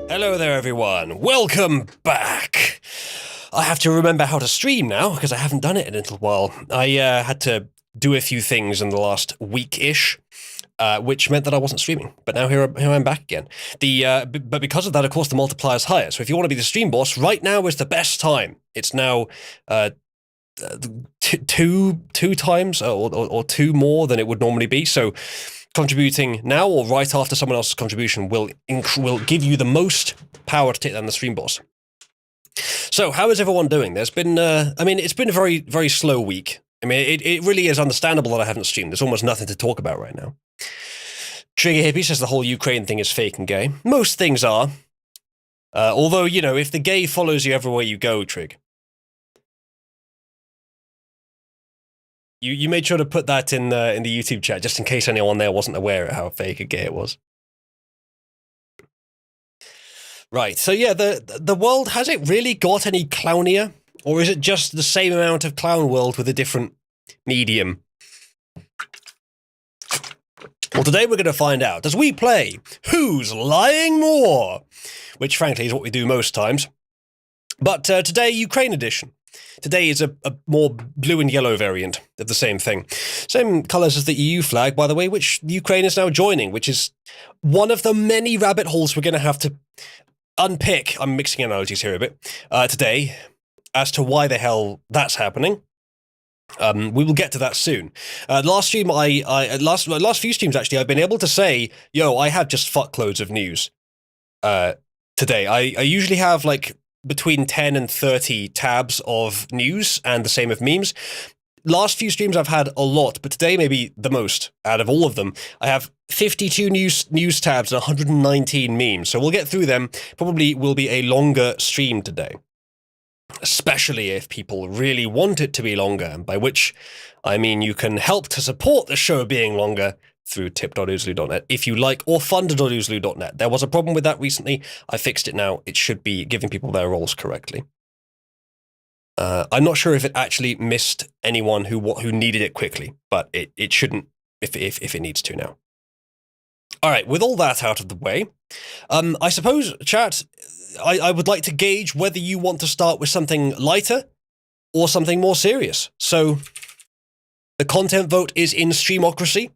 Hello there, everyone. Welcome back. I have to remember how to stream now because I haven't done it in a little while. I had to do a few things in the last week-ish, which meant that I wasn't streaming. But now here I'm back again. But because of that, of course, the multiplier is higher. So if you want to be the stream boss, right now is the best time. It's now two times or two more than it would normally be. So contributing now or right after someone else's contribution will give you the most power to take down the stream boss. So how is everyone doing? There's been, it's been a very, very slow week. I mean, it really is understandable that I haven't streamed. There's almost nothing to talk about right now. Trigger Hippie says the whole Ukraine thing is fake and gay. Most things are. Although, you know, if the gay follows you everywhere you go, Trig. You made sure to put that in the YouTube chat, just in case anyone there wasn't aware of how fake and gay it was. Right, so yeah, the world, has it really got any clownier? Or is it just the same amount of clown world with a different medium? Well, today we're going to find out as we play Who's Lying More? Which, frankly, is what we do most times. But today, Ukraine edition. Today is a more blue and yellow variant of the same thing. Same colours as the EU flag, by the way, which Ukraine is now joining, which is one of the many rabbit holes we're going to have to unpick. I'm mixing analogies here a bit today as to why the hell that's happening. We will get to that soon. Last stream, last few streams actually, I've been able to say, yo, I have just fuckloads of news today. I usually have like between 10 and 30 tabs of news and the same of memes. Last few streams I've had a lot, but today maybe the most out of all of them. I have 52 news tabs and 119 memes, so we'll get through them. Probably will be a longer stream today, especially if people really want it to be longer, by which I mean you can help to support the show being longer through tip.oozloo.net if you like, or fund.oozloo.net. There was a problem with that recently. I fixed it now. It should be giving people their roles correctly. I'm not sure if it actually missed anyone who needed it quickly, but it shouldn't if it needs to now. All right, with all that out of the way, I suppose, chat, I would like to gauge whether you want to start with something lighter or something more serious. So the content vote is in Streamocracy,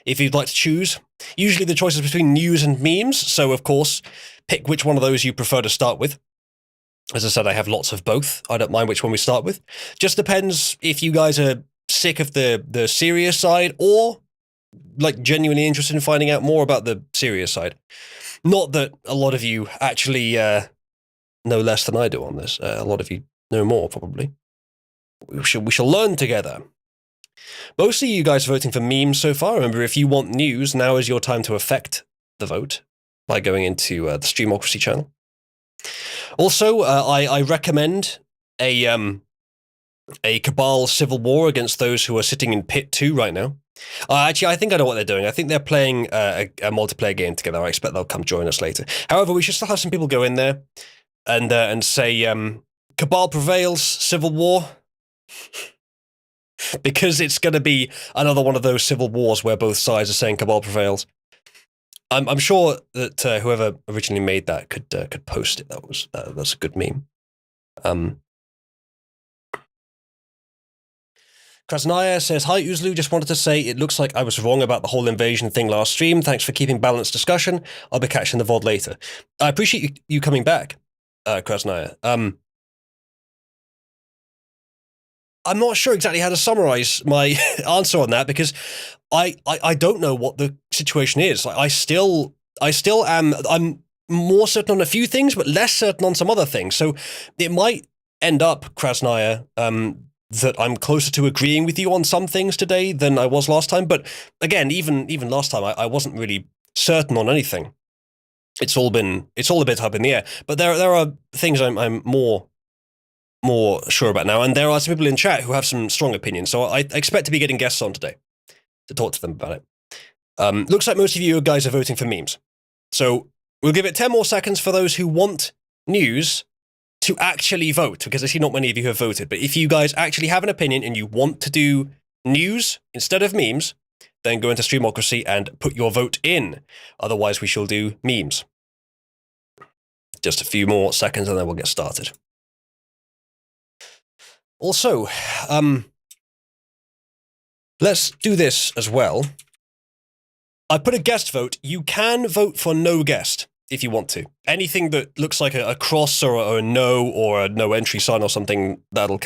if you'd like to choose. Usually the choice is between news and memes, so of course, pick which one of those you prefer to start with. As I said, I have lots of both. I don't mind which one we start with. Just depends if you guys are sick of the serious side or like genuinely interested in finding out more about the serious side. Not that a lot of you actually know less than I do on this. A lot of you know more, probably. We shall learn together. Mostly you guys are voting for memes so far. Remember, if you want news, now is your time to affect the vote by going into the Streamocracy channel. Also, I recommend a Cabal civil war against those who are sitting in Pit 2 right now. Actually, I think I know what they're doing. I think they're playing a multiplayer game together. I expect they'll come join us later. However, we should still have some people go in there and say, Cabal prevails, civil war. Because it's going to be another one of those civil wars where both sides are saying Cabal prevails. I'm sure that whoever originally made that could post it. That's a good meme. Krasnaya says, hi, Oozloo, just wanted to say it looks like I was wrong about the whole invasion thing last stream. Thanks for keeping balanced discussion. I'll be catching the VOD later. I appreciate you coming back, Krasnaya. I'm not sure exactly how to summarize my answer on that because I don't know what the situation is. I still am. I'm more certain on a few things, but less certain on some other things. So it might end up, Krasnaya, that I'm closer to agreeing with you on some things today than I was last time. But again, even last time, I wasn't really certain on anything. It's all a bit up in the air. But there are things I'm more sure about now, and there are some people in chat who have some strong opinions, so I expect to be getting guests on today to talk to them about it. Looks like most of you guys are voting for memes, so we'll give it 10 more seconds for those who want news to actually vote, because I see not many of you have voted, but if you guys actually have an opinion and you want to do news instead of memes, then go into Streamocracy and put your vote in. Otherwise, we shall do memes. just a few more seconds and then we'll get started. Also, let's do this as well. I put a guest vote. You can vote for no guest if you want to. Anything that looks like a cross or a no or a no entry sign or something,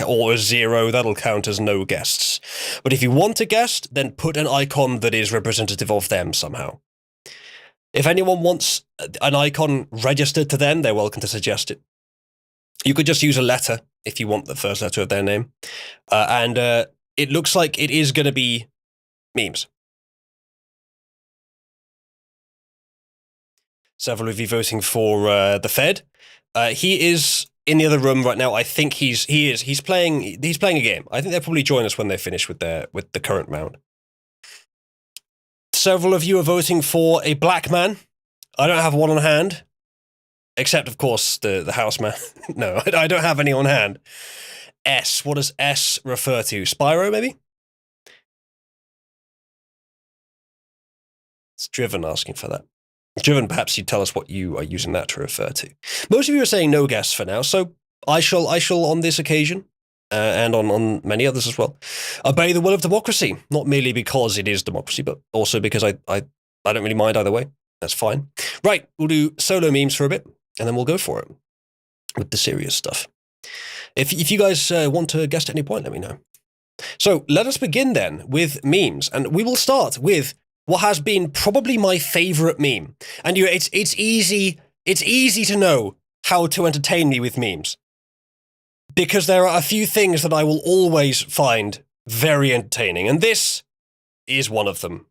or a 0, that'll count as no guests. But if you want a guest, then put an icon that is representative of them somehow. If anyone wants an icon registered to them, they're welcome to suggest it. You could just use a letter if you want the first letter of their name. And it looks like it is going to be memes. Several of you voting for the Fed. He is in the other room right now. I think he's playing a game. I think they'll probably join us when they finish with the current round. Several of you are voting for a black man. I don't have one on hand, except of course the house man. No, I don't have any on hand. S. What does S refer to? Spyro, maybe? It's Driven asking for that. Driven, perhaps you'd tell us what you are using that to refer to. Most of you are saying no guests for now, so I shall on this occasion, and on many others as well, obey the will of democracy. Not merely because it is democracy, but also because I don't really mind either way. That's fine. Right, we'll do solo memes for a bit, and then we'll go for it with the serious stuff. If you guys want to guest at any point, let me know. So let us begin then with memes, and we will start with what has been probably my favorite meme. And it's easy to know how to entertain me with memes, because there are a few things that I will always find very entertaining, and this is one of them.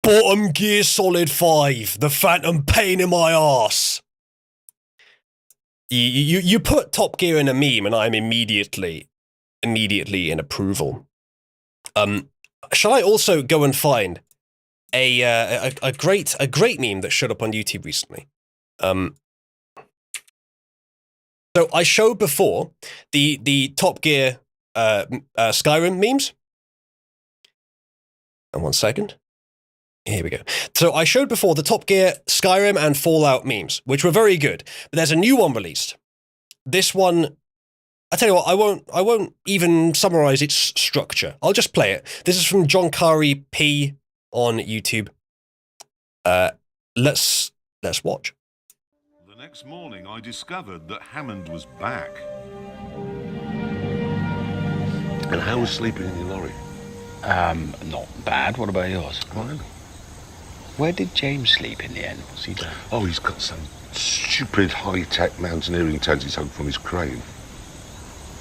Bottom Gear Solid 5, the phantom pain in my arse. You put Top Gear in a meme and I'm immediately in approval. Shall I also go and find a great meme that showed up on YouTube recently? So I showed before the Top Gear Skyrim memes. And 1 second. Here we go. So I showed before the Top Gear Skyrim and Fallout memes, which were very good. But there's a new one released. This one, I tell you what, I won't even summarize its structure. I'll just play it. This is from John Kari P on YouTube. Let's watch. The next morning, I discovered that Hammond was back. And how was sleeping in your lorry? Not bad. What about yours? Fine. Where did James sleep in the end? What's he done? Oh, he's got some stupid high-tech mountaineering tent he's hung from his crane.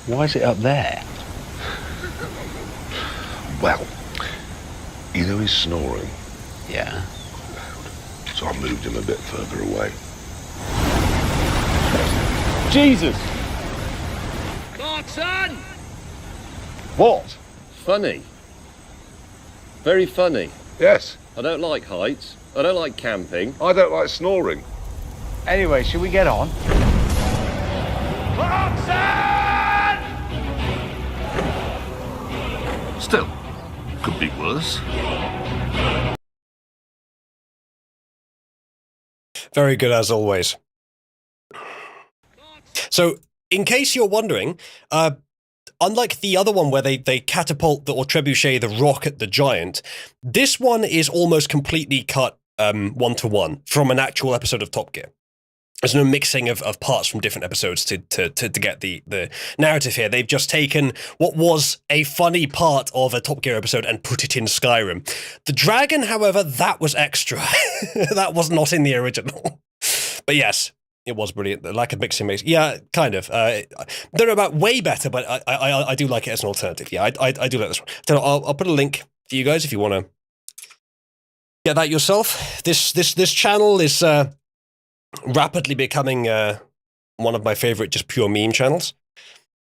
Why is it up there? Well, you know he's snoring. Yeah. So I moved him a bit further away. Jesus! Clarkson! What? Funny. Very funny. Yes, I don't like heights. I don't like camping. I don't like snoring. Anyway, should we get on? Clarkson! Still, could be worse. Very good as always. So, in case you're wondering, unlike the other one where they catapult or trebuchet the rock at the giant, this one is almost completely cut 1-to-1 from an actual episode of Top Gear. There's no mixing of parts from different episodes to get the narrative here. They've just taken what was a funny part of a Top Gear episode and put it in Skyrim. The dragon, however, that was extra. That was not in the original. But yes, it was brilliant. The lack of mixing makes, yeah, kind of. I don't know about way better, but I do like it as an alternative. Yeah, I do like this one. So I'll put a link for you guys if you want to get that yourself. This channel is rapidly becoming one of my favorite just pure meme channels.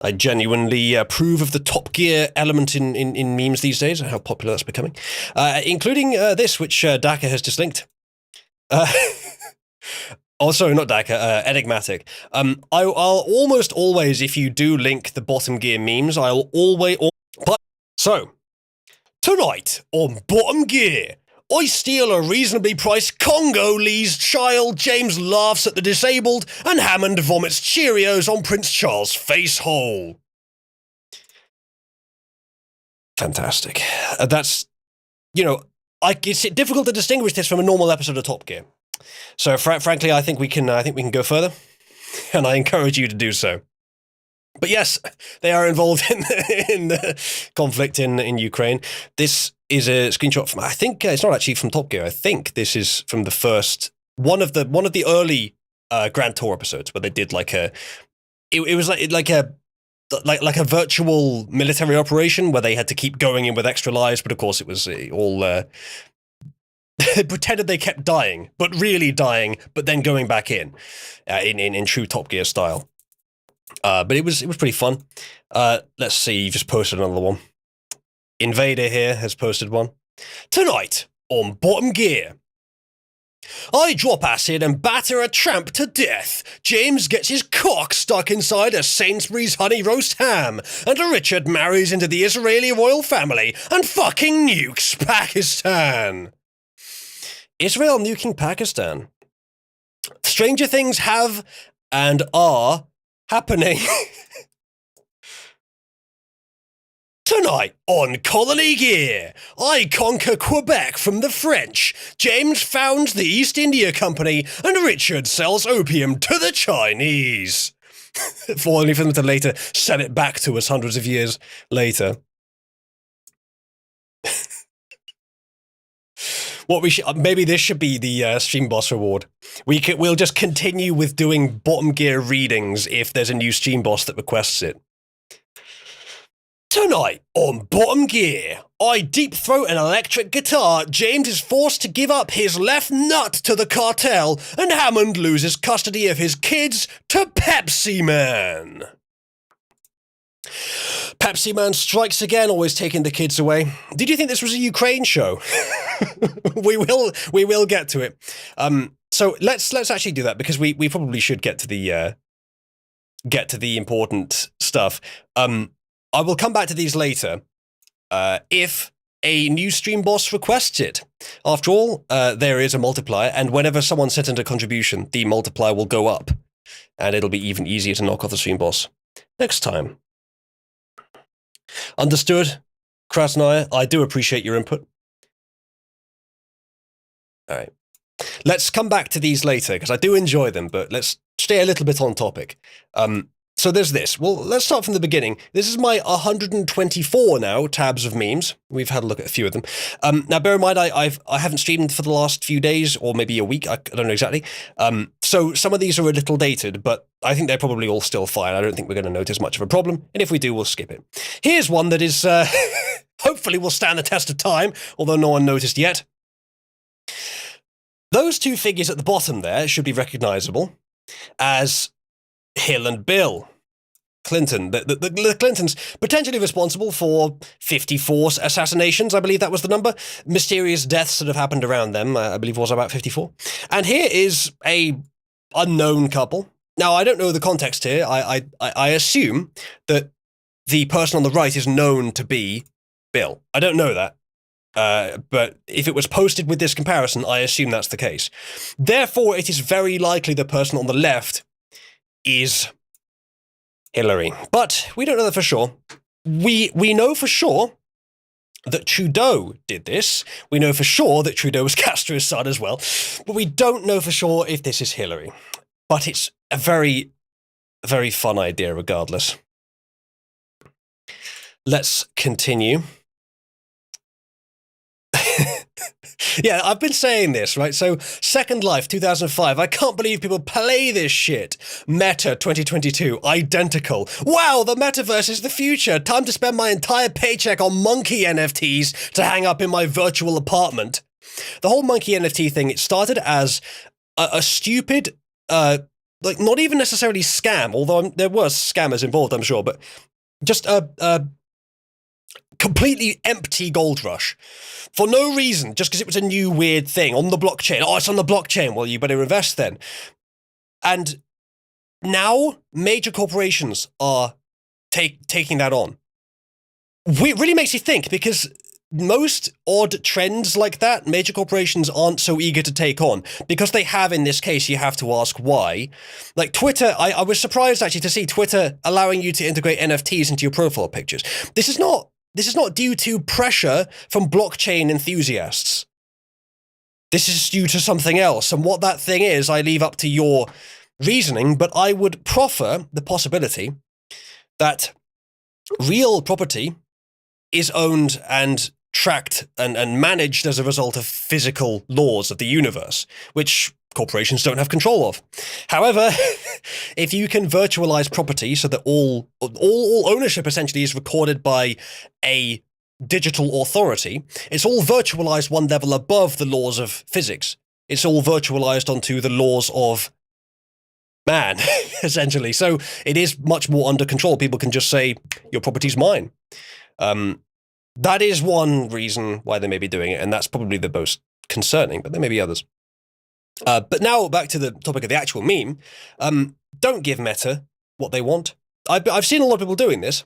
I genuinely approve of the Top Gear element in memes these days and how popular that's becoming, including this, which Daka has just linked. Also, not Daka, Enigmatic. I'll almost always, if you do link the Bottom Gear memes, I'll always... So, tonight on Bottom Gear, I steal a reasonably priced Congolese child, James laughs at the disabled, and Hammond vomits Cheerios on Prince Charles' face hole. Fantastic. That's, it's difficult to distinguish this from a normal episode of Top Gear. So, frankly, I think we can go further, and I encourage you to do so. But yes, they are involved in the conflict in Ukraine. This is a screenshot from, I think it's not actually from Top Gear. I think this is from the first one of the early Grand Tour episodes where they did like a virtual military operation where they had to keep going in with extra lives, but of course it was all they pretended they kept dying, but really dying, but then going back in true Top Gear style. But it was pretty fun. Let's see, you just posted another one. Invader here has posted one. Tonight on Bottom Gear, I drop acid and batter a tramp to death. James gets his cock stuck inside a Sainsbury's honey roast ham, and Richard marries into the Israeli royal family and fucking nukes Pakistan. Israel nuking Pakistan. Stranger things have and are happening. Tonight on Colony Gear, I conquer Quebec from the French. James founds the East India Company, and Richard sells opium to the Chinese. Only for them to later sell it back to us hundreds of years later. Maybe this should be the Stream Boss reward. We'll just continue with doing Bottom Gear readings if there's a new Stream Boss that requests it. Tonight on Bottom Gear, I deep throat an electric guitar. James is forced to give up his left nut to the cartel, and Hammond loses custody of his kids to Pepsi Man. Pepsi Man strikes again, always taking the kids away. Did you think this was a Ukraine show? We will get to it. So let's actually do that, because we probably should get to the important stuff. I will come back to these later if a new Stream Boss requests it. After all, there is a multiplier, and whenever someone sends in a contribution, the multiplier will go up, and it'll be even easier to knock off the Stream Boss next time. Understood, Krasnaya? I do appreciate your input. All right. Let's come back to these later, because I do enjoy them, but let's stay a little bit on topic. So there's this. Well, let's start from the beginning. This is my 124 now tabs of memes. We've had a look at a few of them. Now, bear in mind, I haven't streamed for the last few days, or maybe a week. I don't know exactly. So some of these are a little dated, but I think they're probably all still fine. I don't think we're going to notice much of a problem. And if we do, we'll skip it. Here's one that is hopefully will stand the test of time, although no one noticed yet. Those two figures at the bottom there should be recognizable as Hill and Bill Clinton. The Clintons potentially responsible for 54 assassinations, I believe that was the number. Mysterious deaths that have happened around them, I believe was about 54. And here is a unknown couple. Now, I don't know the context here. I assume that the person on the right is known to be Bill. I don't know that. But if it was posted with this comparison, I assume that's the case. Therefore, it is very likely the person on the left is Hillary. But we don't know that for sure. We know for sure that Trudeau did this. We know for sure that Trudeau was Castro's son as well. But we don't know for sure if this is Hillary. But it's a very, very fun idea regardless. Let's continue. Yeah, I've been saying this, right? So, Second Life 2005. I can't believe people play this shit. Meta 2022. Identical. Wow, the metaverse is the future. Time to spend my entire paycheck on monkey NFTs to hang up in my virtual apartment. The whole monkey NFT thing, it started as a stupid, like not even necessarily scam, although there were scammers involved, I'm sure, but just a completely empty gold rush. For no reason, just because it was a new weird thing on the blockchain. Oh, it's on the blockchain. Well, you better invest then. And now major corporations are taking that on. It really makes you think, because most odd trends like that, major corporations aren't so eager to take on because they have, in this case, you have to ask why. Like Twitter, I was surprised actually to see Twitter allowing you to integrate NFTs into your profile pictures. This is not due to pressure from blockchain enthusiasts. This is due to something else. And what that thing is, I leave up to your reasoning, but I would proffer the possibility that real property is owned and tracked and managed as a result of physical laws of the universe, which corporations don't have control of. However, if you can virtualize property so that all ownership essentially is recorded by a digital authority, it's all virtualized one level above the laws of physics. It's all virtualized onto the laws of man, essentially. So it is much more under control. People can just say, your property's mine. That is one reason why they may be doing it, and that's probably the most concerning, but there may be others. But now back to the topic of the actual meme. Don't give Meta what they want. I've seen a lot of people doing this,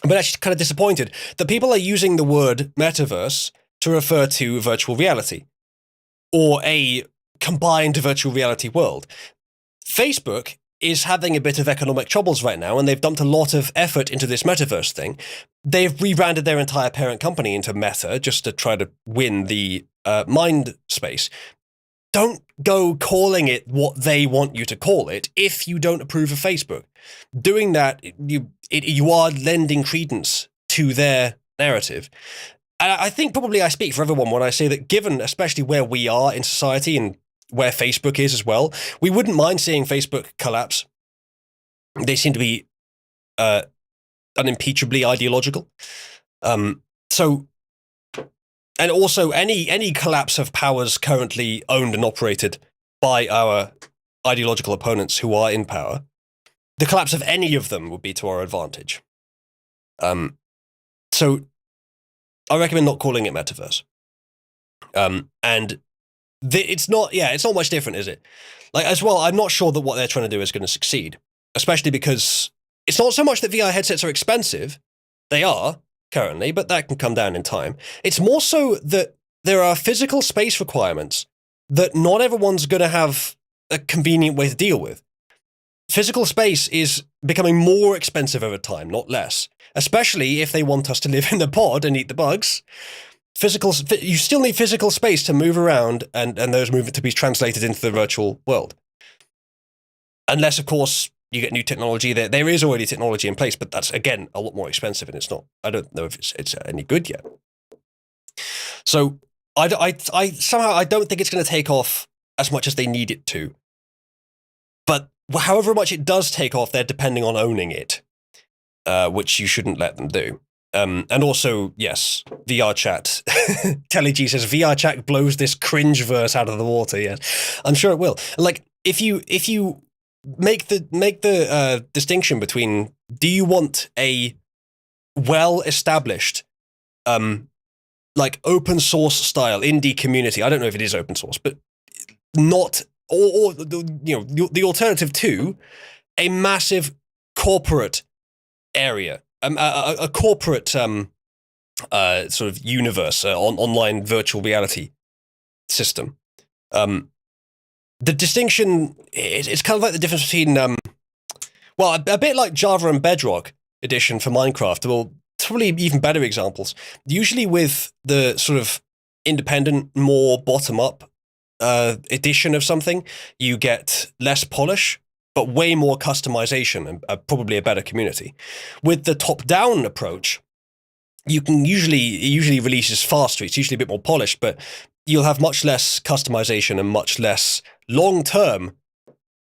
but actually kind of disappointed that people are using the word metaverse to refer to virtual reality or a combined virtual reality world. Facebook is having a bit of economic troubles right now, and they've dumped a lot of effort into this metaverse thing. They've rebranded their entire parent company into Meta just to try to win the mind space. Don't go calling it what they want you to call it if you don't approve of Facebook. Doing that, you are lending credence to their narrative. And I think probably I speak for everyone when I say that given especially where we are in society and where Facebook is as well, we wouldn't mind seeing Facebook collapse. They seem to be unimpeachably ideological. And also any collapse of powers currently owned and operated by our ideological opponents who are in power, the collapse of any of them would be to our advantage. So I recommend not calling it metaverse. And it's not much different, is it? Like, as well, I'm not sure that what they're trying to do is going to succeed, especially because it's not so much that VR headsets are expensive. They are currently, but that can come down in time. It's more so that there are physical space requirements that not everyone's going to have a convenient way to deal with. Physical space is becoming more expensive over time, not less, especially if they want us to live in the pod and eat the bugs. You still need physical space to move around and those movements to be translated into the virtual world. Unless, of course, you get new technology. There is already technology in place, but that's, again, a lot more expensive, and it's not. I don't know if it's any good yet. So I somehow I don't think it's going to take off as much as they need it to. But however much it does take off, they're depending on owning it, which you shouldn't let them do. And also, yes, VR chat. TeleG says VR chat blows this cringe verse out of the water. Yes, I'm sure it will. Like if you make the distinction between, do you want a well-established, like open source style indie community? I don't know if it is open source, but not, or the alternative to a massive corporate area. A corporate sort of universe, online virtual reality system. The distinction it's kind of like the difference between, a bit like Java and Bedrock edition for Minecraft. Well, probably even better examples. Usually with the sort of independent, more bottom-up edition of something, you get less polish, but way more customization and probably a better community. With the top-down approach, it usually releases faster. It's usually a bit more polished, but you'll have much less customization and much less long-term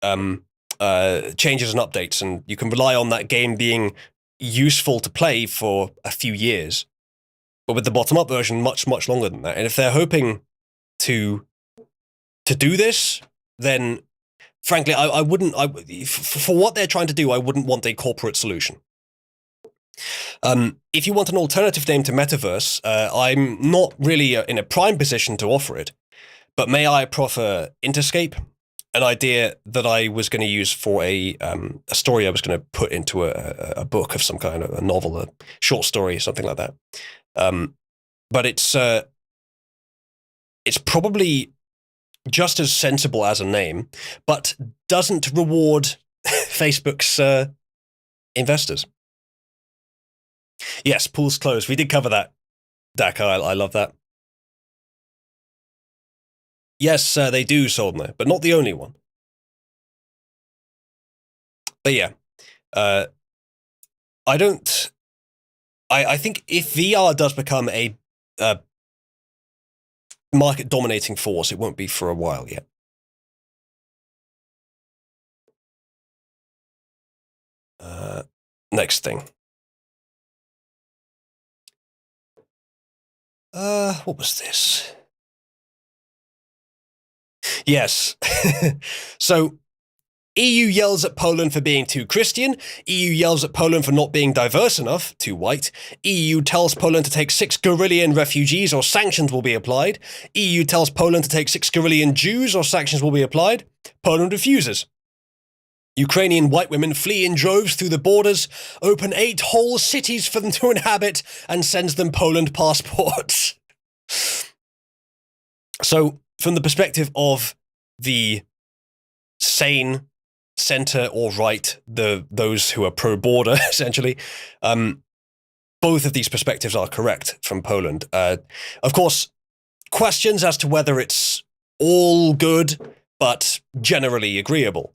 changes and updates, and you can rely on that game being useful to play for a few years. But with the bottom-up version, much, much longer than that. And if they're hoping to do this, then frankly, I wouldn't. For what they're trying to do, I wouldn't want a corporate solution. If you want an alternative name to Metaverse, I'm not really in a prime position to offer it. But may I proffer Interscape, an idea that I was going to use for a story I was going to put into a book of some kind, a novel, a short story, something like that. but it's probably just as sensible as a name, but doesn't reward Facebook's investors. Yes, pool's closed. We did cover that, Dak. I love that. Yes, they do, Soldner, but not the only one. But yeah, I think if VR does become a market dominating force, it won't be for a while yet. Next thing. What was this? Yes. So, EU yells at Poland for being too Christian. EU yells at Poland for not being diverse enough, too white. EU tells Poland to take 6 Gorillion refugees or sanctions will be applied. EU tells Poland to take 6 Gorillion Jews or sanctions will be applied. Poland refuses. Ukrainian white women flee in droves through the borders, open 8 whole cities for them to inhabit, and sends them Poland passports. So, from the perspective of the sane center or right, those who are pro-border, essentially, both of these perspectives are correct from Poland. Of course, questions as to whether it's all good, but generally agreeable.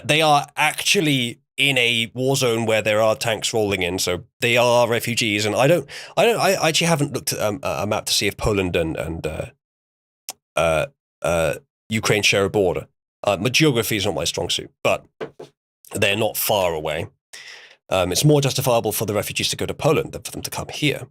They are actually in a war zone where there are tanks rolling in, so they are refugees. And I actually haven't looked at a map to see if Poland and Ukraine share a border. My geography is not my strong suit, but they're not far away. It's more justifiable for the refugees to go to Poland than for them to come here.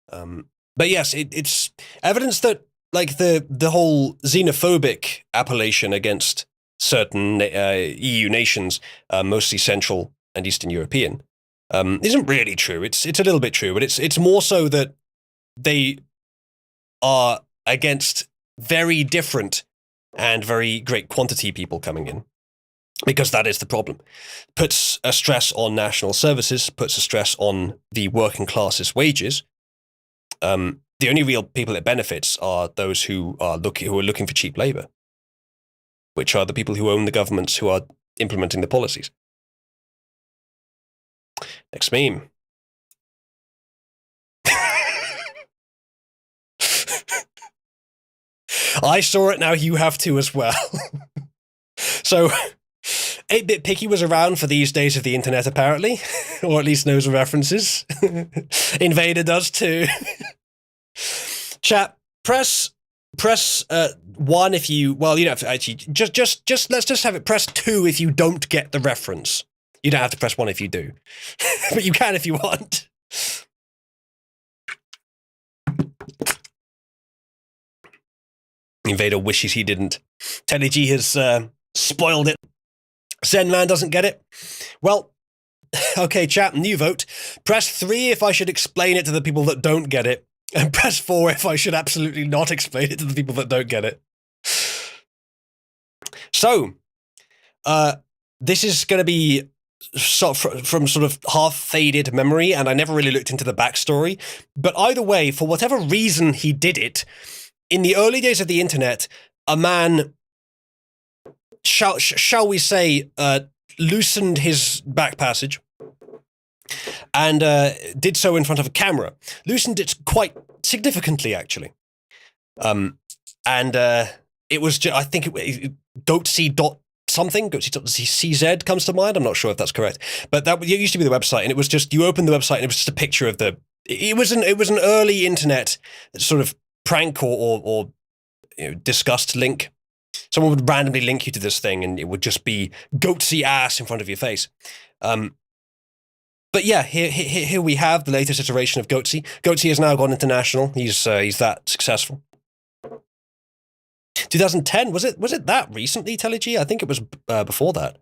But yes, it's evidence that, like, the whole xenophobic appellation against certain EU nations, mostly Central and Eastern European, isn't really true. It's a little bit true, but it's more so that they are against very different and very great quantity people coming in, because that is the problem. Puts a stress on national services, puts a stress on the working class's wages. The only real people it benefits are those who are looking for cheap labor, which are the people who own the governments who are implementing the policies. Next meme. I saw it, now you have to as well. So, 8-Bit Picky was around for these days of the internet, apparently, or at least knows the references. Invader does too. Chat, press 1 if you, well, you don't have to actually, just let's just have it press 2 if you don't get the reference. You don't have to press 1 if you do. But you can if you want. Invader wishes he didn't. Teddy G has spoiled it. Zen Man doesn't get it. Well, okay, chat, new vote. Press 3 if I should explain it to the people that don't get it. And press 4 if I should absolutely not explain it to the people that don't get it. So, this is going to be from sort of half-faded memory, and I never really looked into the backstory. But either way, for whatever reason he did it, in the early days of the internet, a man, shall we say, loosened his back passage and did so in front of a camera. Loosened it quite significantly, actually. And it was, I think, goatsy.something, goatsy.cz comes to mind. I'm not sure if that's correct. But that used to be the website, and it was just, you opened the website and it was just a picture of it was an early internet sort of prank or disgust link. Someone would randomly link you to this thing, and it would just be goatsy ass in front of your face. But yeah, here we have the latest iteration of Goatsy. Goatsy has now gone international. He's that successful. 2010, was it that recently, Telegi? I think it was before that.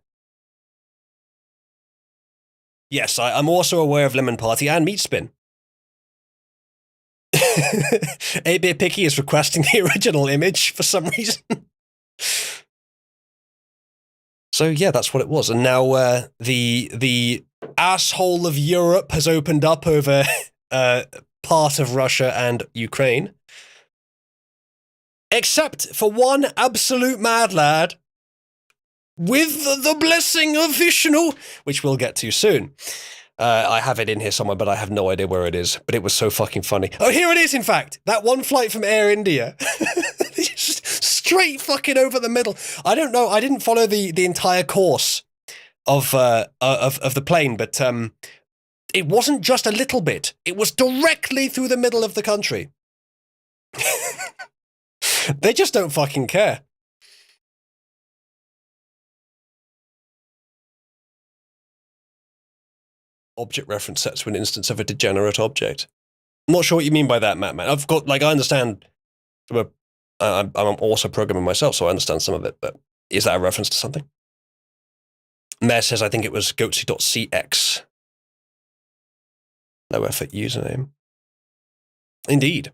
Yes, I'm also aware of Lemon Party and Meat Spin. 8-Bit Picky is requesting the original image for some reason. So yeah, that's what it was. And now the asshole of Europe has opened up over part of Russia and Ukraine. Except for one absolute mad lad with the blessing of Vishnu, which we'll get to soon. I have it in here somewhere, but I have no idea where it is. But it was so fucking funny. Oh, here it is, in fact. That one flight from Air India. Just straight fucking over the middle. I don't know. I didn't follow the entire course of the plane, but it wasn't just a little bit. It was directly through the middle of the country. They just don't fucking care. Object reference set to an instance of a degenerate object. I'm not sure what you mean by that, Matt. I've got, like, I understand. I'm also programming myself, so I understand some of it, but is that a reference to something? Mayor says, I think it was goatsy.cx. No effort username. Indeed.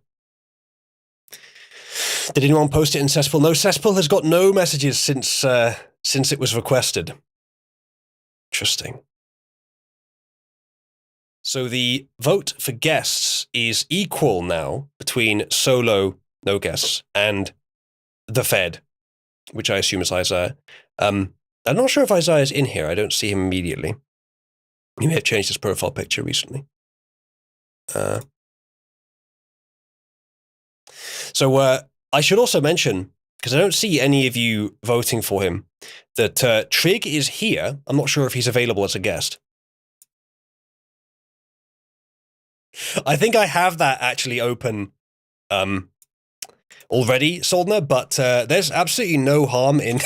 Did anyone post it in Cesspool? No, Cesspool has got no messages since it was requested. Interesting. So the vote for guests is equal now between Solo, no guests, and the Fed, which I assume is Isaiah. I'm not sure if Isaiah's in here. I don't see him immediately. He may have changed his profile picture recently. So I should also mention, because I don't see any of you voting for him, that Trig is here. I'm not sure if he's available as a guest. I think I have that actually open already, Soldner, but there's absolutely no harm in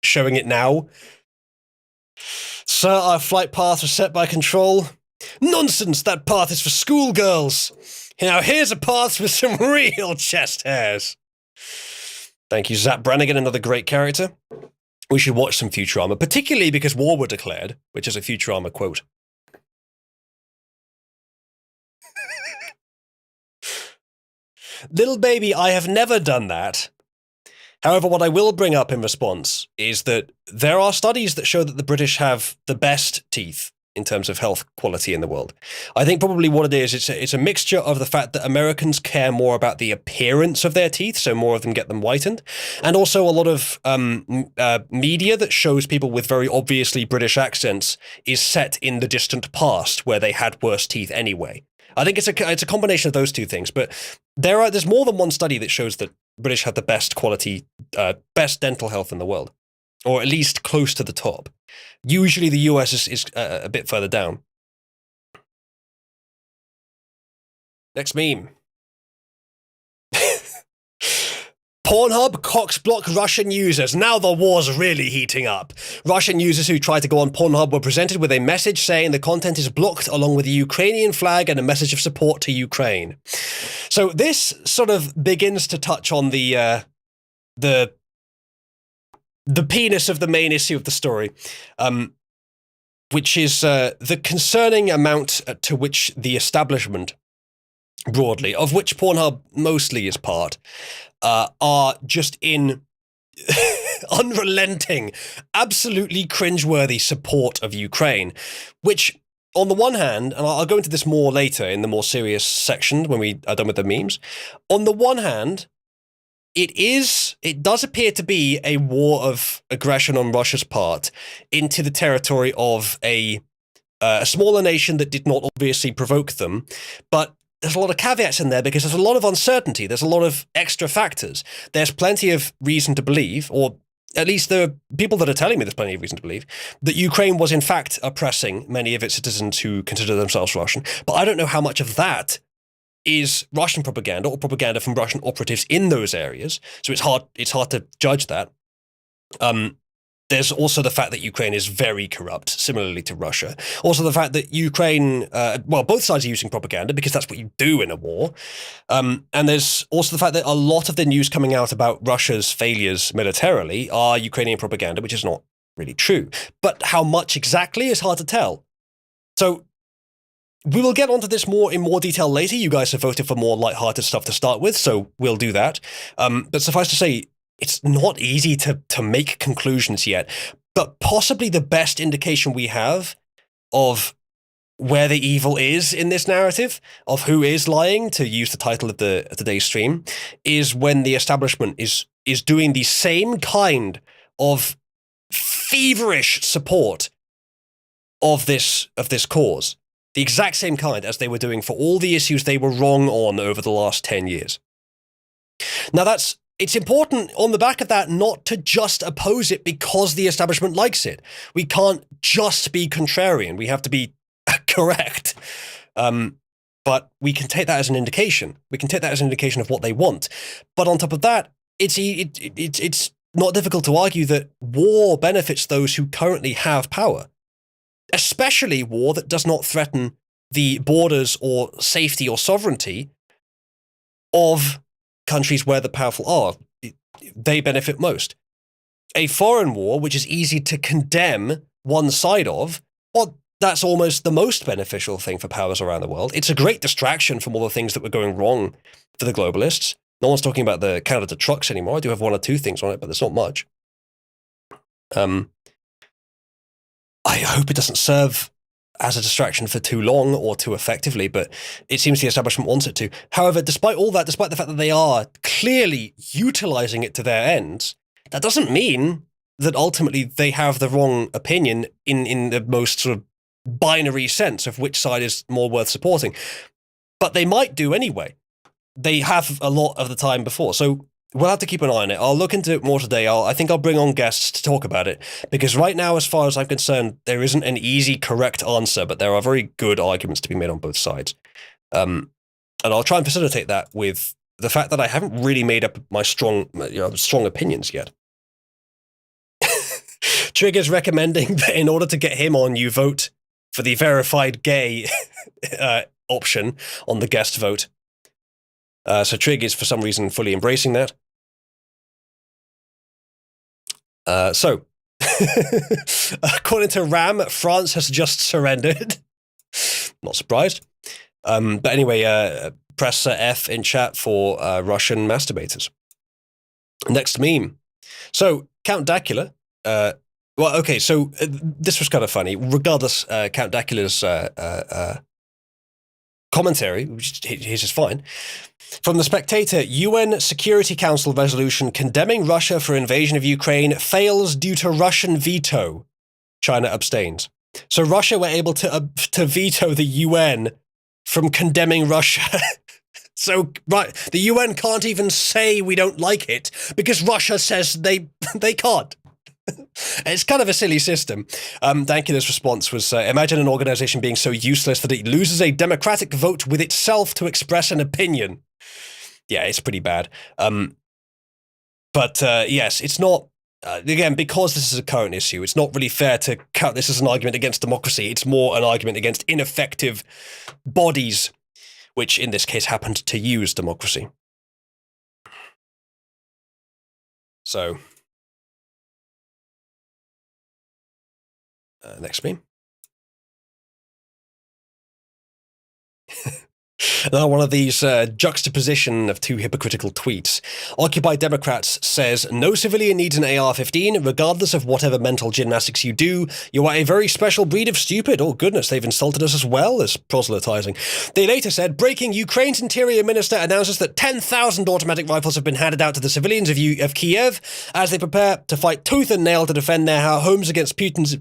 showing it now. Sir, our flight path was set by control. Nonsense, that path is for schoolgirls. Now here's a path with some real chest hairs. Thank you, Zap Brannigan, another great character. We should watch some Futurama, particularly because war were declared, which is a Futurama quote. Little baby, I have never done that. However, what I will bring up in response is that there are studies that show that the British have the best teeth in terms of health quality in the world. I think probably what it is, it's a mixture of the fact that Americans care more about the appearance of their teeth, so more of them get them whitened, and also a lot of media that shows people with very obviously British accents is set in the distant past where they had worse teeth anyway. I think it's a combination of those two things, but there's more than one study that shows that British have the best quality, best dental health in the world, or at least close to the top. Usually the US is a bit further down. Next meme. Pornhub cocksblock Russian users. Now the war's really heating up. Russian users who tried to go on Pornhub were presented with a message saying the content is blocked, along with the Ukrainian flag and a message of support to Ukraine. So this sort of begins to touch on the penis of the main issue of the story, which is the concerning amount to which the establishment, broadly, of which Pornhub mostly is part, are just in unrelenting, absolutely cringeworthy support of Ukraine, which, on the one hand, and I'll go into this more later in the more serious section when we are done with the memes, on the one hand, it does appear to be a war of aggression on Russia's part into the territory of a smaller nation that did not obviously provoke them, but there's a lot of caveats in there because there's a lot of uncertainty. There's a lot of extra factors. There's plenty of reason to believe, or at least there are people that are telling me there's plenty of reason to believe, that Ukraine was in fact oppressing many of its citizens who consider themselves Russian. But I don't know how much of that is Russian propaganda or propaganda from Russian operatives in those areas. So it's hard to judge that. There's also the fact that Ukraine is very corrupt, similarly to Russia. Also the fact that Ukraine, both sides are using propaganda because that's what you do in a war. And there's also the fact that a lot of the news coming out about Russia's failures militarily are Ukrainian propaganda, which is not really true. But how much exactly is hard to tell. So we will get onto this in more detail later. You guys have voted for more lighthearted stuff to start with, so we'll do that. But suffice to say, it's not easy to make conclusions yet. but possibly the best indication we have of where the evil is in this narrative, of who is lying, to use the title of today's stream, is when the establishment is doing the same kind of feverish support of this cause, the exact same kind as they were doing for all the issues they were wrong on over the last 10 years. Now it's important on the back of that not to just oppose it because the establishment likes it. We can't just be contrarian. We have to be correct. But we can take that as an indication. We can take that as an indication of what they want. But on top of that, it's not difficult to argue that war benefits those who currently have power, especially war that does not threaten the borders or safety or sovereignty of countries where the powerful are. They benefit most. A foreign war, which is easy to condemn one side of, well, that's almost the most beneficial thing for powers around the world. It's a great distraction from all the things that were going wrong for the globalists. No one's talking about the Canada trucks anymore. I do have one or two things on it, but there's not much. I hope it doesn't serve as a distraction for too long or too effectively, but it seems the establishment wants it to. However, despite all that, despite the fact that they are clearly utilizing it to their ends, that doesn't mean that ultimately they have the wrong opinion in the most sort of binary sense of which side is more worth supporting. But they might do anyway. They have a lot of the time before, so we'll have to keep an eye on it. I'll look into it more today. I think I'll bring on guests to talk about it, because right now, as far as I'm concerned, there isn't an easy, correct answer, but there are very good arguments to be made on both sides. And I'll try and facilitate that with the fact that I haven't really made up my strong opinions yet. Trigger's recommending that in order to get him on, you vote for the verified gay option on the guest vote. So Trig is, for some reason, fully embracing that. So, according to Ram, France has just surrendered. Not surprised. But anyway, press F in chat for Russian masturbators. Next meme. So, Count Dacula. Well, okay, so this was kind of funny. Regardless, Count Dacula's commentary, which his is fine. From The Spectator, UN Security Council resolution condemning Russia for invasion of Ukraine fails due to Russian veto. China abstains. So Russia were able to veto the UN from condemning Russia. So, right, the UN can't even say we don't like it because Russia says they can't. It's kind of a silly system. Dankula's response was, imagine an organization being so useless that it loses a democratic vote with itself to express an opinion. Yeah, it's pretty bad. But yes, it's not, again, because this is a current issue, it's not really fair to count this as an argument against democracy. It's more an argument against ineffective bodies, which in this case happened to use democracy. So, next meme. Another one of these juxtaposition of two hypocritical tweets. Occupy Democrats says, no civilian needs an AR-15, regardless of whatever mental gymnastics you do. You are a very special breed of stupid. Oh goodness, they've insulted us as well as proselytizing. They later said, breaking, Ukraine's interior minister announces that 10,000 automatic rifles have been handed out to the civilians of Kiev as they prepare to fight tooth and nail to defend their homes against Putin's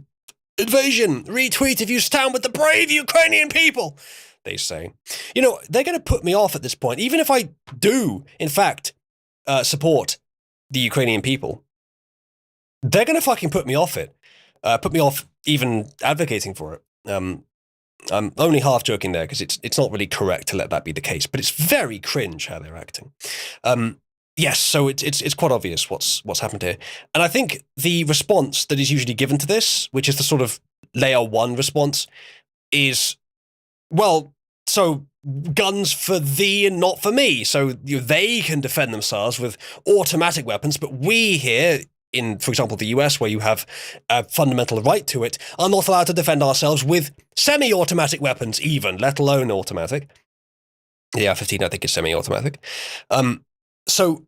invasion. Retweet if you stand with the brave Ukrainian people, they say. You know, they're going to put me off at this point. Even if I do, in fact, support the Ukrainian people, they're going to fucking put me off it. Put me off even advocating for it. I'm only half joking there because it's not really correct to let that be the case, but it's very cringe how they're acting. Yes, so it's quite obvious what's happened here. And I think the response that is usually given to this, which is the sort of layer one response, is, well, so guns for thee and not for me. So they can defend themselves with automatic weapons, but we here in, for example, the US, where you have a fundamental right to it, are not allowed to defend ourselves with semi-automatic weapons even, let alone automatic. The AR-15, I think, is semi-automatic. So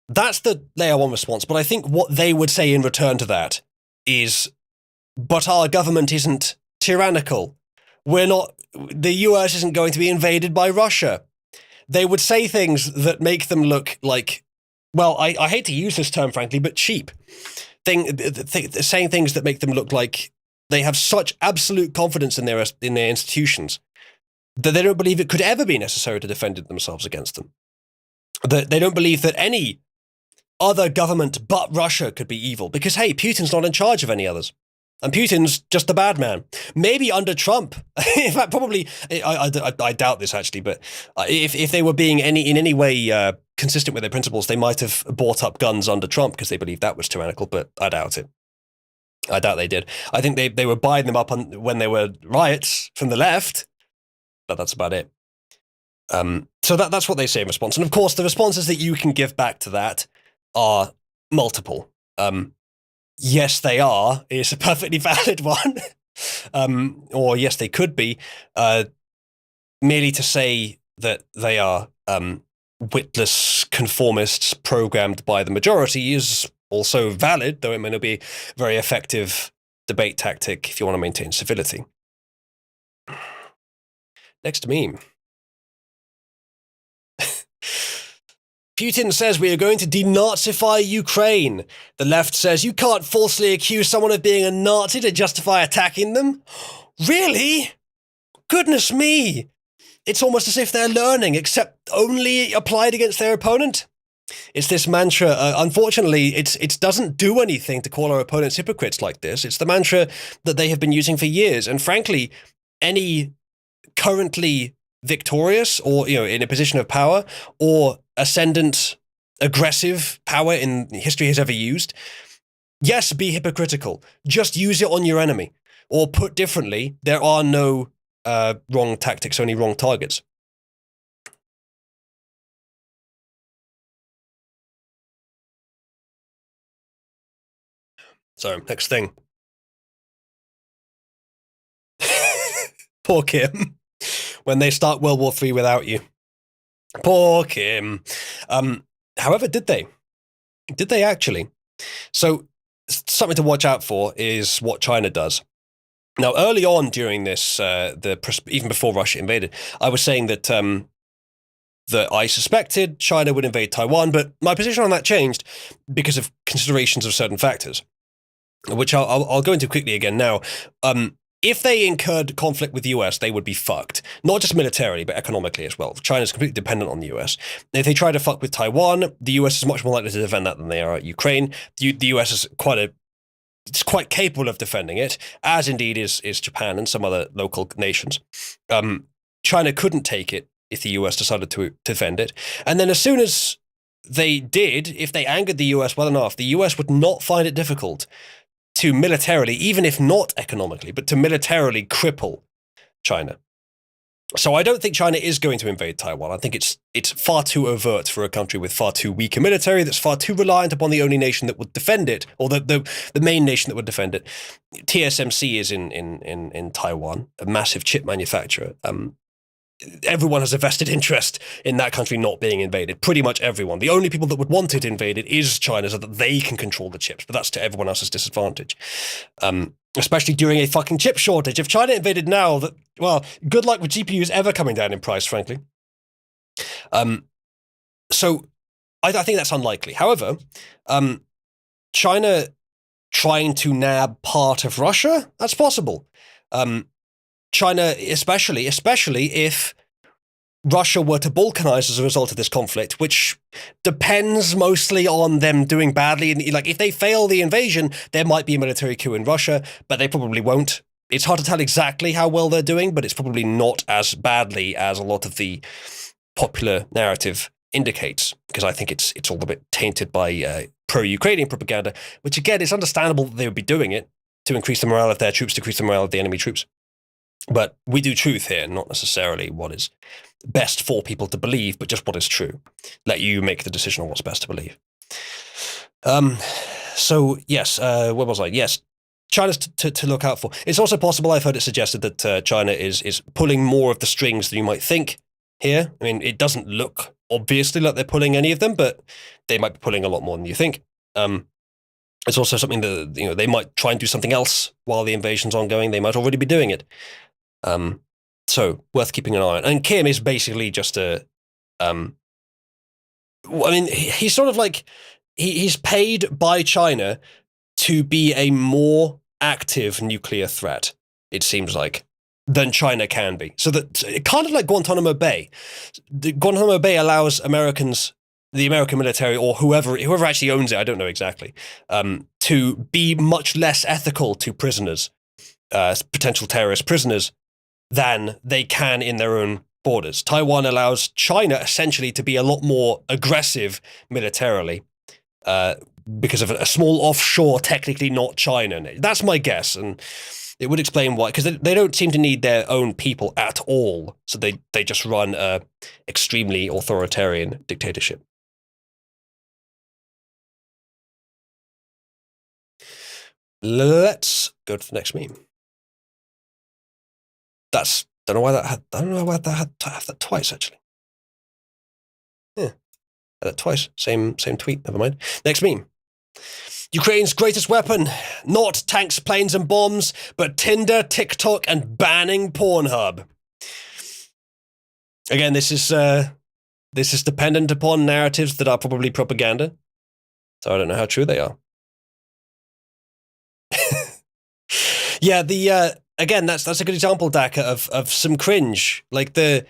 that's the layer one response, but I think what they would say in return to that is, but our government isn't tyrannical. The US isn't going to be invaded by Russia. They would say things that make them look like, well, I hate to use this term, frankly, but cheap. Saying things that make them look like they have such absolute confidence in their institutions that they don't believe it could ever be necessary to defend themselves against them. That they don't believe that any other government but Russia could be evil, because, hey, Putin's not in charge of any others. And Putin's just a bad man. Maybe under Trump. In fact, probably, I doubt this actually, but if they were being in any way consistent with their principles, they might have bought up guns under Trump because they believed that was tyrannical, but I doubt it. I doubt they did. I think they were buying them up when there were riots from the left, but that's about it. So that's what they say in response. And of course, the responses that you can give back to that are multiple. Yes, they are is a perfectly valid one. Or yes, they could be. Merely to say that they are witless conformists programmed by the majority is also valid, though it may not be a very effective debate tactic if you want to maintain civility. Next meme. Putin says we are going to denazify Ukraine. The left says you can't falsely accuse someone of being a Nazi to justify attacking them. Really? Goodness me. It's almost as if they're learning, except only applied against their opponent. It's this mantra. Unfortunately, it doesn't do anything to call our opponents hypocrites like this. It's the mantra that they have been using for years. And frankly, any currently victorious or, in a position of power or ascendant, aggressive power in history has ever used. Yes, be hypocritical. Just use it on your enemy. Or put differently, there are no wrong tactics, only wrong targets. So, next thing. Poor Kim. When they start World War III without you. Poor Kim. However, did they? Did they actually? So, something to watch out for is what China does. Now, early on during this, even before Russia invaded, I was saying that that I suspected China would invade Taiwan, but my position on that changed because of considerations of certain factors, which I'll go into quickly again now. If they incurred conflict with the US, they would be fucked. Not just militarily, but economically as well. China's completely dependent on the US. If they try to fuck with Taiwan, the US is much more likely to defend that than they are at Ukraine. The US is quite capable of defending it, as indeed is Japan and some other local nations. China couldn't take it if the US decided to defend it. And then as soon as they did, if they angered the US well enough, the US would not find it difficult to militarily, even if not economically, but to militarily cripple China. So I don't think China is going to invade Taiwan. I think it's far too overt for a country with far too weak a military that's far too reliant upon the only nation that would defend it, or the main nation that would defend it. TSMC is in Taiwan, a massive chip manufacturer. Everyone has a vested interest in that country not being invaded. Pretty much everyone. The only people that would want it invaded is China so that they can control the chips, but that's to everyone else's disadvantage. Especially during a fucking chip shortage. If China invaded now, good luck with GPUs ever coming down in price, frankly. So I think that's unlikely. However, China trying to nab part of Russia, that's possible. China, especially if Russia were to balkanize as a result of this conflict, which depends mostly on them doing badly. Like, if they fail the invasion, there might be a military coup in Russia, but they probably won't. It's hard to tell exactly how well they're doing, but it's probably not as badly as a lot of the popular narrative indicates, because I think it's all a bit tainted by pro-Ukrainian propaganda, which, again, it's understandable that they would be doing it to increase the morale of their troops, decrease the morale of the enemy troops. But we do truth here, not necessarily what is best for people to believe, but just what is true. Let you make the decision on what's best to believe. So, yes, where was I? Yes, China's to look out for. It's also possible, I've heard it suggested, that China is pulling more of the strings than you might think here. I mean, it doesn't look obviously like they're pulling any of them, but they might be pulling a lot more than you think. It's also something that, they might try and do something else while the invasion's ongoing. They might already be doing it. So worth keeping an eye on. And Kim is basically just he's sort of like, he's paid by China to be a more active nuclear threat, it seems like, than China can be. So that, kind of like Guantanamo Bay. Guantanamo Bay allows Americans, the American military, or whoever actually owns it, I don't know exactly, to be much less ethical to prisoners, potential terrorist prisoners, than they can in their own borders. Taiwan allows China essentially to be a lot more aggressive militarily, because of a small offshore, technically not China. That's my guess, and it would explain why, because they don't seem to need their own people at all, so they just run a extremely authoritarian dictatorship. Let's go to the next meme. I don't know why that had to have that twice, actually. Yeah, had that twice. Same tweet, never mind. Next meme. Ukraine's greatest weapon, not tanks, planes, and bombs, but Tinder, TikTok, and banning Pornhub. Again, this is dependent upon narratives that are probably propaganda, so I don't know how true they are. Yeah, again, that's a good example, Daka, of some cringe. Like, the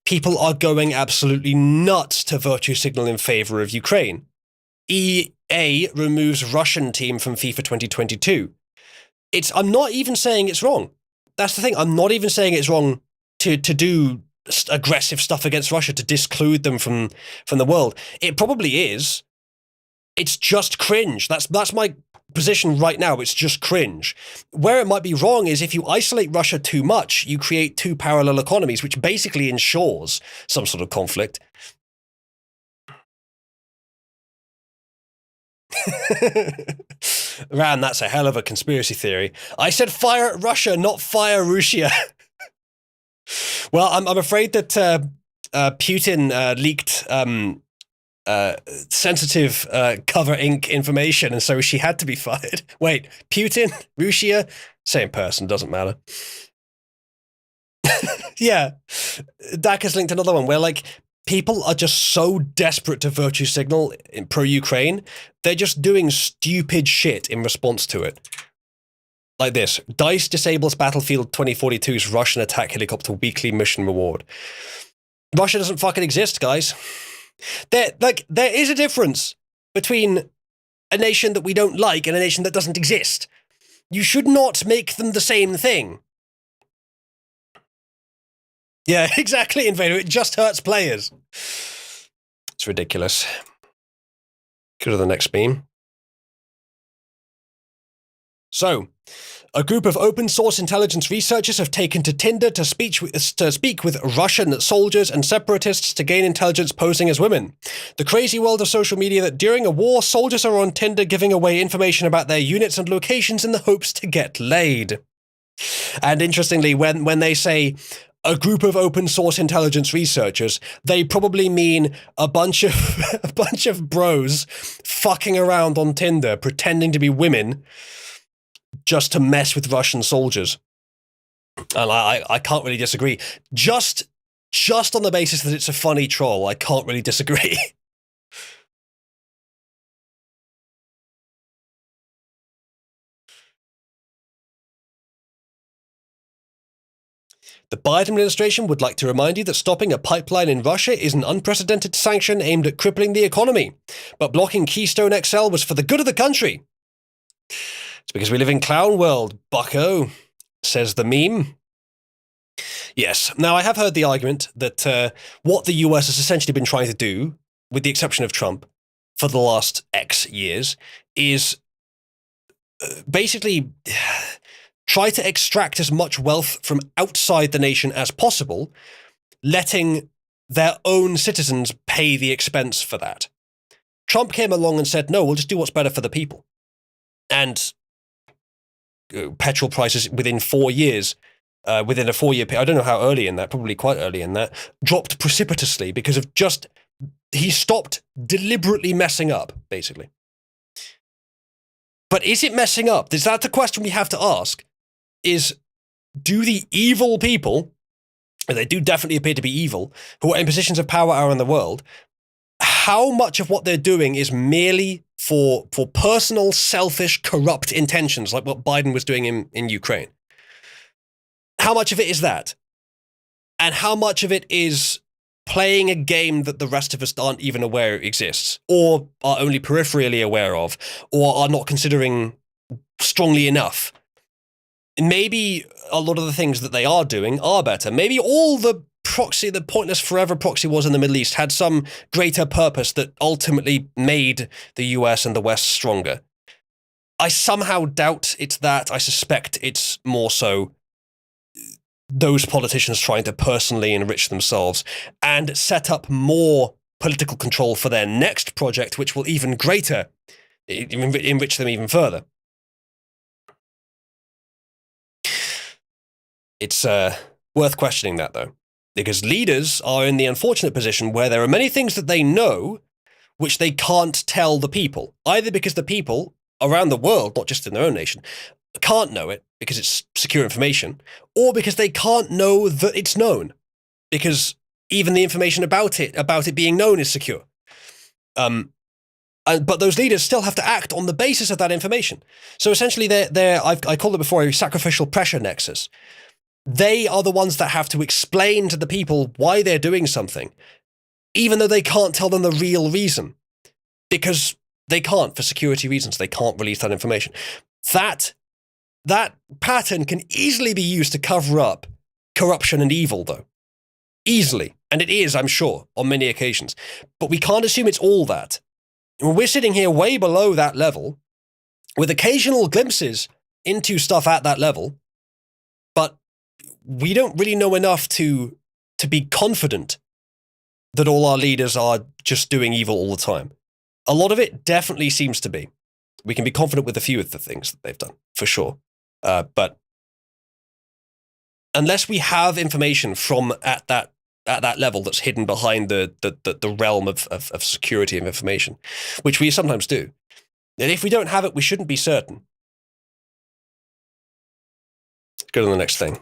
people are going absolutely nuts to virtue signal in favor of Ukraine. EA removes Russian team from FIFA 2022. I'm not even saying it's wrong. That's the thing. I'm not even saying it's wrong to do aggressive stuff against Russia, to disclude them from the world. It probably is. It's just cringe. That's my position right now. It's just cringe. Where it might be wrong is if you isolate Russia too much, you create two parallel economies, which basically ensures some sort of conflict. Ran, that's a hell of a conspiracy theory. I said fire at Russia, not fire Russia. Well, I'm afraid that Putin leaked sensitive cover ink information, and so she had to be fired. Wait, Putin, Russia, same person, doesn't matter. Yeah, Dak has linked another one where, like, people are just so desperate to virtue signal in pro-Ukraine, they're just doing stupid shit in response to it. Like this. DICE disables Battlefield 2042's Russian attack helicopter weekly mission reward. Russia doesn't fucking exist, guys. There is a difference between a nation that we don't like and a nation that doesn't exist. You should not make them the same thing. Yeah, exactly, Invader. It just hurts players. It's ridiculous. Go to the next meme. So, a group of open source intelligence researchers have taken to Tinder to speak with Russian soldiers and separatists to gain intelligence posing as women. The crazy world of social media that during a war, soldiers are on Tinder giving away information about their units and locations in the hopes to get laid. And interestingly, when they say a group of open source intelligence researchers, they probably mean a bunch of bros fucking around on Tinder pretending to be women just to mess with Russian soldiers. And I can't really disagree. Just on the basis that it's a funny troll, I can't really disagree. The Biden administration would like to remind you that stopping a pipeline in Russia is an unprecedented sanction aimed at crippling the economy. But blocking Keystone XL was for the good of the country. It's because we live in clown world, bucko, says the meme. Yes. Now, I have heard the argument that what the US has essentially been trying to do, with the exception of Trump, for the last X years, is basically try to extract as much wealth from outside the nation as possible, letting their own citizens pay the expense for that. Trump came along and said, no, we'll just do what's better for the people. And petrol prices within 4 years, within a 4-year period, I don't know how early in that, probably quite early in that, dropped precipitously because of he stopped deliberately messing up, basically. But is it messing up? Is that the question we have to ask? Is, do the evil people, and they do definitely appear to be evil, who are in positions of power around the world, how much of what they're doing is merely for personal, selfish, corrupt intentions, like what Biden was doing in Ukraine? How much of it is that? And how much of it is playing a game that the rest of us aren't even aware exists, or are only peripherally aware of, or are not considering strongly enough? Maybe a lot of the things that they are doing are better. Maybe all the pointless forever proxy wars in the Middle East had some greater purpose that ultimately made the US and the West stronger. I somehow doubt it's that. I suspect it's more so those politicians trying to personally enrich themselves and set up more political control for their next project, which will even greater enrich them even further. It's worth questioning that, though, because leaders are in the unfortunate position where there are many things that they know which they can't tell the people, either because the people around the world, not just in their own nation, can't know it because it's secure information, or because they can't know that it's known, because even the information about it being known is secure. But those leaders still have to act on the basis of that information. So essentially, I called it before a sacrificial pressure nexus. They are the ones that have to explain to the people why they're doing something, even though they can't tell them the real reason, because they can't, for security reasons. They can't release that information. That pattern can easily be used to cover up corruption and evil, though. Easily. And it is, I'm sure, on many occasions. But we can't assume it's all that. We're sitting here way below that level, with occasional glimpses into stuff at that level, but we don't really know enough to be confident that all our leaders are just doing evil all the time. A lot of it definitely seems to be. We can be confident with a few of the things that they've done, for sure. But unless we have information from at that level that's hidden behind the realm of security of information, which we sometimes do, and if we don't have it, we shouldn't be certain. Let's go to the next thing.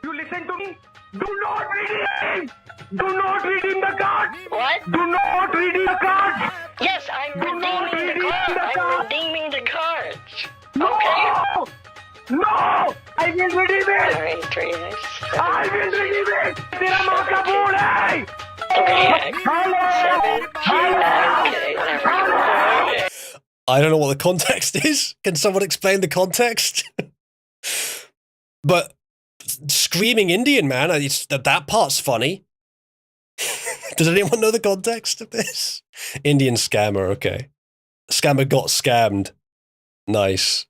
You listen to me. Do not redeem. Do not redeem the card. What? Do not redeem the card. Yes, I'm not redeeming the redeem cards. the I'm card. redeeming the cards. No. Okay. No. I will redeem it. All right, 3, 6, 7, I will redeem it. तेरा माँ का बोल है. 3, 7, 9, okay, whatever you want. I don't know what the context is. Can someone explain the context? But screaming Indian man, that part's funny. Does anyone know the context of this? Indian scammer, okay. Scammer got scammed. Nice.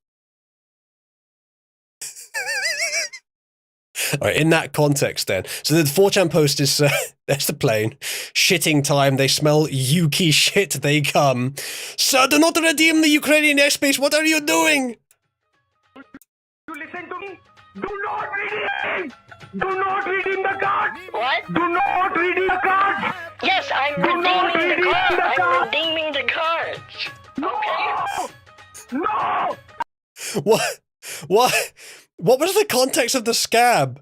All right, in that context then. So the 4chan post is, there's the plane. Shitting time, they smell Yuki shit, they come. Sir, do not redeem the Ukrainian airspace, what are you doing? You listen to me. Do not redeem. Do not redeem the card. What? Do not redeem the card. Yes, I'm Do not redeeming the redeem cards. the I'm card. redeeming the cards. Okay. No. What was the context of the scam?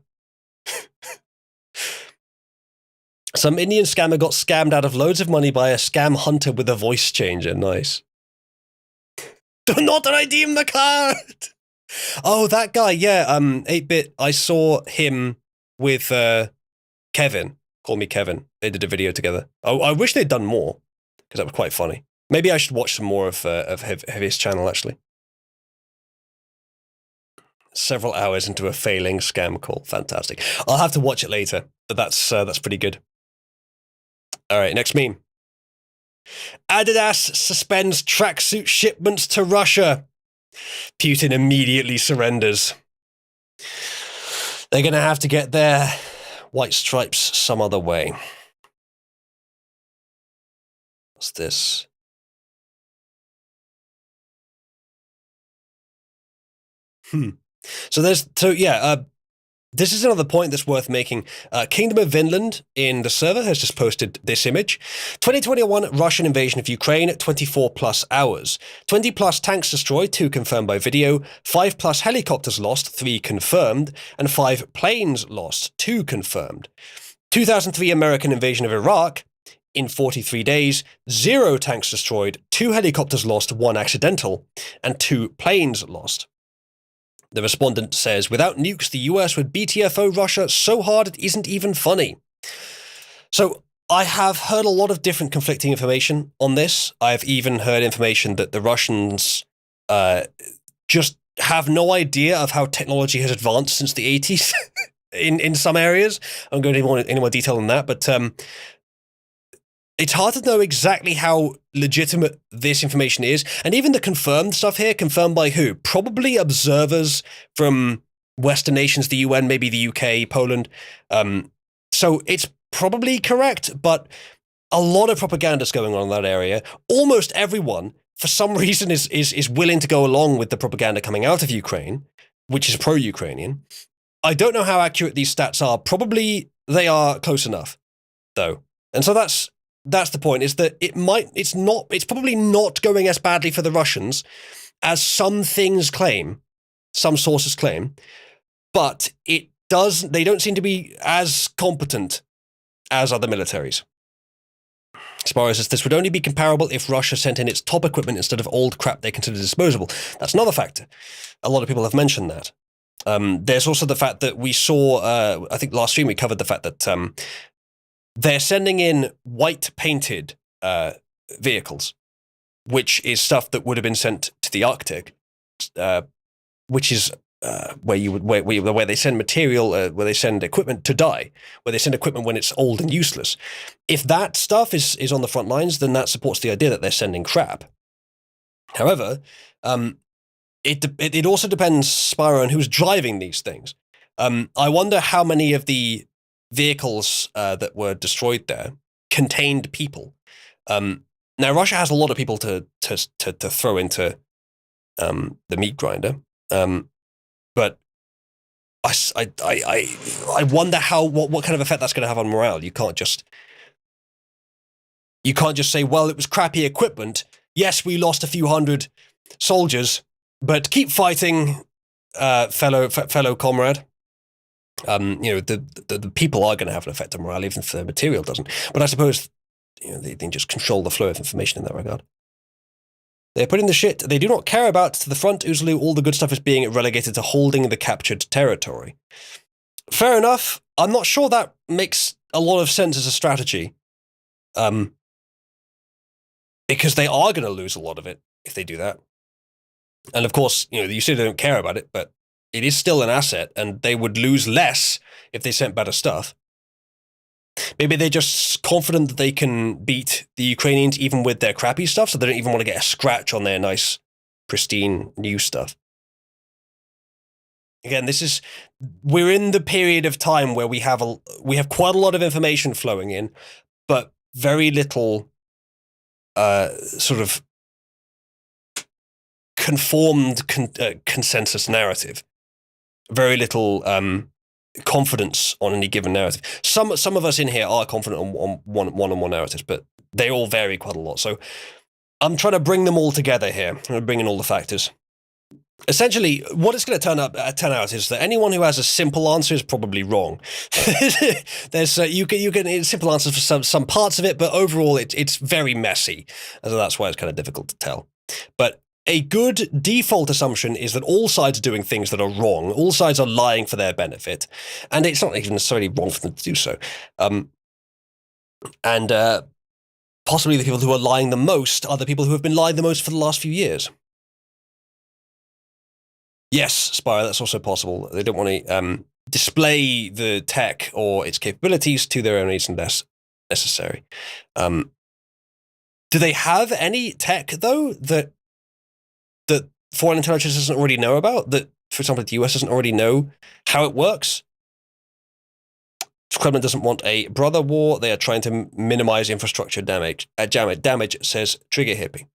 Some Indian scammer got scammed out of loads of money by a scam hunter with a voice changer. Nice. Do not redeem the card! Oh, that guy, yeah, 8-Bit, I saw him with Kevin. Call me Kevin. They did a video together. Oh, I wish they'd done more, because that was quite funny. Maybe I should watch some more of his channel, actually. Several hours into a failing scam call. Fantastic. I'll have to watch it later, but that's pretty good. All right, next meme. Adidas suspends tracksuit shipments to Russia. Putin immediately surrenders. They're going to have to get their white stripes some other way. What's this? So This is another point that's worth making. Kingdom of Vinland in the server has just posted this image. 2021 Russian invasion of Ukraine, 24 plus hours. 20 plus tanks destroyed, 2 confirmed by video. 5 plus helicopters lost, 3 confirmed. And 5 planes lost, 2 confirmed. 2003 American invasion of Iraq, in 43 days, 0 tanks destroyed, 2 helicopters lost, 1 accidental, and 2 planes lost. The respondent says, without nukes, the US would BTFO Russia so hard it isn't even funny. So I have heard a lot of different conflicting information on this. I've even heard information that the Russians just have no idea of how technology has advanced since the 80s in some areas. I'm going to go into any more detail than that, but it's hard to know exactly how legitimate this information is. And even the confirmed stuff here, confirmed by who? Probably observers from Western nations, the UN, maybe the UK, Poland. So it's probably correct, but a lot of propaganda is going on in that area. Almost everyone, for some reason, is willing to go along with the propaganda coming out of Ukraine, which is pro-Ukrainian. I don't know how accurate these stats are. Probably they are close enough, though. And so that's the point, is that it's probably not going as badly for the Russians as some things claim, some sources claim, but they don't seem to be as competent as other militaries. Spira says this would only be comparable if Russia sent in its top equipment instead of old crap they consider disposable. That's another factor. A lot of people have mentioned that. There's also the fact that we saw, I think last stream we covered the fact that they're sending in white-painted vehicles, which is stuff that would have been sent to the Arctic, which is where they send material, where they send equipment to die, where they send equipment when it's old and useless. If that stuff is on the front lines, then that supports the idea that they're sending crap. However, it also depends, Spyro, on who's driving these things. I wonder how many of the vehicles that were destroyed there contained people. Now, Russia has a lot of people to throw into the meat grinder, but I wonder what kind of effect that's going to have on morale. You can't just say, well, it was crappy equipment. Yes, we lost a few hundred soldiers, but keep fighting, fellow comrade. The people are going to have an effect on morale, even if the material doesn't. But I suppose they can just control the flow of information in that regard. They're putting the shit they do not care about to the front. Uzulu, all the good stuff is being relegated to holding the captured territory. Fair enough. I'm not sure that makes a lot of sense as a strategy. Because they are going to lose a lot of it if they do that. And of course, you say they don't care about it, but it is still an asset, and they would lose less if they sent better stuff. Maybe they're just confident that they can beat the Ukrainians even with their crappy stuff, so they don't even want to get a scratch on their nice, pristine, new stuff. Again, we're in the period of time where we have quite a lot of information flowing in, but very little sort of conformed consensus narrative. Very little confidence on any given narrative. Some of us in here are confident on one or more narratives, but they all vary quite a lot. So I'm trying to bring them all together here. I'm going to bring in all the factors. Essentially, what it's going to turn out is that anyone who has a simple answer is probably wrong. There's you can simple answers for some parts of it, but overall it's very messy, and so that's why it's kind of difficult to tell. But a good default assumption is that all sides are doing things that are wrong. All sides are lying for their benefit, and it's not even necessarily wrong for them to do so. And possibly the people who are lying the most are the people who have been lying the most for the last few years. Yes, Spire, that's also possible. They don't want to display the tech or its capabilities to their own needs unless necessary. Do they have any tech, though, that foreign intelligence doesn't already know about? That, for example, the US doesn't already know how it works? Kremlin doesn't want a brother war. They are trying to minimize infrastructure damage. Damage, says Trigger Hippie.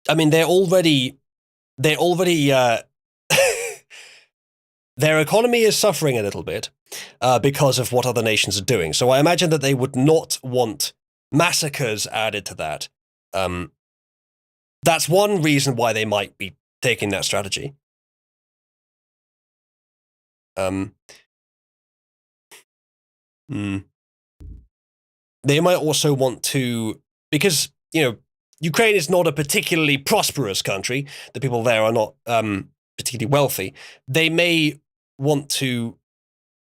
I mean, they're already they're already their economy is suffering a little bit because of what other nations are doing. So I imagine that they would not want massacres added to that. That's one reason why they might be taking that strategy. They might also want to, because, you know, Ukraine is not a particularly prosperous country. The people there are not particularly wealthy. They may want to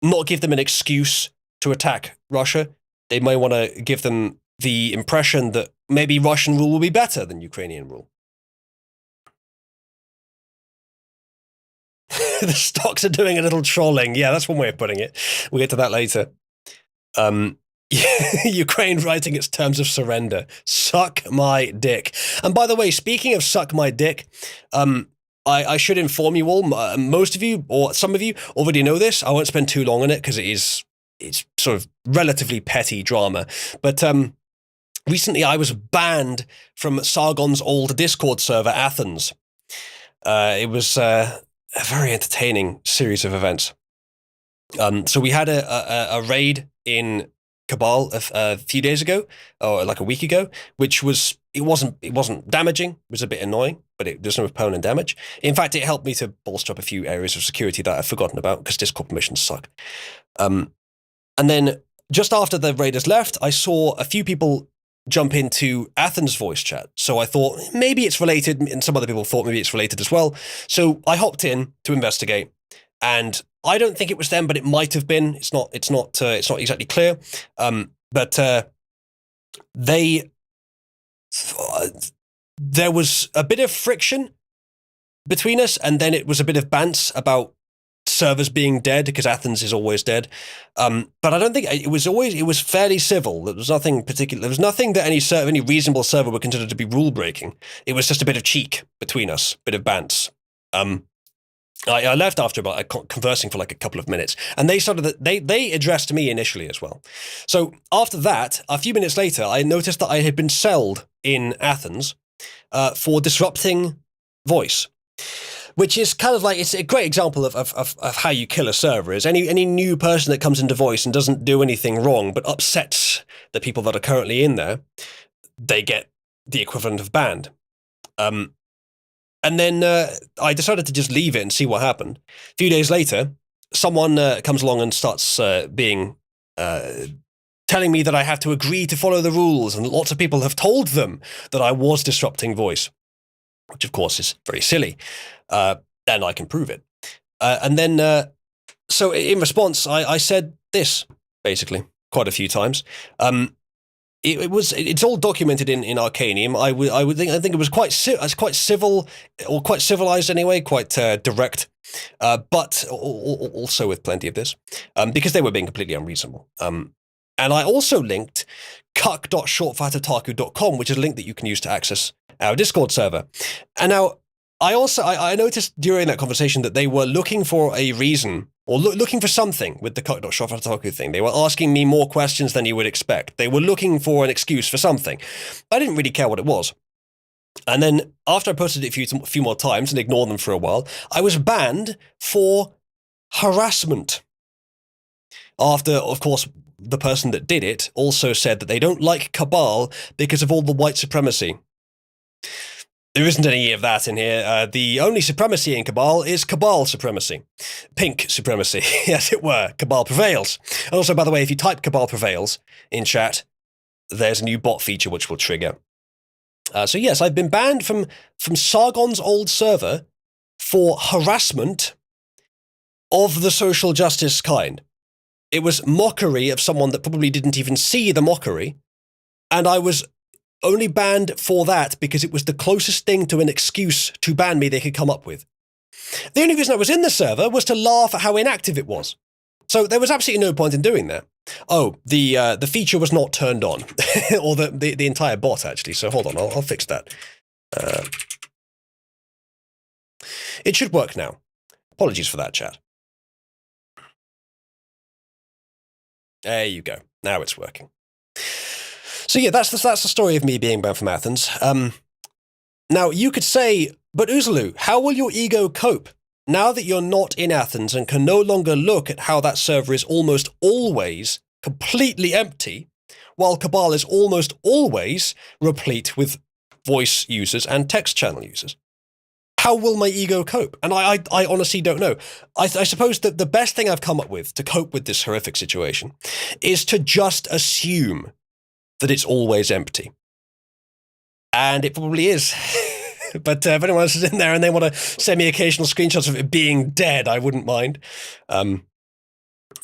not give them an excuse to attack Russia. They may want to give them the impression that maybe Russian rule will be better than Ukrainian rule. The stocks are doing a little trolling. Yeah, that's one way of putting it. We'll get to that later. Ukraine writing its terms of surrender. Suck my dick. And by the way, speaking of suck my dick, I should inform you all, most of you, or some of you, already know this. I won't spend too long on it because it's sort of relatively petty drama. But recently I was banned from Sargon's old Discord server, Athens. It was a very entertaining series of events. So we had a raid in Cabal a few days ago, or like a week ago, which it wasn't damaging. It was a bit annoying, but there's no opponent damage. In fact, it helped me to bolster up a few areas of security that I've forgotten about because Discord permissions suck. And then just after the raiders left, I saw a few people jump into Athens voice chat. So I thought maybe it's related, and some other people thought maybe it's related as well. So I hopped in to investigate, and I don't think it was them, but it might have been. It's not exactly clear. But there was a bit of friction between us, and then it was a bit of bants about servers being dead because Athens is always dead. But I don't think it was fairly civil. There was nothing particular. There was nothing that any reasonable server would consider to be rule breaking. It was just a bit of cheek between us, bit of bants. I left after about conversing for like a couple of minutes, and they addressed me initially as well. So after that, a few minutes later, I noticed that I had been celled in Athens for disrupting voice, which is kind of like, it's a great example of how you kill a server. Is any new person that comes into voice and doesn't do anything wrong but upsets the people that are currently in there, they get the equivalent of banned. And then I decided to just leave it and see what happened. A few days later, someone comes along and starts telling me that I have to agree to follow the rules, and lots of people have told them that I was disrupting voice, which of course is very silly. Then I can prove it. And then, so in response, I said this, basically, quite a few times. It's all documented in Arcanium. I think it was quite civil, or quite civilized anyway, quite direct, but also with plenty of this, because they were being completely unreasonable. And I also linked cuck.shortfatotaku.com, which is a link that you can use to access our Discord server. And now I noticed during that conversation that they were looking for a reason, or looking for something with the cuck.shortfatotaku thing. They were asking me more questions than you would expect. They were looking for an excuse for something. I didn't really care what it was. And then after I posted it a few more times and ignored them for a while, I was banned for harassment. After, of course, the person that did it also said that they don't like Cabal because of all the white supremacy. There isn't any of that in here. The only supremacy in Cabal is Cabal supremacy. Pink supremacy, as it were. Cabal prevails. And also, by the way, if you type Cabal prevails in chat, there's a new bot feature which will trigger. So yes, I've been banned from Sargon's old server for harassment of the social justice kind. It was mockery of someone that probably didn't even see the mockery, and I was only banned for that because it was the closest thing to an excuse to ban me they could come up with. The only reason I was in the server was to laugh at how inactive it was. So there was absolutely no point in doing that. Oh, the feature was not turned on, or the entire bot actually. So hold on, I'll fix that. It should work now. Apologies for that, chat. There you go. Now it's working. So yeah, that's the story of me being banned from Athens. Now, you could say, but Uzulu, how will your ego cope now that you're not in Athens and can no longer look at how that server is almost always completely empty, while Cabal is almost always replete with voice users and text channel users? How will my ego cope? And I honestly don't know. I suppose that the best thing I've come up with to cope with this horrific situation is to just assume that it's always empty. And it probably is. But if anyone else is in there and they want to send me occasional screenshots of it being dead, I wouldn't mind.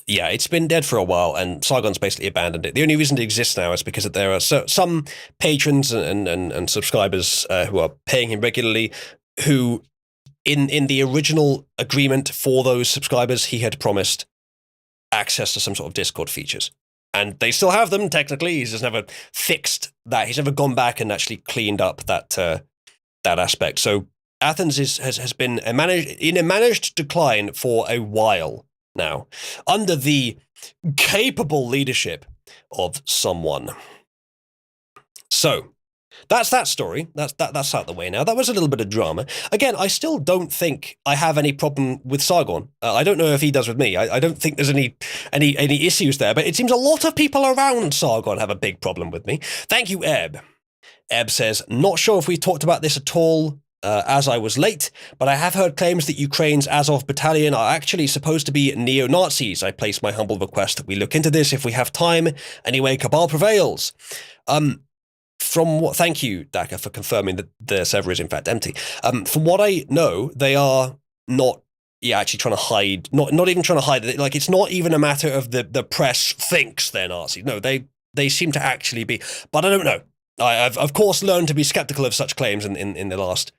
Yeah, it's been dead for a while, and Sargon's basically abandoned it. The only reason it exists now is because there are some patrons and subscribers who are paying him regularly, who, in the original agreement for those subscribers, he had promised access to some sort of Discord features. And they still have them, technically. He's just never fixed that. He's never gone back and actually cleaned up that aspect. So Athens has been in a managed decline for a while now, under the capable leadership of someone. So that's that story. That's out of the way now. That was a little bit of drama. Again, I still don't think I have any problem with Sargon. I don't know if he does with me. I don't think there's any issues there, but it seems a lot of people around Sargon have a big problem with me. Thank you, Eb. Eb says, not sure if we talked about this at all, as I was late, but I have heard claims that Ukraine's Azov battalion are actually supposed to be neo-Nazis. I place my humble request that we look into this if we have time. Anyway, Cabal prevails. Thank you, Daka, for confirming that the server is in fact empty. From what I know, they are not actually trying to hide, not even trying to hide it. Like, it's not even a matter of the press thinks they're Nazis. No, they seem to actually be, but I don't know. I've of course learned to be skeptical of such claims in the last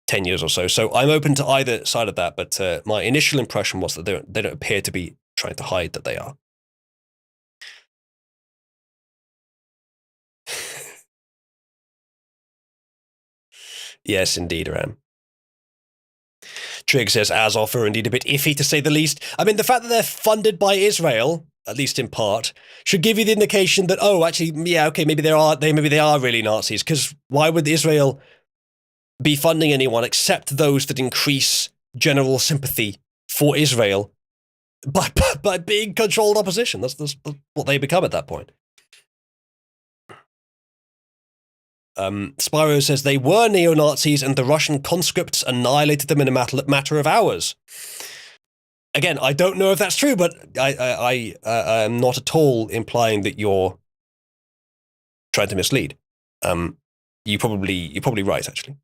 10 years or so. So I'm open to either side of that, but my initial impression was that they don't appear to be trying to hide that they are. Yes, indeed, Ram. Trig says Azov are indeed a bit iffy, to say the least. I mean, the fact that they're funded by Israel, at least in part, should give you the indication that, oh, actually, yeah, okay, maybe they are really Nazis, because why would Israel be funding anyone except those that increase general sympathy for Israel by being controlled opposition? That's what they become at that point. Spyro says they were neo-Nazis and the Russian conscripts annihilated them in a matter of hours. Again, I don't know if that's true, but I am not at all implying that you're trying to mislead. You're probably right, actually.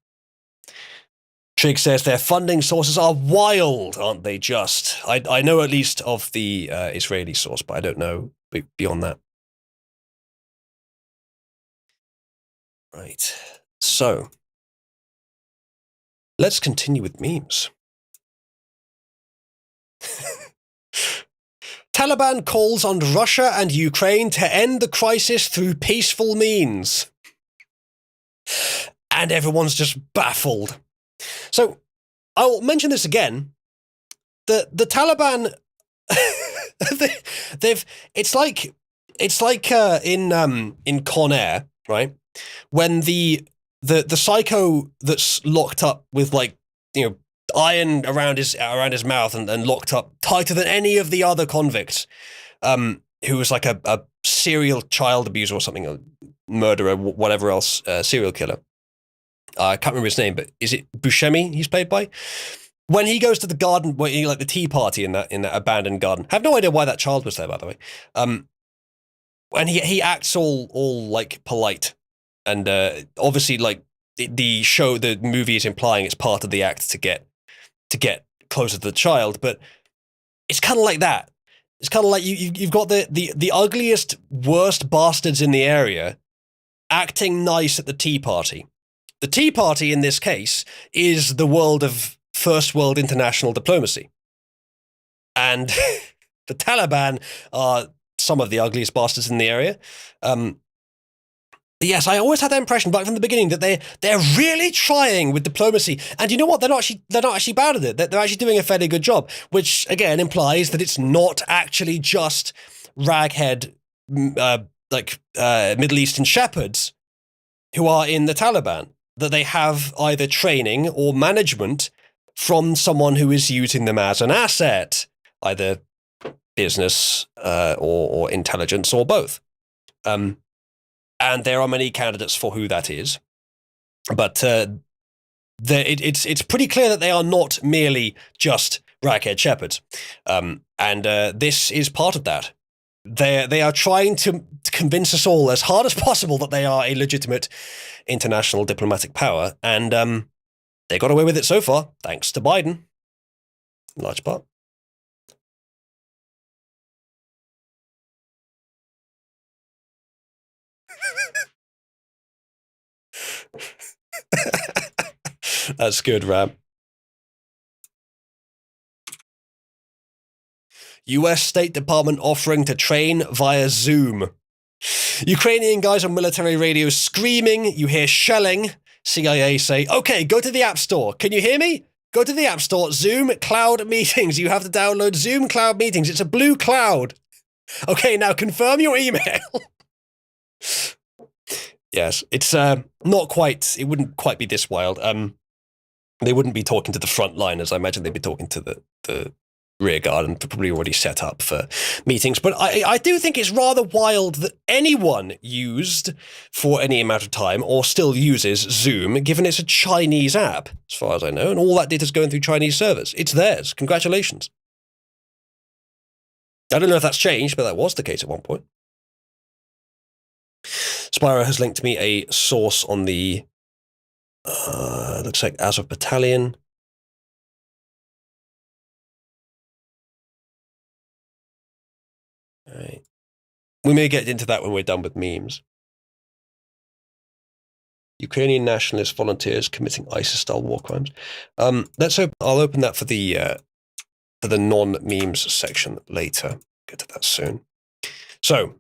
Trig says their funding sources are wild, aren't they just? I know at least of the Israeli source, but I don't know beyond that. Right. So, let's continue with memes. Taliban calls on Russia and Ukraine to end the crisis through peaceful means. And everyone's just baffled. So, I'll mention this again. The Taliban, it's like in Con Air, right? When the psycho that's locked up with, like, you know, iron around his mouth and locked up tighter than any of the other convicts, who was like a serial child abuser or something, a murderer, whatever else, serial killer. I can't remember his name, but is it Buscemi he's played by? When he goes to the garden, like the tea party in that abandoned garden. I have no idea why that child was there, by the way. And he acts all like polite. And obviously, like, the movie is implying it's part of the act to get closer to the child, but it's kind of like that. It's kind of like you've got the ugliest, worst bastards in the area acting nice at the tea party. The tea party in this case is the world of first world international diplomacy, and the Taliban are some of the ugliest bastards in the area. Yes, I always had that impression back from the beginning that they're really trying with diplomacy, and you know what? They're not actually bad at it. They're actually doing a fairly good job, which again implies that it's not actually just raghead, Middle Eastern shepherds who are in the Taliban. that they have either training or management from someone who is using them as an asset, either business or intelligence or both. And there are many candidates for who that is. But it's pretty clear that they are not merely just raghead shepherds. And this is part of that. They are trying to convince us all as hard as possible that they are a legitimate international diplomatic power, and they got away with it so far, thanks to Biden, in large part. That's good, Ram. US State Department offering to train via Zoom. Ukrainian guys on military radio screaming. You hear shelling. CIA say, okay, go to the App Store. Can you hear me? Go to the App Store. Zoom Cloud Meetings. You have to download Zoom Cloud Meetings. It's a blue cloud. Okay, now confirm your email. Yes, it's not quite, it wouldn't quite be this wild. They wouldn't be talking to the front liners. I imagine they'd be talking to the rear guard and probably already set up for meetings. But I do think it's rather wild that anyone used for any amount of time or still uses Zoom, given it's a Chinese app, as far as I know, and all that data's going through Chinese servers. It's theirs. Congratulations. I don't know if that's changed, but that was the case at one point. Spyro has linked me a source on the, looks like Azov Battalion. All right. We may get into that when we're done with memes. Ukrainian nationalist volunteers committing ISIS-style war crimes. I'll open that for the non-memes section later. Get to that soon. So,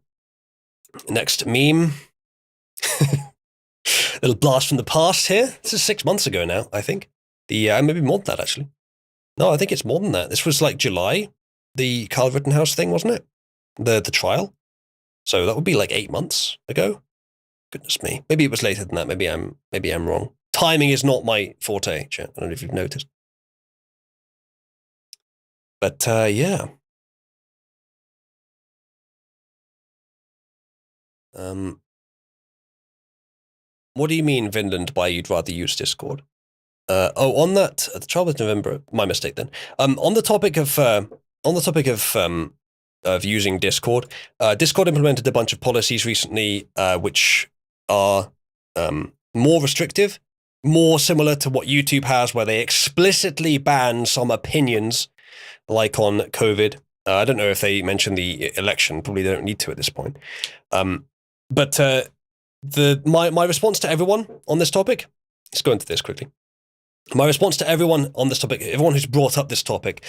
next meme. Little blast from the past here. This is 6 months ago now, I think. Maybe more than that, actually. No, I think it's more than that. This was like July, the Carl Rittenhouse thing, wasn't it? The trial. So that would be like 8 months ago. Goodness me. Maybe it was later than that. Maybe I'm wrong. Timing is not my forte, chat. I don't know if you've noticed. But yeah. What do you mean, Vinland, by you'd rather use Discord? On that, the trial was November. My mistake then. On the topic of using Discord, Discord implemented a bunch of policies recently, which are more restrictive, more similar to what YouTube has, where they explicitly ban some opinions, like on COVID. I don't know if they mentioned the election. Probably they don't need to at this point. But my response to everyone on this topic, let's go into this quickly. My response to everyone on this topic, everyone who's brought up this topic,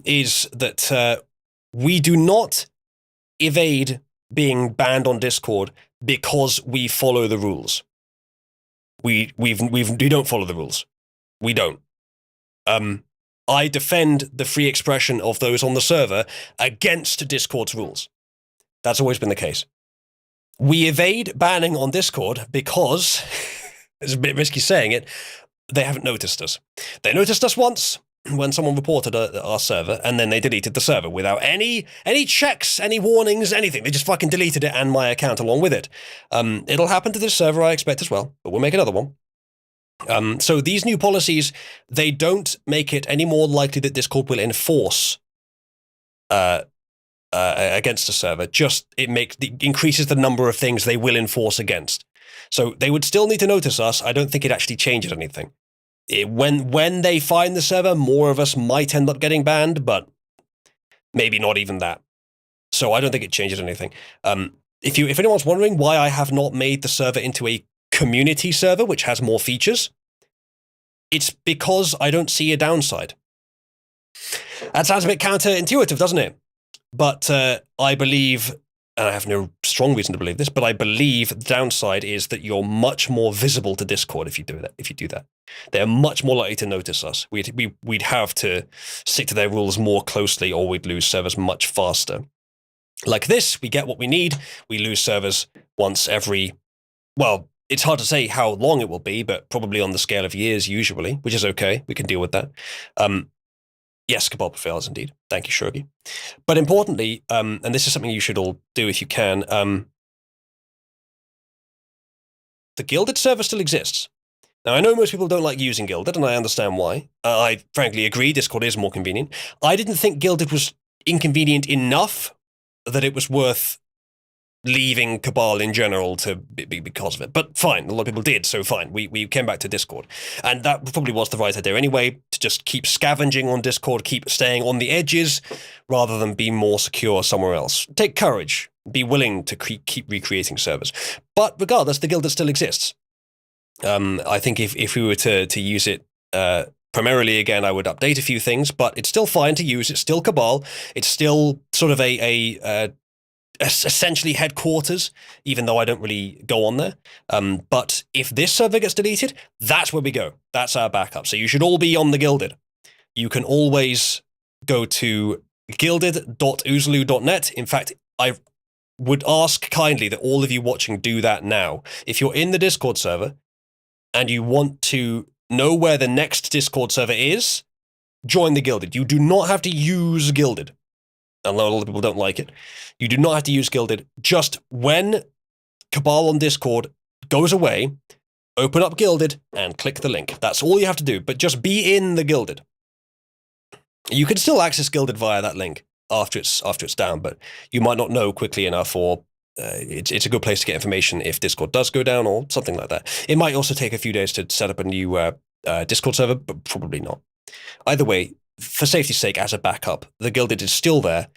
is that we do not evade being banned on Discord because we follow the rules. We don't follow the rules. We don't. I defend the free expression of those on the server against Discord's rules. That's always been the case. We evade banning on Discord because, it's a bit risky saying it, they haven't noticed us. They noticed us once when someone reported our server, and then they deleted the server without any checks, any warnings, anything. They just fucking deleted it and my account along with it. It'll happen to this server, I expect, as well, but we'll make another one. So these new policies, they don't make it any more likely that Discord will enforce against a server. Just it increases the number of things they will enforce against. So they would still need to notice us. I don't think it actually changes anything. When they find the server, more of us might end up getting banned, but maybe not even that. So I don't think it changes anything. If anyone's wondering why I have not made the server into a community server, which has more features, it's because I don't see a downside. That sounds a bit counterintuitive, doesn't it? But I believe, and I have no strong reason to believe this, but I believe the downside is that you're much more visible to Discord if you do that. They're much more likely to notice us. We'd have to stick to their rules more closely, or we'd lose servers much faster. Like this, we get what we need. We lose servers once every, well, it's hard to say how long it will be, but probably on the scale of years usually, which is okay. We can deal with that. Yes, Cabal prevails indeed. Thank you, Shogi. But importantly, and this is something you should all do if you can, the Gilded server still exists. Now, I know most people don't like using Gilded, and I understand why. I frankly agree Discord is more convenient. I didn't think Gilded was inconvenient enough that it was worth leaving Cabal in general to be because of it. But fine, a lot of people did, so fine. We came back to Discord. And that probably was the right idea anyway, to just keep scavenging on Discord, keep staying on the edges, rather than be more secure somewhere else. Take courage. Be willing to keep recreating servers. But regardless, the Gilded still exists. I think if we were to use it primarily again, I would update a few things, but it's still fine to use. It's still Cabal. It's still sort of essentially headquarters, even though I don't really go on there. But if this server gets deleted, that's where we go. That's our backup. So you should all be on the Gilded. You can always go to gilded.oozaloo.net. In fact, I would ask kindly that all of you watching do that now. If you're in the Discord server and you want to know where the next Discord server is, join the Gilded. You do not have to use Gilded. I know a lot of people don't like it. You do not have to use Gilded. Just when Cabal on Discord goes away, open up Gilded and click the link. That's all you have to do, but just be in the Gilded. You can still access Gilded via that link after it's down, but you might not know quickly enough, or it's a good place to get information if Discord does go down or something like that. It might also take a few days to set up a new Discord server, but probably not. Either way, for safety's sake, as a backup, the Gilded is still there.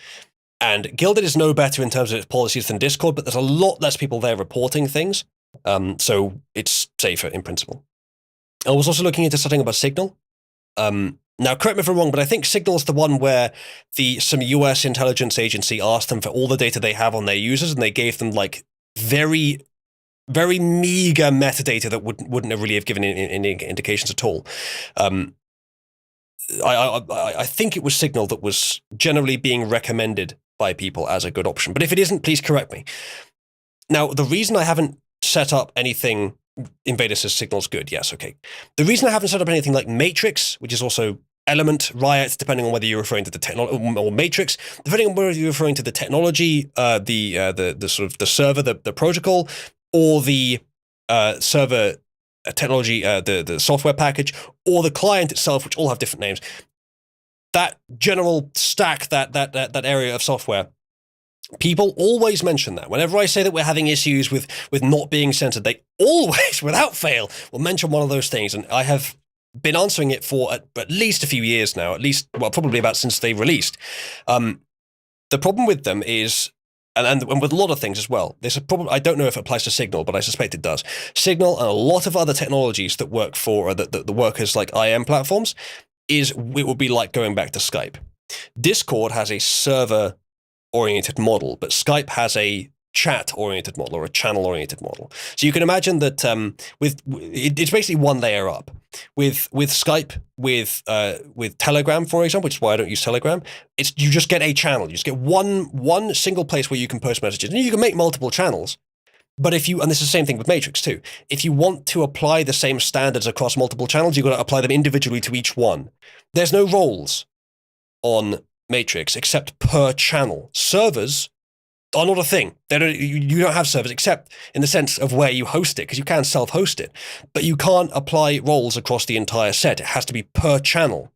And Gilded is no better in terms of its policies than Discord, but there's a lot less people there reporting things. So it's safer in principle. I was also looking into setting up a Signal. Now, correct me if I'm wrong, but I think Signal is the one where some US intelligence agency asked them for all the data they have on their users, and they gave them like very, very meager metadata that wouldn't have really have given any indications at all. I think it was Signal that was generally being recommended by people as a good option. But if it isn't, please correct me. Now, the reason I haven't set up anything, Invader says Signal's good. Yes, okay. The reason I haven't set up anything like Matrix, which is also Element, Riot, depending on whether you're referring to the technology, or Matrix, depending on whether you're referring to the technology, the sort of the server, the protocol, or the server technology, the software package, or the client itself, which all have different names. That general stack, that area of software, people always mention that. Whenever I say that we're having issues with not being censored, they always, without fail, will mention one of those things. And I have been answering it for at least a few years now, probably about since they released. The problem with them is, and with a lot of things as well, there's a problem. I don't know if it applies to Signal, but I suspect it does. Signal and a lot of other technologies that work for the workers like IM platforms, it would be like going back to Skype. Discord has a server-oriented model, but Skype has a chat-oriented model or a channel-oriented model. So you can imagine that it's basically one layer up. With Skype, with Telegram, for example, which is why I don't use Telegram, you just get a channel. You just get one single place where you can post messages, and you can make multiple channels. But and this is the same thing with Matrix too. If you want to apply the same standards across multiple channels, you've got to apply them individually to each one. There's no roles on Matrix except per channel. Servers are not a thing. You don't have servers except in the sense of where you host it, because you can self-host it. But you can't apply roles across the entire set. It has to be per channel.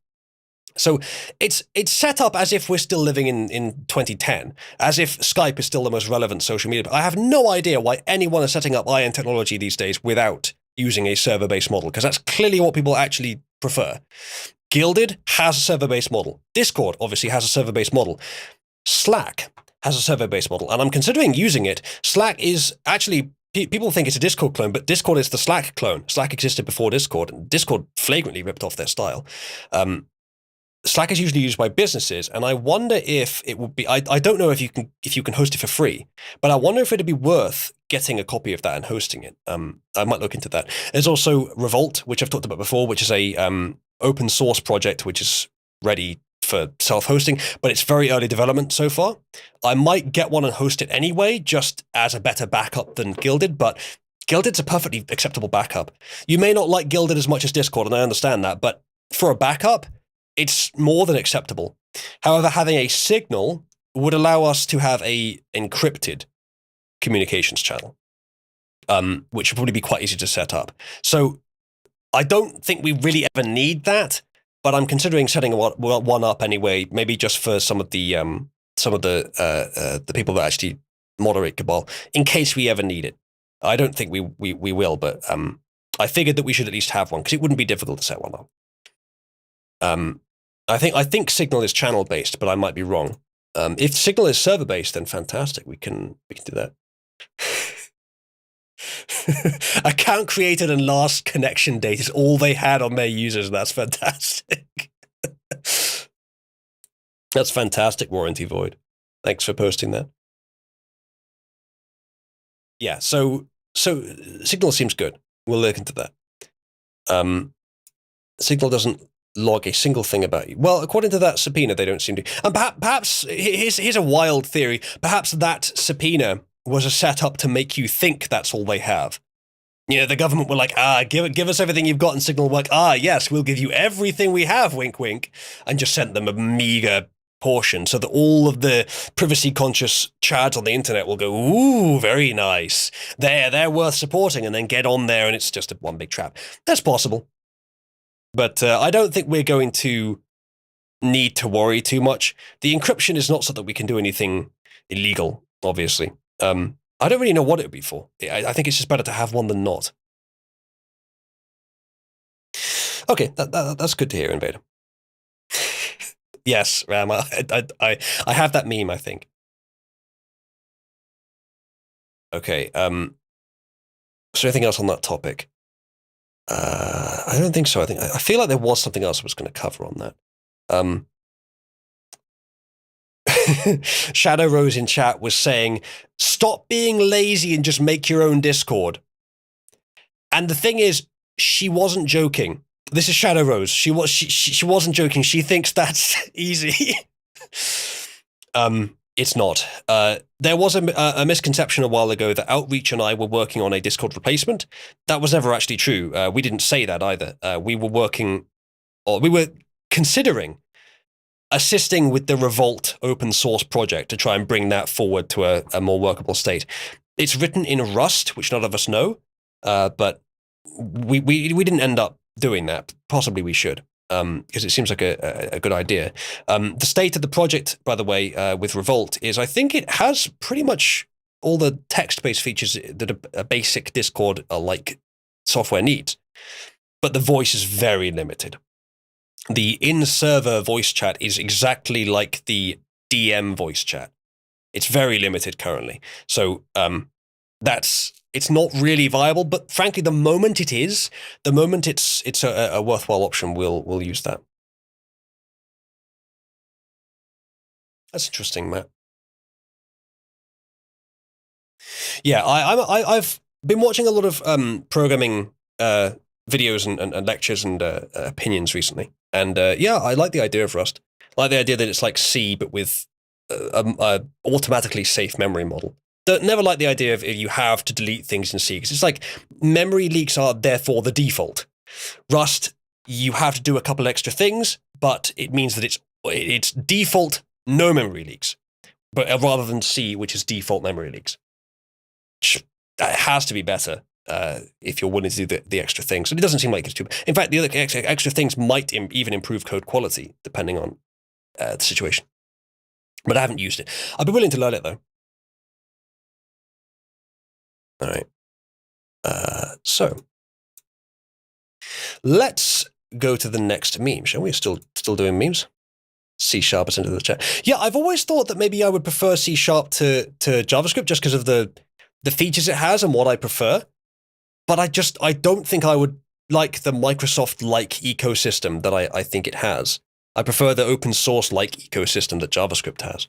So it's set up as if we're still living in 2010, as if Skype is still the most relevant social media. But I have no idea why anyone is setting up IM technology these days without using a server-based model, because that's clearly what people actually prefer. Gilded has a server-based model. Discord obviously has a server-based model. Slack has a server-based model, and I'm considering using it. Slack is actually, people think it's a Discord clone, but Discord is the Slack clone. Slack existed before Discord, and Discord flagrantly ripped off their style. Slack is usually used by businesses, and I wonder if it would be, I don't know if you can host it for free, but I wonder if it'd be worth getting a copy of that and hosting it. I might look into that. There's also Revolt, which I've talked about before, which is a open source project which is ready for self-hosting, but it's very early development so far. I might get one and host it anyway, just as a better backup than Gilded, but Gilded's a perfectly acceptable backup. You may not like Gilded as much as Discord, and I understand that, but for a backup, it's more than acceptable. However, having a Signal would allow us to have a encrypted communications channel, which would probably be quite easy to set up. So I don't think we really ever need that, but I'm considering setting one up anyway, maybe just for some of the people that actually moderate Cabal, in case we ever need it. I don't think we will, but I figured that we should at least have one because it wouldn't be difficult to set one up. I think Signal is channel based, but I might be wrong. If Signal is server based, then fantastic. We can do that. Account created and last connection date is all they had on their users. That's fantastic. That's fantastic, Warranty Void. Thanks for posting that. Yeah, so Signal seems good. We'll look into that. Signal doesn't log a single thing about you. Well, according to that subpoena, they don't seem to. And perhaps here's a wild theory. Perhaps that subpoena was a setup to make you think that's all they have. You know, the government were like, give us everything you've got, and Signal were like, yes, we'll give you everything we have, wink, wink, and just sent them a meager portion so that all of the privacy-conscious chads on the internet will go, ooh, very nice. They're worth supporting, and then get on there, and it's just one big trap. That's possible. But I don't think we're going to need to worry too much. The encryption is not so that we can do anything illegal, obviously. I don't really know what it would be for. I think it's just better to have one than not. Okay, that's good to hear, Invader. Yes, Ram, I have that meme, I think. Okay, is there anything else on that topic? I don't think so. I feel like there was something else I was going to cover on that. Shadow Rose in chat was saying, stop being lazy and just make your own Discord. And the thing is, she wasn't joking. This is Shadow Rose. She wasn't joking. She thinks that's easy. It's not. There was a misconception a while ago that Outreach and I were working on a Discord replacement. That was never actually true. We didn't say that either. We were considering assisting with the Revolt open source project to try and bring that forward to a more workable state. It's written in Rust, which none of us know, but we didn't end up doing that. Possibly we should. Because it seems like a good idea. The state of the project, by the way, with Revolt is I think it has pretty much all the text-based features that a basic Discord-like software needs. But the voice is very limited. The in-server voice chat is exactly like the DM voice chat. It's very limited currently. So it's not really viable, but frankly, the moment it's a worthwhile option, we'll use that. That's interesting, Matt. Yeah, I've been watching a lot of programming videos and lectures and opinions recently, and I like the idea of Rust. I like the idea that it's like C, but with a automatically safe memory model. Never like the idea of if you have to delete things in C, because it's like memory leaks are therefore the default. Rust, you have to do a couple extra things, but it means that it's default no memory leaks, but rather than C, which is default memory leaks. That has to be better if you're willing to do the extra things. And it doesn't seem like it's too bad. In fact, the other extra things might even improve code quality, depending on the situation. But I haven't used it. I'd be willing to learn it, though. All right. So let's go to the next meme, shall we? Still doing memes? C# is into the chat. Yeah, I've always thought that maybe I would prefer C# to JavaScript just because of the features it has and what I prefer. But I don't think I would like the Microsoft-like ecosystem that I think it has. I prefer the open source-like ecosystem that JavaScript has.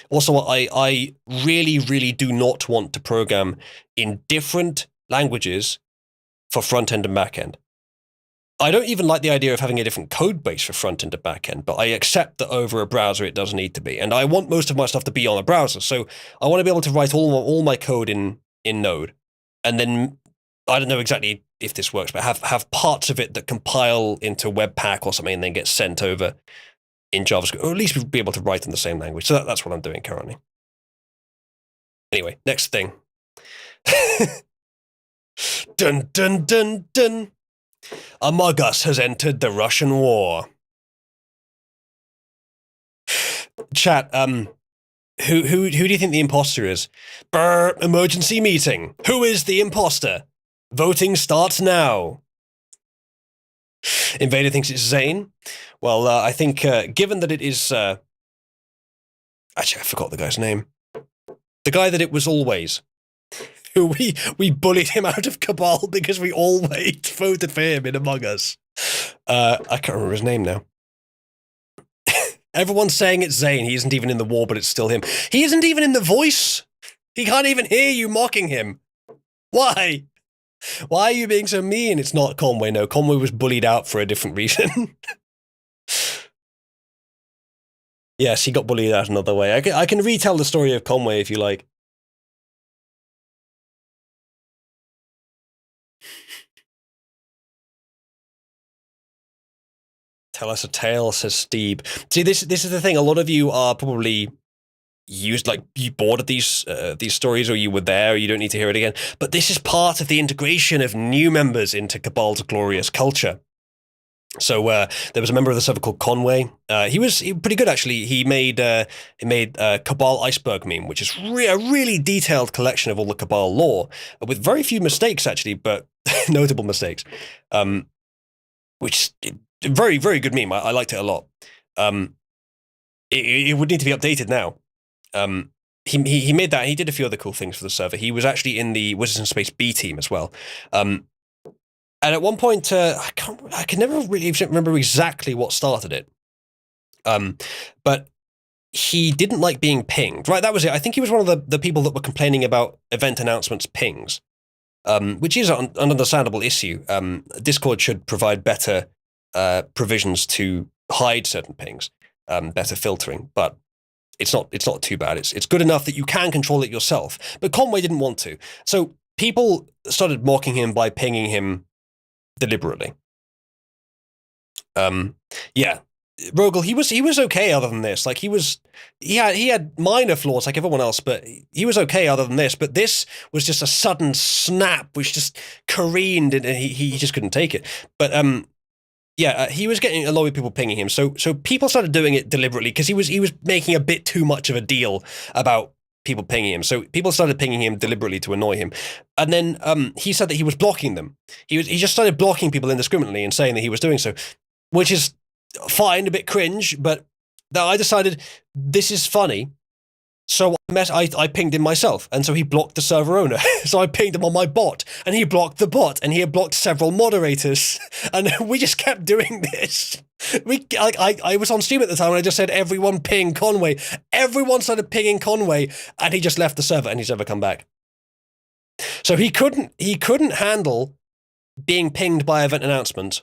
Also, I really, really do not want to program in different languages for front-end and back-end. I don't even like the idea of having a different code base for front end to back end, but I accept that over a browser it does need to be. And I want most of my stuff to be on a browser. So I want to be able to write all my code in Node. And then, I don't know exactly if this works, but have parts of it that compile into Webpack or something and then get sent over in JavaScript, or at least be able to write in the same language. So that's what I'm doing currently. Anyway, next thing. Dun, dun, dun, dun. Among Us has entered the Russian war. Chat, who do you think the imposter is? Brr, emergency meeting. Who is the imposter? Voting starts now. Invader thinks it's Zane. Well, I think, given that it is, actually, I forgot the guy's name. The guy that it was always. Who we bullied him out of Cabal because we always voted for him in Among Us. I can't remember his name now. Everyone's saying it's Zane. He isn't even in the war, but it's still him. He isn't even in the voice. He can't even hear you mocking him. Why? Why are you being so mean? It's not Conway. No, Conway was bullied out for a different reason. Yes, he got bullied out another way. I can retell the story of Conway if you like. Tell us a tale, says Steve. See, this is the thing. A lot of you are probably used, like, you bored of these stories, or you were there, or you don't need to hear it again. But this is part of the integration of new members into Cabal's glorious culture. So there was a member of the server called Conway. He was pretty good, actually. He made Cabal Iceberg meme, which is a really detailed collection of all the Cabal lore, with very few mistakes, actually, but notable mistakes. Which very, very good meme. I liked it a lot. It would need to be updated now. He made that, and he did a few other cool things for the server. He was actually in the Wizards in Space B team as well. And at one point, I can never really remember exactly what started it. But he didn't like being pinged. Right, that was it. I think he was one of the people that were complaining about event announcements pings, which is an understandable issue. Discord should provide better provisions to hide certain pings, better filtering, but it's not too bad. It's good enough that you can control it yourself. But Conway didn't want to. So people started mocking him by pinging him deliberately. Yeah. Rogel, he was okay other than this. Like, he had minor flaws like everyone else, but he was okay other than this. But this was just a sudden snap which just careened, and he just couldn't take it. But yeah, he was getting a lot of people pinging him. So people started doing it deliberately because he was making a bit too much of a deal about people pinging him. So people started pinging him deliberately to annoy him. And then he said that he was blocking them. He just started blocking people indiscriminately and saying that he was doing so, which is fine, a bit cringe, but I decided this is funny. So I pinged him myself, and so he blocked the server owner. So I pinged him on my bot, and he blocked the bot, and he had blocked several moderators, and we just kept doing this. I was on stream at the time, and I just said, everyone ping Conway. Everyone started pinging Conway, and he just left the server, and he's never come back. So he couldn't handle being pinged by event announcement.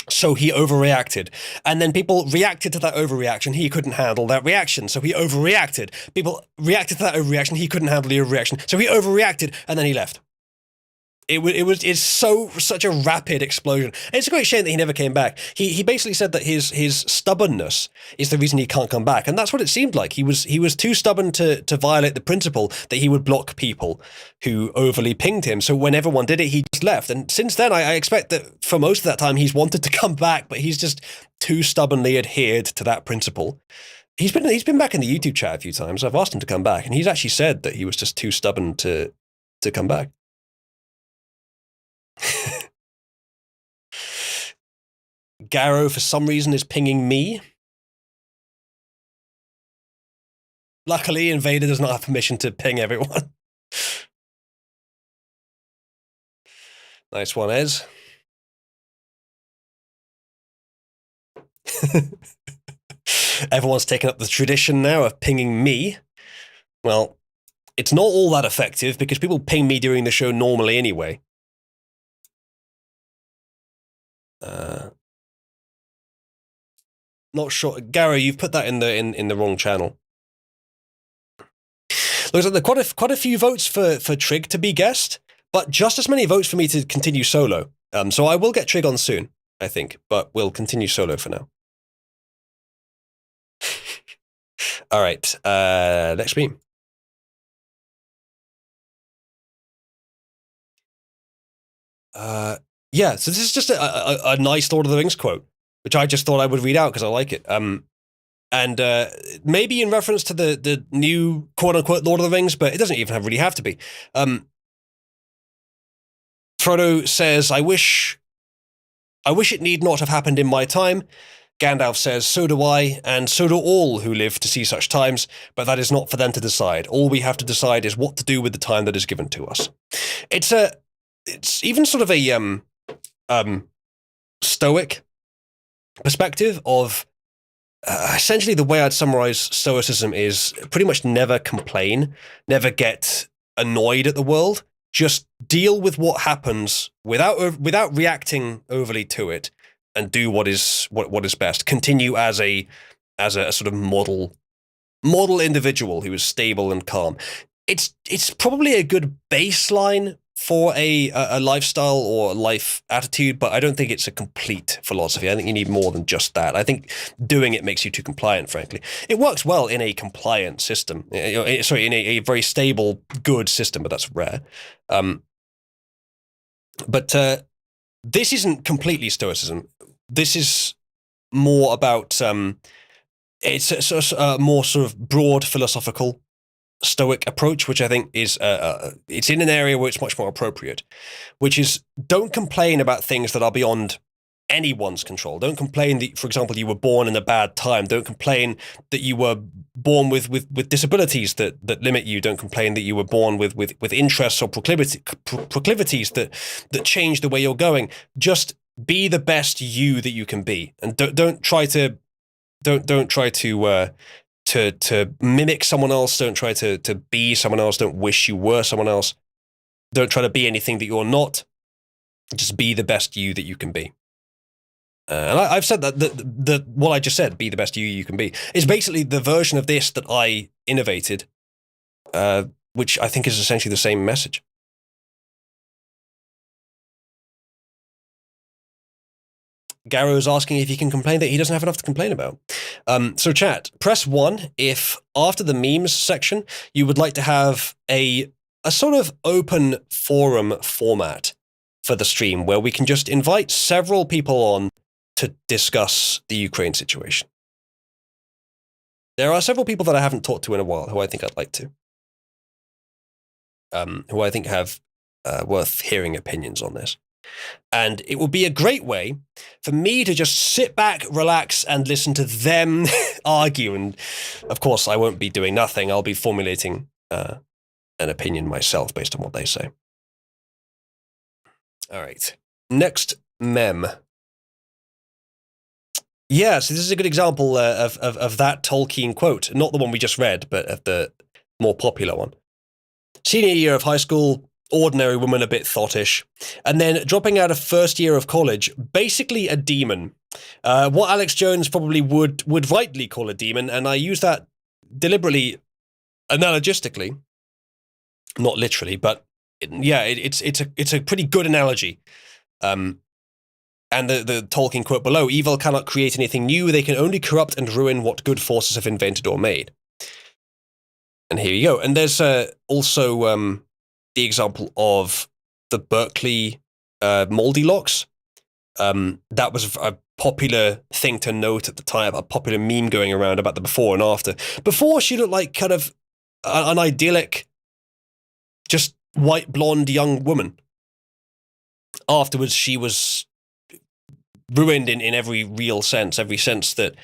So he overreacted. And then people reacted to that overreaction. He couldn't handle that reaction. So he overreacted. People reacted to that overreaction. He couldn't handle the overreaction. So he overreacted, and then he left. It's such a rapid explosion. And it's a great shame that he never came back. He basically said that his stubbornness is the reason he can't come back. And that's what it seemed like. He was too stubborn to violate the principle that he would block people who overly pinged him. So when everyone did it, he just left. And since then, I expect that for most of that time, he's wanted to come back, but he's just too stubbornly adhered to that principle. He's been back in the YouTube chat a few times. I've asked him to come back, and he's actually said that he was just too stubborn to come back. Garrow, for some reason, is pinging me. Luckily, Invader does not have permission to ping everyone. Nice one, Ez. Everyone's taken up the tradition now of pinging me. Well, it's not all that effective because people ping me during the show normally anyway. Not sure. Gary, you've put that in the wrong channel. Looks like there are quite a few votes for Trig to be guest, but just as many votes for me to continue solo. So I will get Trig on soon, I think, but we'll continue solo for now. All right, next meme. Yeah, so this is just a nice Lord of the Rings quote, which I just thought I would read out because I like it. And maybe in reference to the new quote-unquote Lord of the Rings, but it doesn't even really have to be. Frodo says, I wish it need not have happened in my time. Gandalf says, so do I, and so do all who live to see such times, but that is not for them to decide. All we have to decide is what to do with the time that is given to us. It's even sort of a stoic perspective of essentially the way I'd summarize stoicism is pretty much never complain, never get annoyed at the world, just deal with what happens without reacting overly to it, and do what is best. Continue as a sort of model individual who is stable and calm. It's probably a good baseline for a lifestyle or life attitude, but I don't think it's a complete philosophy. I think you need more than just that. I think doing it makes you too compliant, frankly. It works well in a compliant system. Sorry, in a very stable, good system, but that's rare. But this isn't completely stoicism. This is more about it's a more sort of broad philosophical stoic approach, which I think is it's in an area where it's much more appropriate, which is don't complain about things that are beyond anyone's control. Don't complain that, for example, you were born in a bad time. Don't complain that you were born with disabilities that limit you. Don't complain that you were born with interests or proclivities that change the way you're going. Just be the best you that you can be, and don't try to mimic someone else. Don't try to be someone else. Don't wish you were someone else. Don't try to be anything that you're not. Just be the best you that you can be. And I've said that what I just said, be the best you can be, is basically the version of this that I innovated, which I think is essentially the same message. Garrow's asking if he can complain that he doesn't have enough to complain about. So chat, press 1 if after the memes section you would like to have a sort of open forum format for the stream where we can just invite several people on to discuss the Ukraine situation. There are several people that I haven't talked to in a while who I think I'd like to. Who I think have worth hearing opinions on this. And it will be a great way for me to just sit back, relax, and listen to them argue. And of course, I won't be doing nothing. I'll be formulating an opinion myself based on what they say. All right. Next mem. Yeah, so this is a good example of that Tolkien quote. Not the one we just read, but of the more popular one. Senior year of high school, ordinary woman, a bit thottish. And then dropping out of first year of college, basically a demon. What Alex Jones probably would rightly call a demon, and I use that deliberately, analogistically. Not literally, but it's a pretty good analogy. And the Tolkien quote below, evil cannot create anything new, they can only corrupt and ruin what good forces have invented or made. And here you go. And there's also the example of the Berkeley moldy locks. That was a popular thing to note at the time, a popular meme going around about the before and after. Before, she looked like kind of an idyllic, just white blonde young woman. Afterwards, she was ruined in every real sense, every sense that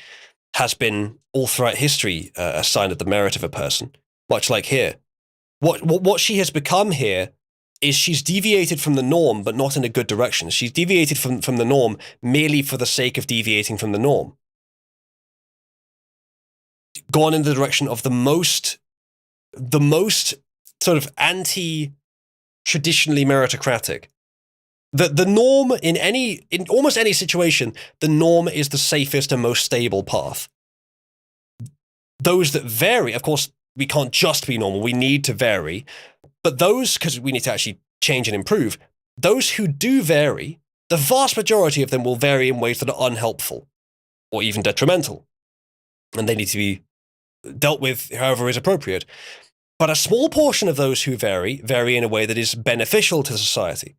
has been all throughout history a sign of the merit of a person. Much like here. What she has become here is she's deviated from the norm, but not in a good direction. She's deviated from the norm merely for the sake of deviating from the norm. Gone in the direction of the most sort of anti-traditionally meritocratic the norm in almost any situation, the norm is the safest and most stable path. Those that vary, of course, we can't just be normal. We need to vary. But those, because we need to actually change and improve, those who do vary, the vast majority of them will vary in ways that are unhelpful or even detrimental. And they need to be dealt with however is appropriate. But a small portion of those who vary in a way that is beneficial to society.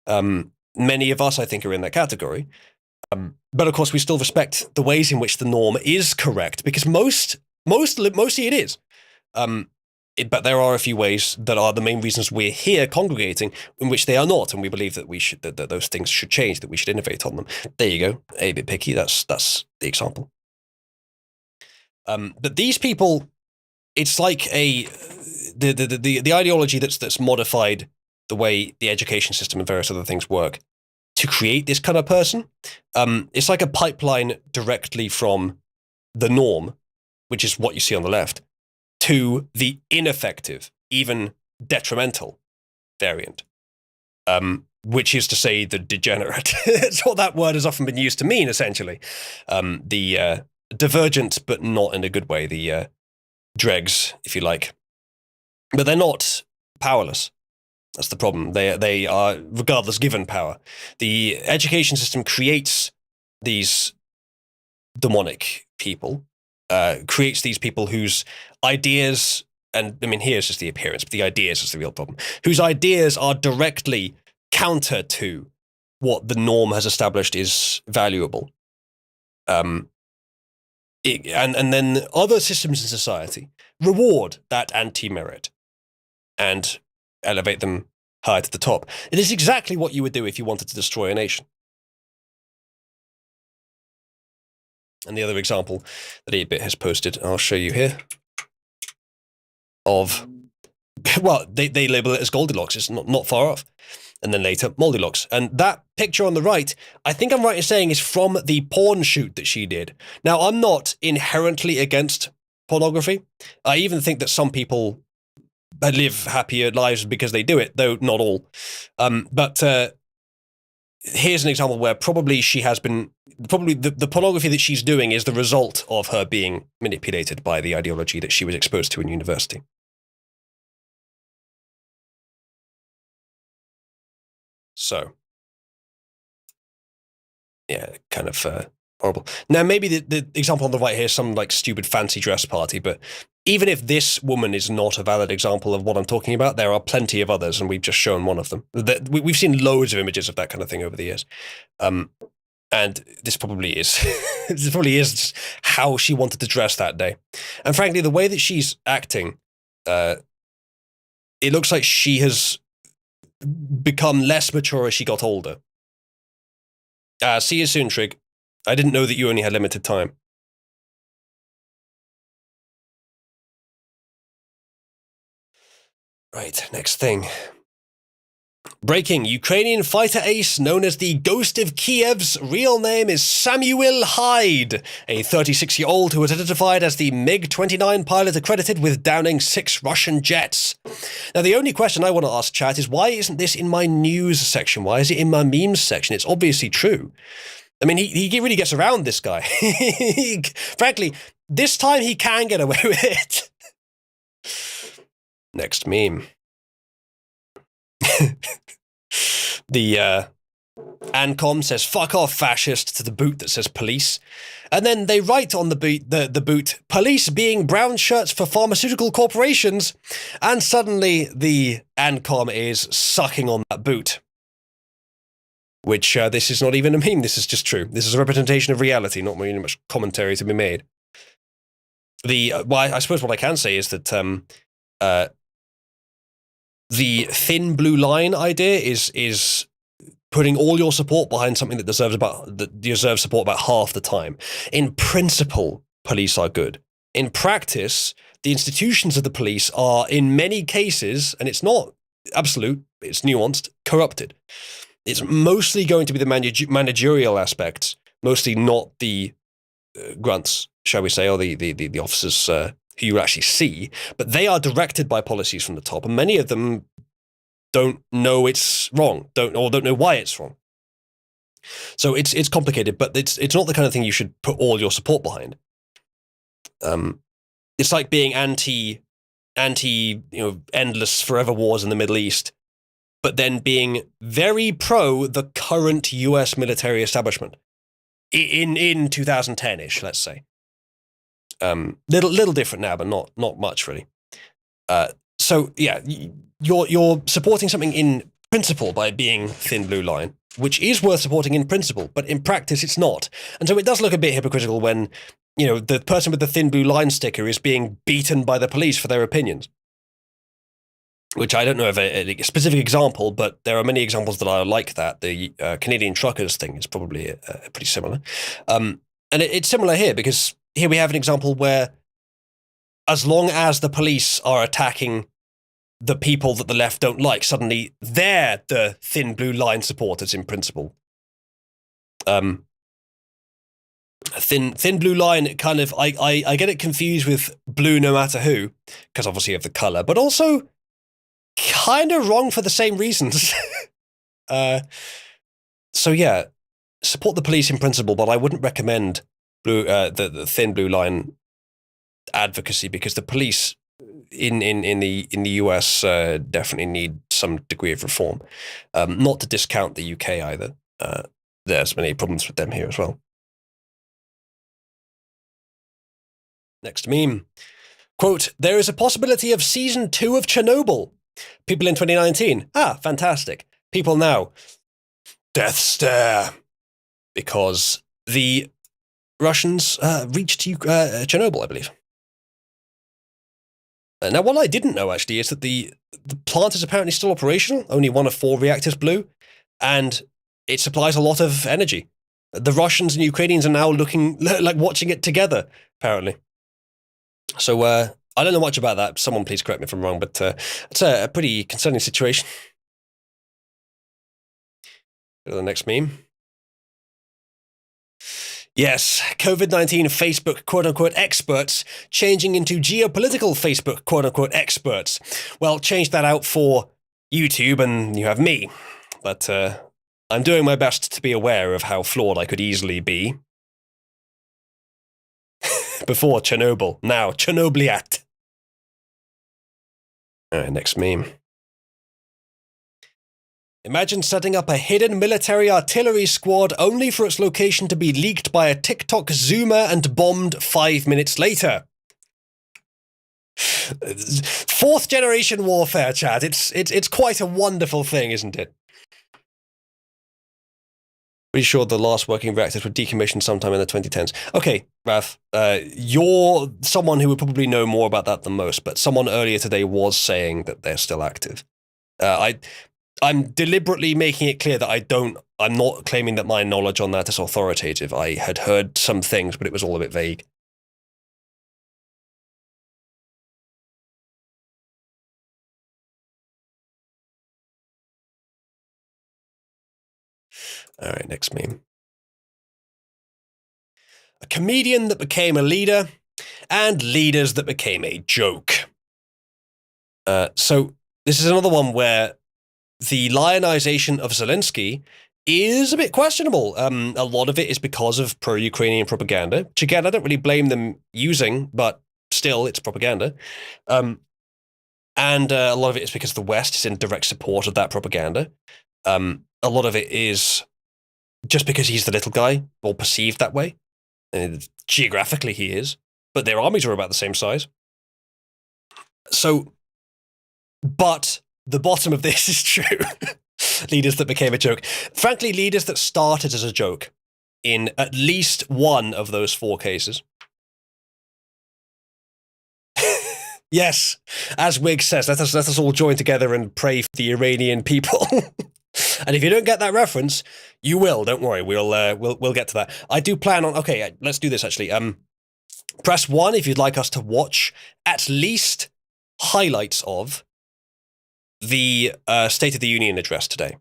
Many of us, I think, are in that category. But of course, we still respect the ways in which the norm is correct, because mostly it is. But there are a few ways that are the main reasons we're here congregating in which they are not, and we believe that that those things should change, that we should innovate on them. There you go. A bit picky. That's the example. But these people, it's like the ideology that's modified the way the education system and various other things work to create this kind of person. It's like a pipeline directly from the norm, which is what you see on the left, to the ineffective, even detrimental variant, which is to say the degenerate. It's what that word has often been used to mean, essentially. The divergent, but not in a good way, the dregs, if you like. But they're not powerless. That's the problem. They are, regardless, given power. The education system creates these demonic people, creates these people whose ideas, and I mean, here's just the appearance, but the ideas is the real problem, whose ideas are directly counter to what the norm has established is valuable. And then other systems in society reward that anti-merit and elevate them high to the top. It is exactly what you would do if you wanted to destroy a nation. And the other example that 8-Bit has posted, I'll show you here, of, well, they label it as Goldilocks. It's not far off. And then later, Moldilocks. And that picture on the right, I think I'm right in saying, is from the porn shoot that she did. Now, I'm not inherently against pornography. I even think that some people live happier lives because they do it, though not all. But here's an example where probably the pornography that she's doing is the result of her being manipulated by the ideology that she was exposed to in university. So, yeah, kind of horrible. Now, maybe the example on the right here is some like stupid fancy dress party, but even if this woman is not a valid example of what I'm talking about, there are plenty of others, and we've just shown one of them. We've seen loads of images of that kind of thing over the years. And this probably is this probably is just how she wanted to dress that day. And frankly, the way that she's acting, it looks like she has become less mature as she got older. See you soon, Trig. I didn't know that you only had limited time. Right, next thing. Breaking, Ukrainian fighter ace known as the Ghost of Kiev's real name is Samuel Hyde, a 36-year-old who was identified as the MiG-29 pilot accredited with downing 6 Russian jets. Now, the only question I want to ask, chat, is why isn't this in my news section? Why is it in my memes section? It's obviously true. I mean, he really gets around, this guy. Frankly, this time he can get away with it. Next meme. The ANCOM says "fuck off, fascist" to the boot that says police, and then they write on the boot "police being brown shirts for pharmaceutical corporations," and suddenly the ANCOM is sucking on that boot. Which this is not even a meme. This is just true. This is a representation of reality, not really much commentary to be made. Well, I suppose what I can say is that the thin blue line idea is putting all your support behind something that deserves support about half the time. In principle, police are good. In practice, the institutions of the police are, in many cases, and it's not absolute, it's nuanced, corrupted. It's mostly going to be the managerial aspects, mostly not the grunts, shall we say, or the officers who you actually see, but they are directed by policies from the top, and many of them don't know it's wrong, don't know why it's wrong. So it's complicated, but it's not the kind of thing you should put all your support behind. It's like being anti endless forever wars in the Middle East, but then being very pro the current US military establishment in 2010-ish, let's say. Little different now, but not much really. So yeah, you're supporting something in principle by being Thin Blue Line, which is worth supporting in principle, but in practice it's not. And so it does look a bit hypocritical when, the person with the Thin Blue Line sticker is being beaten by the police for their opinions. Which I don't know of a specific example, but there are many examples that are like that. The Canadian truckers thing is probably pretty similar. And it's similar here, because here we have an example where as long as the police are attacking the people that the left don't like, suddenly they're the Thin Blue Line supporters in principle. Thin Blue Line, kind of, I get it confused with Blue No Matter Who, because obviously of the colour, but also kind of wrong for the same reasons. So yeah, support the police in principle, but I wouldn't recommend the Thin Blue Line advocacy, because the police in the US definitely need some degree of reform. Not to discount the UK either. There's many problems with them here as well. Next meme. Quote, there is a possibility of season 2 of Chernobyl. People in 2019. Ah, fantastic. People now. Death stare. Because the Russians reached Chernobyl, I believe. Now, what I didn't know, actually, is that the plant is apparently still operational. Only one of 4 reactors blew, and it supplies a lot of energy. The Russians and Ukrainians are now looking, like watching it together, apparently. So, I don't know much about that. Someone please correct me if I'm wrong, but it's a pretty concerning situation. Go to the next meme. Yes, COVID-19 Facebook quote-unquote experts changing into geopolitical Facebook quote-unquote experts. Well, change that out for YouTube and you have me. But I'm doing my best to be aware of how flawed I could easily be. Before Chernobyl, now Chernobyliat. Alright, next meme. Imagine setting up a hidden military artillery squad only for its location to be leaked by a TikTok zoomer and bombed 5 minutes later. 4th generation warfare, chat. It's quite a wonderful thing, isn't it? Pretty sure the last working reactors were decommissioned sometime in the 2010s. Okay, Raph, you're someone who would probably know more about that than most, but someone earlier today was saying that they're still active. I'm deliberately making it clear that I'm not claiming that my knowledge on that is authoritative. I had heard some things, but it was all a bit vague. All right, next meme. A comedian that became a leader, and leaders that became a joke. So this is another one where the lionization of Zelensky is a bit questionable. A lot of it is because of pro-Ukrainian propaganda, which again, I don't really blame them using, but still, it's propaganda. And a lot of it is because the West is in direct support of that propaganda. A lot of it is just because he's the little guy, or perceived that way. Geographically, he is, but their armies are about the same size. So, but the bottom of this is true. Leaders that became a joke. Frankly, leaders that started as a joke in at least one of those 4 cases. Yes, as Wig says, let us all join together and pray for the Iranian people. And if you don't get that reference, you will. Don't worry, we'll get to that. I do plan on. Okay, let's do this actually. Press 1 if you'd like us to watch at least highlights of the State of the Union address today.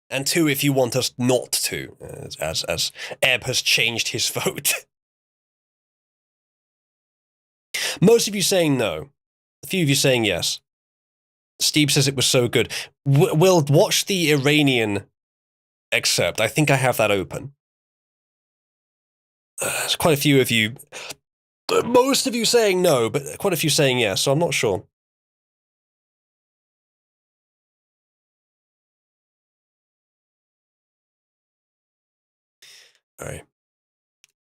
And 2 if you want us not to, as Ebb has changed his vote. Most of you saying no. A few of you saying yes. Steve says it was so good. We'll watch the Iranian excerpt. I think I have that open. There's quite a few of you. Most of you saying no, but quite a few saying yes, so I'm not sure. All right.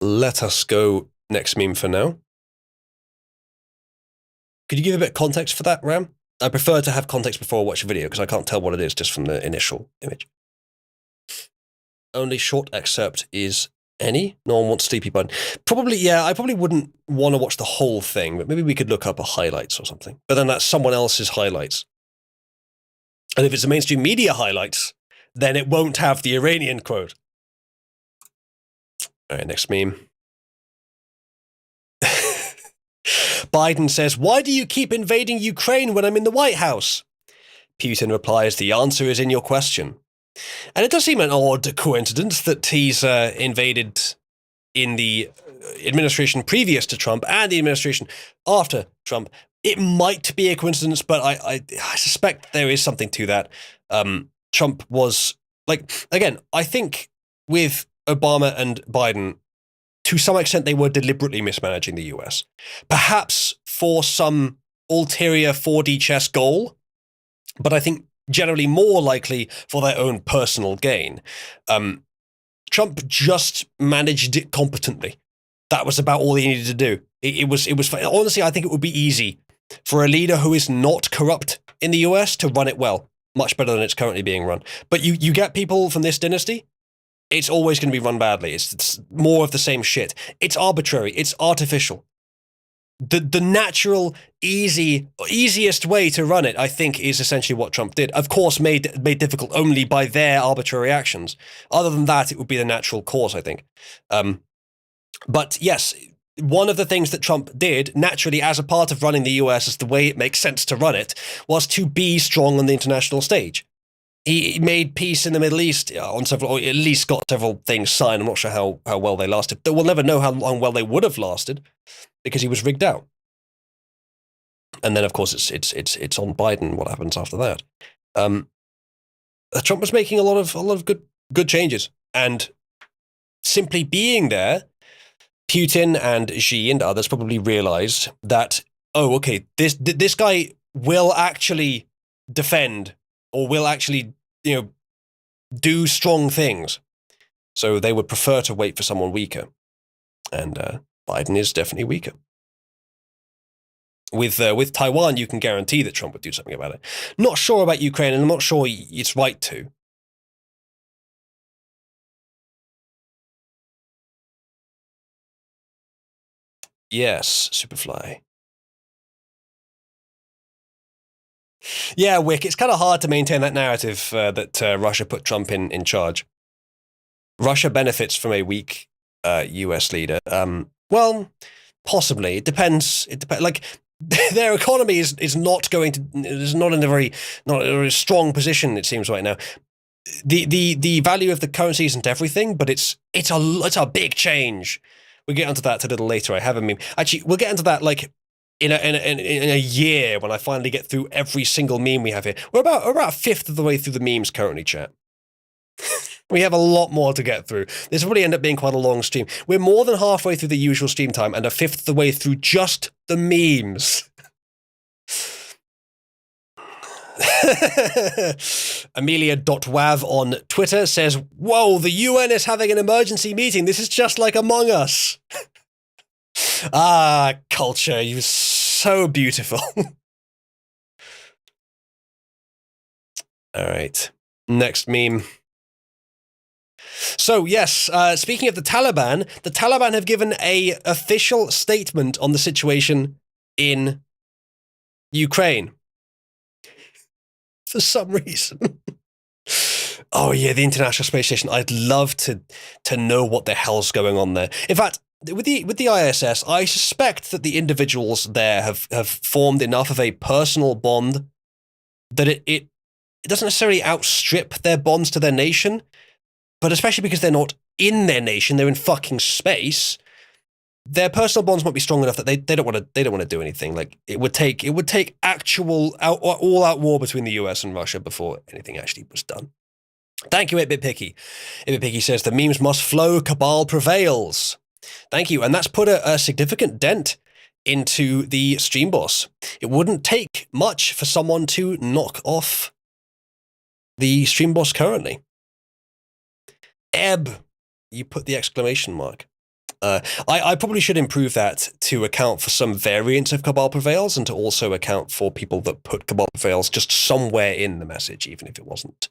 Let us go next meme for now. Could you give a bit of context for that, Ram? I prefer to have context before I watch a video because I can't tell what it is just from the initial image. Only short excerpt is any? No one wants Sleepy Button. Probably, yeah, I probably wouldn't want to watch the whole thing, but maybe we could look up a highlights or something. But then that's someone else's highlights. And if it's a mainstream media highlights, then it won't have the Iranian quote. All right, next meme. Biden says, "Why do you keep invading Ukraine when I'm in the White House?" Putin replies, "The answer is in your question." And it does seem an odd coincidence that he's invaded in the administration previous to Trump and the administration after Trump. It might be a coincidence, but I suspect there is something to that. Trump was, like, again, I think with Obama and Biden, to some extent, they were deliberately mismanaging the US. Perhaps for some ulterior 4D chess goal, but I think generally more likely for their own personal gain. Trump just managed it competently. That was about all he needed to do. It was honestly, I think it would be easy for a leader who is not corrupt in the US to run it well, much better than it's currently being run. But you get people from this dynasty, it's always going to be run badly. It's more of the same shit. It's arbitrary. It's artificial. The natural, easiest way to run it, I think, is essentially what Trump did. Of course, made difficult only by their arbitrary actions. Other than that, it would be the natural course, I think. But yes, one of the things that Trump did, naturally, as a part of running the US, as the way it makes sense to run it, was to be strong on the international stage. He made peace in the Middle East on several, or at least got several things signed. I'm not sure how well they lasted. We'll never know how long well they would have lasted because he was rigged out. And then, of course, it's on Biden what happens after that. Trump was making a lot of good changes, and simply being there, Putin and Xi and others probably realized that, oh, okay, this guy will actually defend, or will actually, do strong things. So they would prefer to wait for someone weaker. And Biden is definitely weaker. With Taiwan, you can guarantee that Trump would do something about it. Not sure about Ukraine, and I'm not sure it's right to. Yes, Superfly. Yeah, Wick, it's kind of hard to maintain that narrative that Russia put Trump in charge. Russia benefits from a weak US leader. Well, possibly. It depends. Like, their economy is not in a very strong position, it seems, right now. The value of the currency isn't everything, but it's a big change. We'll get onto that a little later. I have a meme. Actually, we'll get into that like in a year when I finally get through every single meme we have here. We're about a fifth of the way through the memes currently, chat. We have a lot more to get through. This will probably end up being quite a long stream. We're more than halfway through the usual stream time and a fifth of the way through just the memes. Amelia.wav on Twitter says, "Whoa, the UN is having an emergency meeting. This is just like Among Us." Ah, culture, you're so beautiful. All right, next meme. So yes, speaking of the Taliban have given a official statement on the situation in Ukraine. For some reason. Oh yeah, the International Space Station. I'd love to know what the hell's going on there. In fact, with the ISS, I suspect that the individuals there have formed enough of a personal bond that it doesn't necessarily outstrip their bonds to their nation, but especially because they're not in their nation, they're in fucking space. their personal bonds might be strong enough that they don't want to do anything. Like it would take actual all out war between the US and Russia before anything actually was done. Thank you, 8-Bit Picky. 8-Bit Picky says the memes must flow. Cabal prevails. Thank you, and that's put a significant dent into the stream boss. It wouldn't take much for someone to knock off the stream boss currently. Ebb, you put the exclamation mark. I probably should improve that to account for some variants of Cabal Prevails and to also account for people that put Cabal Prevails just somewhere in the message, even if it wasn't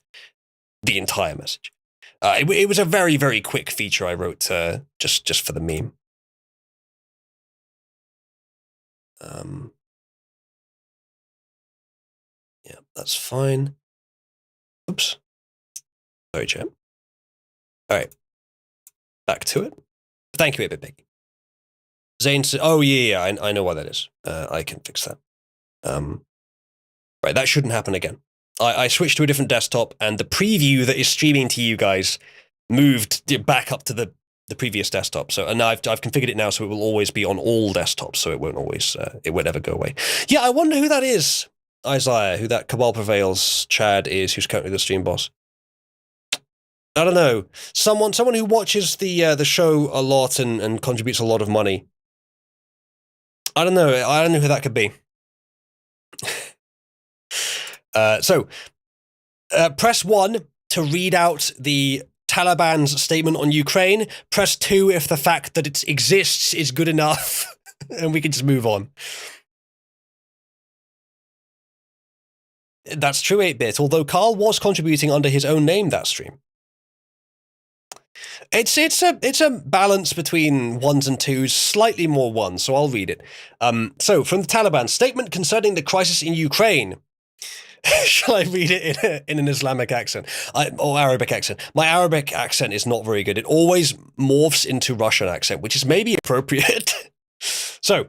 the entire message. It was a very, very quick feature I wrote just for the meme. Yeah, that's fine. Oops. Sorry, chat. All right. Back to it. Thank you, 8-Bit Picky. Zane says, oh, yeah, I know why that is. I can fix that. Right, that shouldn't happen again. I switched to a different desktop, and the preview that is streaming to you guys moved back up to the previous desktop. So, and now I've configured it now so it will always be on all desktops, so it won't always, it won't ever go away. Yeah, I wonder who that is, Isaiah, who that Cabal Prevails Chad is, who's currently the stream boss. I don't know. Someone who watches the show a lot and contributes a lot of money. I don't know. I don't know who that could be. So, press 1 to read out the Taliban's statement on Ukraine. Press 2 if the fact that it exists is good enough, and we can just move on. That's true, 8-Bit, although Carl was contributing under his own name that stream. It's a balance between ones and twos, slightly more ones, so I'll read it. So, from the Taliban, statement concerning the crisis in Ukraine. Shall I read it in an Islamic accent? Or Arabic accent? My Arabic accent is not very good. It always morphs into Russian accent, which is maybe appropriate. So,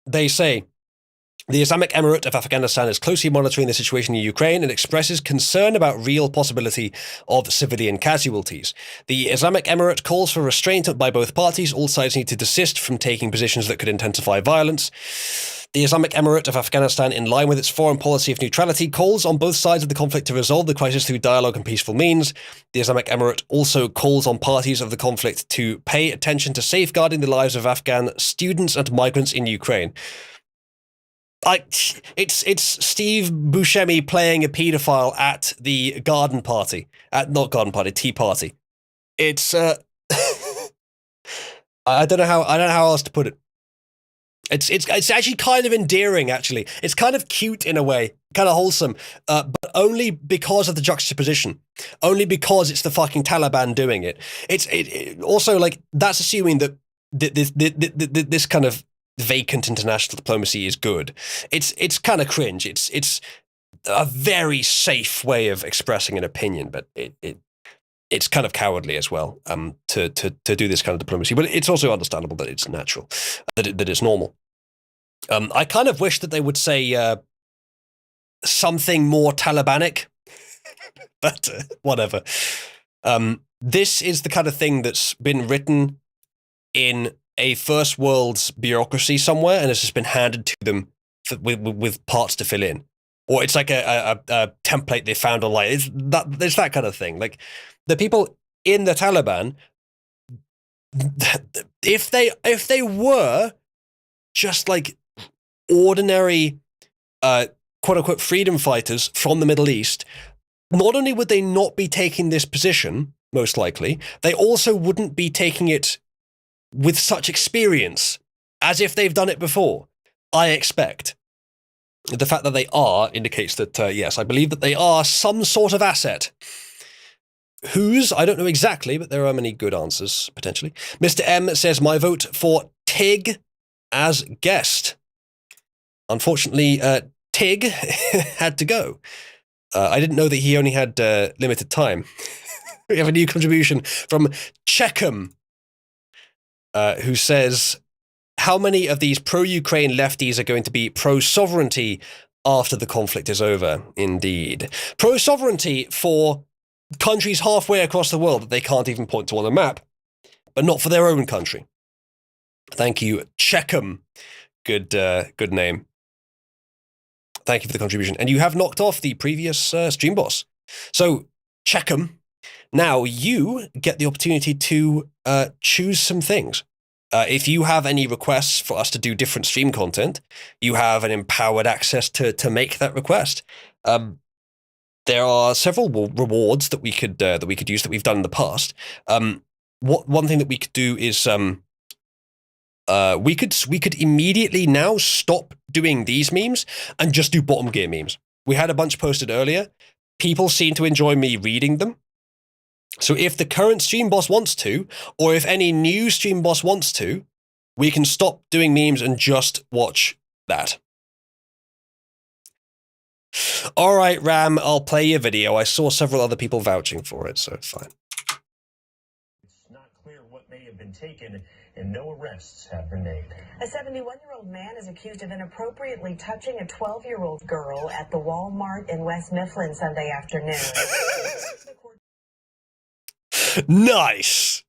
they say, the Islamic Emirate of Afghanistan is closely monitoring the situation in Ukraine and expresses concern about real possibility of civilian casualties. The Islamic Emirate calls for restraint by both parties. All sides need to desist from taking positions that could intensify violence. The Islamic Emirate of Afghanistan, in line with its foreign policy of neutrality, calls on both sides of the conflict to resolve the crisis through dialogue and peaceful means. The Islamic Emirate also calls on parties of the conflict to pay attention to safeguarding the lives of Afghan students and migrants in Ukraine. It's Steve Buscemi playing a paedophile at the garden party. Tea party. It's I don't know how else to put it. It's actually kind of endearing, actually. It's kind of cute in a way, kind of wholesome, but only because of the juxtaposition. Only because it's the fucking Taliban doing it. It also, like, that's assuming that this kind of vacant international diplomacy is good. It's kind of cringe. It's a very safe way of expressing an opinion, but it's kind of cowardly as well to do this kind of diplomacy. But it's also understandable that it's natural, that it's normal. I kind of wish that they would say something more Talibanic, but whatever. This is the kind of thing that's been written in a first world's bureaucracy somewhere, and it's just been handed to them with parts to fill in. Or it's like a template they found online. It's that kind of thing. Like, the people in the Taliban, if they were just like ordinary quote-unquote freedom fighters from the Middle East, not only would they not be taking this position, most likely, they also wouldn't be taking it with such experience as if they've done it before, I expect. The fact that they are indicates that, yes, I believe that they are some sort of asset. Whose? I don't know exactly, but there are many good answers, potentially. Mr. M says, my vote for Tig as guest. Unfortunately, Tig had to go. I didn't know that he only had limited time. We have a new contribution from Checkham, who says, how many of these pro-Ukraine lefties are going to be pro-sovereignty after the conflict is over? Indeed. Pro-sovereignty for countries halfway across the world that they can't even point to on a map, but not for their own country. Thank you, Checkham. Good name. Thank you for the contribution. And you have knocked off the previous stream boss. So, Checkham, now you get the opportunity to choose some things. If you have any requests for us to do different stream content, you have an empowered access to make that request. There are several rewards that we could use that we've done in the past. One thing that we could do is we could immediately now stop doing these memes and just do bottom gear memes. We had a bunch posted earlier. People seem to enjoy me reading them. So if the current stream boss wants to, or if any new stream boss wants to, we can stop doing memes and just watch that. All right, Ram, I'll play your video. I saw several other people vouching for it, so it's fine. It's not clear what may have been taken, and no arrests have been made. A 71-year-old man is accused of inappropriately touching a 12-year-old girl at the Walmart in West Mifflin Sunday afternoon. Nice.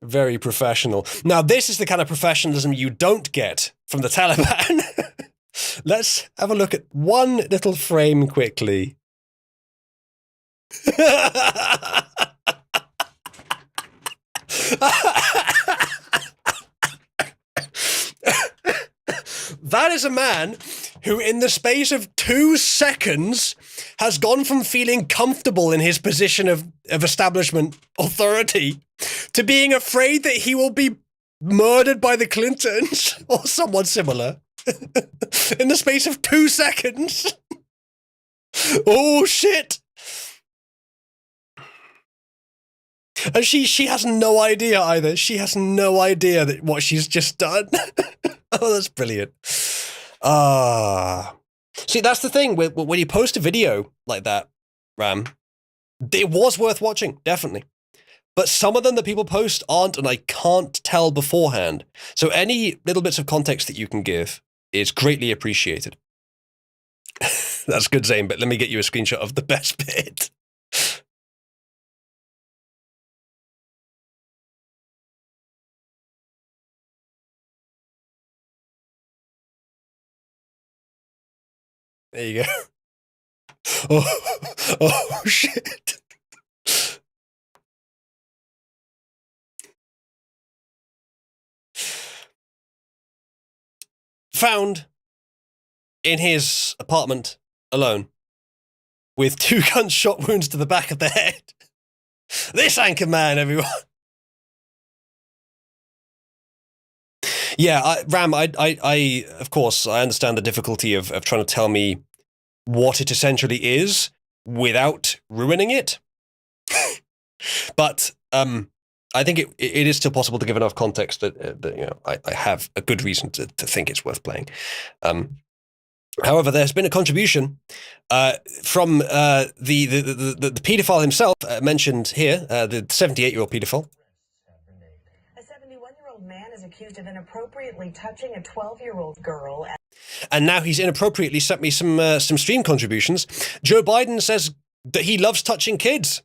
Very professional. Now, this is the kind of professionalism you don't get from the Taliban. Let's have a look at one little frame quickly. That is a man who, in the space of 2 seconds, has gone from feeling comfortable in his position of establishment authority to being afraid that he will be murdered by the Clintons or someone similar in the space of 2 seconds. Oh, shit. And she has no idea either. She has no idea that what she's just done. Oh, that's brilliant. See, that's the thing. When you post a video like that, Ram, it was worth watching, definitely. But some of them that people post aren't, and I can't tell beforehand. So any little bits of context that you can give is greatly appreciated. That's good, Zane, but let me get you a screenshot of the best bit. There you go. Oh shit. Found in his apartment alone with 2 gunshot wounds to the back of the head. This anchor man, everyone. Yeah, Ram, I of course, I understand the difficulty of trying to tell me what it essentially is without ruining it. But I think it is still possible to give enough context that, you know, I have a good reason to think it's worth playing. However, there's been a contribution from the paedophile himself, mentioned here, the 78-year-old paedophile. A 71-year-old man is accused of inappropriately touching a 12-year-old girl. And now he's inappropriately sent me some stream contributions. Joe Biden says that he loves touching kids.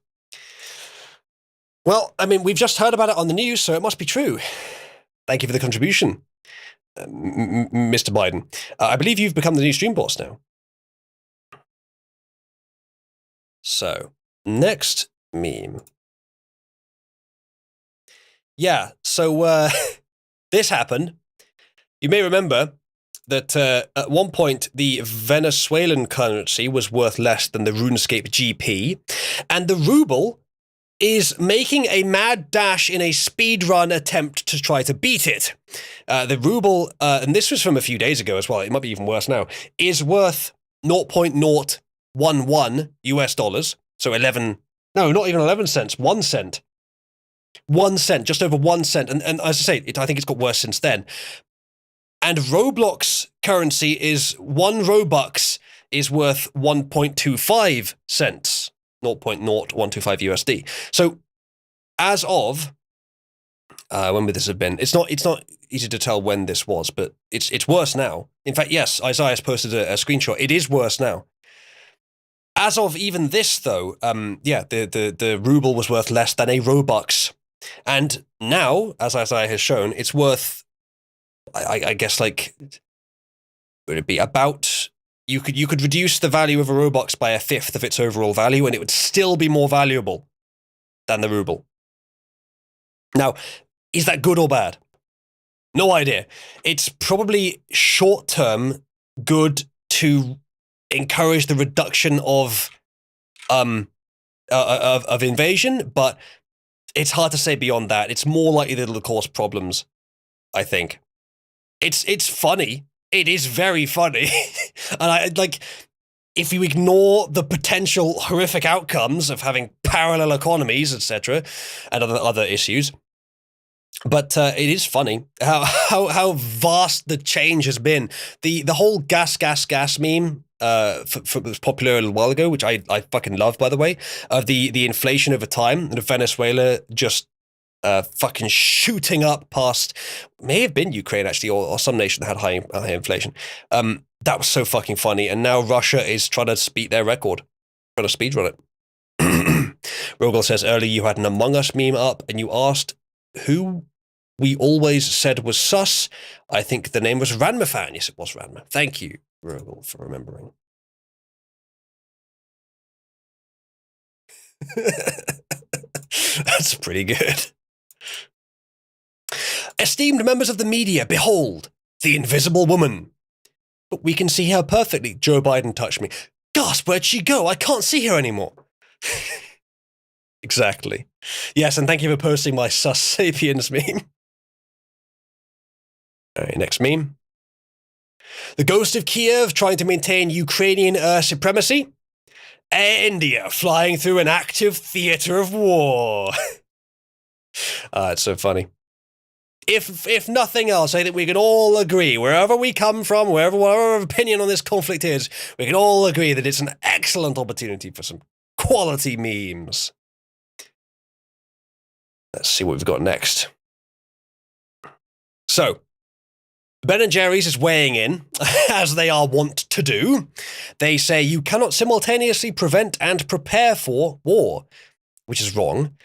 Well, I mean, we've just heard about it on the news, so it must be true. Thank you for the contribution, Mr. Biden. I believe you've become the new stream boss now. So, next meme. Yeah, so this happened. You may remember that at one point the Venezuelan currency was worth less than the RuneScape GP, and the ruble is making a mad dash in a speedrun attempt to try to beat it. The ruble, and this was from a few days ago as well, it might be even worse now, is worth 0.011 US dollars, so 11, no, not even 11 cents, 1 cent. 1 cent, just over 1 cent, and as I say, I think it's got worse since then. And Roblox currency is 1 Robux is worth 1.25 cents. 0.0125 USD. So, as of when would this have been? It's not easy to tell when this was, but it's worse now. In fact, yes, Isaiah's posted a screenshot. It is worse now. As of even this, though, yeah, the ruble was worth less than a Robux, and now, as Isaiah has shown, it's worth I guess, like, would it be about, you could reduce the value of a Robux by 1/5 of its overall value, and it would still be more valuable than the ruble. Now, is that good or bad? No idea. It's probably short-term good to encourage the reduction of invasion, but it's hard to say beyond that. It's more likely that it'll cause problems, I think. It's funny. It is very funny. And I like, if you ignore the potential horrific outcomes of having parallel economies, etc., and other issues, but it is funny how vast the change has been. The whole gas meme was popular a little while ago, which I fucking love, by the way, of the inflation over time, and of Venezuela just fucking shooting up past, may have been Ukraine actually, or some nation that had high inflation. That was so fucking funny, and now Russia is trying to beat their record, trying to speedrun it. Rogel says, earlier you had an Among Us meme up, and you asked who we always said was sus. I think the name was Ranmafan. Yes, it was Ranma. Thank you, Rogel, for remembering. That's pretty good. Esteemed members of the media, behold, the invisible woman. But we can see her perfectly. Joe Biden touched me. Gasp, where'd she go? I can't see her anymore. Exactly. Yes, and thank you for posting my sus sapiens meme. All right, next meme. The ghost of Kiev trying to maintain Ukrainian air supremacy. Air India flying through an active theater of war. It's so funny. If nothing else, I think we can all agree, wherever we come from, whatever our opinion on this conflict is, we can all agree that it's an excellent opportunity for some quality memes. Let's see what we've got next. So, Ben & Jerry's is weighing in, as they are wont to do. They say you cannot simultaneously prevent and prepare for war, which is wrong.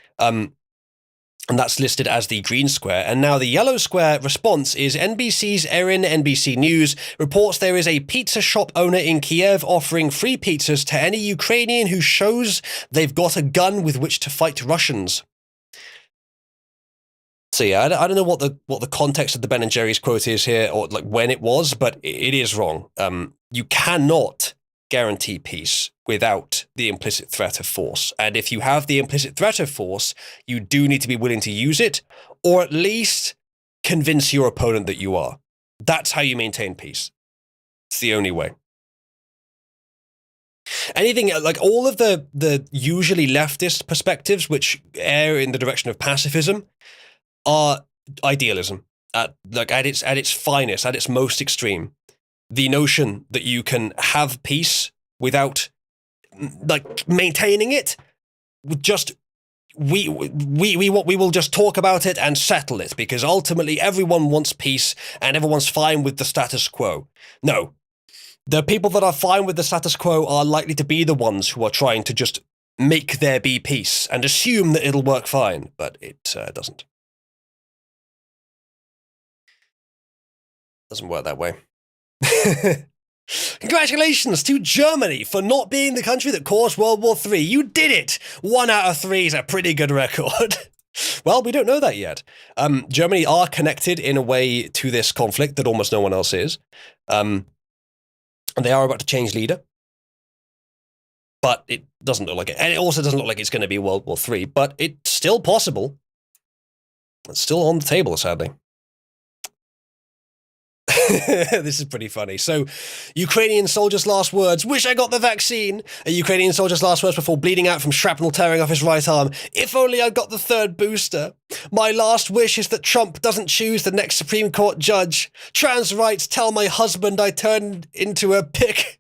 And that's listed as the green square. And now the yellow square response is NBC's Erin NBC News reports there is a pizza shop owner in Kiev offering free pizzas to any Ukrainian who shows they've got a gun with which to fight Russians. So yeah, I don't know what the context of the Ben & Jerry's quote is here, or like when it was, but it is wrong. You cannot guarantee peace without the implicit threat of force. And if you have the implicit threat of force, you do need to be willing to use it, or at least convince your opponent that you are. That's how you maintain peace. It's the only way. Anything like all of the usually leftist perspectives which err in the direction of pacifism are idealism at its finest, at its most extreme. The notion that you can have peace without like maintaining it, just we will just talk about it and settle it because ultimately everyone wants peace and everyone's fine with the status quo. No, the people that are fine with the status quo are likely to be the ones who are trying to just make there be peace and assume that it'll work fine, but it doesn't. Doesn't work that way. Congratulations to Germany for not being the country that caused World War III. You did it! 1 out of 3 is a pretty good record. Well, we don't know that yet. Germany are connected in a way to this conflict that almost no one else is. And they are about to change leader. But it doesn't look like it. And it also doesn't look like it's going to be World War III, but it's still possible. It's still on the table, sadly. This is pretty funny. So, Ukrainian soldier's last words. Wish I got the vaccine. A Ukrainian soldier's last words before bleeding out from shrapnel tearing off his right arm. If only I got the 3rd booster. My last wish is that Trump doesn't choose the next Supreme Court judge. Trans rights tell my husband I turned into a pig.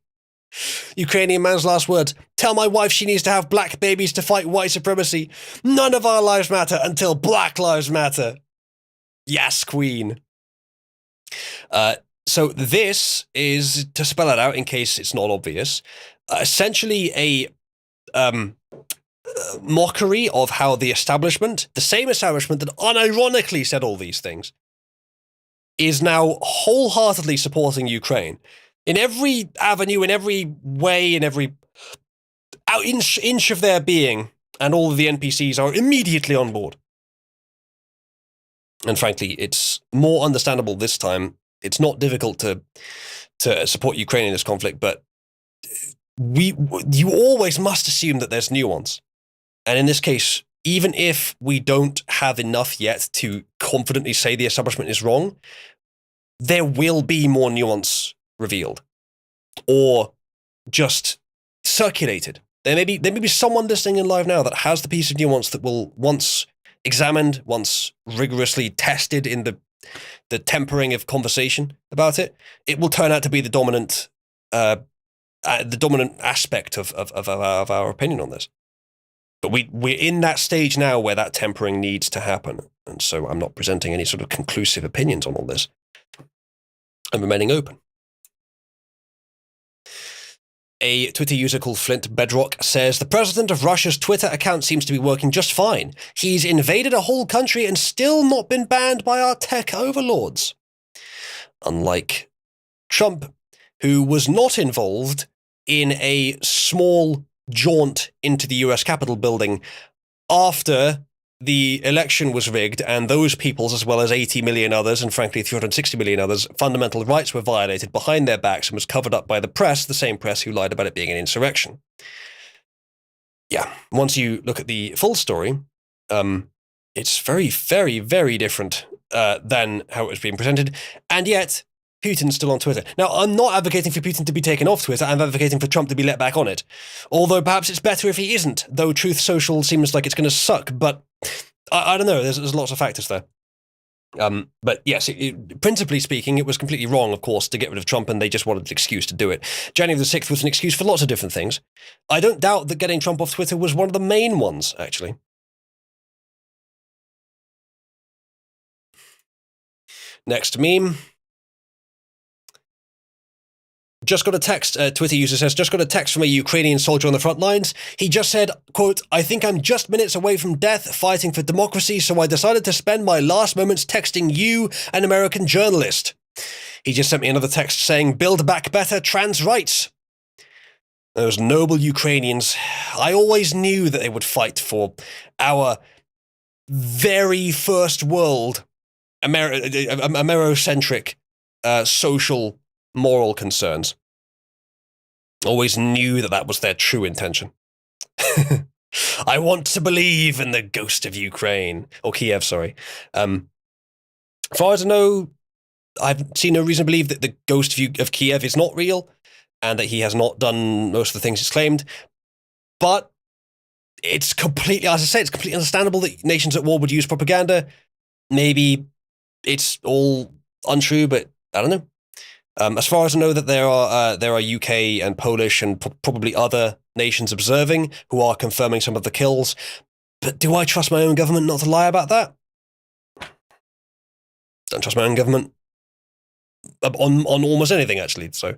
Ukrainian man's last words. Tell my wife she needs to have black babies to fight white supremacy. None of our lives matter until Black Lives Matter. Yes, Queen. So this is, to spell it out in case it's not obvious, essentially a mockery of how the establishment, the same establishment that unironically said all these things, is now wholeheartedly supporting Ukraine in every avenue, in every way, in every inch of their being, and all of the NPCs are immediately on board. And frankly, it's more understandable this time. It's not difficult to support Ukraine in this conflict, but you always must assume that there's nuance. And in this case, even if we don't have enough yet to confidently say the establishment is wrong, there will be more nuance revealed or just circulated. There may be someone listening in live now that has the piece of nuance that will, once examined, once rigorously tested in the tempering of conversation about it, it will turn out to be the dominant aspect of our opinion on this. But we're in that stage now where that tempering needs to happen, and so I'm not presenting any sort of conclusive opinions on all this. I'm remaining open. A Twitter user called Flint Bedrock says, the president of Russia's Twitter account seems to be working just fine. He's invaded a whole country and still not been banned by our tech overlords. Unlike Trump, who was not involved in a small jaunt into the US Capitol building after the election was rigged and those people's, as well as 80 million others and frankly 360 million others, fundamental rights were violated behind their backs and was covered up by the press, the same press who lied about it being an insurrection. Yeah, once you look at the full story, it's very, very, very different than how it was being presented, and yet Putin's still on Twitter. Now, I'm not advocating for Putin to be taken off Twitter, I'm advocating for Trump to be let back on it. Although perhaps it's better if he isn't, though Truth Social seems like it's going to suck, but I don't know, there's lots of factors there. But yes, principally speaking, it was completely wrong, of course, to get rid of Trump, and they just wanted an excuse to do it. January the 6th was an excuse for lots of different things. I don't doubt that getting Trump off Twitter was one of the main ones, actually. Next meme. Just got a text, Twitter user says, just got a text from a Ukrainian soldier on the front lines. He just said, quote, I think I'm just minutes away from death fighting for democracy, so I decided to spend my last moments texting you, an American journalist. He just sent me another text saying, build back better trans rights. Those noble Ukrainians. I always knew that they would fight for our very first world, Amerocentric, social moral concerns. Always knew that that was their true intention. I want to believe in the ghost of Ukraine. Or Kiev, sorry. As far as I know, I've seen no reason to believe that the ghost of Kiev is not real, and that he has not done most of the things he's claimed. But it's completely, as I say, it's completely understandable that nations at war would use propaganda. Maybe it's all untrue, but I don't know. As far as I know, that there are UK and Polish and probably other nations observing who are confirming some of the kills. But do I trust my own government not to lie about that? Don't trust my own government on almost anything, actually. So,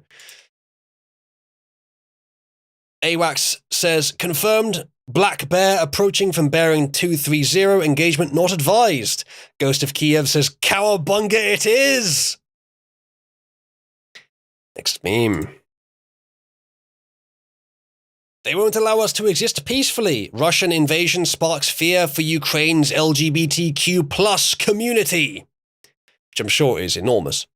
AWACS says, confirmed, Black Bear approaching from bearing 230, engagement not advised. Ghost of Kiev says, cowabunga it is! Next meme. They won't allow us to exist peacefully. Russian invasion sparks fear for Ukraine's LGBTQ plus community, which I'm sure is enormous.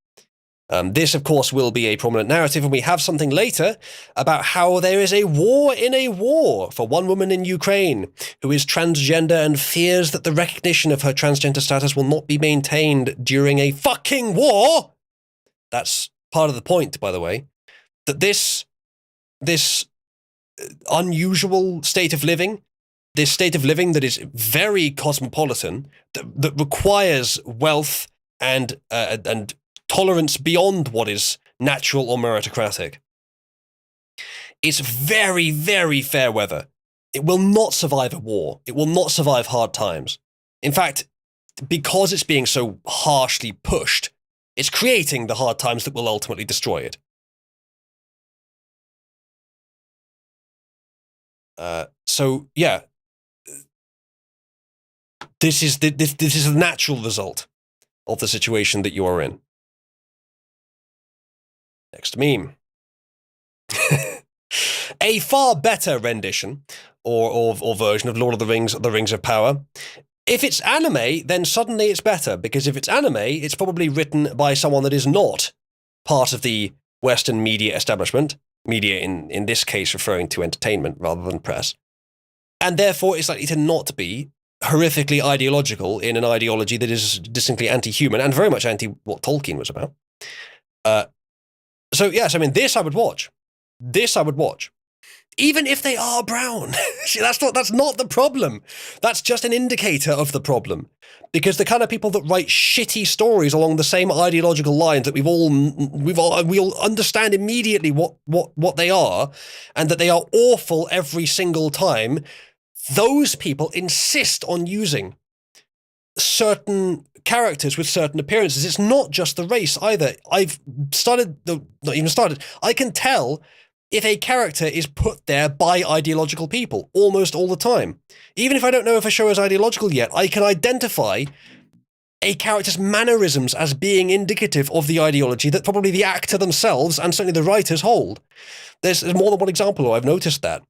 This, of course, will be a prominent narrative, and we have something later about how there is a war in a war for one woman in Ukraine who is transgender and fears that the recognition of her transgender status will not be maintained during a fucking war. That's part of the point, by the way, that this unusual state of living, this state of living that is very cosmopolitan, that requires wealth and tolerance beyond what is natural or meritocratic, it's very, very fair weather. It will not survive a war. It will not survive hard times. In fact, because it's being so harshly pushed, it's creating the hard times that will ultimately destroy it. So yeah, this is the natural result of the situation that you are in. Next meme. A far better rendition or version of Lord of the Rings, The Rings of Power. If it's anime, then suddenly it's better, because if it's anime, it's probably written by someone that is not part of the Western media establishment, media in this case referring to entertainment rather than press, and therefore it's likely to not be horrifically ideological in an ideology that is distinctly anti-human and very much anti what Tolkien was about. So yes, I mean, this I would watch. This I would watch. Even if they are brown. See, that's not the problem. That's just an indicator of the problem. Because the kind of people that write shitty stories along the same ideological lines that we all understand immediately what they are, and that they are awful every single time, those people insist on using certain characters with certain appearances. It's not just the race either. I can tell if a character is put there by ideological people almost all the time. Even if I don't know if a show is ideological yet, I can identify a character's mannerisms as being indicative of the ideology that probably the actor themselves and certainly the writers hold. There's more than one example where I've noticed that.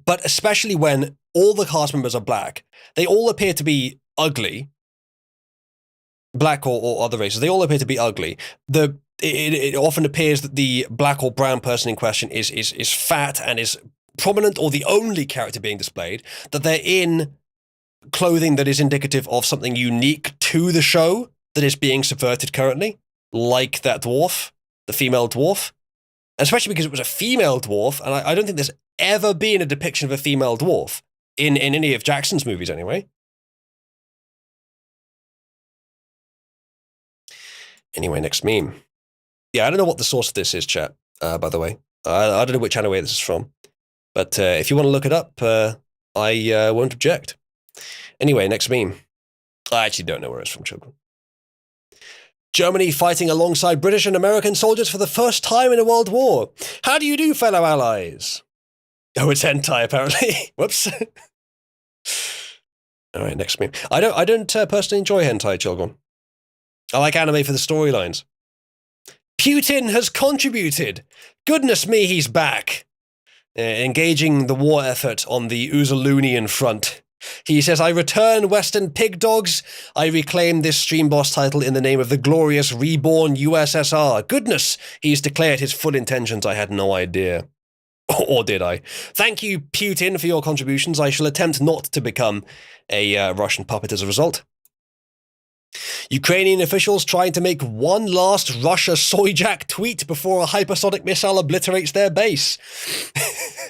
But especially when all the cast members are black, they all appear to be ugly. Black or other races, they all appear to be ugly. It often appears that the black or brown person in question is fat and is prominent or the only character being displayed, that they're in clothing that is indicative of something unique to the show that is being subverted currently, like that dwarf, the female dwarf, especially because it was a female dwarf, and I don't think there's ever been a depiction of a female dwarf in any of Jackson's movies anyway. Anyway, next meme. Yeah, I don't know what the source of this is, chat, by the way. I don't know which anime this is from. But if you want to look it up, I won't object. Anyway, next meme. I actually don't know where it's from, children. Germany fighting alongside British and American soldiers for the first time in a world war. How do you do, fellow allies? Oh, it's hentai, apparently. Whoops. All right, next meme. I don't personally enjoy hentai, children. I like anime for the storylines. Putin has contributed. Goodness me, he's back. Engaging the war effort on the Uzalunian front. He says, I return Western pig dogs. I reclaim this stream boss title in the name of the glorious reborn USSR. Goodness, he's declared his full intentions. I had no idea. Or did I? Thank you, Putin, for your contributions. I shall attempt not to become a Russian puppet as a result. Ukrainian officials trying to make one last Russia soyjack tweet before a hypersonic missile obliterates their base.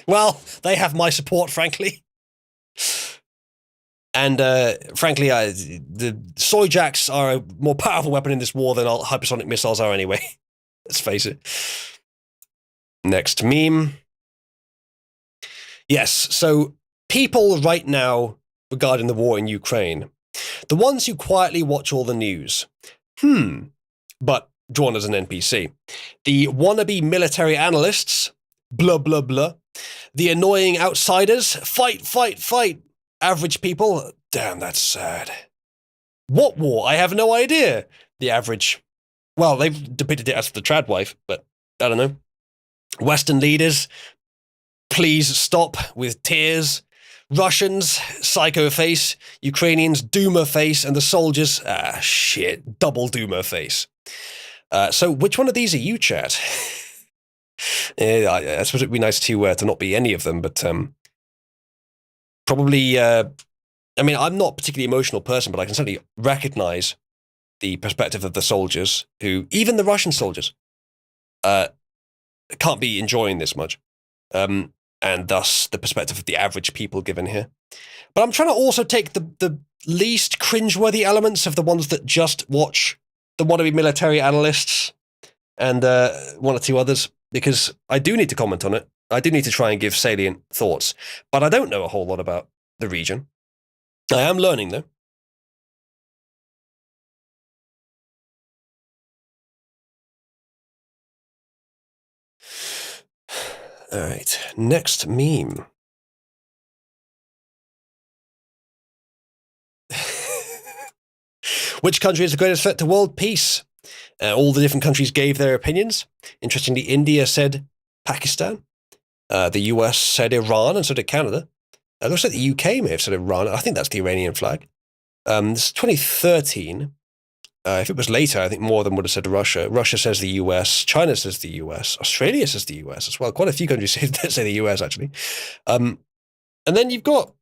Well, they have my support, frankly. And frankly, the soyjacks are a more powerful weapon in this war than hypersonic missiles are anyway. Let's face it. Next meme. Yes, so people right now regarding the war in Ukraine, the ones who quietly watch all the news. But drawn as an NPC. The wannabe military analysts. Blah, blah, blah. The annoying outsiders. Fight, fight, fight. Average people. Damn, that's sad. What war? I have no idea. The average. Well, they've depicted it as the trad wife, but I don't know. Western leaders. Please stop with tears. Russians, psycho face, Ukrainians, doomer face, and the soldiers, shit, double doomer face. So which one of these are you, chat? I suppose it'd be nice to not be any of them, but probably, I mean, I'm not a particularly emotional person, but I can certainly recognize the perspective of the soldiers who, even the Russian soldiers, can't be enjoying this much. And thus the perspective of the average people given here. But I'm trying to also take the least cringeworthy elements of the ones that just watch the wannabe military analysts and one or two others, because I do need to comment on it. I do need to try and give salient thoughts, but I don't know a whole lot about the region. I am learning, though. All right, next meme. Which country is the greatest threat to world peace? All the different countries gave their opinions. Interestingly, India said Pakistan. The US said Iran, and so did Canada. It looks like the UK may have said Iran. I think that's the Iranian flag. This is 2013. If it was later, I think more of them would have said Russia. Russia says the US. China says the US. Australia says the US as well. Quite a few countries say the US, actually. And then you've got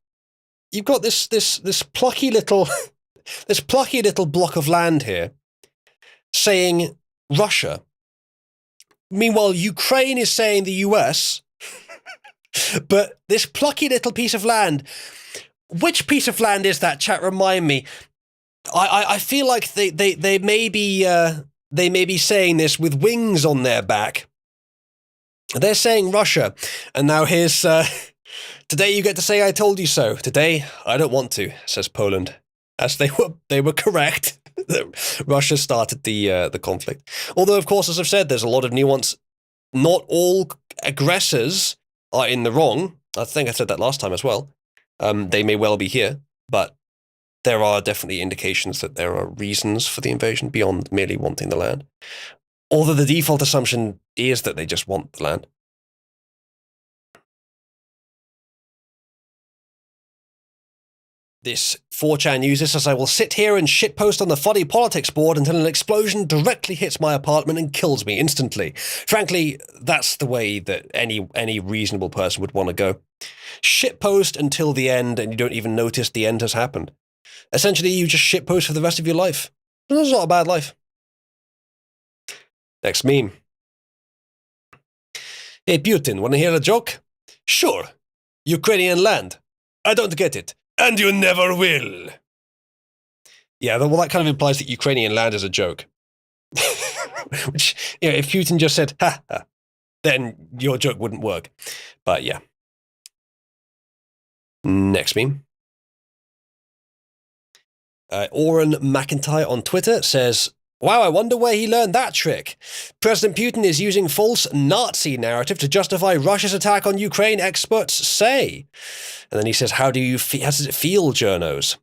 this plucky little this plucky little block of land here saying Russia. Meanwhile, Ukraine is saying the US. But this plucky little piece of land, which piece of land is that? Chat, remind me. I feel like they may be saying this with wings on their back. They're saying Russia, and now here's today you get to say I told you so. Today I don't want to, says Poland, as they were correct. Russia started the conflict. Although, of course, as I've said, there's a lot of nuance. Not all aggressors are in the wrong. I think I said that last time as well. They may well be here, but there are definitely indications that there are reasons for the invasion beyond merely wanting the land. Although the default assumption is that they just want the land. This 4chan user says, I will sit here and shitpost on the funny politics board until an explosion directly hits my apartment and kills me instantly. Frankly, that's the way that any reasonable person would want to go. Shitpost until the end and you don't even notice the end has happened. Essentially, you just shitpost for the rest of your life. That's not a bad life. Next meme. Hey Putin, wanna hear a joke? Sure. Ukrainian land. I don't get it. And you never will. Yeah, well, that kind of implies that Ukrainian land is a joke. Which, if Putin just said, ha, ha, then your joke wouldn't work. But yeah. Next meme. Oren McIntyre on Twitter says, wow, I wonder where he learned that trick. President Putin is using false Nazi narrative to justify Russia's attack on Ukraine, experts say. And then he says, how does it feel, journos?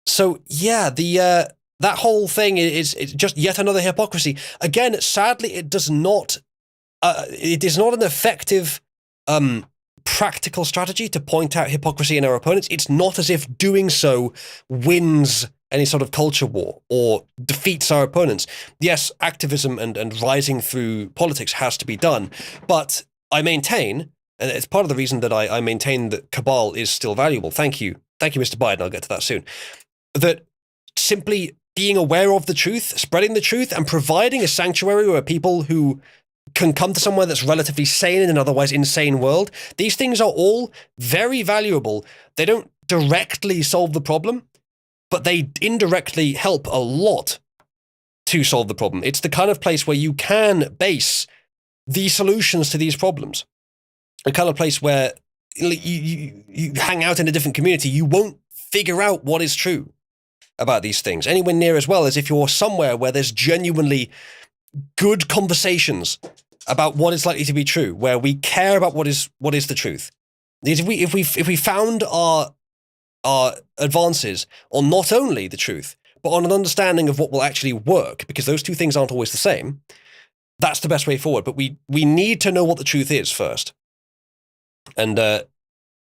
So, yeah, that whole thing is just yet another hypocrisy. Again, sadly, it is not an effective practical strategy to point out hypocrisy in our opponents. It's not as if doing so wins any sort of culture war or defeats our opponents. Yes, activism and rising through politics has to be done, but I maintain, and it's part of the reason that I maintain that Cabal is still valuable. Thank you, Mr. Biden, I'll get to that soon, that simply being aware of the truth, spreading the truth, and providing a sanctuary where people who can come to somewhere that's relatively sane in an otherwise insane world, these things are all very valuable. They don't directly solve the problem, but they indirectly help a lot to solve the problem. It's the kind of place where you can base the solutions to these problems. A kind of place where you hang out in a different community, you won't figure out what is true about these things anywhere near as well as if you're somewhere where there's genuinely good conversations about what is likely to be true, where we care about what is the truth. Because if we found our advances on not only the truth, but on an understanding of what will actually work, because those two things aren't always the same, that's the best way forward. But we need to know what the truth is first. And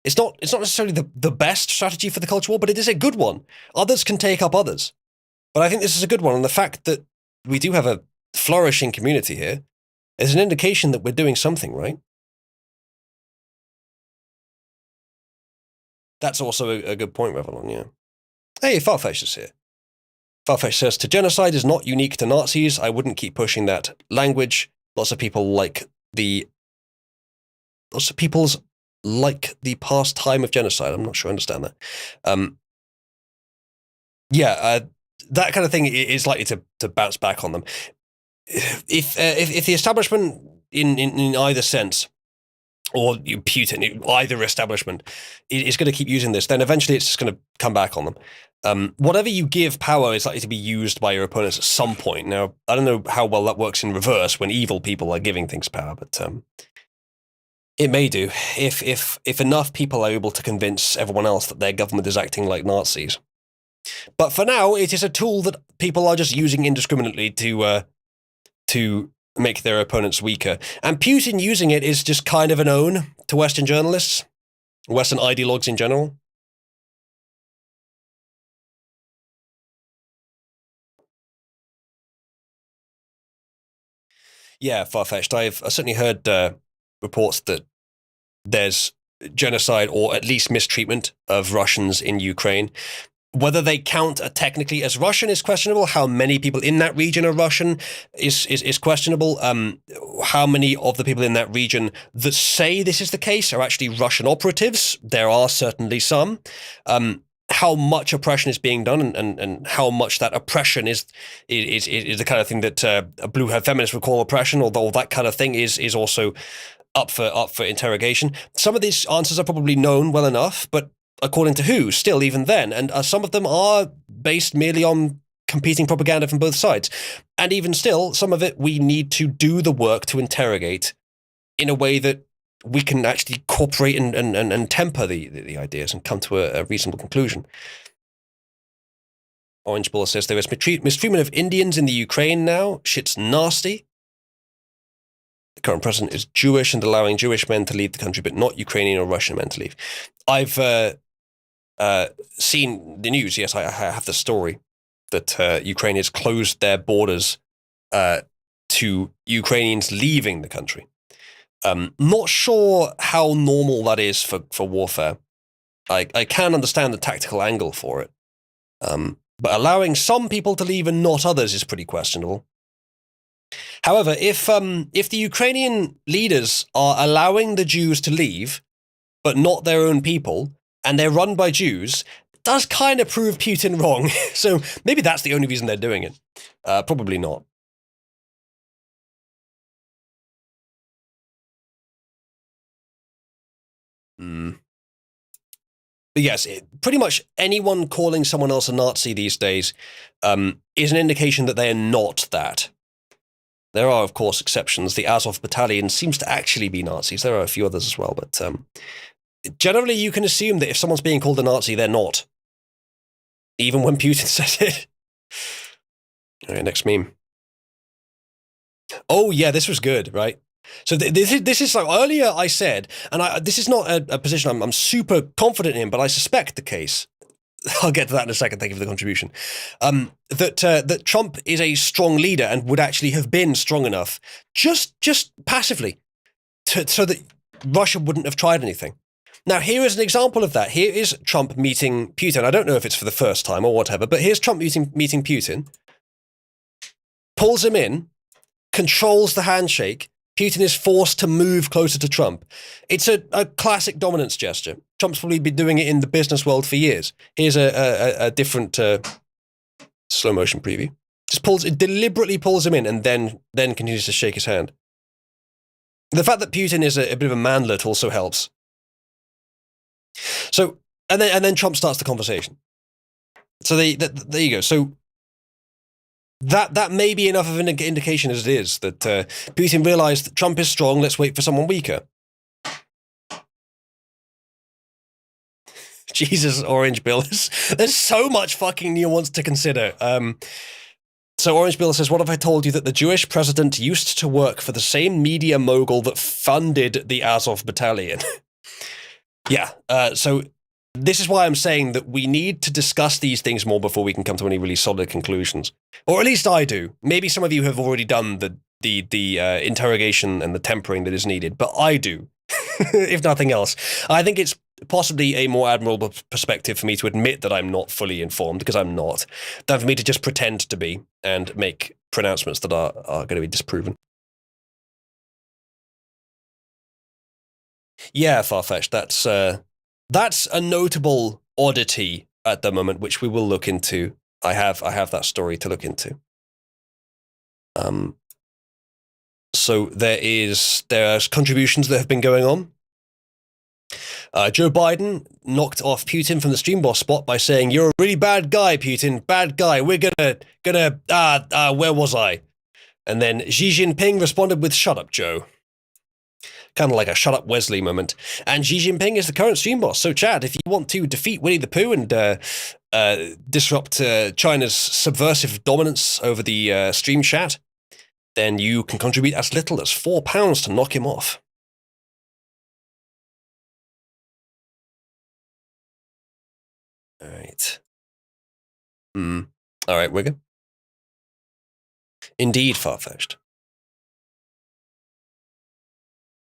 it's not necessarily the best strategy for the culture war, but it is a good one. Others can take up others. But I think this is a good one. And the fact that we do have a flourishing community here is an indication that we're doing something right. That's also a good point, Revelon, yeah. Hey, Farfetch is here. Farfetch says, to genocide is not unique to Nazis. I wouldn't keep pushing that language. Lots of people like the pastime of genocide. I'm not sure I understand that. That kind of thing is likely to bounce back on them. If the establishment in either sense, or Putin, either establishment, is going to keep using this, then eventually it's just going to come back on them. Whatever you give power is likely to be used by your opponents at some point. Now, I don't know how well that works in reverse when evil people are giving things power, but it may do if enough people are able to convince everyone else that their government is acting like Nazis. But for now, it is a tool that people are just using indiscriminately to to make their opponents weaker. And Putin using it is just kind of an own to Western journalists, Western ideologues in general. Yeah, far-fetched. I've certainly heard reports that there's genocide or at least mistreatment of Russians in Ukraine. Whether they count technically as Russian is questionable. How many people in that region are Russian is questionable. How many of the people in that region that say this is the case are actually Russian operatives? There are certainly some. How much oppression is being done and how much that oppression is the kind of thing that a blue-haired feminist would call oppression, although that kind of thing is also up for interrogation. Some of these answers are probably known well enough, but according to who, still even then, and some of them are based merely on competing propaganda from both sides. And even still, some of it we need to do the work to interrogate in a way that we can actually incorporate and temper the ideas and come to a reasonable conclusion. Orange Bull says there is mistreatment of Indians in the Ukraine now. Shit's nasty. The current president is Jewish and allowing Jewish men to leave the country, but not Ukrainian or Russian men to leave. I've seen the news. Yes, I have the story that Ukraine has closed their borders to Ukrainians leaving the country. Not sure how normal that is for warfare. I can understand the tactical angle for it. But allowing some people to leave and not others is pretty questionable. However, if the Ukrainian leaders are allowing the Jews to leave, but not their own people, and they're run by Jews, it does kind of prove Putin wrong. So maybe that's the only reason they're doing it. Probably not. But yes, pretty much anyone calling someone else a Nazi these days is an indication that they are not that. There are, of course, exceptions. The Azov Battalion seems to actually be Nazis. There are a few others as well, but generally you can assume that if someone's being called a Nazi, they're not. Even when Putin says it. All right, next meme. Oh, yeah, this was good, right? So this is like earlier I said, and this is not a position I'm super confident in, but I suspect the case. I'll get to that in a second. Thank you for the contribution. That Trump is a strong leader and would actually have been strong enough, just passively, so that Russia wouldn't have tried anything. Now, here is an example of that. Here is Trump meeting Putin. I don't know if it's for the first time or whatever, but here's Trump meeting Putin, pulls him in, controls the handshake. Putin is forced to move closer to Trump. It's a classic dominance gesture. Trump's probably been doing it in the business world for years. Here's a different slow motion preview. Just deliberately pulls him in and then continues to shake his hand. The fact that Putin is a bit of a manlet also helps. So, and then Trump starts the conversation. So there you go. So that may be enough of an indication as it is that Putin realized that Trump is strong. Let's wait for someone weaker. Jesus, Orange Bill. There's so much fucking nuance to consider. So Orange Bill says, what if I told you that the Jewish president used to work for the same media mogul that funded the Azov Battalion? Yeah, so this is why I'm saying that we need to discuss these things more before we can come to any really solid conclusions. Or at least I do. Maybe some of you have already done the interrogation and the tempering that is needed, but I do, if nothing else. I think it's possibly a more admirable perspective for me to admit that I'm not fully informed, because I'm not, than for me to just pretend to be and make pronouncements that are going to be disproven. Yeah, far-fetched. That's a notable oddity at the moment, which we will look into. I have that story to look into. So there's contributions that have been going on. Joe Biden knocked off Putin from the stream boss spot by saying, "You're a really bad guy, Putin. Bad guy. We're gonna where was I?" And then Xi Jinping responded with, "Shut up, Joe." Kind of like a shut up Wesley moment. And Xi Jinping is the current stream boss. So Chad, if you want to defeat Winnie the Pooh and disrupt China's subversive dominance over the stream chat, then you can contribute as little as £4 to knock him off. All right. All right, Wigan. Indeed, far-fetched.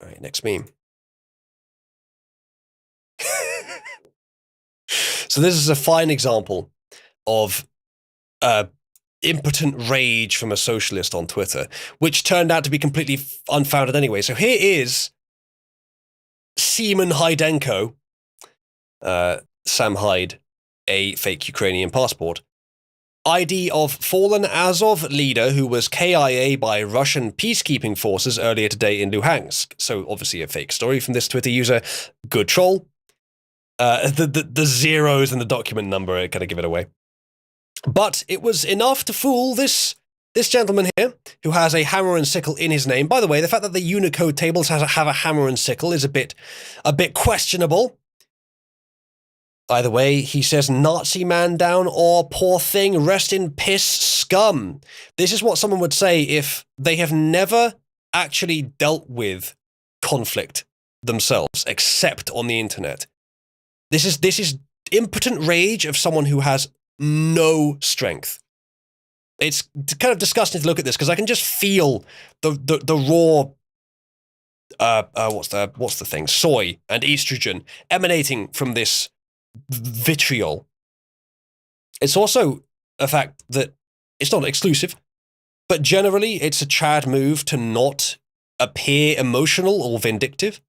All right, next meme. So this is a fine example of impotent rage from a socialist on Twitter, which turned out to be completely unfounded anyway. So here is Seaman Hydenko, Sam Hyde, a fake Ukrainian passport. ID of fallen Azov leader who was KIA by Russian peacekeeping forces earlier today in Luhansk. So obviously a fake story from this Twitter user. Good troll. The zeros in the document number kind of give it away. But it was enough to fool this gentleman here, who has a hammer and sickle in his name. By the way, the fact that the Unicode tables have a hammer and sickle is a bit questionable. Either way, he says, Nazi man down or poor thing, rest in piss scum. This is what someone would say if they have never actually dealt with conflict themselves, except on the internet. This is impotent rage of someone who has no strength. It's kind of disgusting to look at this because I can just feel the raw what's the thing? Soy and estrogen emanating from this vitriol. It's also a fact that it's not exclusive, but generally it's a Chad move to not appear emotional or vindictive.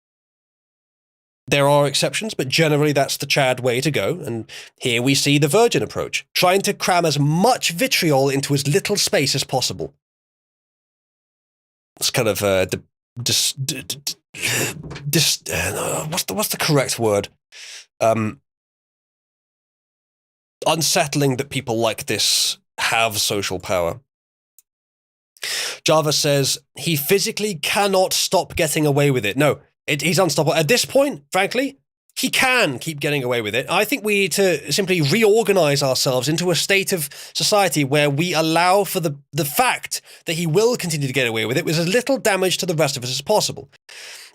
There are exceptions, but generally that's the Chad way to go, and here we see the Virgin approach, trying to cram as much vitriol into as little space as possible. It's kind of what's the correct word? Unsettling that people like this have social power. Java says he physically cannot stop getting away with it. No. He's unstoppable. At this point, frankly, he can keep getting away with it. I think we need to simply reorganize ourselves into a state of society where we allow for the fact that he will continue to get away with it with as little damage to the rest of us as possible.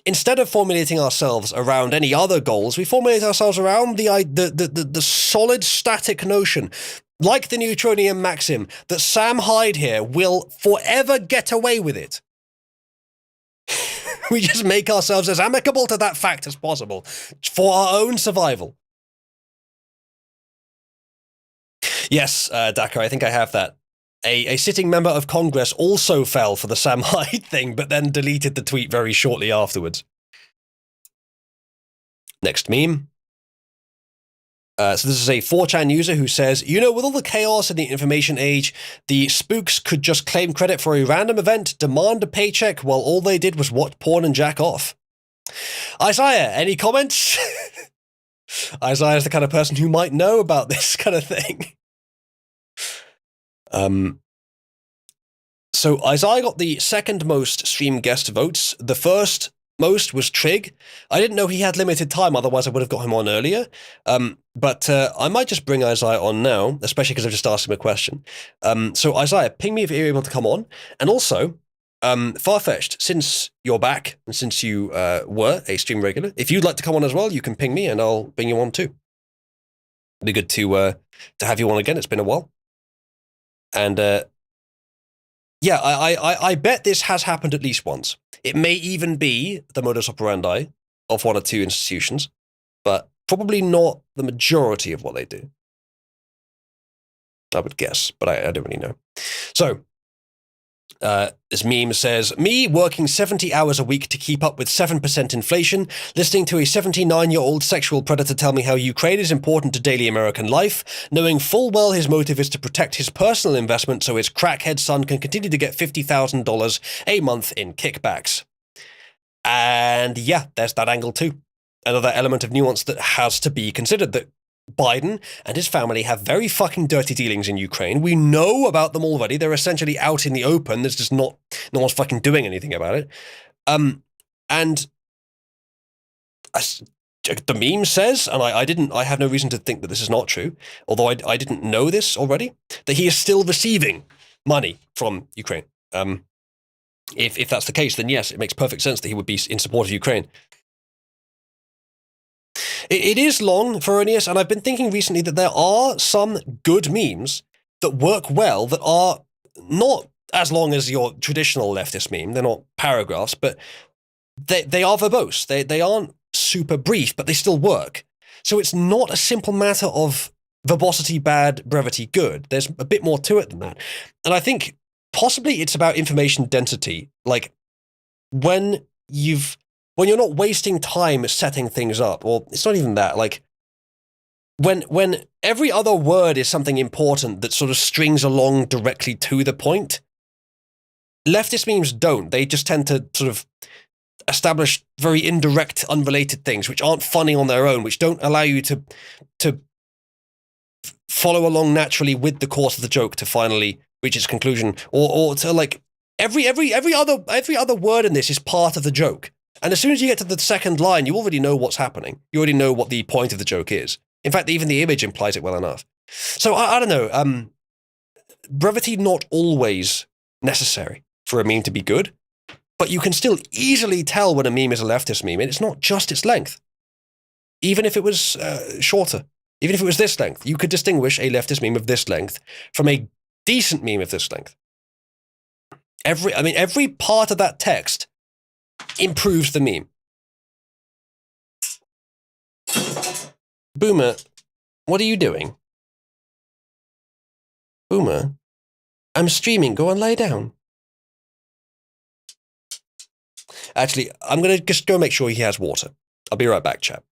Instead of formulating ourselves around any other goals, we formulate ourselves around the solid static notion, like the Newtonian maxim, that Sam Hyde here will forever get away with it. We just make ourselves as amicable to that fact as possible for our own survival. Yes, Dakar, I think I have that. A sitting member of Congress also fell for the Sam Hyde thing, but then deleted the tweet very shortly afterwards. Next meme. So this is a 4chan user who says, with all the chaos in the information age, the spooks could just claim credit for a random event, demand a paycheck, while all they did was watch porn and jack off. Isaiah, any comments? Isaiah's the kind of person who might know about this kind of thing. So Isaiah got the second most stream guest votes. The first most was Trig. I didn't know he had limited time, otherwise I would have got him on earlier. But I might just bring Isaiah on now, especially because I've just asked him a question. So Isaiah, ping me if you're able to come on. And also, Farfetched, since you're back, and since you were a stream regular, if you'd like to come on as well, you can ping me and I'll bring you on too. It'd be good to have you on again. It's been a while. And yeah, I bet this has happened at least once. It may even be the modus operandi of one or two institutions, but probably not the majority of what they do. I would guess, but I don't really know. So, this meme says, me working 70 hours a week to keep up with 7% inflation, listening to a 79-year-old sexual predator tell me how Ukraine is important to daily American life, knowing full well his motive is to protect his personal investment so his crackhead son can continue to get $50,000 a month in kickbacks. And yeah, there's that angle too. Another element of nuance that has to be considered, that Biden and his family have very fucking dirty dealings in Ukraine. We know about them already. They're essentially out in the open. There's just no one's fucking doing anything about it. And the meme says, and I have no reason to think that this is not true, although I didn't know this already, that he is still receiving money from Ukraine. If that's the case, then yes, it makes perfect sense that he would be in support of Ukraine. It is long for Erroneous, and I've been thinking recently that there are some good memes that work well that are not as long as your traditional leftist meme. They're not paragraphs, but they are verbose. They aren't super brief, but they still work. So it's not a simple matter of verbosity bad, brevity good. There's a bit more to it than that. And I think possibly it's about information density. Like when you're not wasting time setting things up, or it's not even that, like when every other word is something important that sort of strings along directly to the point, leftist memes don't. They just tend to sort of establish very indirect, unrelated things, which aren't funny on their own, which don't allow you to follow along naturally with the course of the joke to finally reach its conclusion, or to like every other word in this is part of the joke. And as soon as you get to the second line, you already know what's happening. You already know what the point of the joke is. In fact, even the image implies it well enough. So I don't know. Brevity not always necessary for a meme to be good, but you can still easily tell when a meme is a leftist meme, and it's not just its length. Even if it was shorter, even if it was this length, you could distinguish a leftist meme of this length from a decent meme of this length. Every part of that text improves the meme. Boomer, what are you doing? Boomer, I'm streaming. Go and lie down. Actually, I'm going to just go make sure he has water. I'll be right back, chap.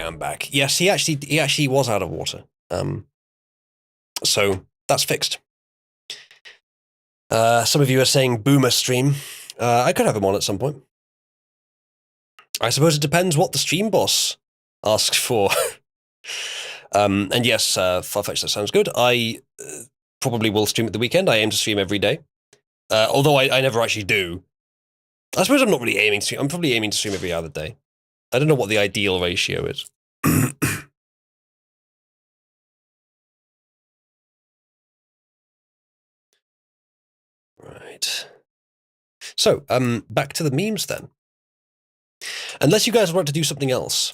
I'm back. Yes, he actually was out of water. So that's fixed. Some of you are saying boomer stream. I could have him on at some point. I suppose it depends what the stream boss asks for. And yes, Farfetch, that sounds good. I probably will stream at the weekend. I aim to stream every day. Although I never actually do. I suppose I'm not really aiming to. I'm probably aiming to stream every other day. I don't know what the ideal ratio is. Right. So, back to the memes then. Unless you guys want to do something else.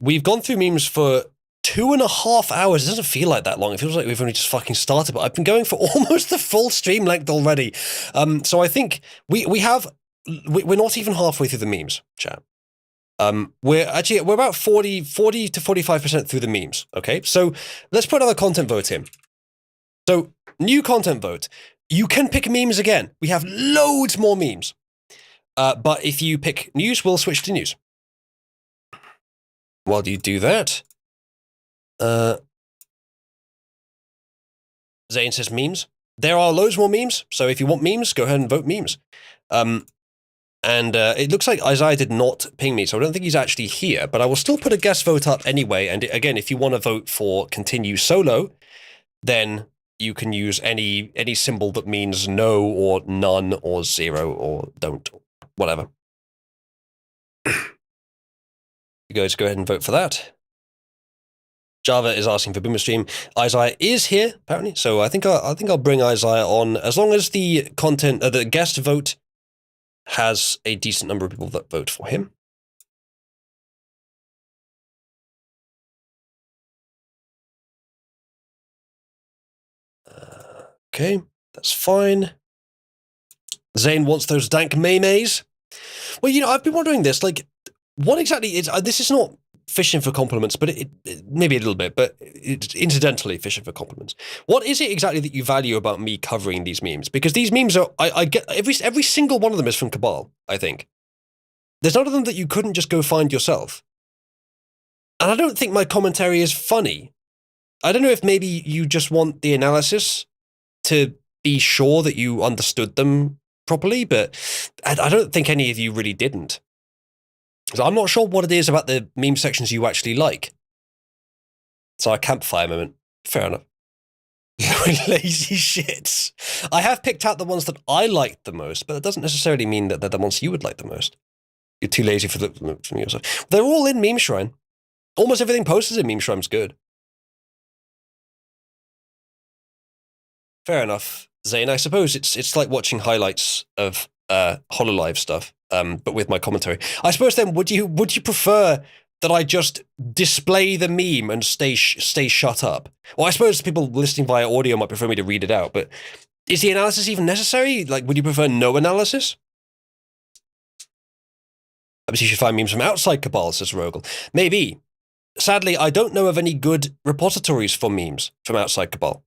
We've gone through memes for 2.5 hours. It doesn't feel like that long. It feels like we've only just fucking started, but I've been going for almost the full stream length already. So I think we're not even halfway through the memes, chat. We're about 40 to 45% through the memes. Okay, so let's put another content vote in. So new content vote. You can pick memes again. We have loads more memes. But if you pick news, we'll switch to news. While you do that, Zane says memes. There are loads more memes, so if you want memes, go ahead and vote memes. And it looks like Isaiah did not ping me, so I don't think he's actually here, but I will still put a guest vote up anyway. And again, if you want to vote for continue solo, then you can use any symbol that means no or none or zero or don't, whatever. You guys go ahead and vote for that. Java is asking for Boomer Stream. Isaiah is here apparently, so I think I'll bring Isaiah on as long as the content, the guest vote has a decent number of people that vote for him. Okay, that's fine. Zane wants those dank memes. Well, you know, I've been wondering this, like, what exactly is, this is not fishing for compliments, but it maybe a little bit, but it's incidentally fishing for compliments. What is it exactly that you value about me covering these memes? Because these memes are, I get, every single one of them is from Cabal, I think. There's none of them that you couldn't just go find yourself. And I don't think my commentary is funny. I don't know if maybe you just want the analysis to be sure that you understood them properly, but I don't think any of you really didn't. So I'm not sure what it is about the meme sections you actually like. So a campfire moment. Fair enough. Lazy shits. I have picked out the ones that I liked the most, but that doesn't necessarily mean that they're the ones you would like the most. You're too lazy for the from your side. They're all in Meme Shrine. Almost everything posted in Meme Shrine's good. Fair enough, Zane. I suppose it's like watching highlights of HoloLive stuff, but with my commentary. I suppose then, would you prefer that I just display the meme and stay shut up? Well, I suppose people listening via audio might prefer me to read it out, but is the analysis even necessary? Like, would you prefer no analysis? Perhaps you should find memes from outside Cabal, says Rogel. Maybe. Sadly, I don't know of any good repositories for memes from outside Cabal.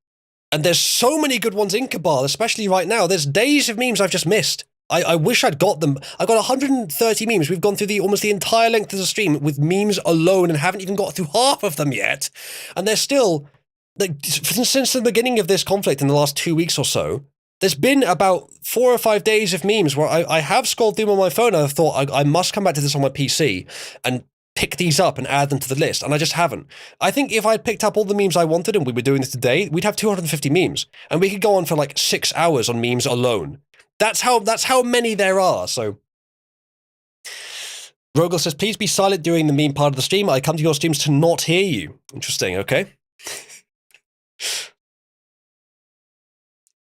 And there's so many good ones in Cabal, especially right now. There's days of memes I've just missed. I wish I'd got them. I got 130 memes. We've gone through almost the entire length of the stream with memes alone and haven't even got through half of them yet. And they're still, like, since the beginning of this conflict in the last 2 weeks or so, there's been about 4 or 5 days of memes where I have scrolled through on my phone and I've thought I must come back to this on my PC and pick these up and add them to the list, and I just haven't. I think if I'd picked up all the memes I wanted and we were doing this today, we'd have 250 memes, and we could go on for like 6 hours on memes alone. That's how many there are, so... Rogel says, please be silent during the meme part of the stream. I come to your streams to not hear you. Interesting, okay.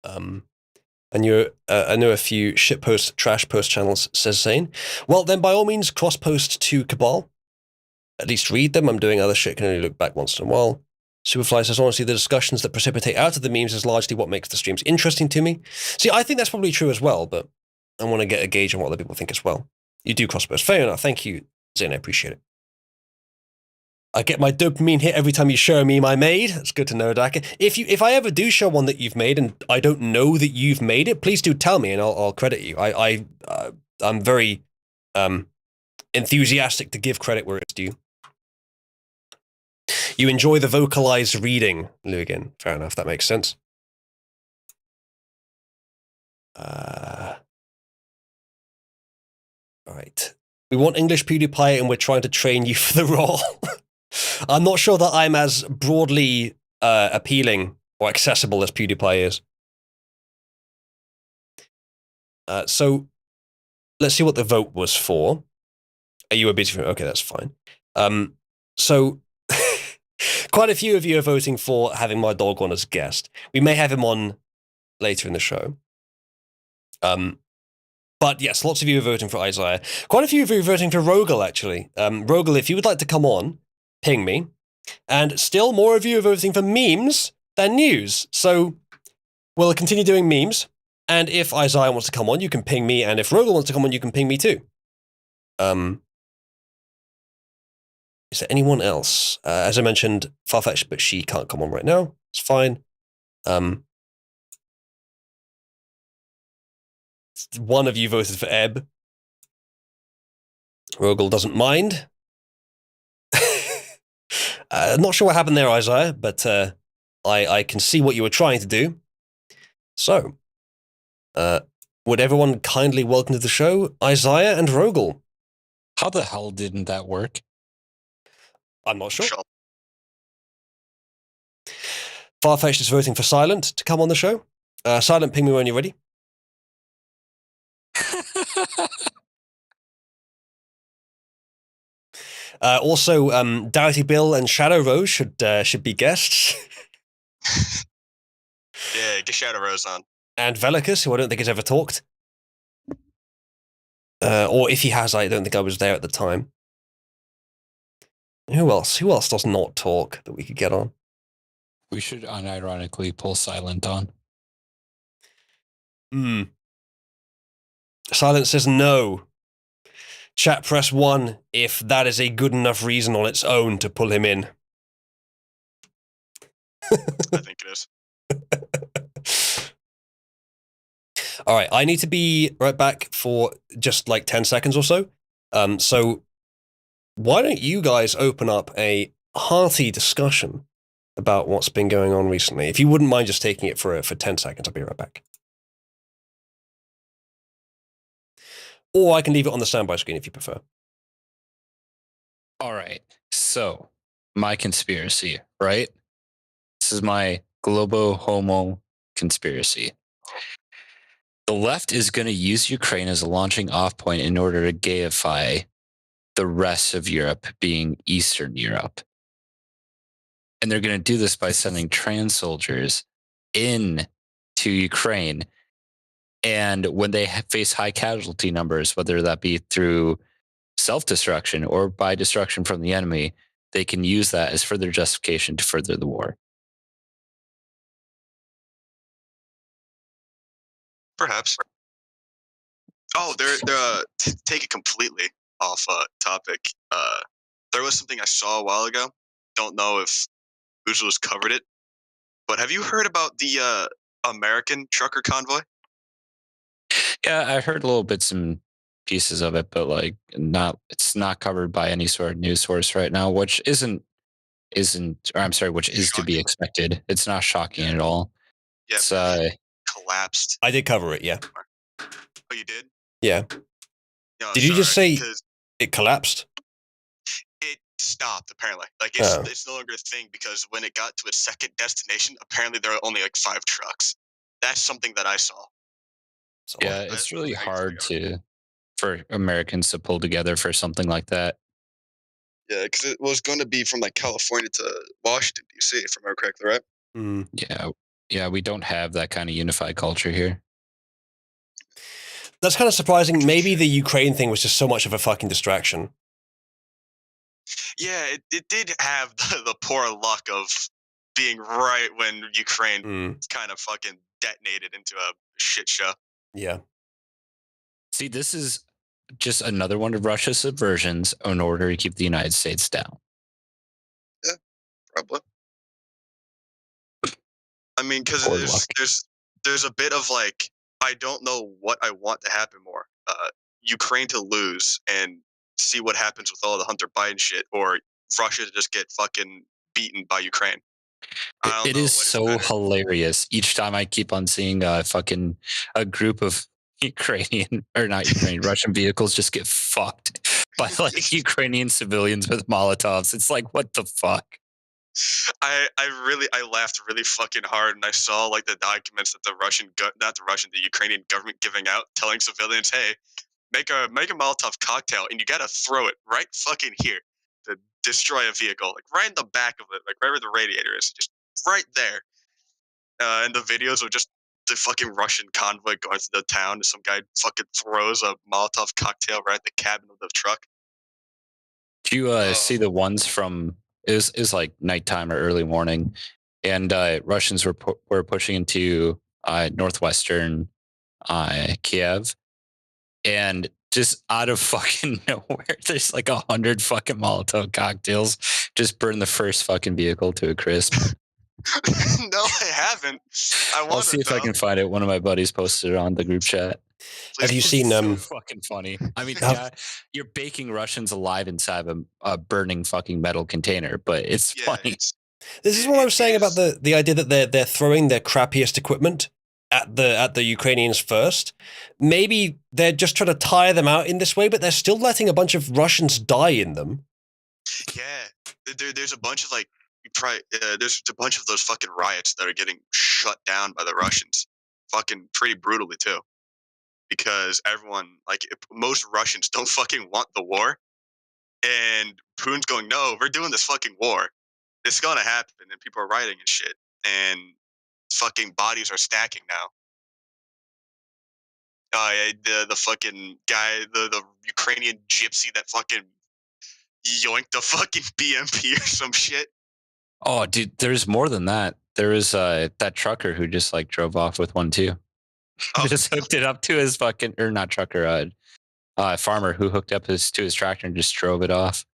I know a few shitpost, trash post channels, says Zane. Well, then by all means, cross-post to Cabal. At least read them. I'm doing other shit, can only look back once in a while. Superfly says, honestly, the discussions that precipitate out of the memes is largely what makes the streams interesting to me. See, I think that's probably true as well, but I want to get a gauge on what other people think as well. You do cross-post. Fair enough. Thank you, Zane. I appreciate it. I get my dopamine hit every time you show a meme I made. That's good to know, Daka. If I ever do show one that you've made and I don't know that you've made it, please do tell me and I'll credit you. I'm very enthusiastic to give credit where it's due. You enjoy the vocalized reading, Lugan. Fair enough, that makes sense. Right. We want English PewDiePie and we're trying to train you for the role. I'm not sure that I'm as broadly appealing or accessible as PewDiePie is. So, let's see what the vote was for. Are you a busy? Okay, that's fine. So, quite a few of you are voting for having my dog on as guest. We may have him on later in the show. But yes, lots of you are voting for Isaiah. Quite a few of you are voting for Rogel, actually. Rogel, if you would like to come on, ping me. And still more of you are voting for memes than news. So we'll continue doing memes. And if Isaiah wants to come on, you can ping me. And if Rogel wants to come on, you can ping me too. Is there anyone else? As I mentioned, Farfetch, but she can't come on right now. It's fine. One of you voted for Ebb. Rogel doesn't mind. Not sure what happened there, Isaiah, but I can see what you were trying to do. So, would everyone kindly welcome to the show Isaiah and Rogel? How the hell didn't that work? I'm not sure. Farfetched is voting for Silent to come on the show. Silent, ping me when you're ready. Also, Doughty Bill and Shadow Rose should be guests. Yeah, get Shadow Rose on. And Velicus, who I don't think has ever talked. Or if he has, I don't think I was there at the time. Who else? Who else does not talk that we could get on? We should unironically pull Silent on. Silent says no. Chat, press 1 if that is a good enough reason on its own to pull him in. I think it is. All right, I need to be right back for just like 10 seconds or so. So why don't you guys open up a hearty discussion about what's been going on recently? If you wouldn't mind just taking it for 10 seconds, I'll be right back. Or I can leave it on the standby screen if you prefer. All right. So, my conspiracy, right? This is my globo homo conspiracy. The left is going to use Ukraine as a launching off point in order to gaify the rest of Europe, being Eastern Europe. And they're going to do this by sending trans soldiers in to Ukraine. And when they face high casualty numbers, whether that be through self-destruction or by destruction from the enemy, they can use that as further justification to further the war. Perhaps. Oh, they're take it completely off topic. There was something I saw a while ago. Don't know if Uzu's covered it, but have you heard about the American trucker convoy? Yeah, I heard little bits and pieces of it, but like it's not covered by any sort of news source right now, which which is to be expected. It's not shocking at all. Yeah, It's collapsed. I did cover it, yeah. Oh, you did? Yeah. No, Did you just say because it collapsed? it stopped? Apparently, like it's no longer a thing because when it got to its second destination, apparently there are only like 5 trucks. That's something that I saw. So, yeah, it's really hard for Americans to pull together for something like that. Yeah, because it was going to be from like California to Washington D.C. if I remember correctly, right? Yeah, we don't have that kind of unified culture here. That's kind of surprising. Maybe the Ukraine thing was just so much of a fucking distraction. Yeah, it did have the poor luck of being right when Ukraine kind of fucking detonated into a shit show. Yeah. See, this is just another one of Russia's subversions in order to keep the United States down. Yeah, probably. I mean, because there's a bit of like, I don't know what I want to happen more. Ukraine to lose and see what happens with all the Hunter Biden shit, or Russia to just get fucking beaten by Ukraine. It is so hilarious. Each time I keep on seeing a group of Russian vehicles just get fucked by like Ukrainian civilians with Molotovs. It's like, what the fuck? I laughed really fucking hard, and I saw like the documents that the Ukrainian government giving out, telling civilians, hey, make a Molotov cocktail, and you gotta throw it right fucking here to destroy a vehicle, like right in the back of it, like right where the radiator is, just right there. And the videos of just the fucking Russian convoy going through the town, and some guy fucking throws a Molotov cocktail right in the cabin of the truck. Do you see the ones from? It was like nighttime or early morning, and Russians were pushing into northwestern Kiev, and just out of fucking nowhere, there's like 100 fucking Molotov cocktails just burn the first fucking vehicle to a crisp. No, I haven't. I'll see if I can find it. One of my buddies posted it on the group chat. Have you It's seen so fucking funny. I mean, Have- yeah, you're baking Russians alive inside of a burning fucking metal container, but it's funny. This is what I was saying about the idea that they're throwing their crappiest equipment at the Ukrainians first. Maybe they're just trying to tire them out in this way, but they're still letting a bunch of Russians die in them. Yeah, there's a bunch of like, there's a bunch of those fucking riots that are getting shut down by the Russians, fucking pretty brutally too, because everyone most Russians don't fucking want the war, and Putin's going, no, we're doing this fucking war. It's gonna happen, and people are rioting and shit, and fucking bodies are stacking now. The fucking guy, the Ukrainian gypsy that fucking yoinked the fucking BMP or some shit. Oh, dude, there's more than that. There was that trucker who just like drove off with one too. Just hooked it up to his fucking, or not trucker, farmer who hooked up to his tractor and just drove it off.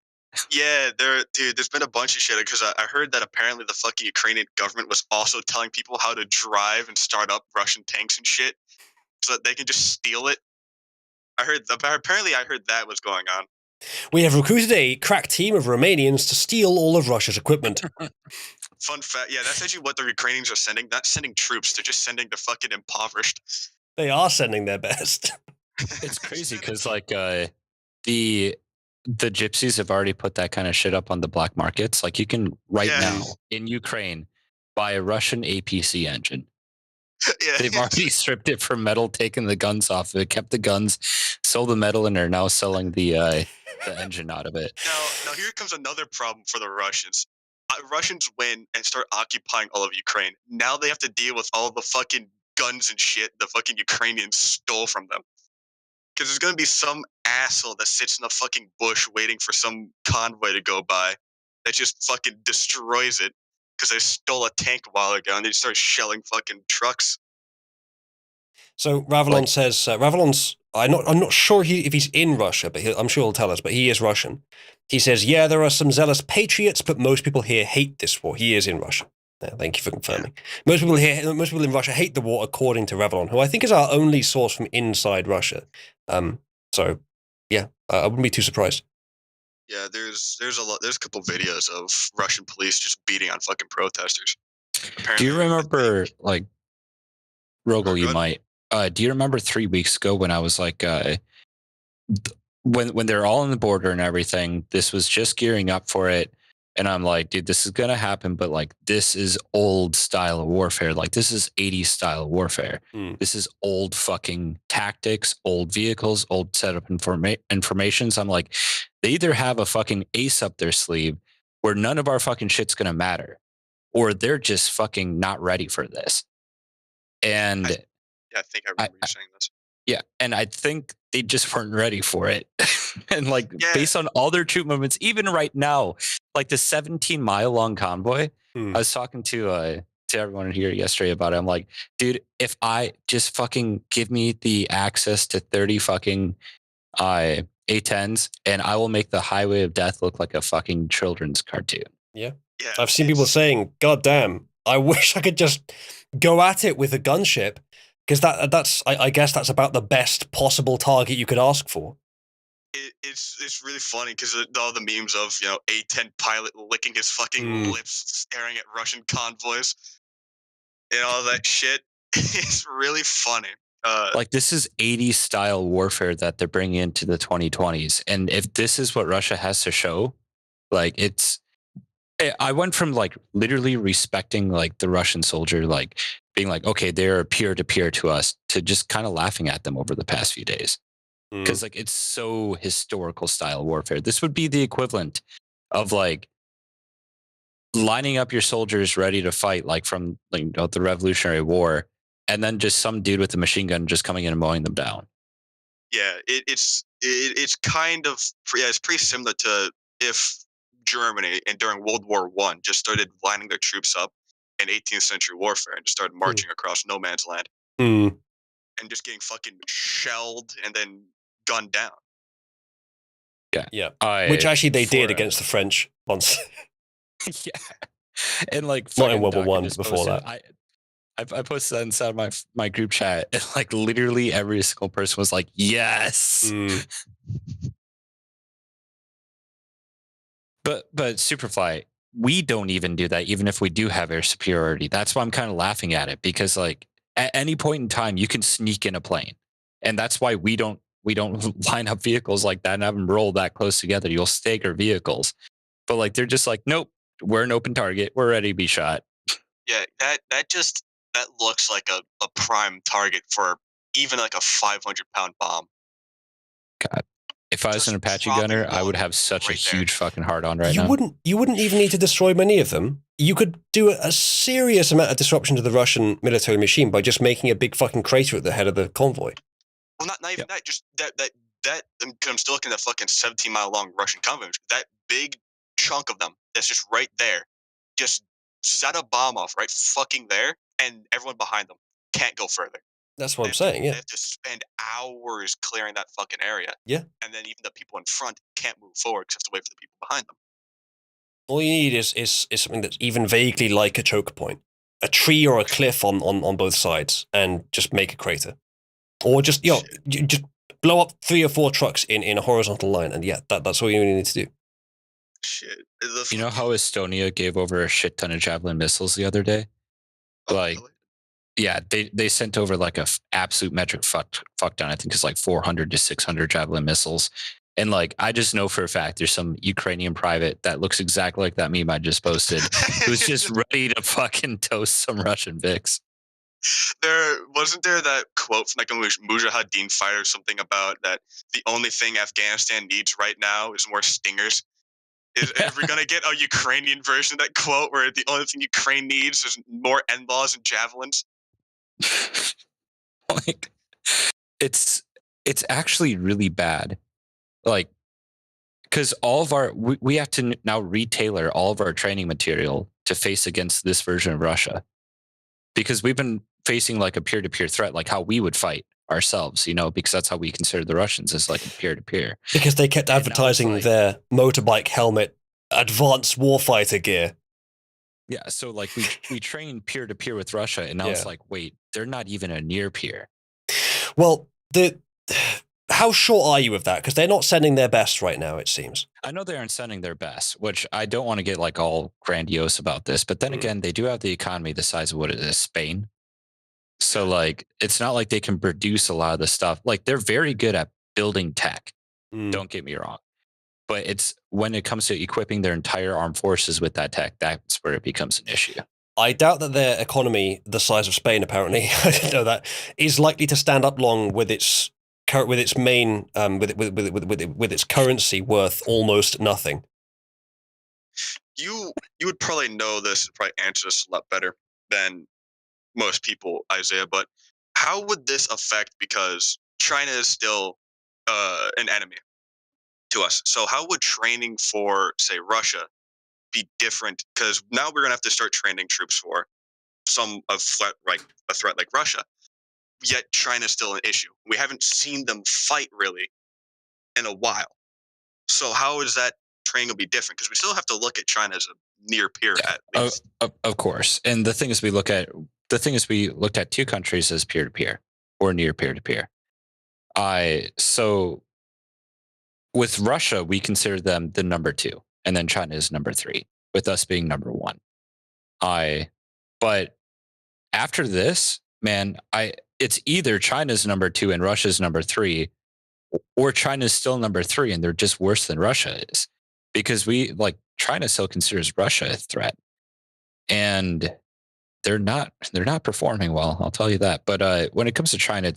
Yeah, there's been a bunch of shit because I heard that apparently the fucking Ukrainian government was also telling people how to drive and start up Russian tanks and shit so that they can just steal it. Apparently I heard that was going on. We have recruited a crack team of Romanians to steal all of Russia's equipment. Fun fact, yeah, that's actually what the Ukrainians are sending. Not sending troops, they're just sending the fucking impoverished. They are sending their best. It's crazy because like the gypsies have already put that kind of shit up on the black markets. Like you can now in Ukraine buy a Russian APC engine. Yeah. They've already stripped it from metal, taken the guns off of it, kept the guns, sold the metal, and are now selling the engine out of it. Now here comes another problem for the Russians. Russians win and start occupying all of Ukraine. Now they have to deal with all the fucking guns and shit the fucking Ukrainians stole from them. Because there's going to be some asshole that sits in a fucking bush waiting for some convoy to go by that just fucking destroys it because they stole a tank a while ago and they start shelling fucking trucks. So Ravelon says, Ravelon's, I'm not sure if he's in Russia, but I'm sure he'll tell us, but he is Russian. He says, yeah, there are some zealous patriots, but most people here hate this war. He is in Russia. Yeah, thank you for confirming. Most people in Russia hate the war, according to Ravelon, who I think is our only source from inside Russia. So yeah, I wouldn't be too surprised. Yeah, there's a couple videos of Russian police just beating on fucking protesters. Apparently, do you remember like Rogel? You might. Do you remember 3 weeks ago when I was like, when they're all on the border and everything, this was just gearing up for it. And I'm like, dude, this is going to happen. But like, this is old style of warfare. Like this is 80s style warfare. This is old fucking tactics, old vehicles, old setup informations. I'm like, they either have a fucking ace up their sleeve where none of our fucking shit's going to matter, or they're just fucking not ready for this. And I think I remember you saying this. Yeah, and I think they just weren't ready for it. And like based on all their troop movements, even right now, like the 17-mile long convoy, I was talking to everyone here yesterday about it. I'm like, dude, if I just fucking give me the access to 30 fucking A10s, and I will make the Highway of Death look like a fucking children's cartoon. Yeah. I've seen people saying, God damn, I wish I could just go at it with a gunship. Because that's I guess that's about the best possible target you could ask for. It's really funny because all the memes of A10 pilot licking his fucking lips, staring at Russian convoys, and all that shit. It's really funny. Like this is 80s style warfare that they're bringing into the 2020s, and if this is what Russia has to show, like it's. I went from like literally respecting like the Russian soldier, like being like, okay, they're peer to peer to us, to just kind of laughing at them over the past few days. Because like it's so historical style warfare. This would be the equivalent of like lining up your soldiers ready to fight, like from like the Revolutionary War, and then just some dude with a machine gun just coming in and mowing them down. Yeah, it's kind of it's pretty similar to if Germany and during World War I just started lining their troops up in 18th century warfare and just started marching across no man's land and just getting fucking shelled and then gunned down. Yeah. Which actually they did against the French once. Yeah. And like not in World War I, before that. I posted that inside my group chat, and like literally every single person was like, "Yes." But Superfly, we don't even do that, even if we do have air superiority. That's why I'm kind of laughing at it, because like at any point in time you can sneak in a plane, and that's why we don't line up vehicles like that and have them roll that close together. You'll stagger vehicles, but like they're just like, nope, we're an open target, we're ready to be shot. Yeah, that looks like a prime target for even like a 500-pound bomb. God, if I was an Apache gunner, I would have such a huge fucking hard on right you now. You wouldn't even need to destroy many of them. You could do a serious amount of disruption to the Russian military machine by just making a big fucking crater at the head of the convoy. Well, not even that. Just that. I'm still looking at the fucking 17-mile long Russian convoy. That big chunk of them that's just right there. Just set a bomb off right fucking there, and everyone behind them can't go further. That's what I'm saying. Yeah, they have to spend hours clearing that fucking area. Yeah, and then even the people in front can't move forward because they have to wait for the people behind them. All you need is something that's even vaguely like a choke point, a tree or a cliff on both sides, and just make a crater, or just just blow up 3 or 4 trucks in a horizontal line, and yeah, that's all you need to do. Shit. You know how Estonia gave over a shit ton of Javelin missiles the other day? Like, yeah, they sent over like a absolute metric fuck ton. I think it's like 400 to 600 Javelin missiles. And like, I just know for a fact there's some Ukrainian private that looks exactly like that meme I just posted, who's just ready to fucking toast some Russian Vics. Wasn't there that quote from like a Mujahideen fighter or something about that the only thing Afghanistan needs right now is more stingers? Is we gonna get a Ukrainian version of that quote where the only thing Ukraine needs is more NLAWs and javelins? Like, it's actually really bad. Like, because all of we have to now retailor all of our training material to face against this version of Russia, because we've been facing like a peer-to-peer threat, like how we would fight ourselves, because that's how we consider the Russians, as like a peer-to-peer. Because they kept advertising their motorbike helmet, advanced warfighter gear. Yeah, so like we train peer-to-peer with Russia, and now it's like, wait, they're not even a near peer. Well, how sure are you of that? Because they're not sending their best right now, it seems. I know they aren't sending their best, which I don't want to get like all grandiose about this, but then again, they do have the economy the size of what it is, Spain. So like, it's not like they can produce a lot of the stuff. Like, they're very good at building tech. Don't get me wrong. But it's when it comes to equipping their entire armed forces with that tech, that's where it becomes an issue. I doubt that their economy, the size of Spain, apparently, I didn't know that, is likely to stand up long with its main with its currency worth almost nothing. You would probably know this and probably answer this a lot better than most people, Isaiah. But how would this affect? Because China is still an enemy to us. So how would training for, say, Russia be different? Because now we're gonna have to start training troops for a threat like Russia. Yet China's still an issue. We haven't seen them fight really in a while. So how is that training will be different? Because we still have to look at China as a near peer at least. Of course. And the thing is, we looked at 2 countries as peer to peer or near peer to peer. So with Russia, we consider them the number 2, and then China is number 3, with us being number 1. But after this, man, it's either China's number 2 and Russia's number 3, or China's still number 3 and they're just worse than Russia is, because China still considers Russia a threat, and they're not performing well. I'll tell you that. But when it comes to China,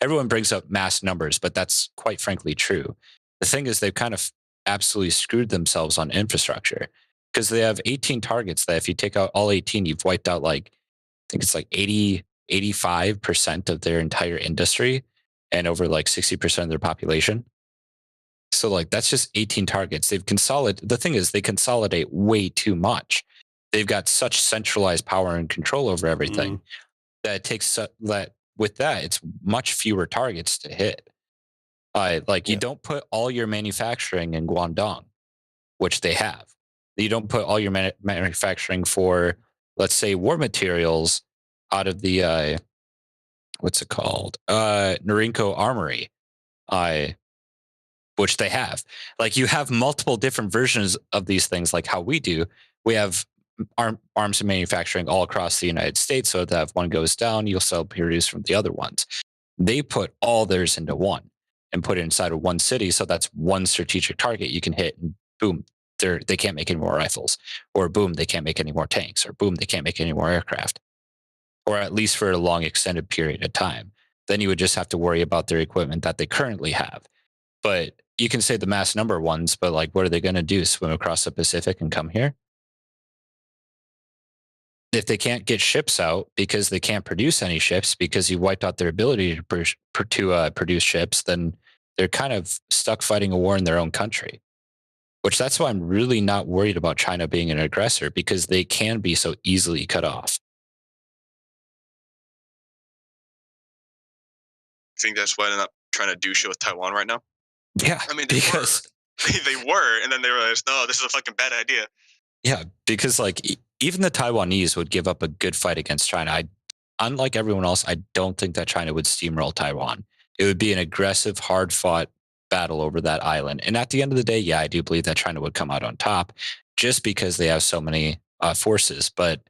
everyone brings up mass numbers, but that's quite frankly true. The thing is, they've kind of absolutely screwed themselves on infrastructure, because they have 18 targets that if you take out all 18, you've wiped out I think it's 85% of their entire industry and over 60% of their population. So that's just 18 targets. They've consolidated. The thing is, they consolidate way too much. They've got such centralized power and control over everything that it takes that. With that, it's much fewer targets to hit. You don't put all your manufacturing in Guangdong, which they have. You don't put all your manufacturing for, let's say, war materials out of the what's it called? Norinco Armory, which they have. Like you have multiple different versions of these things, like how we do. We have arms manufacturing all across the United States, so that if one goes down, you'll sell produce from the other ones. They put all theirs into one and put it inside of one city, so that's one strategic target you can hit, and boom, they can't make any more rifles, or boom, they can't make any more tanks, or boom, they can't make any more aircraft, or at least for a long extended period of time. Then you would just have to worry about their equipment that they currently have. But you can say the mass number ones, but like, what are they going to do? Swim across the Pacific and come here? If they can't get ships out because they can't produce any ships because you wiped out their ability to produce ships, then they're kind of stuck fighting a war in their own country. Which that's why I'm really not worried about China being an aggressor, because they can be so easily cut off. I think that's why they're not trying to do shit with Taiwan right now. Yeah, I mean, because they were, and then they realized, no, this is a fucking bad idea. Yeah, because like even the Taiwanese would give up a good fight against China. Unlike everyone else, I don't think that China would steamroll Taiwan. It would be an aggressive, hard-fought battle over that island. And at the end of the day, yeah, I do believe that China would come out on top just because they have so many forces. But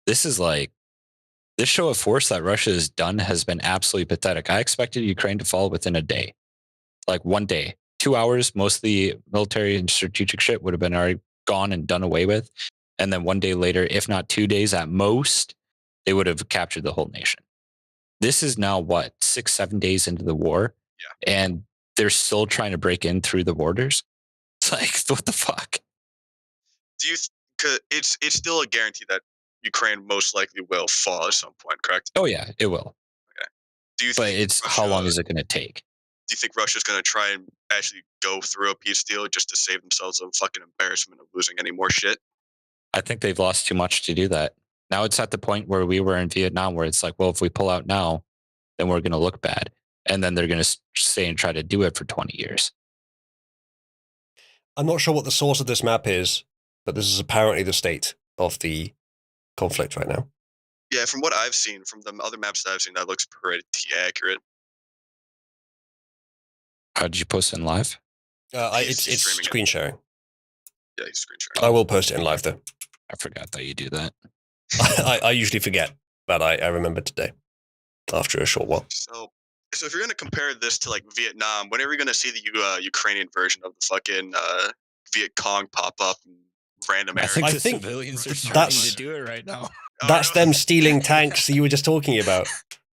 this is like, this show of force that Russia has done has been absolutely pathetic. I expected Ukraine to fall within a day, like 1 day, 2 hours. Most of the military and strategic shit would have been already gone and done away with. And then 1 day later, if not 2 days at most, they would have captured the whole nation. This is now what, 6-7 days into the war? Yeah. And they're still trying to break in through the borders. It's like, what the fuck? Do you? Cause it's still a guarantee that Ukraine most likely will fall at some point, correct? Oh yeah, it will. Okay. Do you? But think it's Russia, how long is it going to take? Do you think Russia's going to try and actually go through a peace deal just to save themselves a fucking embarrassment of losing any more shit? I think they've lost too much to do that. Now it's at the point where we were in Vietnam, where it's like, well, if we pull out now, then we're going to look bad. And then they're going to stay and try to do it for 20 years. I'm not sure what the source of this map is, but this is apparently the state of the conflict right now. Yeah, from what I've seen, from the other maps that I've seen, that looks pretty accurate. How did you post it in live? It's screen sharing. Yeah, he's screen sharing. I will post it in live, though. I forgot that you do that. I usually forget, but I remember today after a short while. So if you're going to compare this to like Vietnam, when are we going to see the Ukrainian version of the fucking Viet Cong pop up in random areas? I think civilians are starting to do it right now. That's them stealing tanks that you were just talking about.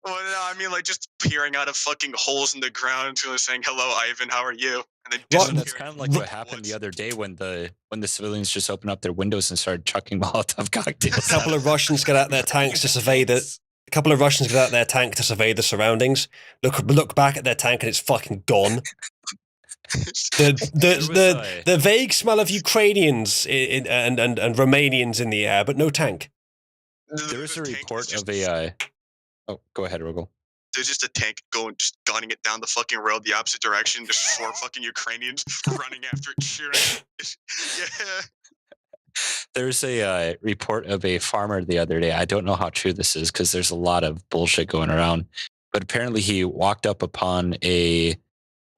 Well, no, I mean, like, just peering out of fucking holes in the ground and saying, hello, Ivan, how are you? And then that's kind of like what happened the other day when the civilians just opened up their windows and started chucking Molotov cocktails. A couple of Russians get out their tanks to survey a couple of Russians get out their tank to survey the surroundings. Look back at their tank and it's fucking gone. The vague smell of Ukrainians and Romanians in the air, but no tank. There was a report of a. Oh, go ahead, Rogel. There's just a tank just gunning it down the fucking road the opposite direction. Just 4 fucking Ukrainians running after it, shooting. Yeah. There's a report of a farmer the other day. I don't know how true this is because there's a lot of bullshit going around. But apparently he walked up upon a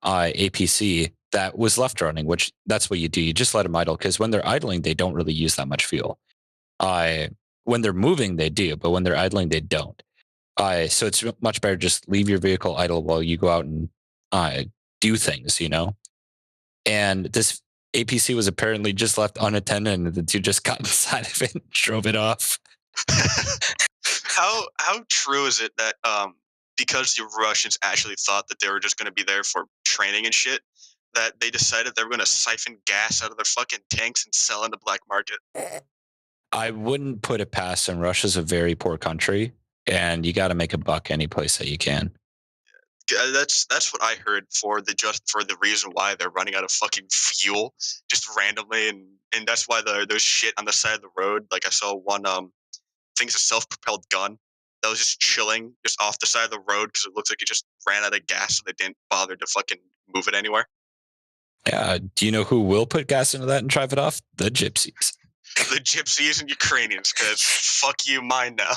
APC that was left running, which that's what you do. You just let them idle because when they're idling, they don't really use that much fuel. When they're moving, they do. But when they're idling, they don't. So it's much better just leave your vehicle idle while you go out and do things, you know? And this APC was apparently just left unattended and the dude just got inside of it and drove it off. How true is it that because the Russians actually thought that they were just going to be there for training and shit, that they decided they were going to siphon gas out of their fucking tanks and sell in the black market? I wouldn't put it past them. Russia's a very poor country. And you got to make a buck any place that you can. That's what I heard for the reason why they're running out of fucking fuel just randomly, and that's why there's shit on the side of the road. Like I saw one, I think it's a self-propelled gun that was just chilling just off the side of the road because it looks like it just ran out of gas, so they didn't bother to fucking move it anywhere. Yeah. Do you know who will put gas into that and drive it off? The gypsies. The gypsies and Ukrainians, because fuck you, mine now.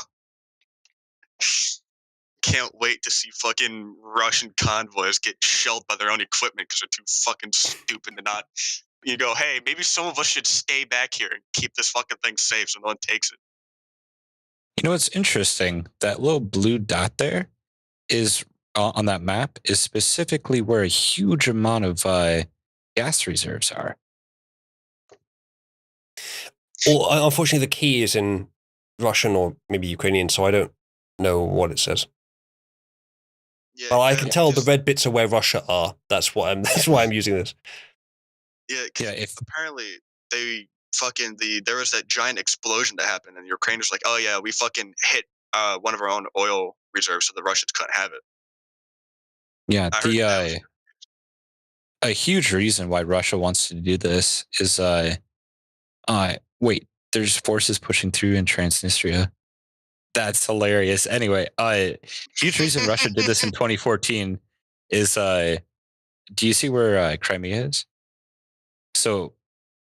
Can't wait to see fucking Russian convoys get shelled by their own equipment because they're too fucking stupid to not. You go, hey, maybe some of us should stay back here and keep this fucking thing safe so no one takes it. You know what's interesting? That little blue dot there is on that map is specifically where a huge amount of gas reserves are. Well, unfortunately, the key is in Russian or maybe Ukrainian, so I don't know what it says. Yeah, well, I can tell the red bits are where Russia are. That's why I'm using this. Yeah, apparently they fucking there was that giant explosion that happened, and Ukraine was like, oh yeah, we fucking hit one of our own oil reserves, so the Russians couldn't have it. Yeah, a huge reason why Russia wants to do this is wait, there's forces pushing through in Transnistria. That's hilarious. Anyway, huge reason Russia did this in 2014 is do you see where Crimea is? So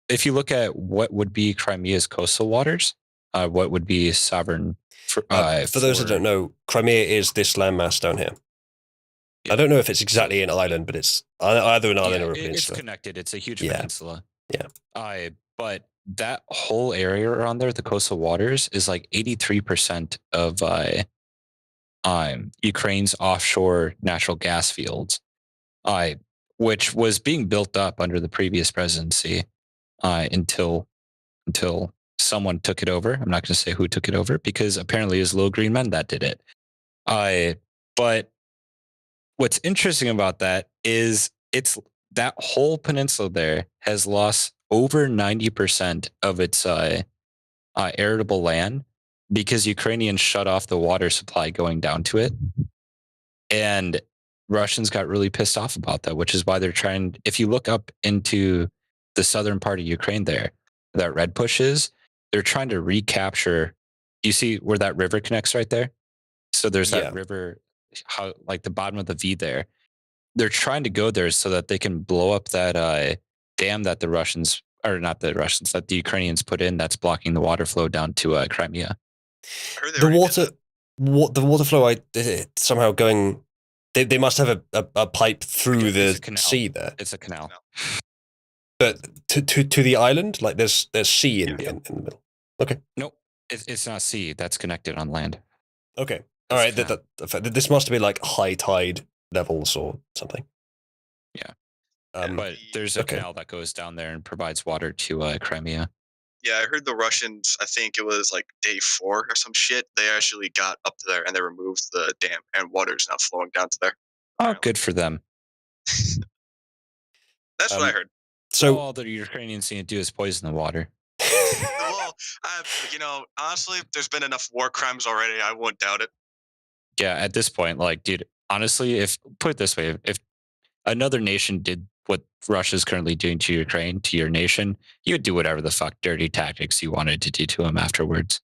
if you look at what would be Crimea's coastal waters, what would be sovereign for those that don't know, Crimea is this landmass down here. Yeah. I don't know if it's exactly an island, but it's either an island or a peninsula. It's connected. It's a huge peninsula. Yeah. But that whole area around there, the coastal waters, is like 83% of Ukraine's offshore natural gas fields, which was being built up under the previous presidency until someone took it over. I'm not going to say who took it over because apparently it was little green men that did it. But what's interesting about that is it's that whole peninsula there has lost over 90% of its arable land because Ukrainians shut off the water supply going down to it. And Russians got really pissed off about that, which is why they're trying. If you look up into the southern part of Ukraine there, that red push is, they're trying to recapture. You see where that river connects right there? So there's that river, how like the bottom of the V there. They're trying to go there so that they can blow up that dam that the Russians, or not the Russians, that the Ukrainians put in that's blocking the water flow down to Crimea. The water flow somehow going. They must have a pipe through the sea there. It's a canal. But to the island, like there's sea in the middle. Okay. Nope, it's not sea. That's connected on land. Okay. All right. This must be like high tide levels or something. Yeah. But there's a canal that goes down there and provides water to Crimea. Yeah, I heard the Russians, I think it was like day 4 or some shit, they actually got up there and they removed the dam and water's now flowing down to there. Oh, good for them. That's what I heard. So all the Ukrainians need to do is poison the water. Well, honestly, there's been enough war crimes already. I won't doubt it. Yeah, at this point, like, dude, honestly, put it this way, if another nation did what Russia's currently doing to Ukraine, to your nation, you would do whatever the fuck dirty tactics you wanted to do to them afterwards.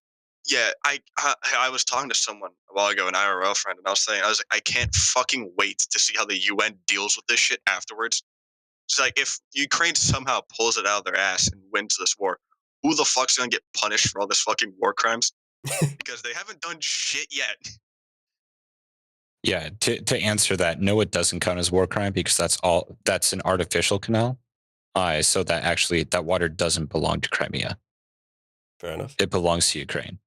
Yeah, I was talking to someone a while ago, an IRL friend, and I was like, I can't fucking wait to see how the UN deals with this shit afterwards. It's like, if Ukraine somehow pulls it out of their ass and wins this war, who the fuck's gonna get punished for all this fucking war crimes? Because they haven't done shit yet. Yeah, to answer that, no, it doesn't count as war crime because that's an artificial canal. So that water doesn't belong to Crimea. Fair enough. It belongs to Ukraine.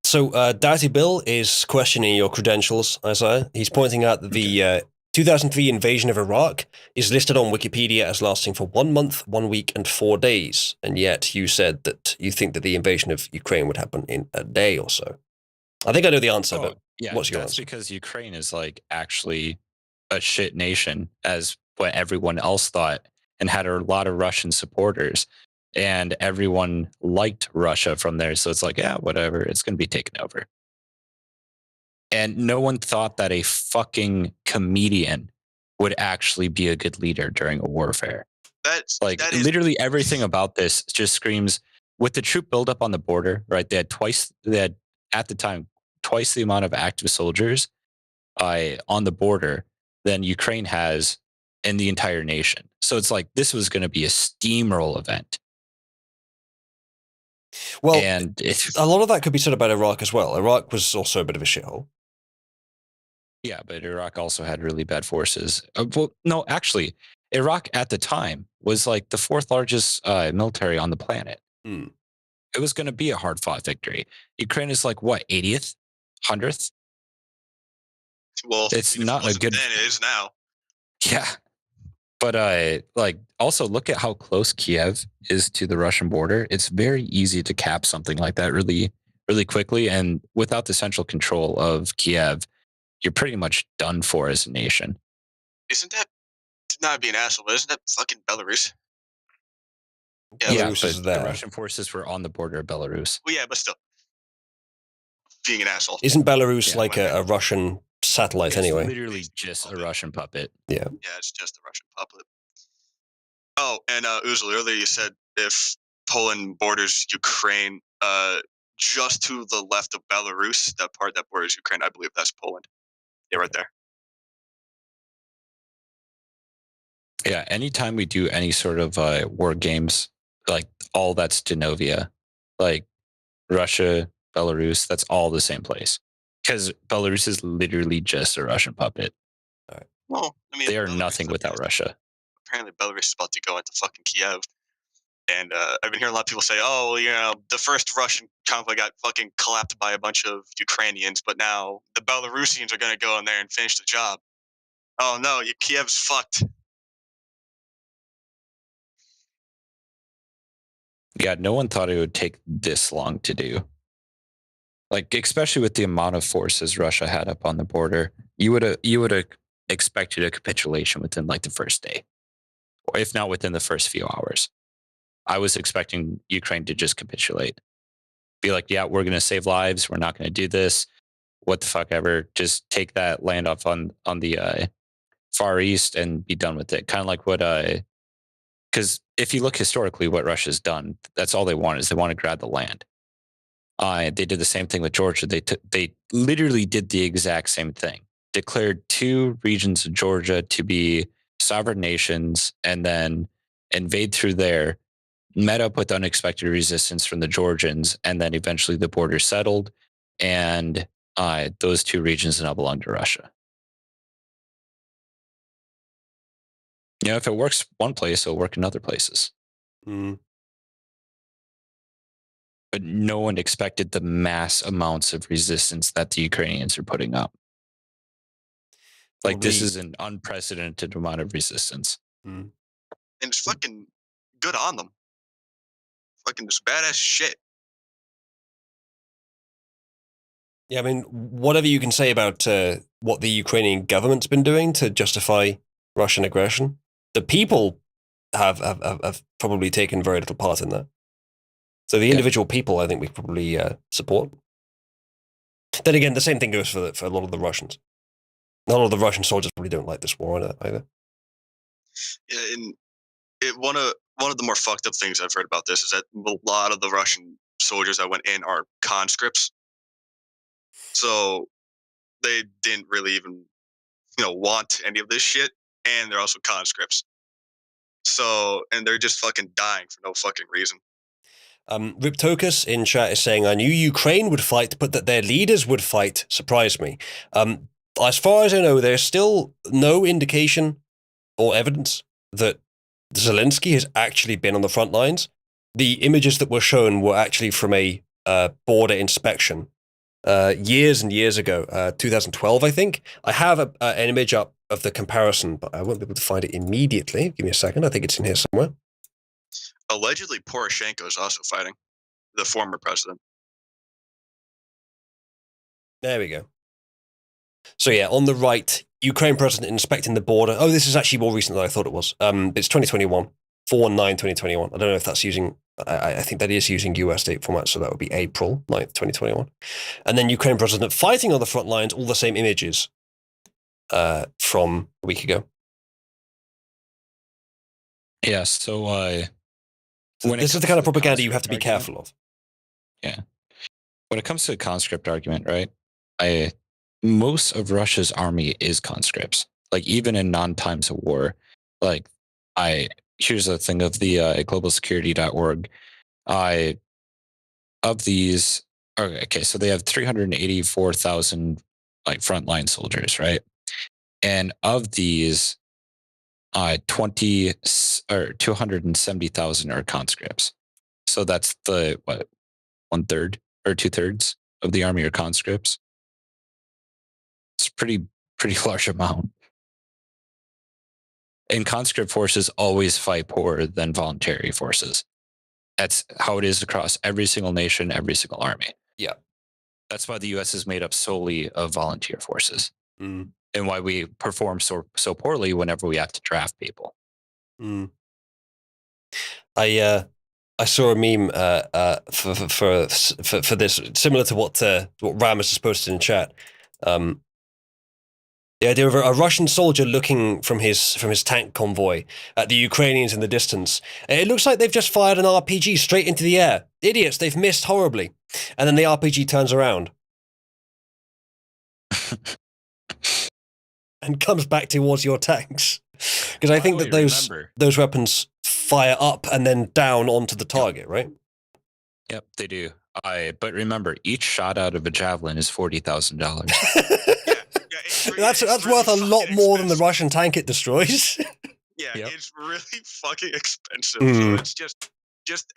So Dirty Bill is questioning your credentials, Isaiah. He's pointing out that the 2003 invasion of Iraq is listed on Wikipedia as lasting for 1 month, 1 week, and 4 days. And yet you said that you think that the invasion of Ukraine would happen in a day or so. I think I know the answer, but what's your answer? That's because Ukraine is like actually a shit nation, as what everyone else thought, and had a lot of Russian supporters. And everyone liked Russia from there. So it's like, yeah, whatever. It's going to be taken over. And no one thought that a fucking comedian would actually be a good leader during a warfare. Literally everything about this just screams, with the troop buildup on the border, right? They had at the time twice the amount of active soldiers on the border than Ukraine has in the entire nation. So it's like this was going to be a steamroll event. Well, and a lot of that could be said about Iraq as well. Iraq was also a bit of a shithole. Yeah, but Iraq also had really bad forces. Well, no, actually, Iraq at the time was like the 4th largest military on the planet. Mm. It was going to be a hard fought victory. Ukraine is like what, 80th, 100th? Well, it's if not it a good. Then it is now. Yeah, but like also look at how close Kiev is to the Russian border. It's very easy to cap something like that really, really quickly, and without the central control of Kiev, you're pretty much done for as a nation. Isn't that not being an asshole? But isn't that fucking Belarus? Yeah, Belarus but is there. the Russian forces were on the border of Belarus. Well, yeah, but still, being an asshole. Isn't Belarus like a Russian satellite anyway? Literally just a Russian puppet. Yeah. Yeah, it's just a Russian puppet. Oh, and Uzul, earlier you said if Poland borders Ukraine just to the left of Belarus, that part that borders Ukraine, I believe that's Poland. Yeah, right there. Yeah, anytime we do any sort of war games, like all that's Genovia, like Russia, Belarus, that's all the same place. Because Belarus is literally just a Russian puppet. All right. Well, I mean, they are nothing without Russia. Apparently, Belarus is about to go into fucking Kiev. And I've been hearing a lot of people say, oh, well, you know, the first Russian conflict got fucking collapsed by a bunch of Ukrainians, but now the Belarusians are going to go in there and finish the job. Oh, no, Kiev's fucked. Yeah, no one thought it would take this long to do. Like, especially with the amount of forces Russia had up on the border, you would have expected a capitulation within like the first day, or if not within the first few hours. I was expecting Ukraine to just capitulate, be like, yeah, we're going to save lives. We're not going to do this. What the fuck ever. Just take that land off on the Far East and be done with it. Kind of like what, because if you look historically, what Russia's done, that's all they want is they want to grab the land. They did the same thing with Georgia. They literally did the exact same thing. Declared 2 regions of Georgia to be sovereign nations and then invade through there, met up with unexpected resistance from the Georgians, and then eventually the border settled, and those 2 regions now belong to Russia. You know, if it works one place, it'll work in other places. Mm. But no one expected the mass amounts of resistance that the Ukrainians are putting up. Like, this is an unprecedented amount of resistance. Mm. And it's fucking good on them. Fucking just badass shit. Yeah, I mean, whatever you can say about what the Ukrainian government's been doing to justify Russian aggression, the people have probably taken very little part in that. So the individual people, I think we probably support. Then again, the same thing goes for a lot of the Russians. A lot of the Russian soldiers probably don't like this war either. Yeah, and one of the more fucked up things I've heard about this is that a lot of the Russian soldiers that went in are conscripts. So they didn't really even, want any of this shit, and they're also conscripts. So, and they're just fucking dying for no fucking reason. Riptokus in chat is saying, I knew Ukraine would fight, but that their leaders would fight surprised me. As far as I know, there's still no indication or evidence that Zelensky has actually been on the front lines. The images that were shown were actually from a border inspection years and years ago, 2012, I think. I have an image up of the comparison, but I won't be able to find it immediately. Give me a second. I think it's in here somewhere. Allegedly, Poroshenko is also fighting, the former president. There we go. So yeah, on the right, Ukraine president inspecting the border. Oh, this is actually more recent than I thought it was. It's 2021, 4/9/2021. I don't know if that's using, I think that is using US date format, so that would be April 9th, 2021. And then Ukraine president fighting on the front lines, all the same images from a week ago. Yeah, so this is the kind of propaganda you have to be careful of. Yeah. When it comes to the conscript argument, right? Most of Russia's army is conscripts. Like, even in non-times of war, like, here's the thing of the globalsecurity.org. of these, okay, so they have 384,000 like frontline soldiers, right? And of these, 270,000 are conscripts. So that's the what, 1/3 or 2/3 of the army are conscripts. It's pretty large amount. And conscript forces always fight poorer than voluntary forces. That's how it is across every single nation, every single army. Yeah. That's why the U.S. is made up solely of volunteer forces, Mm. and why we perform so poorly whenever we have to draft people. Mm. I saw a meme for this, similar to what Ramus has posted in chat. The idea of a Russian soldier looking from his tank convoy at the Ukrainians in the distance. It looks like they've just fired an RPG straight into the air. Idiots, they've missed horribly. And then the RPG turns around. And comes back towards your tanks. Because I think that those weapons fire up and then down onto the target, right? Yep, they do. But remember, each shot out of a javelin is $40,000. That's worth a lot more than the Russian tank it destroys. Yeah, Yep. It's really fucking expensive. Mm. So it's just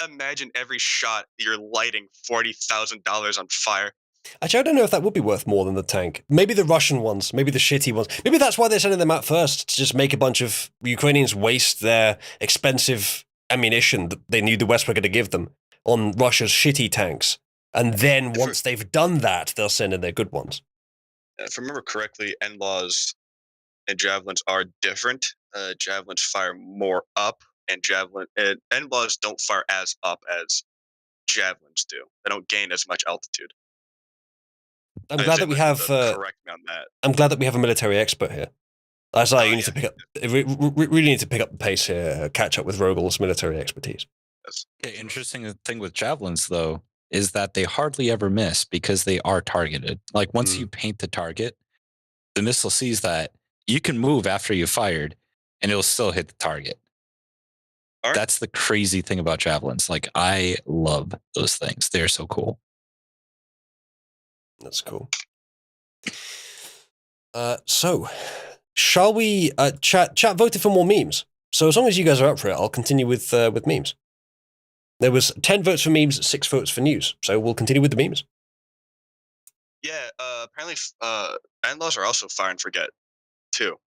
imagine every shot you're lighting $40,000 on fire. Actually, I don't know if that would be worth more than the tank. Maybe the Russian ones, maybe the shitty ones. Maybe that's why they're sending them out first, to just make a bunch of Ukrainians waste their expensive ammunition that they knew the West were going to give them on Russia's shitty tanks. And then once they've done that, they'll send in their good ones. If I remember correctly, NLAWs and javelins are different. Javelins fire more up, and NLAWs don't fire as up as javelins do. They don't gain as much altitude. I'm glad that we have. Correct me on that. I'm glad that we have a military expert here. That's like you need to pick up. Really need to pick up the pace here. Catch up with Rogel's military expertise. The interesting thing with javelins, though, is that they hardly ever miss because they are targeted. Like once you paint the target, the missile sees that you can move after you fired, and it'll still hit the target. Right. That's the crazy thing about javelins. Like I love those things. They're so cool. That's cool. So, shall we chat voted for more memes? So as long as you guys are up for it, I'll continue with memes. There was 10 votes for memes, 6 votes for news. So we'll continue with the memes. Yeah, apparently NLAWs are also fire and forget too,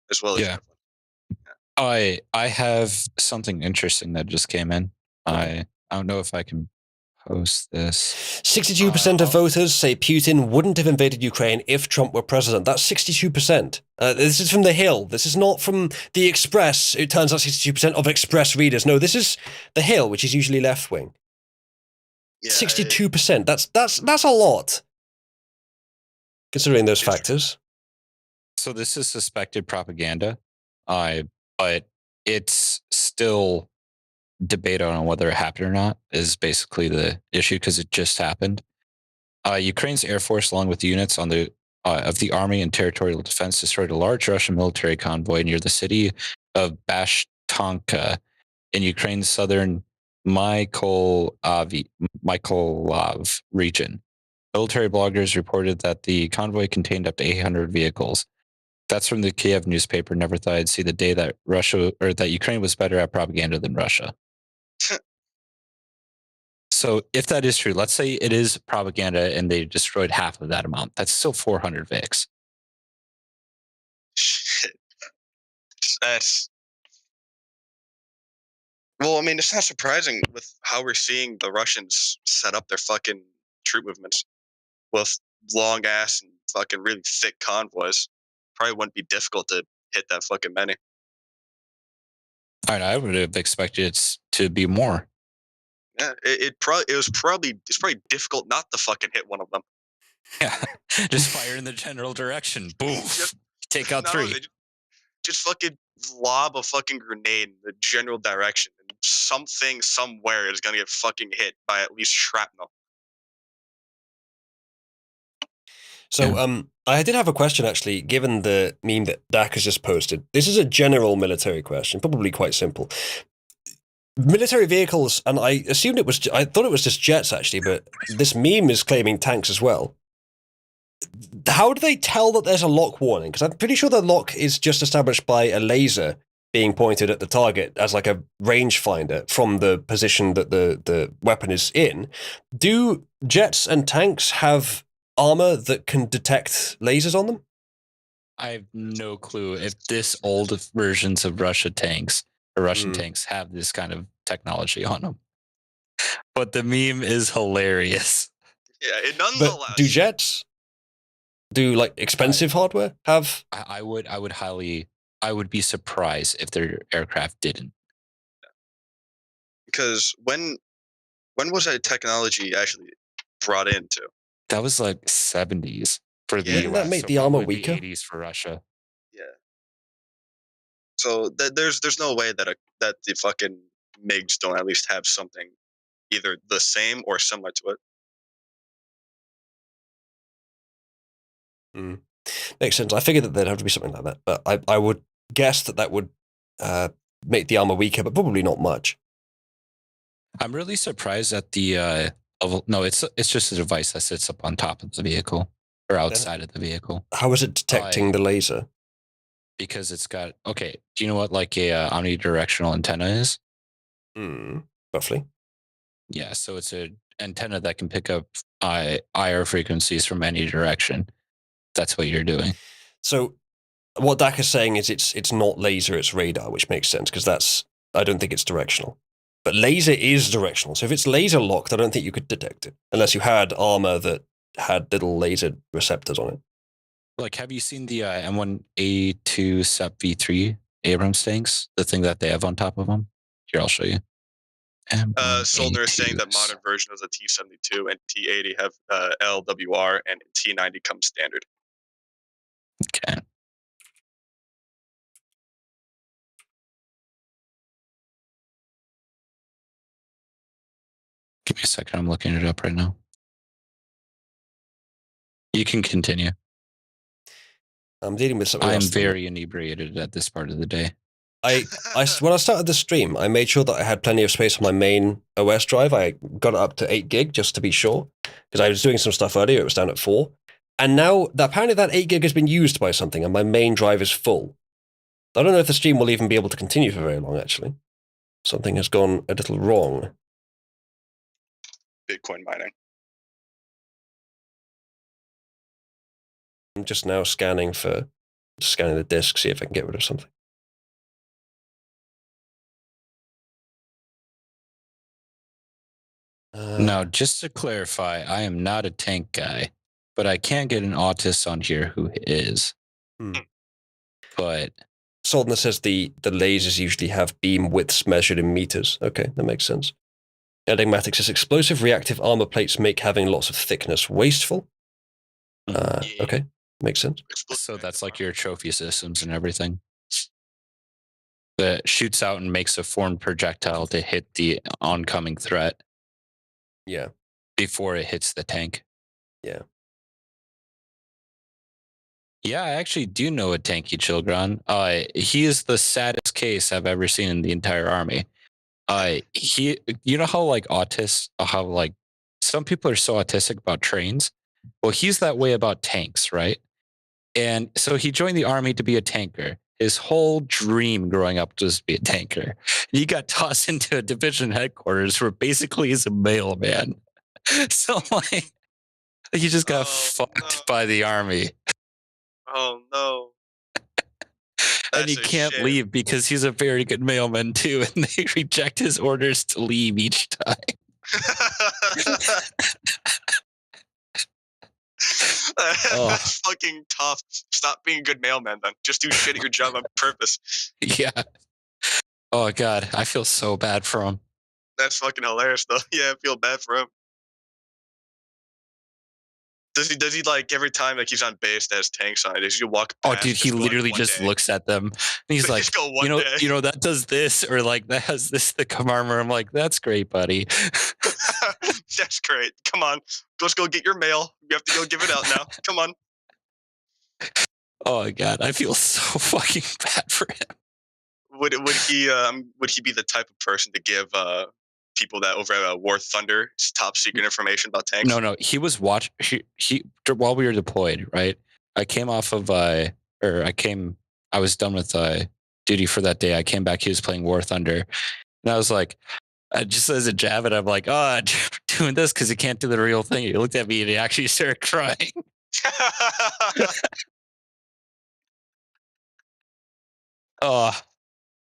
as well as I have something interesting that just came in. I don't know if I can post this. 62% of voters say Putin wouldn't have invaded Ukraine if Trump were president. That's 62%. This is from The Hill. This is not from The Express. It turns out 62% of Express readers. No, this is The Hill, which is usually left-wing. Yeah, 62%. That's a lot, considering those factors. So this is suspected propaganda, but it's still debate on whether it happened or not is basically the issue because it just happened. Ukraine's Air Force, along with units on the of the Army and Territorial Defense, destroyed a large Russian military convoy near the city of Bashtanka in Ukraine's southern Mykolaiv region. Military bloggers reported that the convoy contained up to 800 vehicles. That's from the Kiev newspaper. Never thought I'd see the day that that Ukraine was better at propaganda than Russia. So if that is true, let's say it is propaganda and they destroyed half of that amount. That's still 400 VIX. Shit. Well, I mean, it's not surprising with how we're seeing the Russians set up their fucking troop movements with long ass and fucking really thick convoys. Probably wouldn't be difficult to hit that fucking many. All right, I would have expected it to be more. Yeah, it's probably difficult not to fucking hit one of them. Yeah, just fire in the general direction. Boom. Take out 3. Just fucking lob a fucking grenade in the general direction, and something somewhere is gonna get fucking hit by at least shrapnel. So, I did have a question actually, given the meme that Dak has just posted. This is a general military question, probably quite simple. military vehicles, and I assumed I thought it was just jets actually, but this meme is claiming tanks as well. How do they tell that there's a lock warning? Because I'm pretty sure the lock is just established by a laser being pointed at the target as like a rangefinder from the position that the weapon is in. Do jets and tanks have armor that can detect lasers on them? I have no clue if this old versions of Russian tanks have this kind of technology on them. But the meme is hilarious. Yeah, nonetheless. But do jets, do like expensive hardware have? I would be surprised if their aircraft didn't. Because when was that technology actually brought into? That was like 70s for the Didn't US. that make the armor weaker? 80s for Russia. Yeah. So there's no way that that the fucking MiGs don't at least have something either the same or similar to it. Makes sense. I figured that there'd have to be something like that, but I would guess that would make the armor weaker, but probably not much. I'm really surprised at the no, it's just a device that sits up on top of the vehicle or outside of the vehicle. How is it detecting the laser? Because it's got do you know what like a omnidirectional antenna is? Roughly. Yeah, so it's an antenna that can pick up IR frequencies from any direction. That's what you're doing. So what Dak is saying is it's not laser, it's radar, which makes sense because I don't think it's directional. But laser is directional. So if it's laser locked, I don't think you could detect it unless you had armor that had little laser receptors on it. Like, have you seen the M1A2 SEP V3 Abrams tanks? The thing that they have on top of them? Here, I'll show you. Solder is saying that modern version of the T-72 and T-80 have LWR and T-90 come standard. Okay. Give me a second. I'm looking it up right now. You can continue. I'm dealing with something else. I'm very inebriated at this part of the day. When I started the stream, I made sure that I had plenty of space on my main OS drive. I got it up to 8 gig just to be sure, because I was doing some stuff earlier. It was down at 4. And now, apparently that 8 gig has been used by something, and my main drive is full. I don't know if the stream will even be able to continue for very long, actually. Something has gone a little wrong. Bitcoin mining. I'm just now scanning the disk, see if I can get rid of something. Now, just to clarify, I am not a tank guy, but I can get an autist on here who is. But Soldner says the lasers usually have beam widths measured in meters. Okay, that makes sense. Enigmatic says explosive reactive armor plates make having lots of thickness wasteful. Okay, makes sense. So that's like your trophy systems and everything. That shoots out and makes a formed projectile to hit the oncoming threat. Yeah. Before it hits the tank. Yeah. Yeah, I actually do know a tanky Chilgron. He is the saddest case I've ever seen in the entire army. You know how like autists, how like some people are so autistic about trains? Well, he's that way about tanks, right? And so he joined the army to be a tanker. His whole dream growing up was to be a tanker. He got tossed into a division headquarters where basically he's a mailman. So like, he just got fucked by the army. Oh no. And he can't leave because he's a very good mailman too, and they reject his orders to leave each time. That's fucking tough. Stop being a good mailman then. Just do shit at your job on purpose. Yeah. Oh god, I feel so bad for him. That's fucking hilarious though. Yeah, I feel bad for him. Does he like every time like he's on base that has tanks on it, does he walk past? Oh dude, he literally just looks at them and he's like, you know, that does this, or like that has this thick armor. I'm like, that's great, buddy. That's great. Come on. Let's go get your mail. You have to go give it out now. Come on. Oh god, I feel so fucking bad for him. would he be the type of person to give people that over at War Thunder top secret information about tanks? No. He was he while we were deployed, right? I came off of I was done with duty for that day. I came back. He was playing War Thunder, and I was like, just as a jab, and I'm like, oh, doing this because he can't do the real thing. He looked at me and he actually started crying. Oh,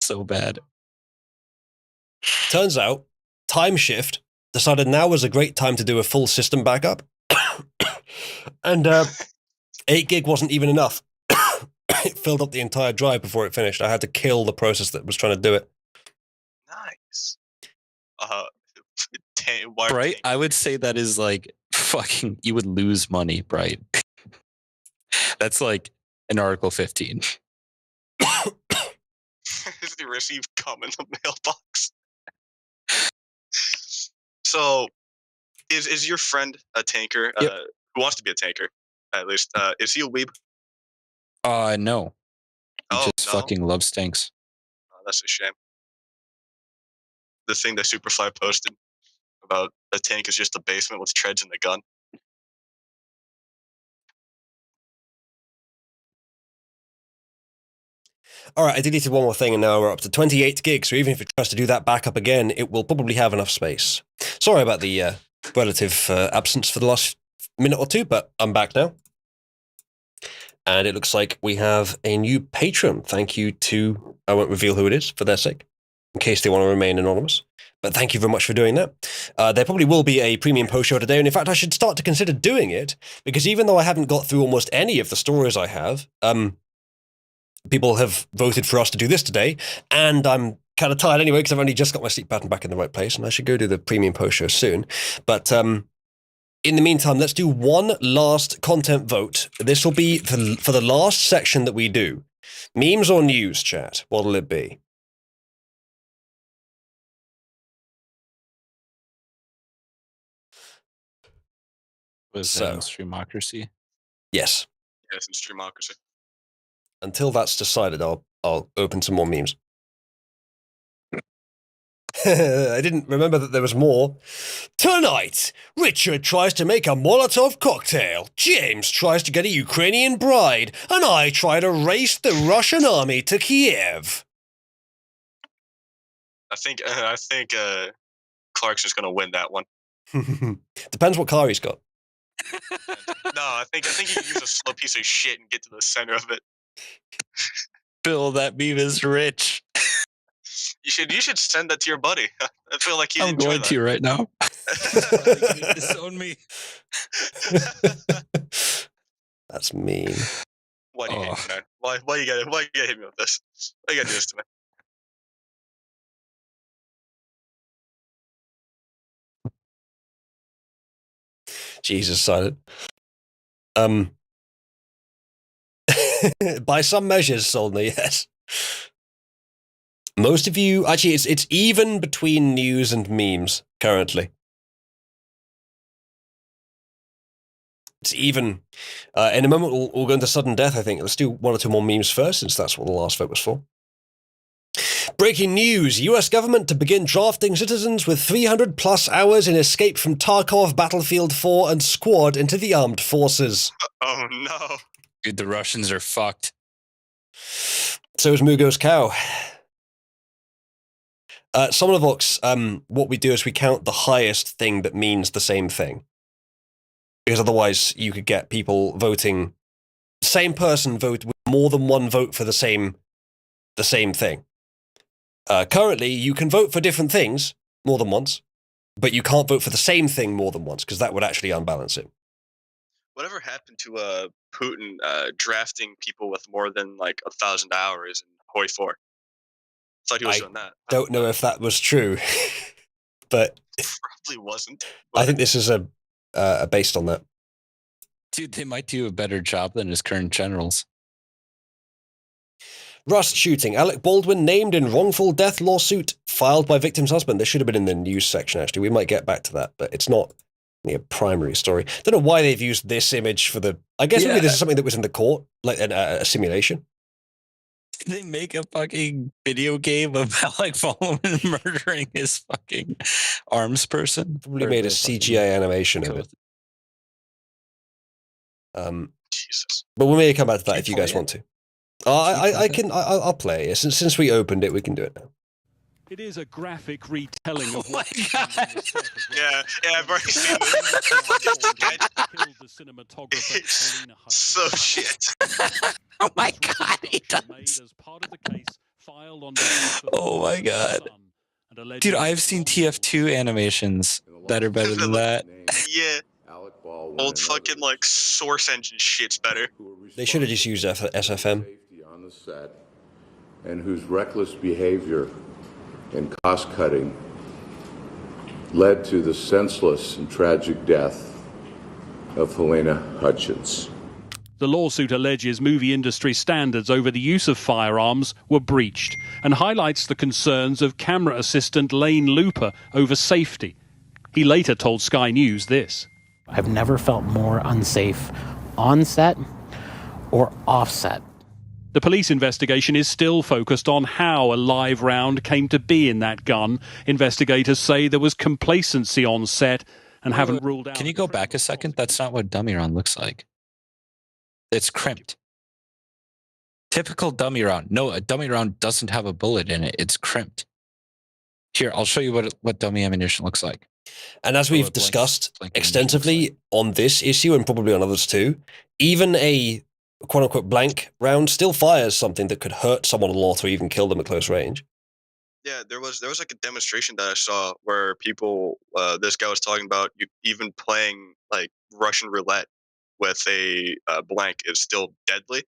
so bad. Turns out, Time Shift decided now was a great time to do a full system backup. And 8 gig wasn't even enough. It filled up the entire drive before it finished. I had to kill the process that was trying to do it. Nice. Bright, I would say that is like fucking, you would lose money, Bright. That's like an Article 15. You receive cum in the mailbox. So, is your friend a tanker? Yep. Who wants to be a tanker, at least? Is he a weeb? No. He just fucking loves tanks. Oh, that's a shame. The thing that Superfly posted about a tank is just a basement with treads and a gun. All right, I deleted one more thing, and now we're up to 28 gigs, so even if it tries to do that backup again, it will probably have enough space. Sorry about the relative absence for the last minute or two, but I'm back now. And it looks like we have a new patron. Thank you to, I won't reveal who it is for their sake, in case they want to remain anonymous. But thank you very much for doing that. There probably will be a premium post show today, and in fact, I should start to consider doing it, because even though I haven't got through almost any of the stories I have, people have voted for us to do this today, and I'm kind of tired anyway, because I've only just got my sleep pattern back in the right place, and I should go do the premium post show soon. But in the meantime, let's do one last content vote. This will be for the last section that we do. Memes or news, chat? What'll it be? Was So, Streamocracy? Yes. Yes, in Streamocracy. Until that's decided, I'll open some more memes. I didn't remember that there was more. Tonight, Richard tries to make a Molotov cocktail. James tries to get a Ukrainian bride. And I try to race the Russian army to Kiev. I think Clarkson's gonna win that one. Depends what car he's got. No, I think you can use a slow piece of shit and get to the center of it. Bill, that meme is rich. You should send that to your buddy. I feel like he'd I'm enjoy going that. to right now. Disown me. That's mean. Why do you hate me, man? Why you gotta hit me with this? Why you gotta do this to me? Jesus, Silent. By some measures, Solna, yes. Most of you, actually, it's even between news and memes currently. It's even. In a moment, we'll go into sudden death, I think. Let's do one or two more memes first, since that's what the last vote was for. Breaking news. US government to begin drafting citizens with 300 plus hours in Escape from Tarkov, Battlefield 4, and Squad into the armed forces. Oh, no. Dude, the Russians are fucked. So is Mugo's cow. Somnovox, what we do is we count the highest thing that means the same thing. Because otherwise you could get people voting, same person vote with more than one vote for the same thing. Currently, you can vote for different things more than once, but you can't vote for the same thing more than once, because that would actually unbalance it. Whatever happened to Putin drafting people with more than like 1,000 hours in Hoi 4? I thought he was doing that. Don't know if that was true, but Probably wasn't. I think this is a based on that. Dude, they might do a better job than his current generals. Rust shooting. Alec Baldwin named in wrongful death lawsuit filed by victim's husband. This should have been in the news section, actually. We might get back to that, but it's not a primary story. Don't know why they've used this image for the... I guess maybe this is something that was in the court, like a simulation. Did they make a fucking video game about like following and murdering his fucking arms person? Probably Or made a the fucking- CGI animation of it. Jesus. But we may come back to that Can if you you guys play want to. I'll play it. Since we opened it, we can do it now. It is a graphic retelling of what Yeah, I've already seen this. cinematographer So shit. Oh my god, he does. As part of the case filed on behalf of Oh my god. Dude, I've seen TF2 animations that are better than that. Yeah. Old fucking like source engine shit's better. They should have just used SFM. On the set, and whose reckless behavior and cost cutting led to the senseless and tragic death of Helena Hutchins. The lawsuit alleges movie industry standards over the use of firearms were breached and highlights the concerns of camera assistant Lane Looper over safety. He later told Sky News this. I've never felt more unsafe on set or off set. The police investigation is still focused on how a live round came to be in that gun. Investigators say there was complacency on set and haven't ruled out... Can you go back a second? That's not what dummy round looks like. It's crimped. Typical dummy round. No, a dummy round doesn't have a bullet in it. It's crimped. Here, I'll show you what dummy ammunition looks like. And as we've discussed extensively on this issue and probably on others too, even a quote-unquote blank round still fires something that could hurt someone a lot or even kill them at close range. Yeah, there was like a demonstration that I saw where people, this guy was talking about you even playing like Russian roulette with a blank is still deadly.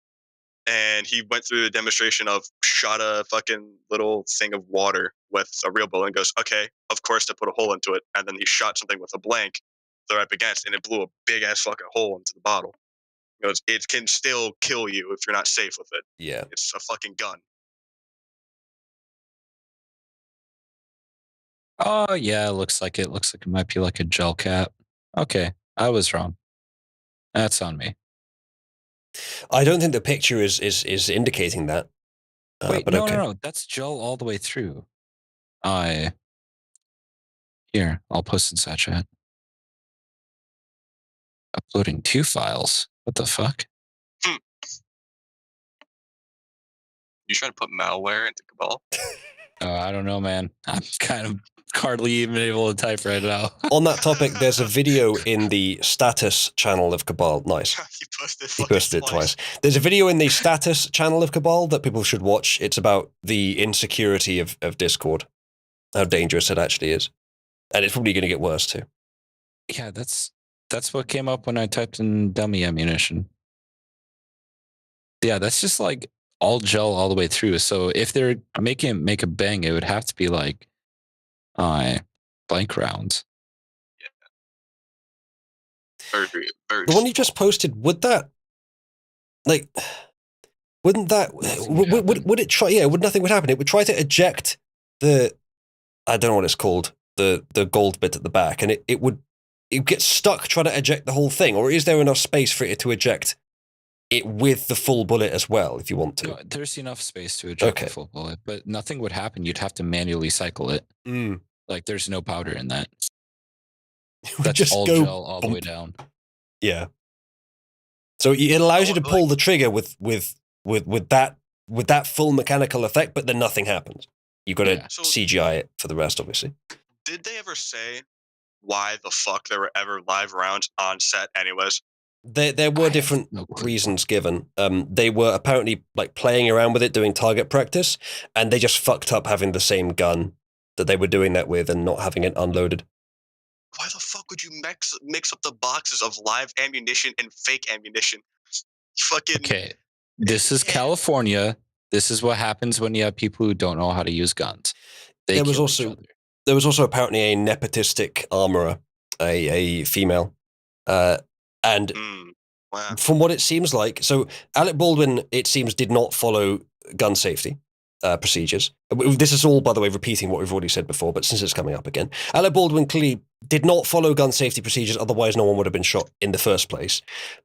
And he went through the demonstration of shot a fucking little thing of water with a real bullet and goes, okay, of course to put a hole into it. And then he shot something with a blank they're up against and it blew a big ass fucking hole into the bottle. He goes, it can still kill you if you're not safe with it. Yeah. It's a fucking gun. Oh yeah, it looks like it. Looks like it might be like a gel cap. Okay, I was wrong. That's on me. I don't think the picture is indicating that. Wait, but no, okay. no, that's gel all the way through. Here, I'll post inside chat. Uploading 2 files. What the fuck? You trying to put malware into Cabal? I don't know, man. I'm kind of hardly even able to type right now. On that topic, there's a video in the status channel of Cabal. Nice. He posted it twice. There's a video in the status channel of Cabal that people should watch. It's about the insecurity of Discord, how dangerous it actually is. And it's probably going to get worse too. Yeah, that's what came up when I typed in dummy ammunition. Yeah, that's just like all gel all the way through. So if they're making it make a bang, it would have to be like blank rounds. Very, very the one you just posted, would that, like, wouldn't that, would it try, yeah, nothing would happen. It would try to eject the, I don't know what it's called, the gold bit at the back, and it would get stuck trying to eject the whole thing, or is there enough space for it to eject it with the full bullet as well, if you want to? No, there's enough space to eject the full bullet, but nothing would happen. You'd have to manually cycle it. Like, there's no powder in that. That's just all go gel all the way down. Yeah. So it allows you to pull the trigger with that full mechanical effect, but then nothing happens. You've got to CGI it for the rest, obviously. Did they ever say why the fuck there were ever live rounds on set anyways? There were different reasons given. They were apparently like playing around with it, doing target practice, and they just fucked up having the same gun that they were doing that with and not having it unloaded. Why the fuck would you mix up the boxes of live ammunition and fake ammunition? Fucking okay. This is California. This is what happens when you have people who don't know how to use guns. There was also apparently a nepotistic armorer, a female, and from what it seems like, so Alec Baldwin, it seems, did not follow gun safety procedures. This is all, by the way, repeating what we've already said before, but since it's coming up again, Alec Baldwin clearly did not follow gun safety procedures, otherwise no one would have been shot in the first place.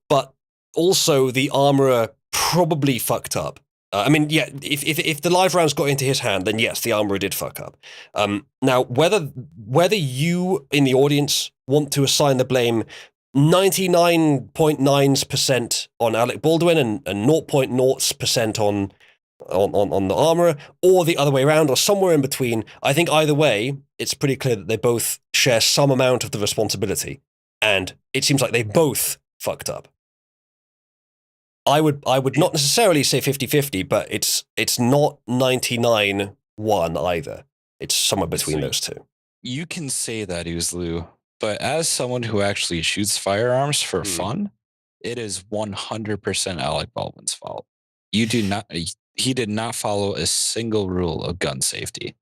But also the armorer probably fucked up I mean, yeah, if the live rounds got into his hand, then yes, the armorer did fuck up. Now, whether you in the audience want to assign the blame 99.9% on Alec Baldwin and 0.0% on the armorer, or the other way around, or somewhere in between, I think either way, it's pretty clear that they both share some amount of the responsibility, and it seems like they both fucked up. I would not necessarily say 50-50, but it's not 99-1 either. It's somewhere between those two. You can say that, Uzlu, but as someone who actually shoots firearms for fun, it is 100% Alec Baldwin's fault. He did not follow a single rule of gun safety.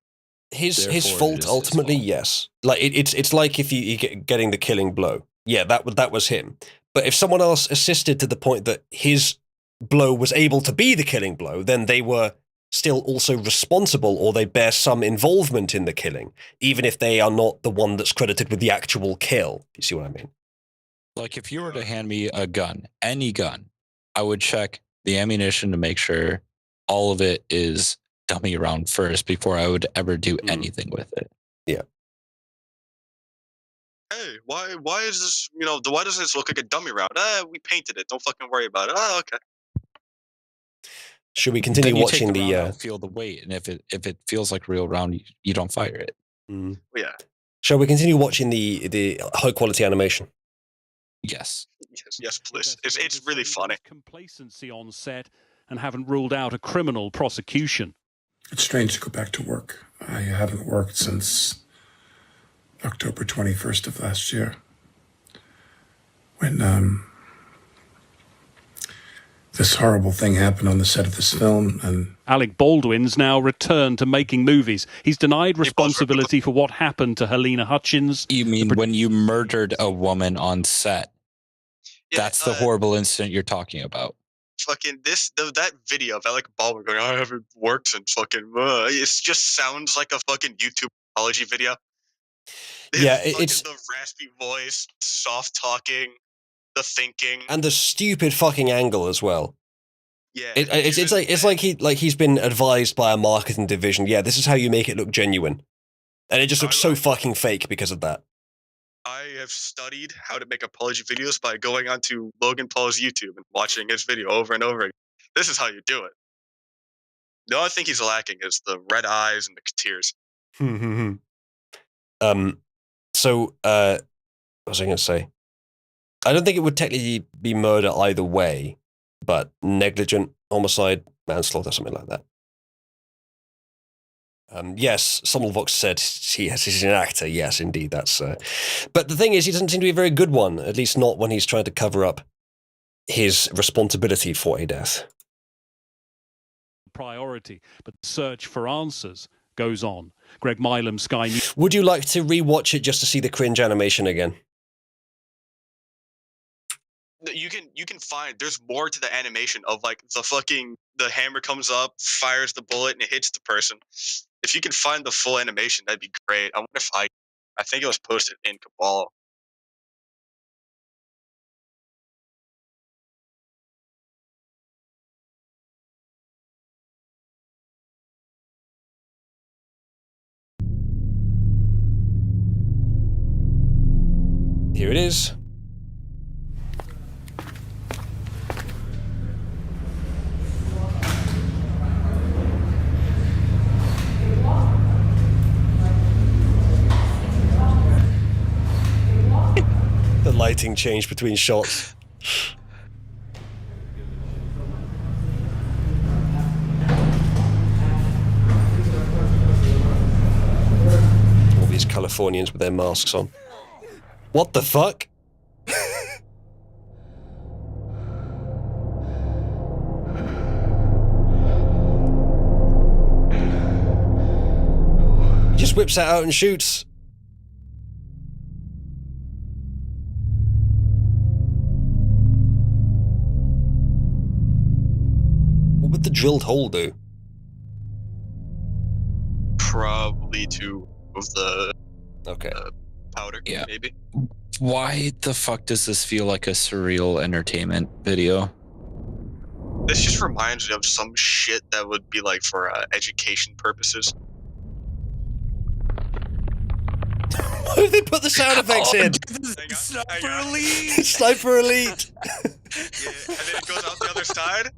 His fault ultimately, yes. Like it's like if you getting the killing blow. Yeah, that was him. But if someone else assisted to the point that his blow was able to be the killing blow, then they were still also responsible, or they bear some involvement in the killing, even if they are not the one that's credited with the actual kill. You see what I mean? Like if you were to hand me a gun, any gun, I would check the ammunition to make sure all of it is dummy round first before I would ever do anything with it. Yeah. Hey, why is this, why does this look like a dummy round? We painted it. Don't fucking worry about it. Okay. Should we continue watching the round out, feel the weight, and if it feels like a real round, you don't fire it. Yeah. Shall we continue watching the high quality animation? Yes. Yes, please. It's really funny. Complacency on set and haven't ruled out a criminal prosecution. It's strange to go back to work. I haven't worked since October 21st of last year, when this horrible thing happened on the set of this film. And Alec Baldwin's now returned to making movies. He's denied responsibility for what happened to Helena Hutchins. You mean when you murdered a woman on set? Yeah, that's the horrible incident you're talking about. Fucking that video of Alec Baldwin going, I haven't worked since fucking. It just sounds like a fucking YouTube apology video. Yeah, it's the raspy voice, soft talking, the thinking, and the stupid fucking angle as well. Yeah, it's like he's been advised by a marketing division. Yeah, this is how you make it look genuine, and it just looks so fucking fake because of that. I have studied how to make apology videos by going onto Logan Paul's YouTube and watching his video over and over again. This is how you do it. The only thing he's lacking is the red eyes and the tears. So, what was I going to say? I don't think it would technically be murder either way, but negligent homicide, manslaughter, something like that. Yes, Sommelvox said he's an actor. Yes, indeed, that's. But the thing is, he doesn't seem to be a very good one. At least not when he's trying to cover up his responsibility for a death. Priority, but the search for answers goes on. Greg Milam, Sky News. Would you like to rewatch it just to see the cringe animation again? You can find there's more to the animation of like the hammer comes up, fires the bullet, and it hits the person. If you can find the full animation, that'd be great. I wonder if I think it was posted in Cabal. Here it is. The lighting changed between shots. All these Californians with their masks on. What the fuck? He just whips that out and shoots. What would the drilled hole do? Probably to move the powder, yeah. Maybe. Why the fuck does this feel like a surreal entertainment video? This just reminds me of some shit that would be like for education purposes. Why did they put the sound effects in? Sniper Elite! Sniper Elite! Yeah, and then it goes out the other side.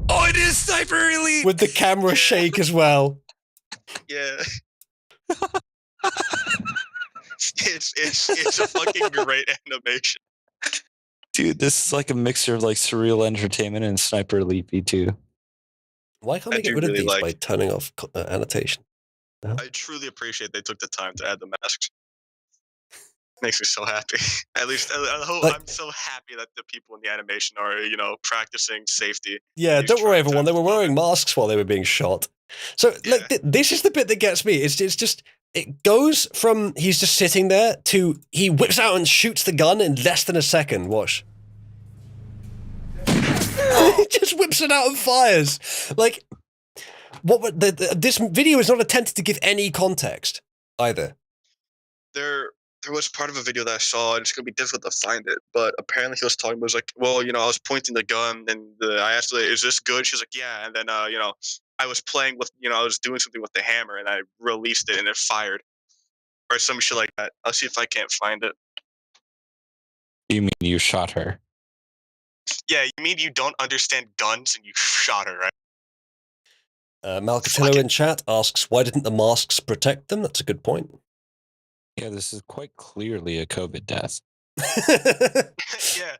Oh, it is Sniper Elite! With the camera shake as well. Yeah. it's a fucking great animation. Dude, this is like a mixture of like Surreal Entertainment and Sniper Elite V2. Why can't we get rid of these by turning off annotation? I truly appreciate they took the time to add the masks. Makes me so happy. At least I'm so happy that the people in the animation are, practicing safety. Yeah, don't worry, everyone. They were wearing masks while they were being shot. So, like, this is the bit that gets me. It's just, it goes from he's just sitting there to he whips out and shoots the gun in less than a second. Watch. He just whips it out and fires. Like, this video is not attempted to give any context either. There was part of a video that I saw, and it's going to be difficult to find it, but apparently he was talking about, like, well, I was pointing the gun, and I asked her, is this good? She's like, yeah, and then, I was playing with, I was doing something with the hammer, and I released it, and it fired. Or some shit like that. I'll see if I can't find it. You mean you shot her? Yeah, you mean you don't understand guns, and you shot her, right? Malcatillo in chat asks, why didn't the masks protect them? That's a good point. Yeah, this is quite clearly a COVID death. Yeah.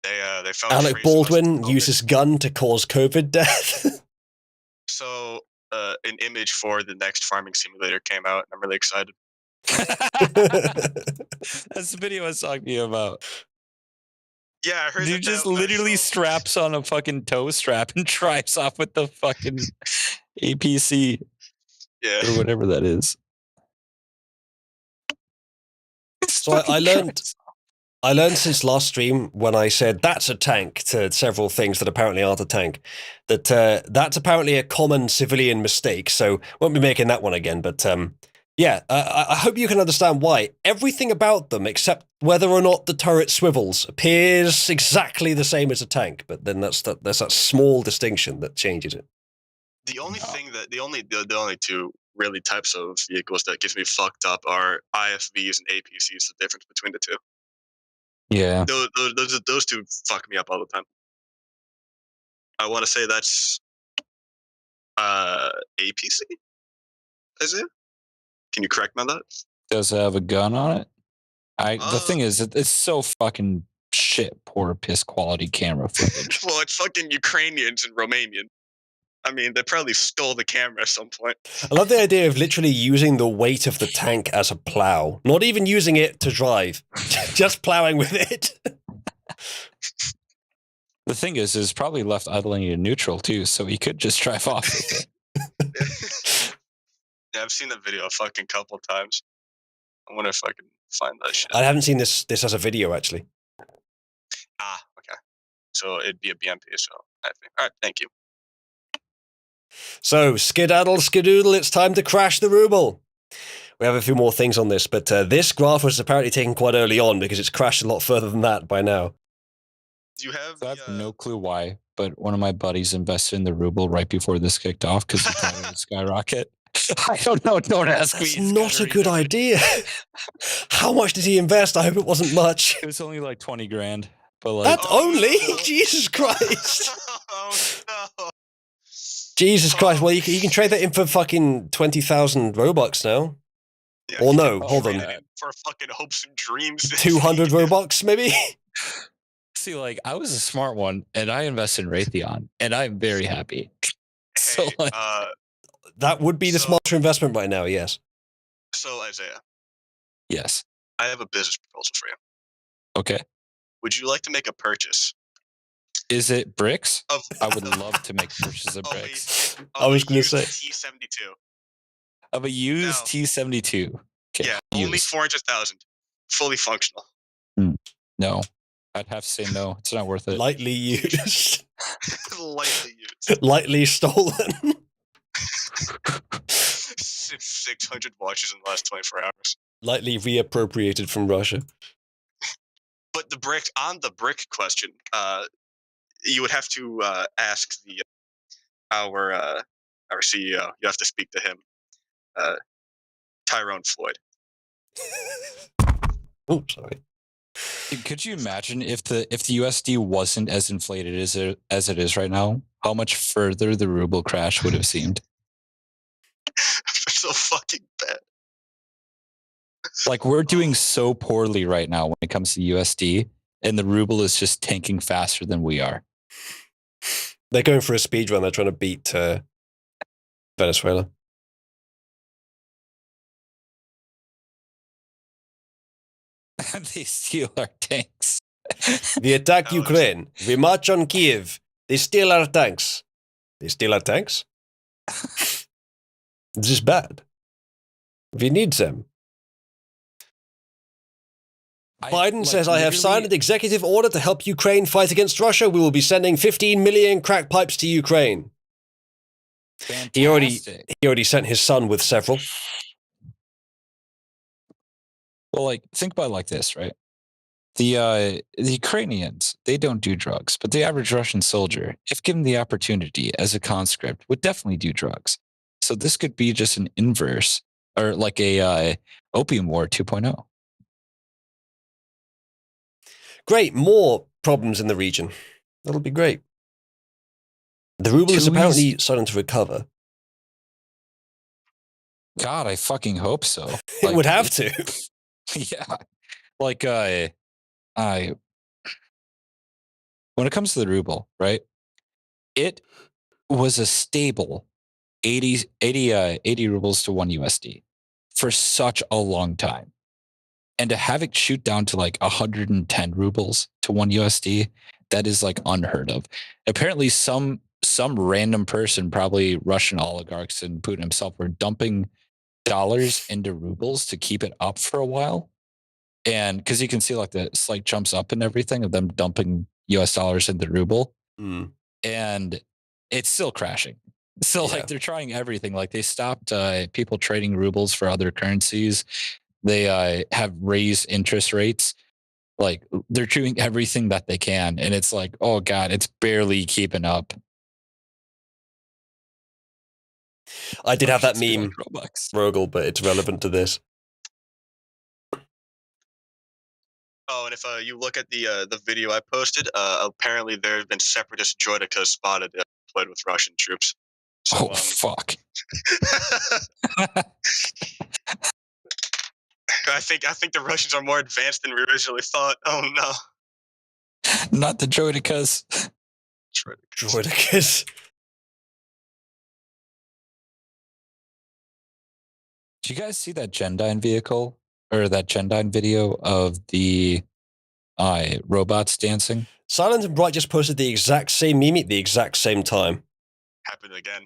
They found Alec Baldwin uses gun to cause COVID death. So, an image for the next farming simulator came out, and I'm really excited. That's the video I was talking to you about. Yeah, I heard Dude just literally straps on a fucking toe strap and drives off with the fucking APC. Yeah. Or whatever that is. So I learned since last stream when I said that's a tank to several things that apparently aren't a tank, that that's apparently a common civilian mistake. So won't be making that one again. But yeah, I hope you can understand why everything about them, except whether or not the turret swivels, appears exactly the same as a tank. But then there's that small distinction that changes it. The only thing that the only two really types of vehicles that gets me fucked up are IFVs and APCs. The difference between the two. Yeah. Those two fuck me up all the time. I want to say that's APC. Is it? Can you correct me on that? Does it have a gun on it? The thing is, it's so fucking shit, poor piss quality camera footage. Well, it's fucking Ukrainians and Romanian. I mean, they probably stole the camera at some point. I love the idea of literally using the weight of the tank as a plow. Not even using it to drive. Just plowing with it. The thing is, it's probably left idling in neutral too, so he could just drive off with it. Yeah, I've seen that video a fucking couple times. I wonder if I can find that shit. I haven't seen this as a video, actually. Ah, okay. So it'd be a BMP, so I think. Alright, thank you. So, skedaddle, skedoodle, it's time to crash the ruble. We have a few more things on this, but this graph was apparently taken quite early on because it's crashed a lot further than that by now. Do you have? I have no clue why, but one of my buddies invested in the ruble right before this kicked off because he thought it would skyrocket. I don't know. Don't ask That's me. Not a good idea. How much did he invest? I hope it wasn't much. It was only like 20 grand. But like, That's only? Jesus Christ. No. Jesus Christ. Well, you can trade that in for fucking 20,000 Robux now. Yeah, or no, hold on. For fucking hopes and dreams. 200 Robux, maybe? See, like, I was a smart one, and I invested in Raytheon, and I'm very happy. So, like, that would be the smarter investment right now, yes. So, Isaiah. Yes. I have a business proposal for you. Okay. Would you like to make a purchase? Is it bricks? I would love to make purchases of bricks. I was going to say. T-72. Of a used T-72. Okay. Yeah, only 400,000. Fully functional. No. I'd have to say no. It's not worth it. Lightly used. Lightly used. Lightly stolen. 600 watches in the last 24 hours. Lightly reappropriated from Russia. But on the brick question, you would have to ask our CEO. You have to speak to him, Tyrone Floyd. Oh, sorry. Could you imagine if the USD wasn't as inflated as it is right now? How much further the ruble crash would have seemed? So fucking bad. Like, we're doing so poorly right now when it comes to USD, and the ruble is just tanking faster than we are. They're going for a speed run. They're trying to beat Venezuela. They steal our tanks. We attack Ukraine. We march on Kiev. They steal our tanks. They steal our tanks? This is bad. We need them. Biden says, I have signed an executive order to help Ukraine fight against Russia. We will be sending 15 million crack pipes to Ukraine. Fantastic. He already sent his son with several. Well, like, think about it like this, right? The Ukrainians, they don't do drugs, but the average Russian soldier, if given the opportunity as a conscript, would definitely do drugs. So this could be just an inverse, or like a opium war 2.0. Great, more problems in the region. That'll be great. The ruble is apparently starting to recover. God, I fucking hope so. It would have to. Yeah. Like, when it comes to the ruble, right? It was a stable 80 rubles to 1 USD for such a long time. And to have it shoot down to like 110 rubles to 1 USD, that is like unheard of. Apparently some random person, probably Russian oligarchs and Putin himself, were dumping dollars into rubles to keep it up for a while. And because you can see like the slight jumps up and everything of them dumping US dollars into ruble. And it's still crashing. So like they're trying everything. Like they stopped people trading rubles for other currencies. They have raised interest rates. Like they're doing everything that they can. And it's like, oh God, it's barely keeping up. I did have that meme, Rogel, but it's relevant to this. Oh, and if you look at the video I posted, apparently there have been separatist droidekas spotted deployed with Russian troops. So, fuck. I think the Russians are more advanced than we originally thought. Oh no. Not the droidekas. Droidekas. Did you guys see that Gendine vehicle or that Gendine video of the robots dancing? Silent and Bright just posted the exact same meme at the exact same time. Happened again.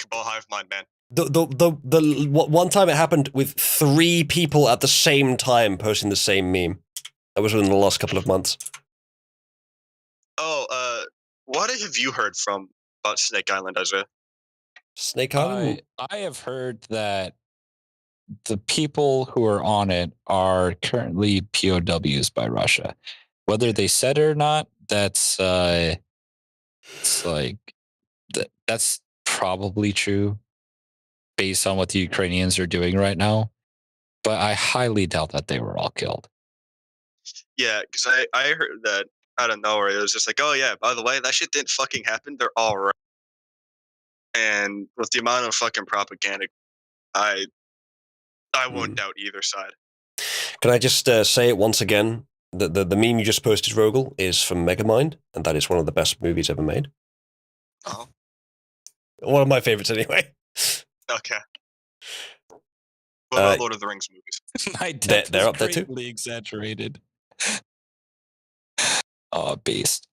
Cabal hive mind, man. The one time it happened with 3 people at the same time posting the same meme. That was within the last couple of months. Oh, what have you heard about Snake Island, Isaiah? Snake Island? I have heard that the people who are on it are currently POWs by Russia. Whether they said it or not, that's it's like that's probably true based on what the Ukrainians are doing right now. But I highly doubt that they were all killed. Yeah, because I heard that out of nowhere. It was just like, oh yeah, by the way, that shit didn't fucking happen. They're all right. And with the amount of fucking propaganda, I won't doubt either side. Can I just say it once again? The meme you just posted, Rogel, is from Megamind, and that is one of the best movies ever made. Oh. One of my favorites, anyway. Okay. What about Lord of the Rings movies? My death they're was up there too. greatly exaggerated. Oh, beast.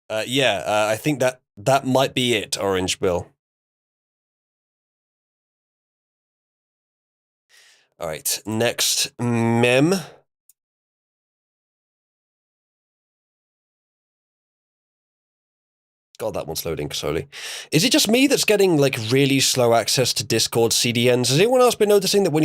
I think that might be it, Orange Bill. All right, next mem. God, that one's loading slowly. Is it just me that's getting like really slow access to Discord CDNs? Has anyone else been noticing that when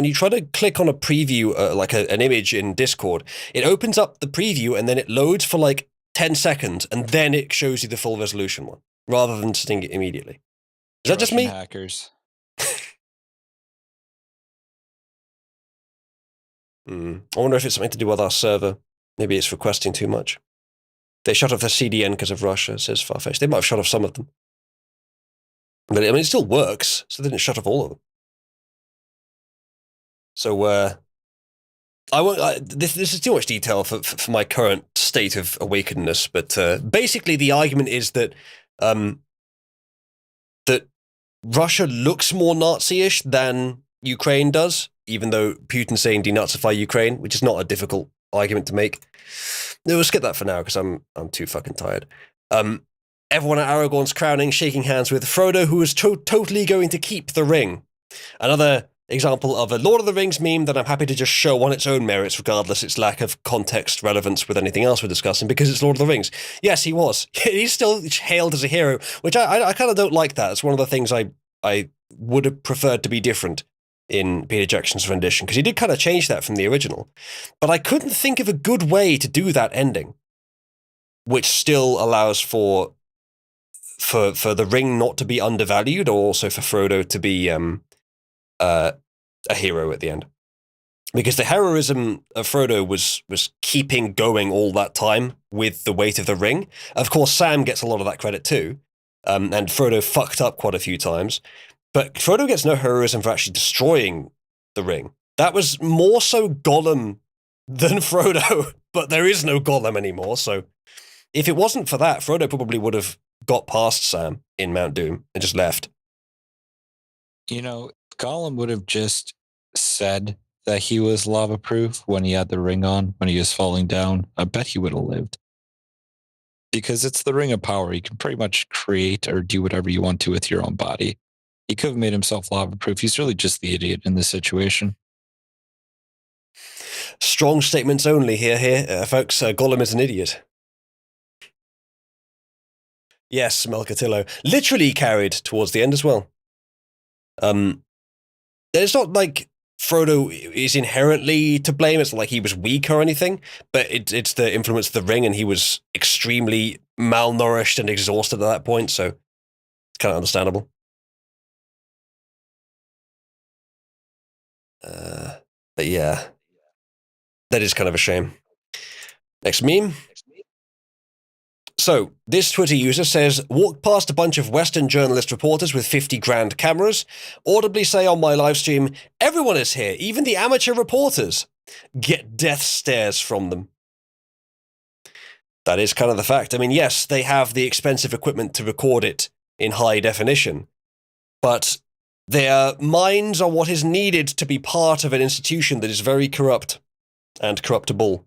you try to click on a preview, like an image in Discord, it opens up the preview and then it loads for like 10 seconds, and then it shows you the full resolution one, rather than seeing it immediately. Is that just me? Hackers. I wonder if it's something to do with our server. Maybe it's requesting too much. They shut off their CDN because of Russia, says Farfetch. They might have shut off some of them. But I mean, it still works, so they didn't shut off all of them. So, I won't. This is too much detail for my current state of awakenedness. But basically, the argument is that that Russia looks more Nazi-ish than Ukraine does, even though Putin's saying denazify Ukraine, which is not a difficult argument to make. No, we'll skip that for now because I'm too fucking tired. Everyone at Aragorn's crowning, shaking hands with Frodo, who is totally going to keep the ring. Another example of a Lord of the Rings meme that I'm happy to just show on its own merits, regardless its lack of context relevance with anything else we're discussing, because it's Lord of the Rings. Yes, he was. He's still hailed as a hero, which I kind of don't like that. It's one of the things I would have preferred to be different in Peter Jackson's rendition, because he did kind of change that from the original. But I couldn't think of a good way to do that ending, which still allows for the ring not to be undervalued, or also for Frodo to be a hero at the end. Because the heroism of Frodo was keeping going all that time with the weight of the ring. Of course, Sam gets a lot of that credit too, and Frodo fucked up quite a few times. But Frodo gets no heroism for actually destroying the ring. That was more so Gollum than Frodo, but there is no Gollum anymore, so if it wasn't for that, Frodo probably would have got past Sam in Mount Doom and just left. You know, Gollum would have just said that he was lava-proof when he had the ring on, when he was falling down. I bet he would have lived. Because it's the ring of power. You can pretty much create or do whatever you want to with your own body. He could have made himself lava-proof. He's really just the idiot in this situation. Strong statements only here, folks. Gollum is an idiot. Yes, Melcatillo. Literally carried towards the end as well. It's not like Frodo is inherently to blame. It's not like he was weak or anything, but it's the influence of the ring, and he was extremely malnourished and exhausted at that point, so it's kind of understandable. But yeah, that is kind of a shame. Next meme. So, this Twitter user says, walked past a bunch of Western journalist reporters with 50 grand cameras, audibly say on my livestream, everyone is here, even the amateur reporters. Get death stares from them. That is kind of the fact. I mean, yes, they have the expensive equipment to record it in high definition, but their minds are what is needed to be part of an institution that is very corrupt and corruptible,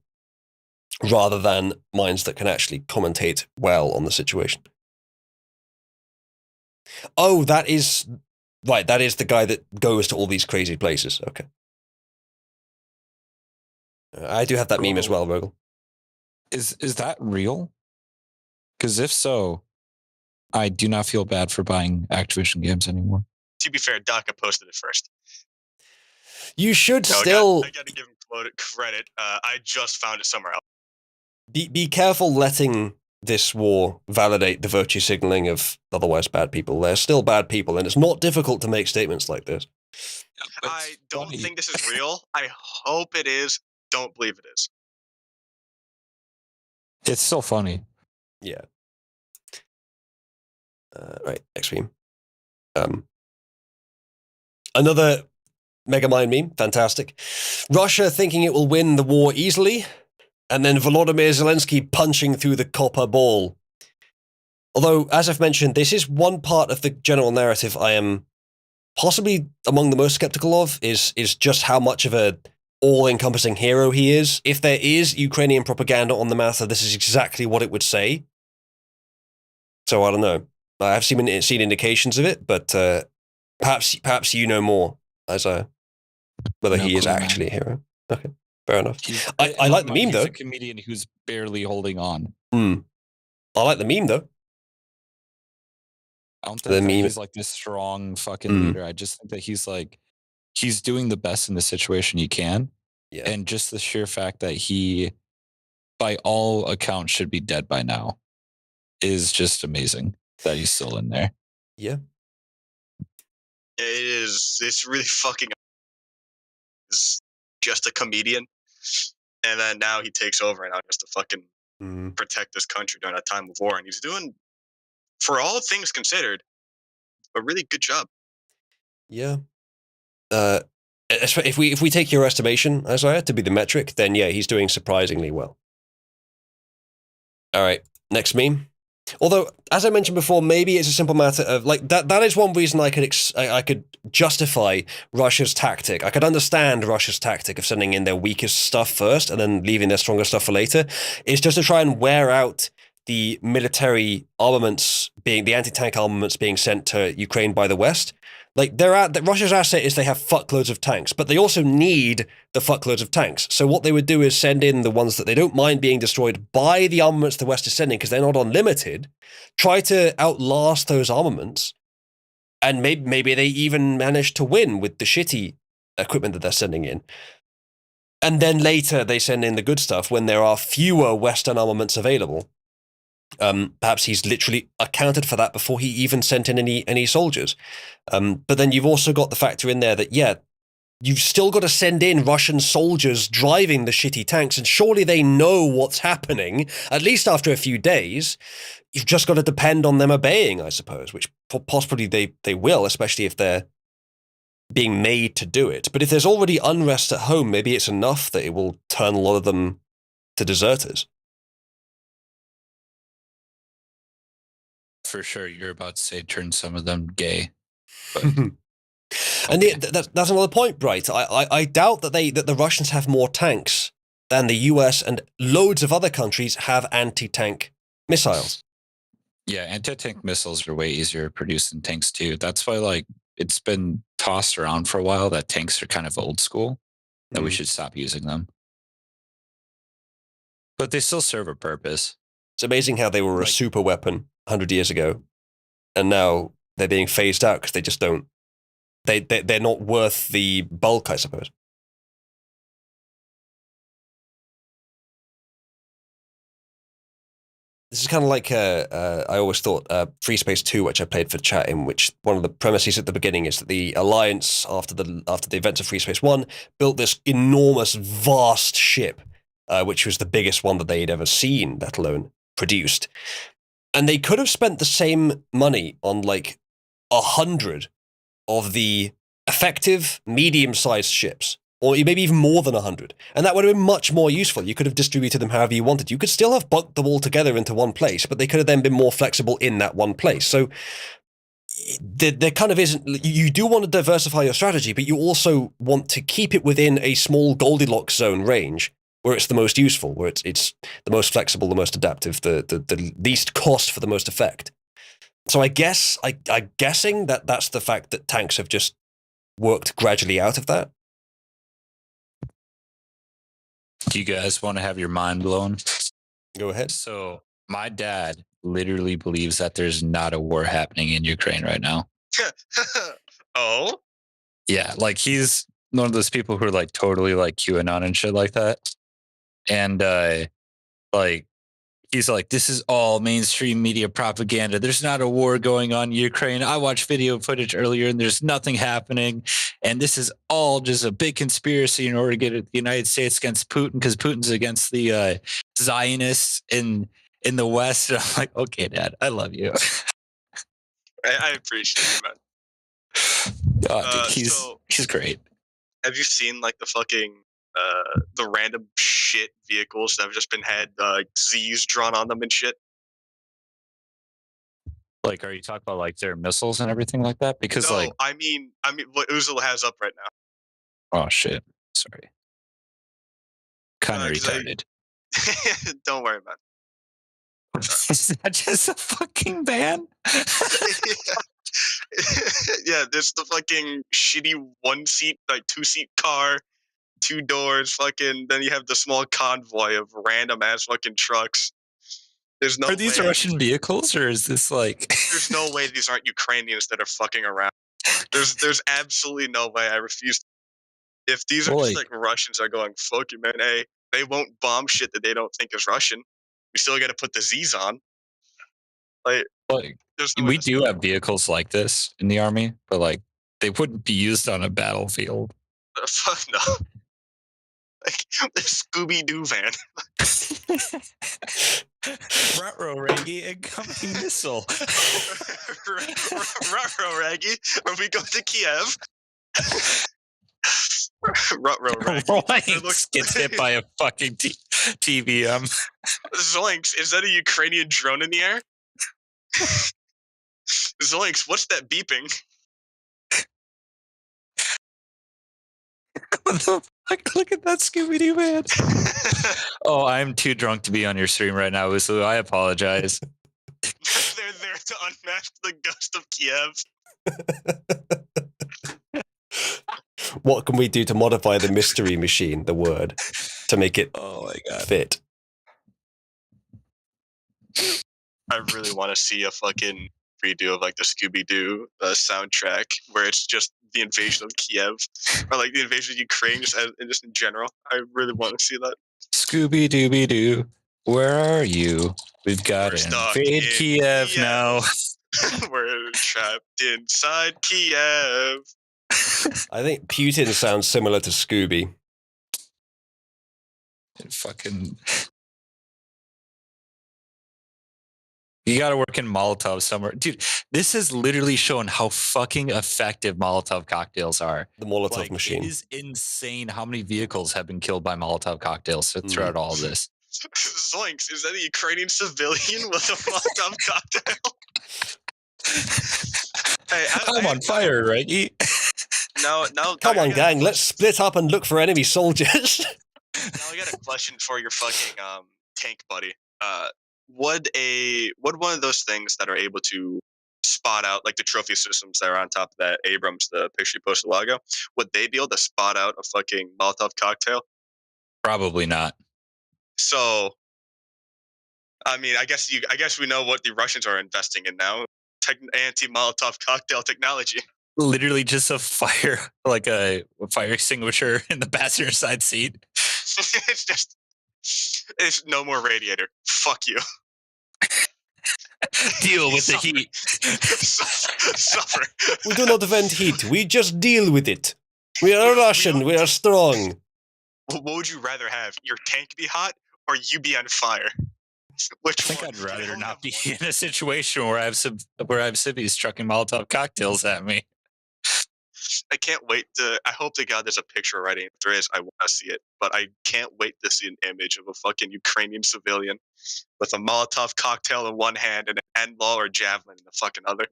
rather than minds that can actually commentate well on the situation. Oh, that is... Right, that is the guy that goes to all these crazy places. Okay. I do have that meme as well, Rogel. Is that real? Because if so, I do not feel bad for buying Activision games anymore. To be fair, Daka posted it first. You should still... I gotta give him credit. I just found it somewhere else. Be careful letting this war validate the virtue signaling of otherwise bad people. They're still bad people, and it's not difficult to make statements like this. I don't think this is real. I hope it is. Don't believe it is. It's still funny. Yeah. Right, next meme. Another Megamind meme, fantastic. Russia thinking it will win the war easily, and then Volodymyr Zelensky punching through the copper ball. Although, as I've mentioned, this is one part of the general narrative I am possibly among the most skeptical of, is just how much of a all-encompassing hero he is. If there is Ukrainian propaganda on the matter, this is exactly what it would say. So I don't know. I have seen indications of it, but perhaps you know more as whether he is actually a hero. Okay, fair enough. I like the meme though. He's a comedian who's barely holding on. I like the meme though. I don't think that he's like this strong fucking leader. I just think that he's doing the best in the situation he can. Yeah. And just the sheer fact that he by all accounts, should be dead by now, is just amazing that he's still in there. Yeah. It is. It's really fucking. He's just a comedian, and then now he takes over and now just to fucking protect this country during a time of war, and he's doing, for all things considered, a really good job. Yeah. If we take your estimation, Isaiah, to be the metric, then yeah, he's doing surprisingly well. All right, next meme. Although, as I mentioned before, maybe it's a simple matter of like that is one reason I could justify Russia's tactic. I could understand Russia's tactic of sending in their weakest stuff first and then leaving their stronger stuff for later. It's just to try and wear out the military armaments the anti-tank armaments being sent to Ukraine by the West. Like Russia's asset is they have fuckloads of tanks, but they also need the fuckloads of tanks. So what they would do is send in the ones that they don't mind being destroyed by the armaments the West is sending because they're not unlimited, try to outlast those armaments, and maybe they even manage to win with the shitty equipment that they're sending in. And then later they send in the good stuff when there are fewer Western armaments available. Perhaps he's literally accounted for that before he even sent in any soldiers. But then you've also got the factor in there that, yeah, you've still got to send in Russian soldiers driving the shitty tanks, and surely they know what's happening, at least after a few days. You've just got to depend on them obeying, I suppose, which possibly they will, especially if they're being made to do it. But if there's already unrest at home, maybe it's enough that it will turn a lot of them to deserters. For sure, you're about to say turn some of them gay. But, and that's another point, Bright. I doubt that the Russians have more tanks than the US and loads of other countries have anti-tank missiles. Yeah, anti-tank missiles are way easier to produce than tanks too. That's why, like, it's been tossed around for a while that tanks are kind of old school, that we should stop using them. But they still serve a purpose. It's amazing how they were a super weapon 100 years ago, and now they're being phased out because they just don't. They're not worth the bulk, I suppose. This is kind of like I always thought Free Space 2, which I played for chat, in which one of the premises at the beginning is that the Alliance, after the events of Free Space 1, built this enormous, vast ship, which was the biggest one that they'd ever seen, let alone produced. And they could have spent the same money on like 100 of the effective medium-sized ships, or maybe even more than 100. And that would have been much more useful. You could have distributed them however you wanted. You could still have bunked them all together into one place, but they could have then been more flexible in that one place. So there kind of isn't. You do want to diversify your strategy, but you also want to keep it within a small Goldilocks zone range, where it's the most useful, where it's the most flexible, the most adaptive, the least cost for the most effect. So I'm guessing that that's the fact that tanks have just worked gradually out of that. Do you guys want to have your mind blown? Go ahead. So my dad literally believes that there's not a war happening in Ukraine right now. Oh? Yeah, like he's one of those people who are like totally like QAnon and shit like that. And like he's like, this is all mainstream media propaganda. There's not a war going on in Ukraine. I watched video footage earlier and there's nothing happening. And this is all just a big conspiracy in order to get the United States against Putin, because Putin's against the Zionists in the West. And I'm like, okay, Dad, I love you. I appreciate it, man. Oh, dude, he's great. Have you seen like the fucking the random shit vehicles that have just been had Z's drawn on them and shit? Like, are you talking about like their missiles and everything like that? Because no, like, I mean what Uzil has up right now. Oh shit, sorry. Kind of retarded. Don't worry about it. Is that just a fucking ban? Yeah, there's the fucking shitty 1-seat, like 2-seat car, 2 doors, fucking. Then you have the small convoy of random ass fucking trucks. There's no. Are these Russian vehicles, or is this like? There's no way these aren't Ukrainians that are fucking around. There's absolutely no way. I refuse. If these are just like Russians are going, fuck you, man. Hey, They won't bomb shit that they don't think is Russian. We still got to put the Z's on. Like, there's no way We to do have vehicles like this in the army, but like they wouldn't be used on a battlefield. Fuck no. Like the Scooby Doo van. Ruh-roh, Reggie, incoming missile. Ruh-roh, Raggy. When we go to Kiev. Ruh-roh, Raggy. Zoinks gets hit by a fucking TVM. Zoinks, is that a Ukrainian drone in the air? Zoinks, what's that beeping? What the fuck? Look at that Scooby-Doo man. Oh, I'm too drunk to be on your stream right now, so I apologize. They're there to unmask the ghost of Kiev. What can we do to modify the mystery machine, the word, to make it fit? I really want to see a fucking redo of like the Scooby-Doo soundtrack where it's just the invasion of Kiev or like the invasion of Ukraine just in general. I really want to see that. Scooby-Dooby-Doo, where are you? We've got to invade Kiev now. We're trapped inside Kiev. I think Putin sounds similar to Scooby. Fucking... You gotta work in Molotov somewhere. Dude, this has literally shown how fucking effective Molotov cocktails are. The Molotov machine. It is insane how many vehicles have been killed by Molotov cocktails throughout all of this. Zoinks, is that a Ukrainian civilian with a Molotov cocktail? Hey, I'm on fire, Reggie. No. Come on, gang, let's split up and look for enemy soldiers. Now I got a question for your fucking tank buddy. Would one of those things that are able to spot out like the trophy systems that are on top of that Abrams, the picture you posted a while ago, would they be able to spot out a fucking Molotov cocktail? Probably not. So, I mean, I guess we know what the Russians are investing in now: anti-Molotov cocktail technology. Literally just a fire, like a fire extinguisher in the passenger side seat. It's no more radiator. Fuck you. Deal with the heat. Suffer. We do not vent heat. We just deal with it. We are Russian. We are strong. What would you rather have? Your tank be hot or you be on fire? I think I'd rather not be in a situation where I have civvies chucking Molotov cocktails at me. I can't wait I hope to God there's a picture already. If there is, I want to see it. But I can't wait to see an image of a fucking Ukrainian civilian with a Molotov cocktail in one hand and an endlaw or javelin in the fucking other.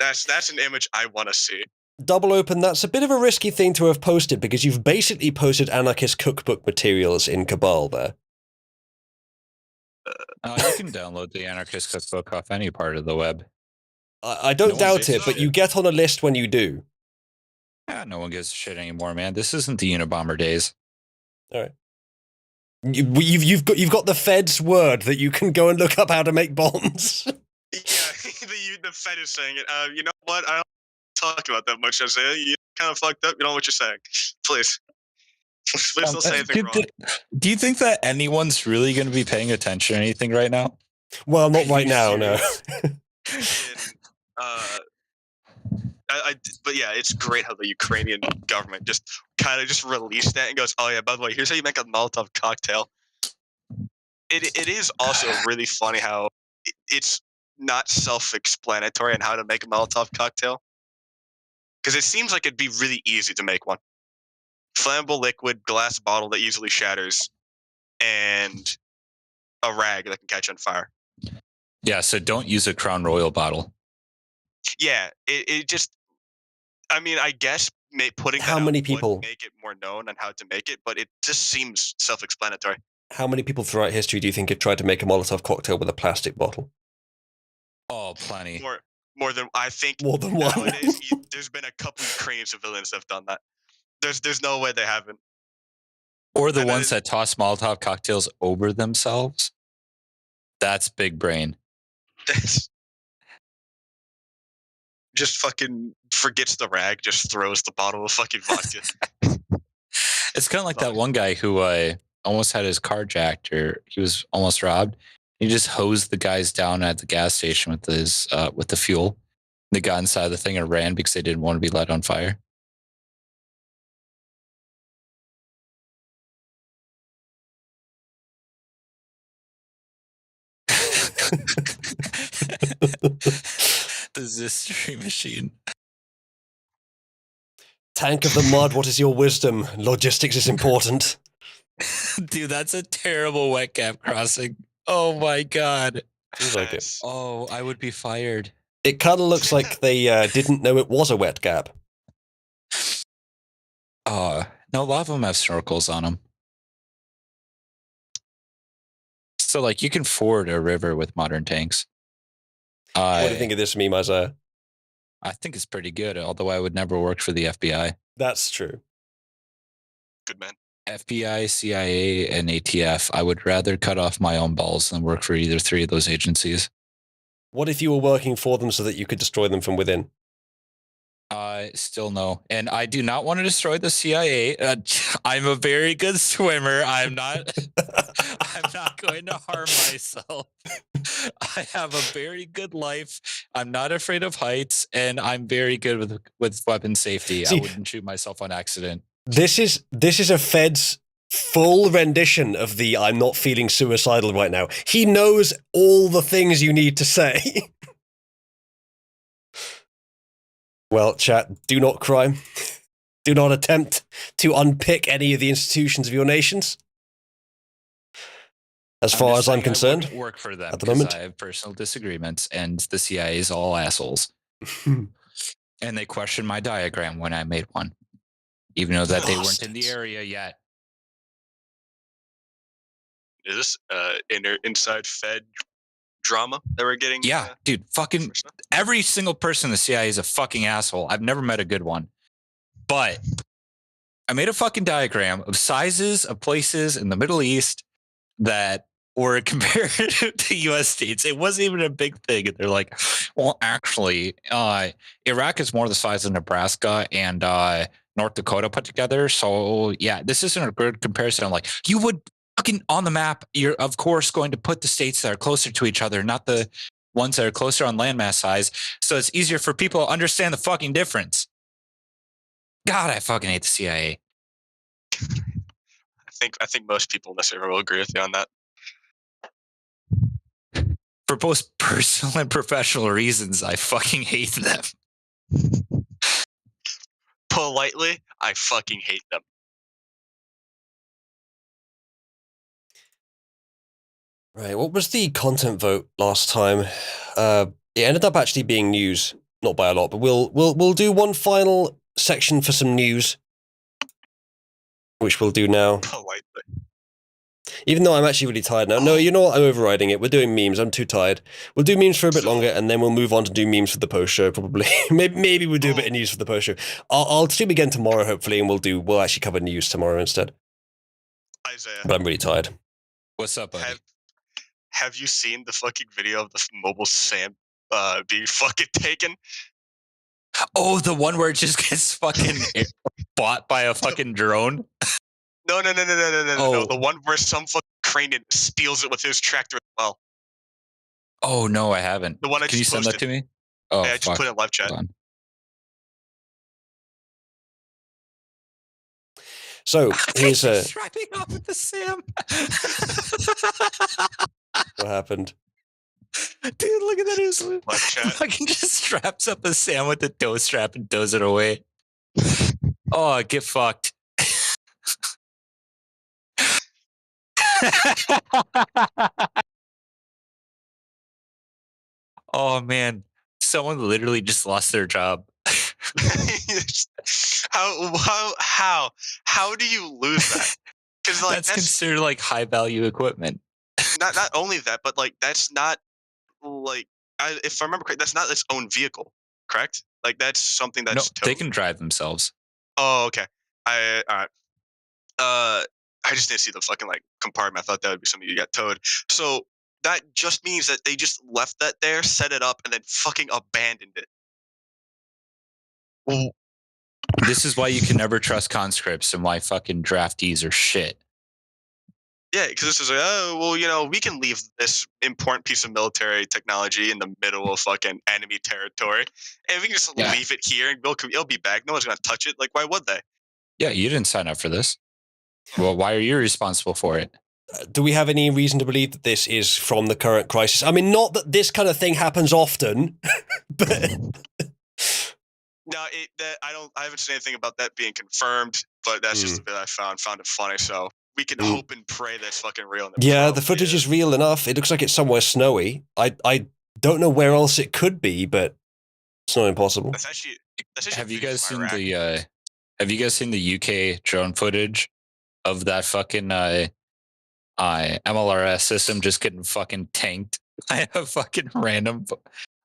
That's an image I want to see. Double open, that's a bit of a risky thing to have posted because you've basically posted anarchist cookbook materials in Cabal there. You can download the anarchist cookbook off any part of the web. I don't doubt it, but you get on a list when you do. Yeah, no one gives a shit anymore, man. This isn't the Unabomber days. All right. You've got the Fed's word that you can go and look up how to make bombs. Yeah, the Fed is saying it. You know what? I don't talk about that much. I say you kind of fucked up. You know what you're saying. Please don't say anything wrong. Do you think that anyone's really going to be paying attention to anything right now? Well, not right now, no. But yeah, it's great how the Ukrainian government just kind of just released that and goes, "Oh yeah, by the way, here's how you make a Molotov cocktail." It is also really funny how it's not self-explanatory on how to make a Molotov cocktail, because it seems like it'd be really easy to make one. Flammable liquid, glass bottle that easily shatters, and a rag that can catch on fire. Yeah, so don't use a Crown Royal bottle. Yeah, it just, I mean, I guess putting how many people would make it more known on how to make it, but it just seems self-explanatory. How many people throughout history do you think have tried to make a Molotov cocktail with a plastic bottle? Oh, plenty. More than I think. More than one. Nowadays, there's been a couple Ukrainian civilians that have done that. There's no way they haven't. Or the ones that toss Molotov cocktails over themselves. That's big brain. Just fucking forgets the rag, just throws the bottle of fucking vodka. It's kind of like that one guy who almost had his car jacked, or he was almost robbed. He just hosed the guys down at the gas station with the fuel. They got inside the thing and ran because they didn't want to be light on fire. The Zistry machine. Tank of the mud, what is your wisdom? Logistics is important. Dude, that's a terrible wet gap crossing. Oh my god. Seems like it. Oh, I would be fired. It kind of looks like they didn't know it was a wet gap. No, a lot of them have snorkels on them. So, like, you can ford a river with modern tanks. What do you think of this meme, Isaiah? I think it's pretty good, although I would never work for the FBI. That's true. Good man. FBI, CIA, and ATF. I would rather cut off my own balls than work for either three of those agencies. What if you were working for them so that you could destroy them from within? Still no. And I do not want to destroy the CIA. I'm a very good swimmer. I'm not going to harm myself. I have a very good life. I'm not afraid of heights, and I'm very good with weapon safety. See, I wouldn't shoot myself on accident. This is a Fed's full rendition of the "I'm not feeling suicidal right now." He knows all the things you need to say. Well, chat, do not cry. Do not attempt to unpick any of the institutions of your nations. As far as I'm concerned, I work for them at the moment. I have personal disagreements, and the CIA is all assholes. And they questioned my diagram when I made one, even though that they weren't in the area yet. Is this inside Fed drama that we're getting? Yeah, dude, fucking every single person in the CIA is a fucking asshole. I've never met a good one. But I made a fucking diagram of sizes of places in the Middle East that were compared to U.S. states. It wasn't even a big thing. And they're like, well, actually, Iraq is more the size of Nebraska and North Dakota put together. So, yeah, this isn't a good comparison. I'm like, you would fucking on the map, you're, of course, going to put the states that are closer to each other, not the ones that are closer on landmass size. So it's easier for people to understand the fucking difference. God, I fucking hate the CIA. I think most people in this area will agree with you on that. For both personal and professional reasons, I fucking hate them. Politely, I fucking hate them. Right, what was the content vote last time? It ended up actually being news, not by a lot, but we'll do one final section for some news, which we'll do now. Politely. Even though I'm actually really tired now. No, you know what? I'm overriding it. We're doing memes. I'm too tired. We'll do memes for a bit longer, and then we'll move on to do memes for the post show. Probably, maybe we'll do a bit of news for the post show. I'll stream again tomorrow, hopefully, and we'll actually cover news tomorrow instead. Isaiah, but I'm really tired. What's up, buddy? Have you seen the fucking video of the mobile Sam being fucking taken? Oh, the one where it just gets fucking bought by a fucking drone? No. The one where some fucking crane steals it with his tractor as well. Oh, no, I haven't. The one I Can you just send posted. that to me? Oh, yeah, I just put it in live chat. So, here's a... Strapping off with the Sam. What happened? Dude, look at that. His fucking just straps up a Sam with the tow strap and tows it away. Oh, get fucked. Oh, man. Someone literally just lost their job. How do you lose that? Because like that's considered like high value equipment. Not only that, but like that's not like if I remember correctly, that's not its own vehicle, correct? Like that's something that's they can drive themselves. Oh, okay. All right. I just didn't see the fucking like compartment. I thought that would be something you got towed. So that just means that they just left that there, set it up, and then fucking abandoned it. Well, this is why you can never trust conscripts and why fucking draftees are shit. Yeah, because this is like, oh, well, you know, we can leave this important piece of military technology in the middle of fucking enemy territory, and we can just leave it here, and it'll be back. No one's gonna touch it. Like, why would they? Yeah, you didn't sign up for this. Well, why are you responsible for it? Do we have any reason to believe that this is from the current crisis? I mean, not that this kind of thing happens often, but No, I haven't seen anything about that being confirmed, but that's just a bit I found it funny. So we can hope and pray that's fucking real. And yeah, the footage is real enough. It looks like it's somewhere snowy. I don't know where else it could be, but it's not impossible. That's actually Have you guys seen the Have you guys seen the UK drone footage of that fucking MLRS system just getting fucking tanked by a fucking random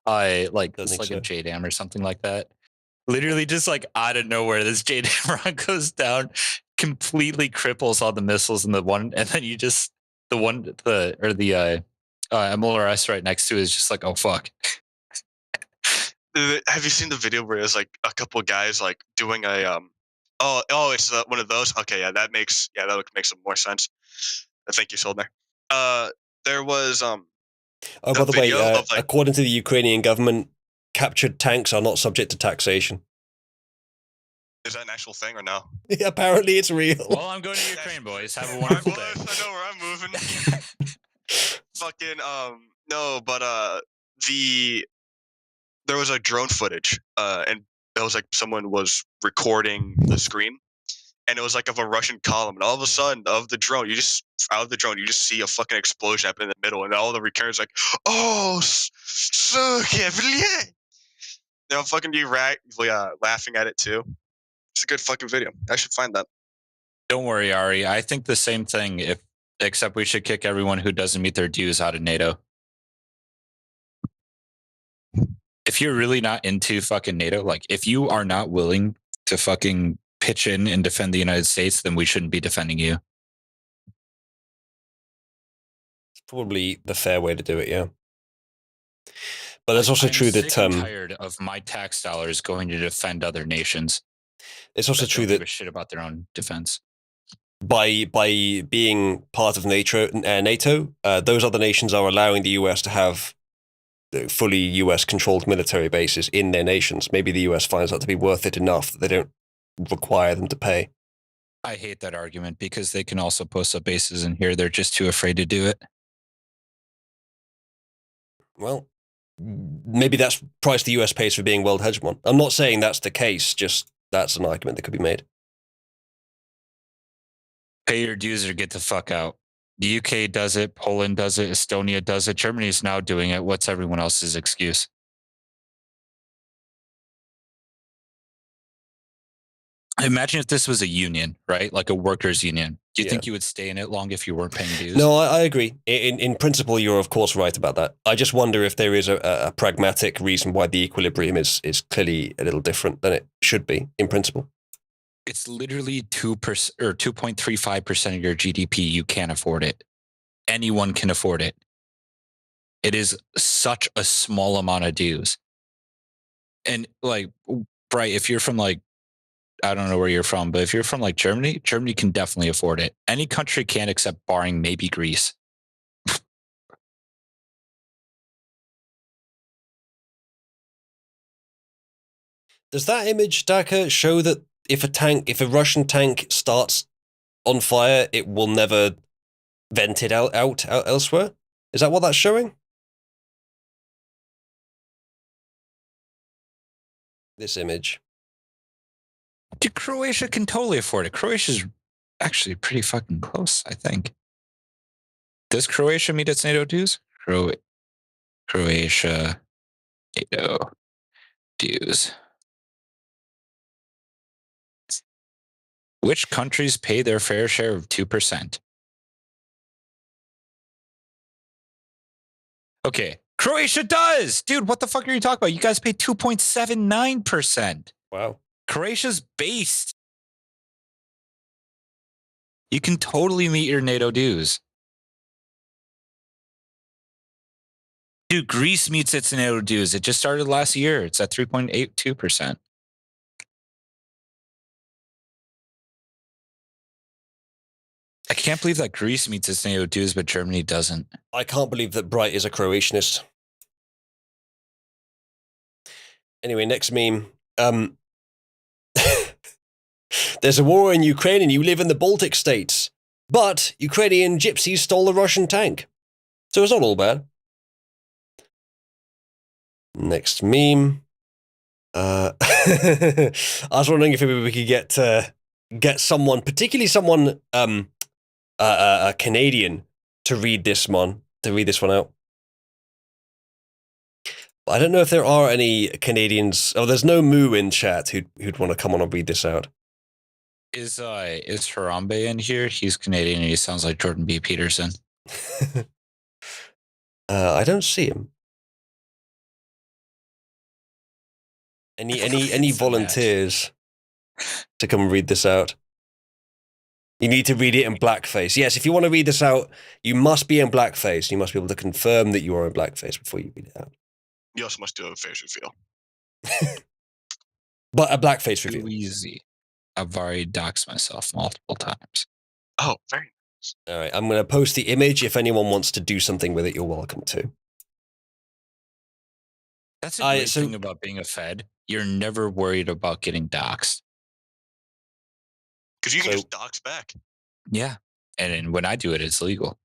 like it's like a JDAM or something like that? Literally just like out of nowhere, this JDAM run goes down, completely cripples all the missiles, and then you just the MLRS right next to it is just like, oh fuck. Have you seen the video where there's like a couple of guys like doing a it's one of those? Okay, yeah, that makes some more sense. Thank you, Solder. There was oh, by the way, according to the Ukrainian government, captured tanks are not subject to taxation. Is that an actual thing or no? Yeah, apparently it's real. Well, I'm going to Ukraine, boys. Have a wonderful day. I know where I'm moving. Fucking no, but there was like drone footage, and it was like someone was recording the screen, and it was like of a Russian column, and all of a sudden, out of the drone, you just see a fucking explosion happen in the middle, and all the recorders like, oh, so yeah. They'll fucking be laughing at it too. It's a good fucking video. I should find that. Don't worry, Ari. I think the same thing, except we should kick everyone who doesn't meet their dues out of NATO. If you're really not into fucking NATO, like if you are not willing to fucking pitch in and defend the United States, then we shouldn't be defending you. It's probably the fair way to do it, yeah. But it's also true that I'm tired of my tax dollars going to defend other nations. It's also true that give a shit about their own defense. By being part of NATO, those other nations are allowing the US to have fully US-controlled military bases in their nations. Maybe the US finds that to be worth it enough that they don't require them to pay. I hate that argument because they can also post up bases in here. They're just too afraid to do it. Well, maybe that's the price the US pays for being world hegemon. I'm not saying that's the case, just that's an argument that could be made. Pay your dues or get the fuck out. The UK does it, Poland does it, Estonia does it, Germany is now doing it. What's everyone else's excuse? Imagine if this was a union, right? Like a workers' union. Do you think you would stay in it long if you weren't paying dues? No, I agree. In principle, you're of course right about that. I just wonder if there is a pragmatic reason why the equilibrium is clearly a little different than it should be in principle. It's literally 2% or 2.35% of your GDP. You can't afford it. Anyone can afford it. It is such a small amount of dues. And like, right, if you're from like, I don't know where you're from, but if you're from like Germany can definitely afford it. Any country can, except barring maybe Greece. Does that image, Daka, show that if a Russian tank starts on fire, it will never vent it out elsewhere? Is that what that's showing? This image. Dude, Croatia can totally afford it. Croatia's actually pretty fucking close, I think. Does Croatia meet its NATO dues? Croatia NATO dues. Which countries pay their fair share of 2%? Okay, Croatia does! Dude, what the fuck are you talking about? You guys pay 2.79%. Wow. Croatia's based. You can totally meet your NATO dues. Dude, Greece meets its NATO dues. It just started last year. It's at 3.82%. I can't believe that Greece meets its NATO dues, but Germany doesn't. I can't believe that Bright is a Croatianist. Anyway, next meme. There's a war in Ukraine and you live in the Baltic states. But Ukrainian gypsies stole a Russian tank. So it's not all bad. Next meme. I was wondering if maybe we could get someone, particularly someone a Canadian, to read this one out. I don't know if there are any Canadians. Oh, there's no Moo in chat who'd want to come on and read this out. Is Harambe in here? He's Canadian and he sounds like Jordan B. Peterson. I don't see him. Any volunteers to come and read this out? You need to read it in blackface. Yes, if you want to read this out, you must be in blackface. You must be able to confirm that you are in blackface before you read it out. You also must do a face reveal. But a blackface reveal. Too easy. I've already doxed myself multiple times. Oh, very nice. All right, I'm going to post the image. If anyone wants to do something with it, you're welcome to. That's a great thing about being a Fed. You're never worried about getting doxed. Because you can just dox back. Yeah. And when I do it, it's legal.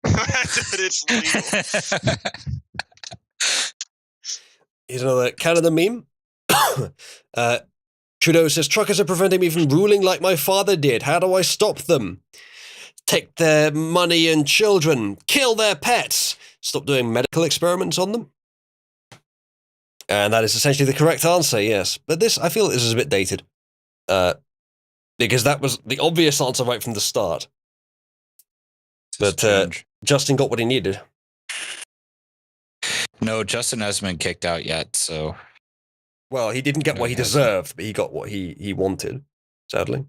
It's legal. Here's another Canada meme. Trudeau says, truckers are preventing me from ruling like my father did. How do I stop them? Take their money and children. Kill their pets. Stop doing medical experiments on them. And that is essentially the correct answer, yes. But I feel this is a bit dated. Because that was the obvious answer right from the start. But Justin got what he needed. No, Justin hasn't been kicked out yet, so... Well, he didn't get what he deserved, but he got what he wanted, sadly.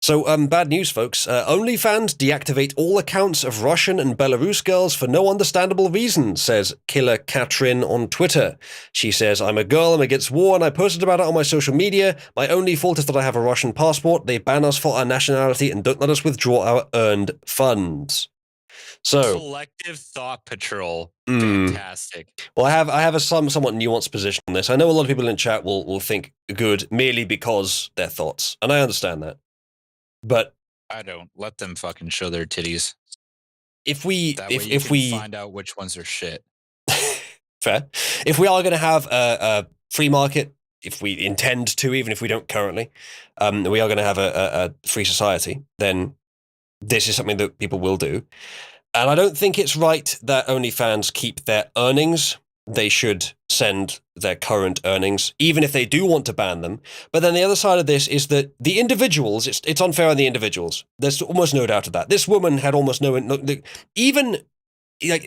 So, bad news, folks. OnlyFans deactivate all accounts of Russian and Belarus girls for no understandable reason, says Killer Katrin on Twitter. She says, I'm a girl, I'm against war, and I posted about it on my social media. My only fault is that I have a Russian passport. They ban us for our nationality and don't let us withdraw our earned funds. So, Collective Thought Patrol. Fantastic. Well, I have a somewhat nuanced position on this. I know a lot of people in chat will think good merely because they're thoughts, and I understand that. But I don't. Let them fucking show their titties. If we find out which ones are shit. Fair. If we are going to have a free market, if we intend to, even if we don't currently, we are going to have a free society, then this is something that people will do. And I don't think it's right that OnlyFans keep their earnings. They should send their current earnings, even if they do want to ban them. But then the other side of this is that the individuals, it's unfair on the individuals. There's almost no doubt of that. This woman had almost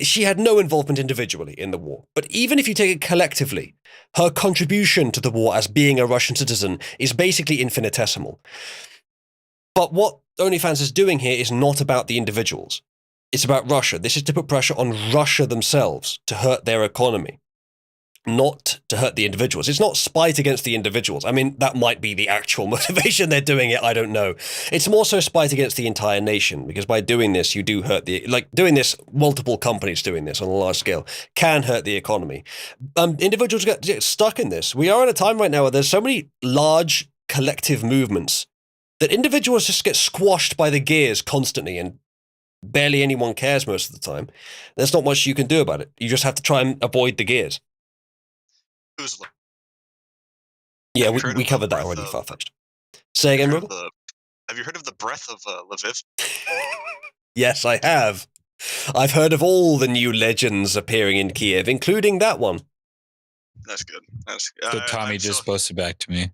she had no involvement individually in the war. But even if you take it collectively, her contribution to the war as being a Russian citizen is basically infinitesimal. But what OnlyFans is doing here is not about the individuals. It's about Russia. This is to put pressure on Russia themselves to hurt their economy, not to hurt the individuals. It's not spite against the individuals. I mean, that might be the actual motivation they're doing it. I don't know. It's more so spite against the entire nation, because by doing this, you do hurt doing this, multiple companies doing this on a large scale can hurt the economy. Individuals get stuck in this. We are in a time right now where there's so many large collective movements that individuals just get squashed by the gears constantly, and barely anyone cares most of the time. There's not much you can do about it. You just have to try and avoid the gears. Yeah, we covered that already, Farfetched. Say again, brother? Have you heard of the breath of Lviv? Yes, I have. I've heard of all the new legends appearing in Kiev, including that one. That's good. So Tommy just posted back to me.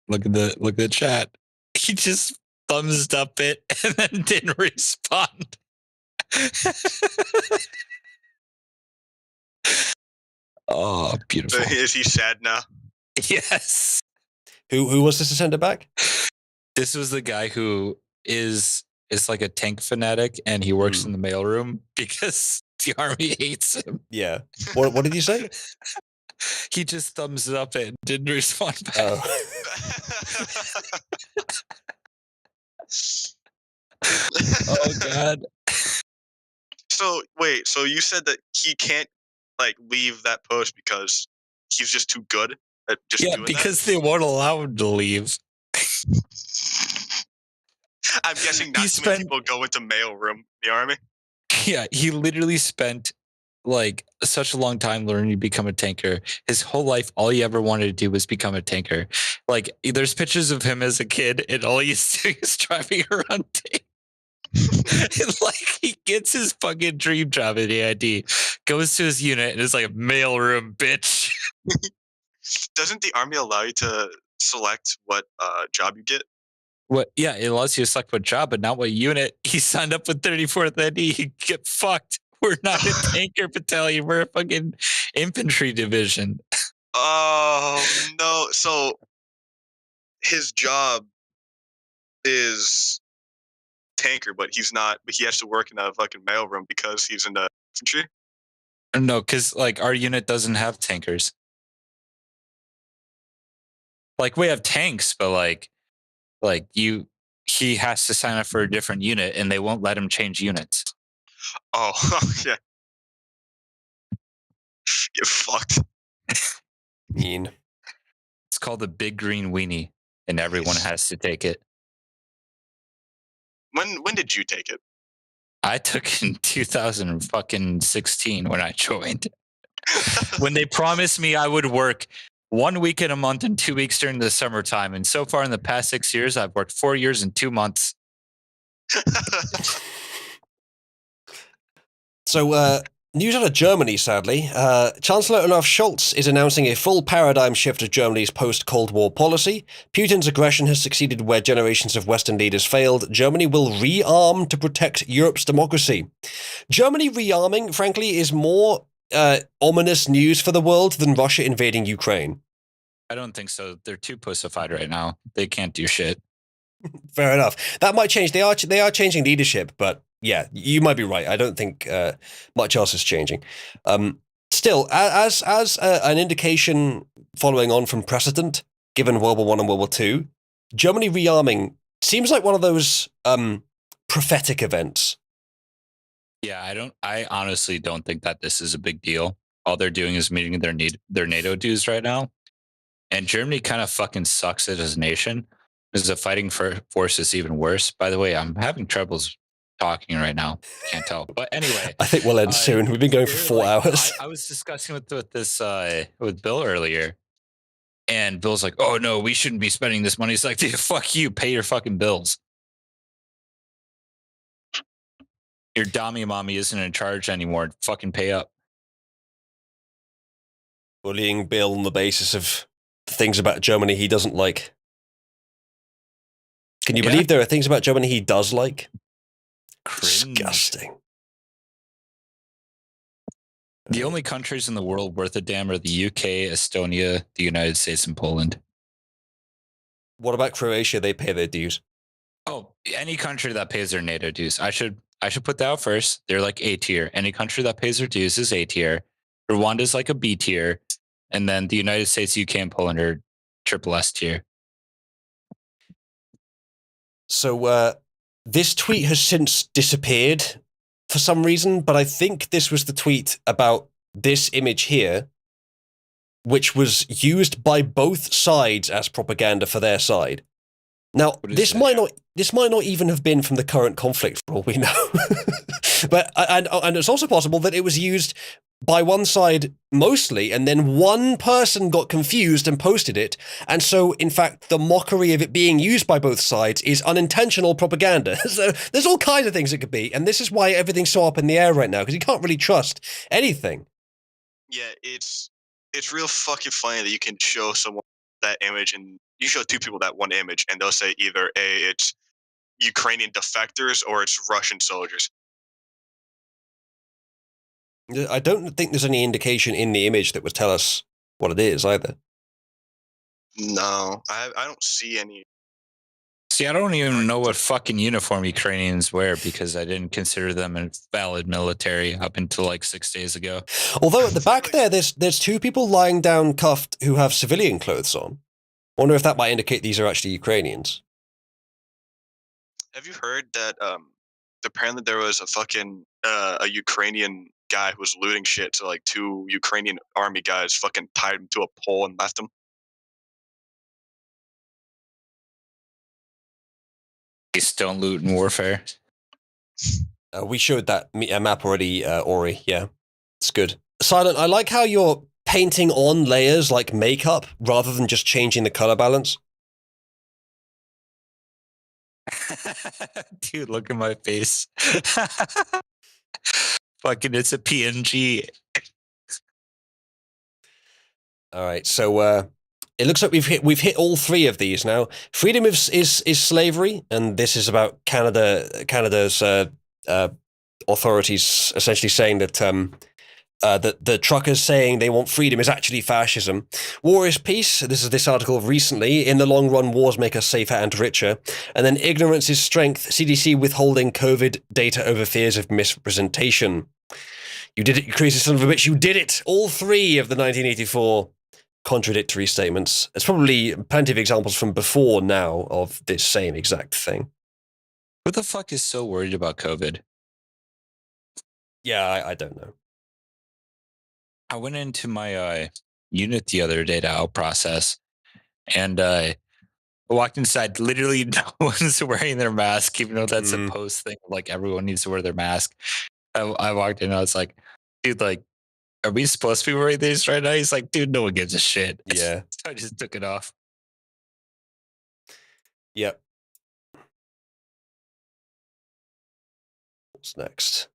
Look at the chat. He just thumbs up it and then didn't respond. Oh, beautiful. Is he sad now? Yes. Who was this to send it back? This was the guy who is like a tank fanatic, and he works in the mailroom because the army hates him. Yeah. What did you say? He just thumbs it up and didn't respond back. Oh. Oh god. So wait, so you said that he can't like leave that post because he's just too good at just Yeah, doing because they won't allow him to leave. that? I'm guessing not too many people go into mailroom in the army. Yeah, he literally spent like such a long time learning to become a tanker. His whole life, all he ever wanted to do was become a tanker. Like, there's pictures of him as a kid, and all he's doing is driving around tank. Like, he gets his fucking dream job at AID, goes to his unit, and is like, mailroom, bitch. Doesn't the army allow you to select what job you get? What? Yeah, it allows you to select what job, but not what unit. He signed up with 34th ND. He get fucked. We're not a tanker battalion. We're a fucking infantry division. Oh no! So his job is tanker, but he's not. But he has to work in a fucking mailroom because he's in the infantry. No, because like our unit doesn't have tankers. Like we have tanks, but he has to sign up for a different unit, and they won't let him change units. Oh yeah. Get fucked. Mean. It's called the Big Green Weenie, and everyone has to take it. When did you take it? I took it in 2016 when I joined. When they promised me I would work 1 week in a month and 2 weeks during the summertime, and so far in the past 6 years, I've worked 4 years and 2 months. So, news out of Germany, sadly. Chancellor Olaf Scholz is announcing a full paradigm shift of Germany's post-Cold War policy. Putin's aggression has succeeded where generations of Western leaders failed. Germany will rearm to protect Europe's democracy. Germany rearming, frankly, is more ominous news for the world than Russia invading Ukraine. I don't think so. They're too pussified right now. They can't do shit. Fair enough. That might change. They are changing leadership, but yeah, you might be right. I don't think much else is changing. Still, as an indication following on from precedent, given World War I and World War II, Germany rearming seems like one of those prophetic events. Yeah, I honestly don't think that this is a big deal. All they're doing is meeting their NATO dues right now. And Germany kind of fucking sucks as a nation. Because the fighting force is even worse. By the way, I'm having troubles talking right now. Can't tell. But anyway. I think we'll end soon. We've been going for 4 hours. I was discussing with Bill earlier. And Bill's like, oh no, we shouldn't be spending this money. It's like, dude, fuck you. Pay your fucking bills. Your Dami mommy isn't in charge anymore. Fucking pay up. Bullying Bill on the basis of things about Germany he doesn't like. Can you believe there are things about Germany he does like? Cringe. Disgusting. The only countries in the world worth a damn are the UK, Estonia, the United States, and Poland. What about Croatia? They pay their dues. Oh, any country that pays their NATO dues. I should put that out first. They're like A tier. Any country that pays their dues is A tier. Rwanda's like a B tier. And then the United States, UK, and Poland are triple S tier. So this tweet has since disappeared for some reason, but I think this was the tweet about this image here, which was used by both sides as propaganda for their side. Now, this might not even have been from the current conflict, for all we know. But and it's also possible that it was used by one side mostly, and then one person got confused and posted it, and so, in fact, the mockery of it being used by both sides is unintentional propaganda. So there's all kinds of things it could be, and this is why everything's so up in the air right now, because you can't really trust anything. Yeah, it's real fucking funny that you can show someone that image, and you show two people that one image, and they'll say either it's Ukrainian defectors or it's Russian soldiers. I don't think there's any indication in the image that would tell us what it is either. No, I don't see any. See, I don't even know what fucking uniform Ukrainians wear because I didn't consider them a valid military up until like 6 days ago. Although at the back there, there's two people lying down cuffed who have civilian clothes on. I wonder if that might indicate these are actually Ukrainians. Have you heard that apparently there was a fucking a Ukrainian guy who was looting shit, so like 2 Ukrainian army guys fucking tied him to a pole and left him? Don't loot in warfare. We showed that map already, Ori. Yeah, it's good. Silent, I like how you're painting on layers like makeup rather than just changing the color balance. Dude, look at my face. Fucking, it's a PNG. All right, so it looks like we've hit all 3 of these now. Freedom is slavery, and this is about Canada's authorities essentially saying that that the truckers saying they want freedom is actually fascism. War is peace. This is this article recently. In the long run, wars make us safer and richer. And then ignorance is strength. CDC withholding COVID data over fears of misrepresentation. You did it, you crazy son of a bitch. You did it. All 3 of the 1984 contradictory statements. There's probably plenty of examples from before now of this same exact thing. Who the fuck is so worried about COVID? Yeah, I don't know. I went into my unit the other day to out process, and I walked inside. Literally, no one's wearing their mask, even though that's a post thing. Like, everyone needs to wear their mask. I walked in, and I was like, dude, like, are we supposed to be wearing these right now? He's like, dude, no one gives a shit. Yeah. So I just took it off. Yep. What's next?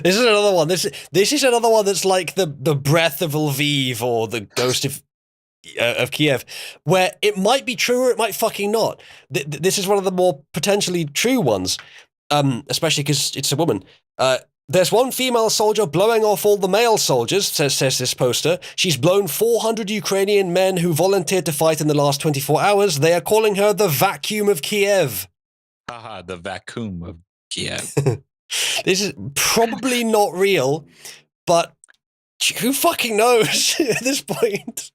This is another one. This is another one that's like the breath of Lviv or the ghost of Kiev, where it might be true or it might fucking not. This is one of the more potentially true ones, especially because it's a woman. There's one female soldier blowing off all the male soldiers, says this poster. She's blown 400 Ukrainian men who volunteered to fight in the last 24 hours. They are calling her the vacuum of Kiev. Haha, the vacuum of Kiev. This is probably not real, but who fucking knows at this point?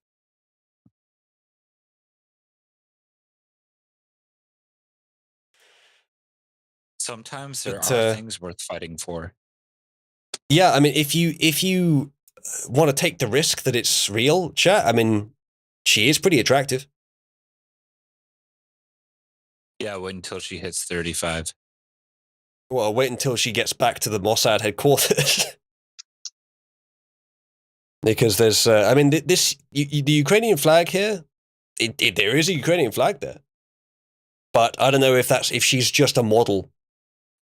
Sometimes there are things worth fighting for. Yeah, I mean, if you want to take the risk that it's real, chat, I mean, she is pretty attractive. Yeah, wait until she hits 35. Well, wait until she gets back to the Mossad headquarters. Because there's, I mean, the Ukrainian flag here, there is a Ukrainian flag there. But I don't know if she's just a model.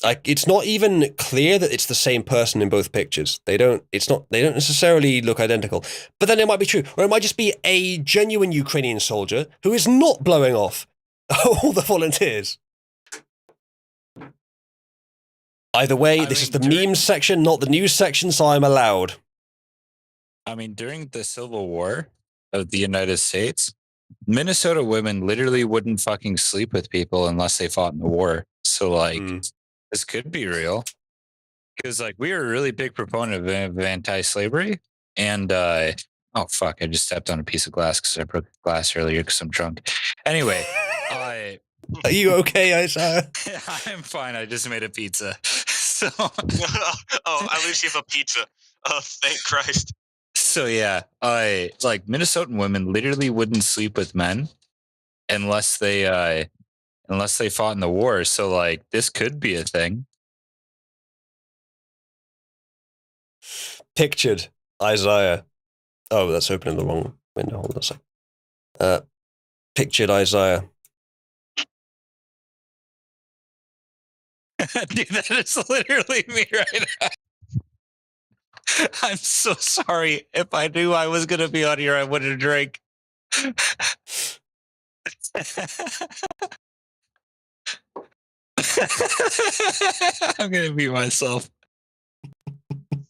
Like, it's not even clear that it's the same person in both pictures. They don't necessarily look identical. But then it might be true. Or it might just be a genuine Ukrainian soldier who is not blowing off all the volunteers. Either way, this is the memes section, not the news section, so I'm allowed. I mean, during the Civil War of the United States, Minnesota women literally wouldn't fucking sleep with people unless they fought in the war. So, like, this could be real. Because, like, we are a really big proponent of anti-slavery. And, oh, fuck, I just stepped on a piece of glass because I broke glass earlier because I'm drunk. Anyway, Are you okay, Isaiah? I'm fine. I just made a pizza. So, oh, at least you have a pizza. Oh, thank Christ. So yeah, like Minnesotan women literally wouldn't sleep with men unless they fought in the war. So like this could be a thing. Pictured Isaiah. Oh, that's opening the wrong window. Hold on a sec. Pictured Isaiah. Dude, that is literally me right now. I'm so sorry. If I knew I was going to be on here, I wouldn't drink. I'm going to mute myself.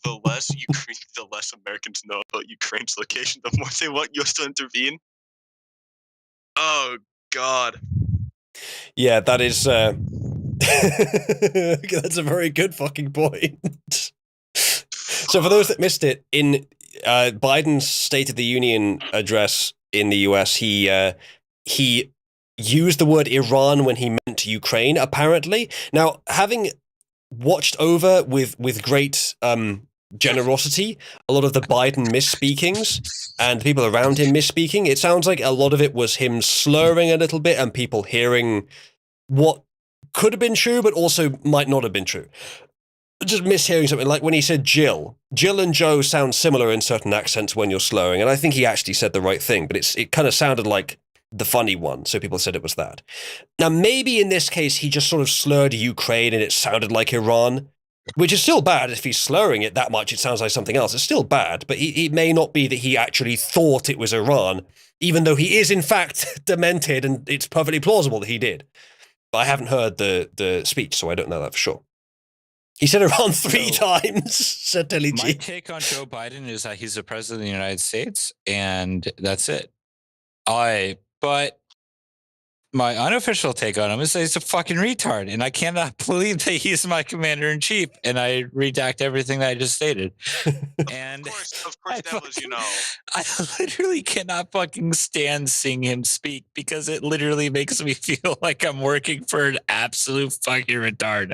The less Americans know about Ukraine's location, the more they want US to intervene. Oh, God. Yeah, that is... that's a very good fucking point. So for those that missed it, in Biden's State of the Union address in the US, he used the word Iran when he meant about Ukraine, apparently. Now, having watched over with great generosity a lot of the Biden misspeakings and people around him misspeaking, it sounds like a lot of it was him slurring a little bit and people hearing what could have been true, but also might not have been true. Just mishearing something, like when he said Jill and Joe sound similar in certain accents when you're slurring, and I think he actually said the right thing, but it kind of sounded like the funny one, so people said it was that. Now, maybe in this case, he just sort of slurred Ukraine and it sounded like Iran, which is still bad. If he's slurring it that much, it sounds like something else. It's still bad, but it may not be that he actually thought it was Iran, even though he is, in fact, demented, and it's perfectly plausible that he did. But I haven't heard the speech, so I don't know that for sure. He said Iran three times, said Telly G. My take on Joe Biden is that he's the president of the United States, and that's it. But my unofficial take on him is that he's a fucking retard, and I cannot believe that he's my commander-in-chief, and I redact everything that I just stated. And of course, that was, I literally cannot fucking stand seeing him speak because it literally makes me feel like I'm working for an absolute fucking retard.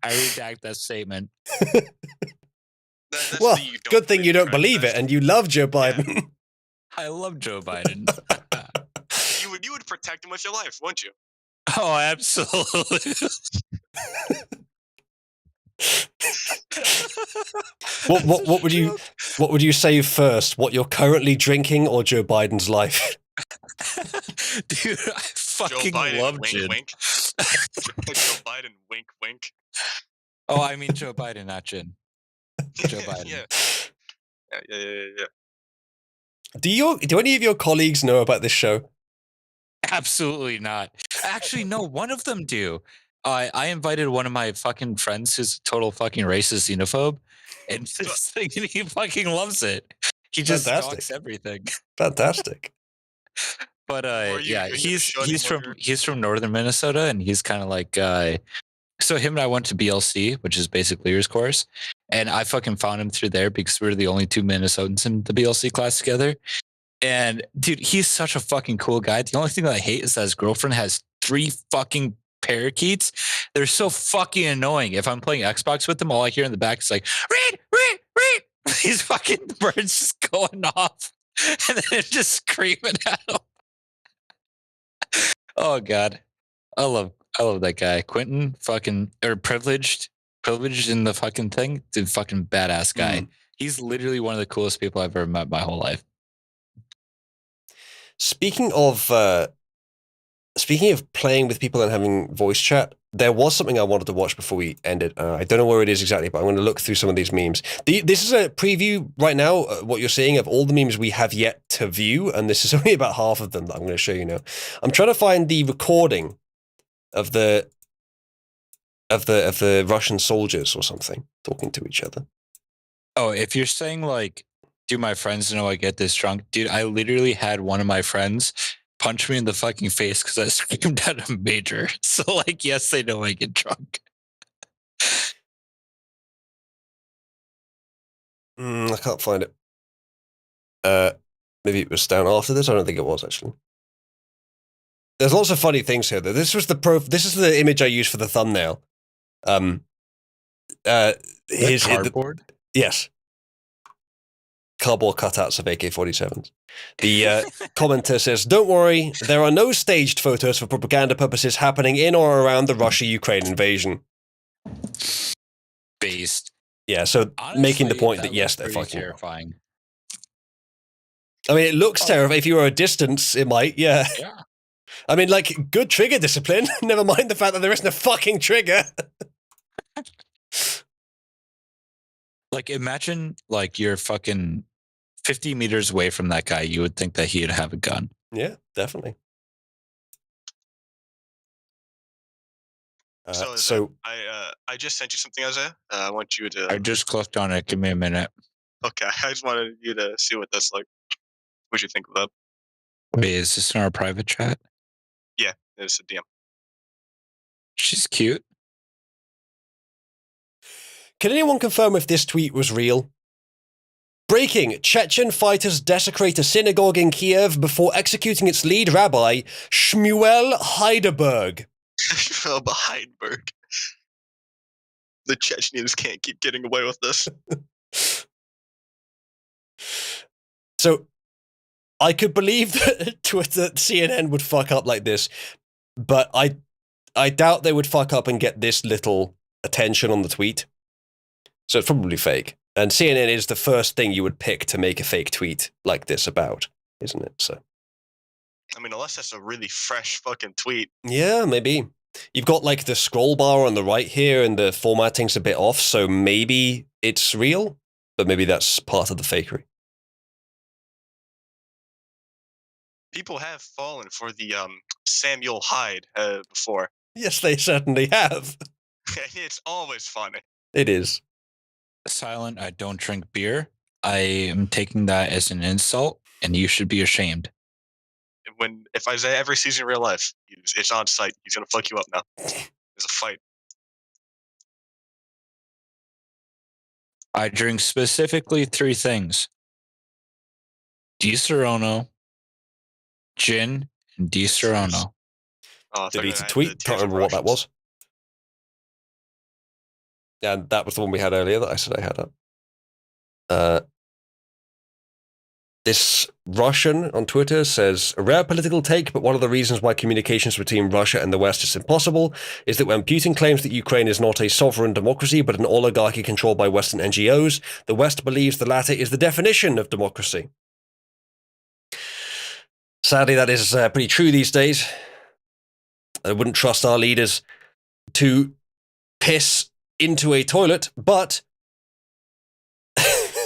I redact that statement. Well, good thing you don't believe it, and you love Joe Biden. Yeah. I love Joe Biden. you would protect him with your life, wouldn't you? Oh, absolutely. What would you say first? What you're currently drinking or Joe Biden's life? Dude, I fucking love wink, gin. wink. Joe Biden, wink, wink. Oh, I mean Joe Biden, not gin. Joe Biden. Yeah. Do any of your colleagues know about this show? Absolutely not. Actually, no, one of them do. I invited one of my fucking friends who's a total fucking racist xenophobe, and this thing, he fucking loves it. He just stalks everything. Fantastic. But yeah, he's from northern Minnesota, and he's kind of like so him and I went to BLC, which is basic leaders course, and I fucking found him through there because we were the only two Minnesotans in the BLC class together. And dude, he's such a fucking cool guy. The only thing that I hate is that his girlfriend has 3 fucking parakeets. They're so fucking annoying. If I'm playing Xbox with them, all I hear in the back is like, read. These fucking birds just going off and then just screaming at him. Oh God. I love that guy. Quentin, fucking, or privileged in the fucking thing. The fucking badass guy. He's literally one of the coolest people I've ever met my whole life. Speaking of playing with people and having voice chat, there was something I wanted to watch before we ended. I don't know where it is exactly, but I'm going to look through some of these memes. This is a preview right now, what you're seeing of all the memes we have yet to view, and this is only about half of them that I'm going to show you now. I'm trying to find the recording of the Russian soldiers or something talking to each other. Oh, if you're saying like, do my friends know I get this drunk? Dude, I literally had one of my friends punch me in the fucking face because I screamed at a major. So like, yes, they know I get drunk. I can't find it. Maybe it was down after this. I don't think it was actually. There's lots of funny things here though. This is the image I used for the thumbnail. His cardboard? Yes. Cardboard cutouts of AK-47s. The commenter says, "Don't worry, there are no staged photos for propaganda purposes happening in or around the Russia-Ukraine invasion." Based. Yeah, so honestly, making the point that yes, they're fucking terrifying. I mean, it looks terrifying. If you were a distance, it might, yeah. I mean, like, good trigger discipline. Never mind the fact that there isn't a fucking trigger. Like, imagine, like, you're fucking 50 meters away from that guy. You would think that he'd have a gun. Yeah, definitely. So I just sent you something, Isaiah. I want you to. I just clicked on it. Give me a minute. Okay, I just wanted you to see what that's like. What you think of that? Wait, is this in our private chat? Yeah, it's a DM. She's cute. Can anyone confirm if this tweet was real? Breaking: Chechen fighters desecrate a synagogue in Kiev before executing its lead rabbi, Shmuel Heidelberg. Heidelberg. The Chechens can't keep getting away with this. So, I could believe that CNN would fuck up like this, but I doubt they would fuck up and get this little attention on the tweet. So it's probably fake. And CNN is the first thing you would pick to make a fake tweet like this about, isn't it? So, I mean, unless that's a really fresh fucking tweet. yeah, maybe. You've got like the scroll bar on the right here and the formatting's a bit off, so maybe it's real, but maybe that's part of the fakery. People have fallen for the Samuel Hyde before. Yes, they certainly have. It's always funny. It is. Silent, I don't drink beer. I am taking that as an insult, and you should be ashamed. If Isaiah ever sees you in real life, it's on site. He's gonna fuck you up now. There's a fight. I drink specifically 3 things: Di Serono, gin, and Di Serono. Delete a tweet. Can't remember what that was. Yeah, that was the one we had earlier that I said I had up. This Russian on Twitter says, a rare political take, but one of the reasons why communications between Russia and the West is impossible is that when Putin claims that Ukraine is not a sovereign democracy but an oligarchy controlled by Western NGOs, the West believes the latter is the definition of democracy. Sadly, that is pretty true these days. I wouldn't trust our leaders to piss into a toilet, but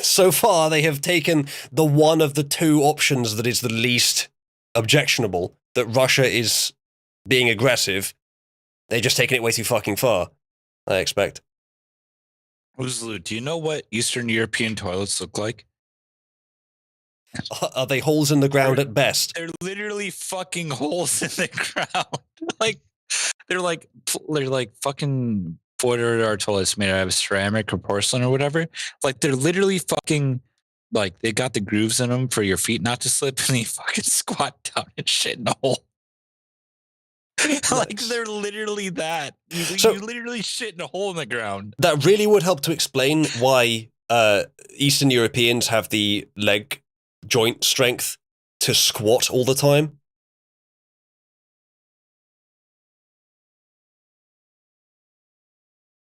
so far they have taken the one of the 2 options that is the least objectionable, that Russia is being aggressive. They've just taken it way too fucking far, I expect. Uzlu, do you know what Eastern European toilets look like? Are they holes in the ground at best? They're literally fucking holes in the ground. They're like fucking our toilets made out of ceramic or porcelain or whatever. Like, they're literally fucking, like, they got the grooves in them for your feet not to slip, and you fucking squat down and shit in a hole. Like, they're literally that. You literally shit in a hole in the ground. That really would help to explain why Eastern Europeans have the leg joint strength to squat all the time.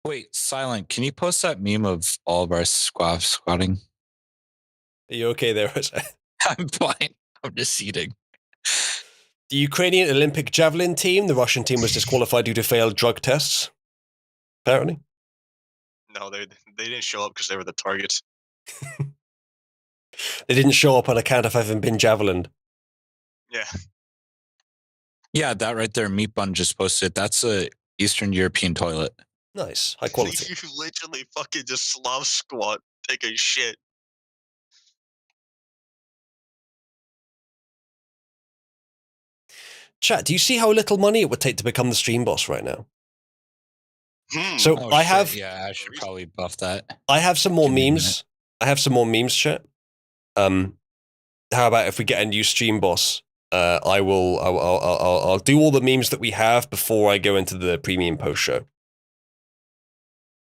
Wait, Silent, can you post that meme of all of our squatting? Are you okay there? I'm fine. I'm just eating. The Ukrainian Olympic javelin team, the Russian team was disqualified due to failed drug tests, apparently. No, they didn't show up because they were the targets. They didn't show up on account of having been javelined. Yeah. Yeah, that right there, Meat Bun just posted. That's a Eastern European toilet. Nice, high quality. You literally fucking just Slav squat, take a shit. Chat, do you see how little money it would take to become the stream boss right now? So Oh, I shit. have... Yeah, I should probably buff that. I have some more memes. I have some more memes, chat. How about if we get a new stream boss? I'll do all the memes that we have before I go into the premium post show.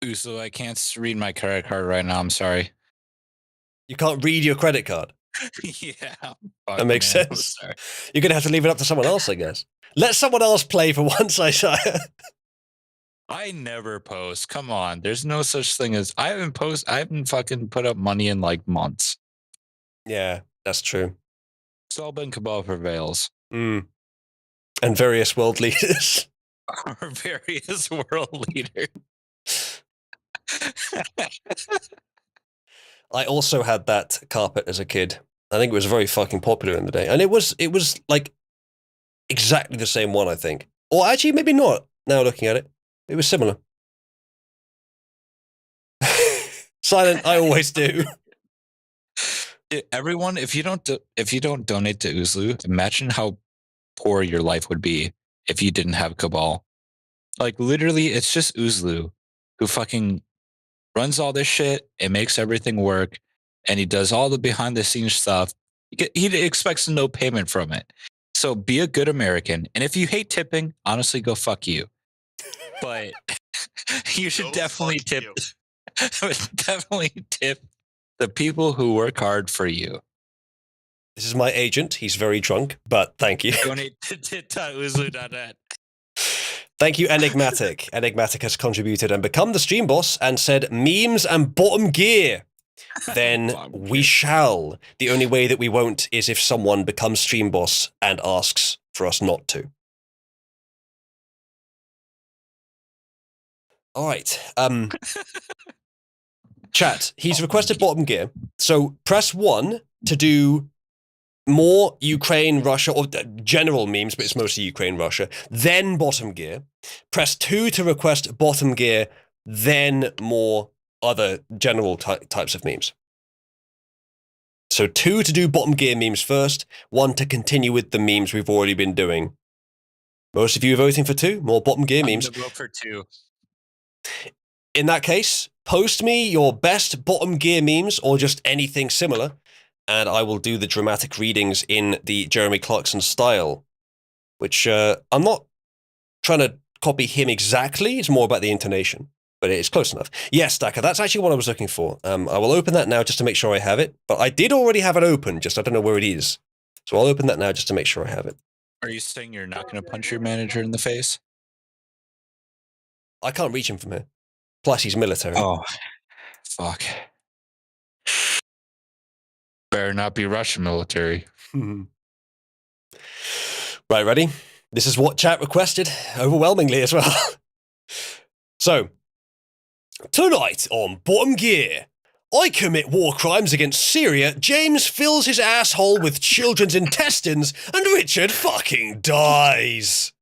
Ooh, so I can't read my credit card right now. I'm sorry. You can't read your credit card. Yeah. That makes sense. You're going to have to leave it up to someone else, I guess. Let someone else play for once, I never post. Come on. There's no such thing as... I haven't fucking put up money in like months. Yeah, that's true. It's all been Cabal prevails. And various world leaders. Our various world leaders. I also had that carpet as a kid. I think it was very fucking popular in the day. And it was like exactly the same one, I think. Or actually, maybe not, now looking at it. It was similar. Silent, I always do. Everyone, if you don't donate to Uzlu, imagine how poor your life would be if you didn't have Cabal. Like, literally, it's just Uzlu who fucking runs all this shit. It makes everything work. and he does all the behind the scenes stuff. He expects no payment from it. So be a good American. And if you hate tipping, honestly, go fuck you. But you should definitely tip. Definitely tip the people who work hard for you. This is my agent. He's very drunk, but thank you. Donate to tituzlu.net. Thank you, Enigmatic. Enigmatic has contributed and become the stream boss and said memes and bottom gear. Then we shall. The only way that we won't is if someone becomes stream boss and asks for us not to. All right. Chat, he's requested bottom gear. So press 1 to do more Ukraine, Russia, or general memes, but it's mostly Ukraine, Russia, then bottom gear. Press 2 to request bottom gear, then more other general types of memes. So 2 to do bottom gear memes first, 1 to continue with the memes we've already been doing. Most of you are voting for 2, more bottom gear memes. I'm gonna vote for 2. In that case, post me your best bottom gear memes or just anything similar, and I will do the dramatic readings in the Jeremy Clarkson style, which I'm not trying to copy him exactly. It's more about the intonation, but it's close enough. Yes, Stacker, that's actually what I was looking for. I will open that now just to make sure I have it, but I did already have it open, just I don't know where it is. So I'll open that now just to make sure I have it. Are you saying you're not going to punch your manager in the face? I can't reach him from here. Plus, he's military. Oh, fuck. Better not be Russian military. Right, ready? This is what chat requested, overwhelmingly as well. So, tonight on Bottom Gear, I commit war crimes against Syria, James fills his asshole with children's intestines, and Richard fucking dies.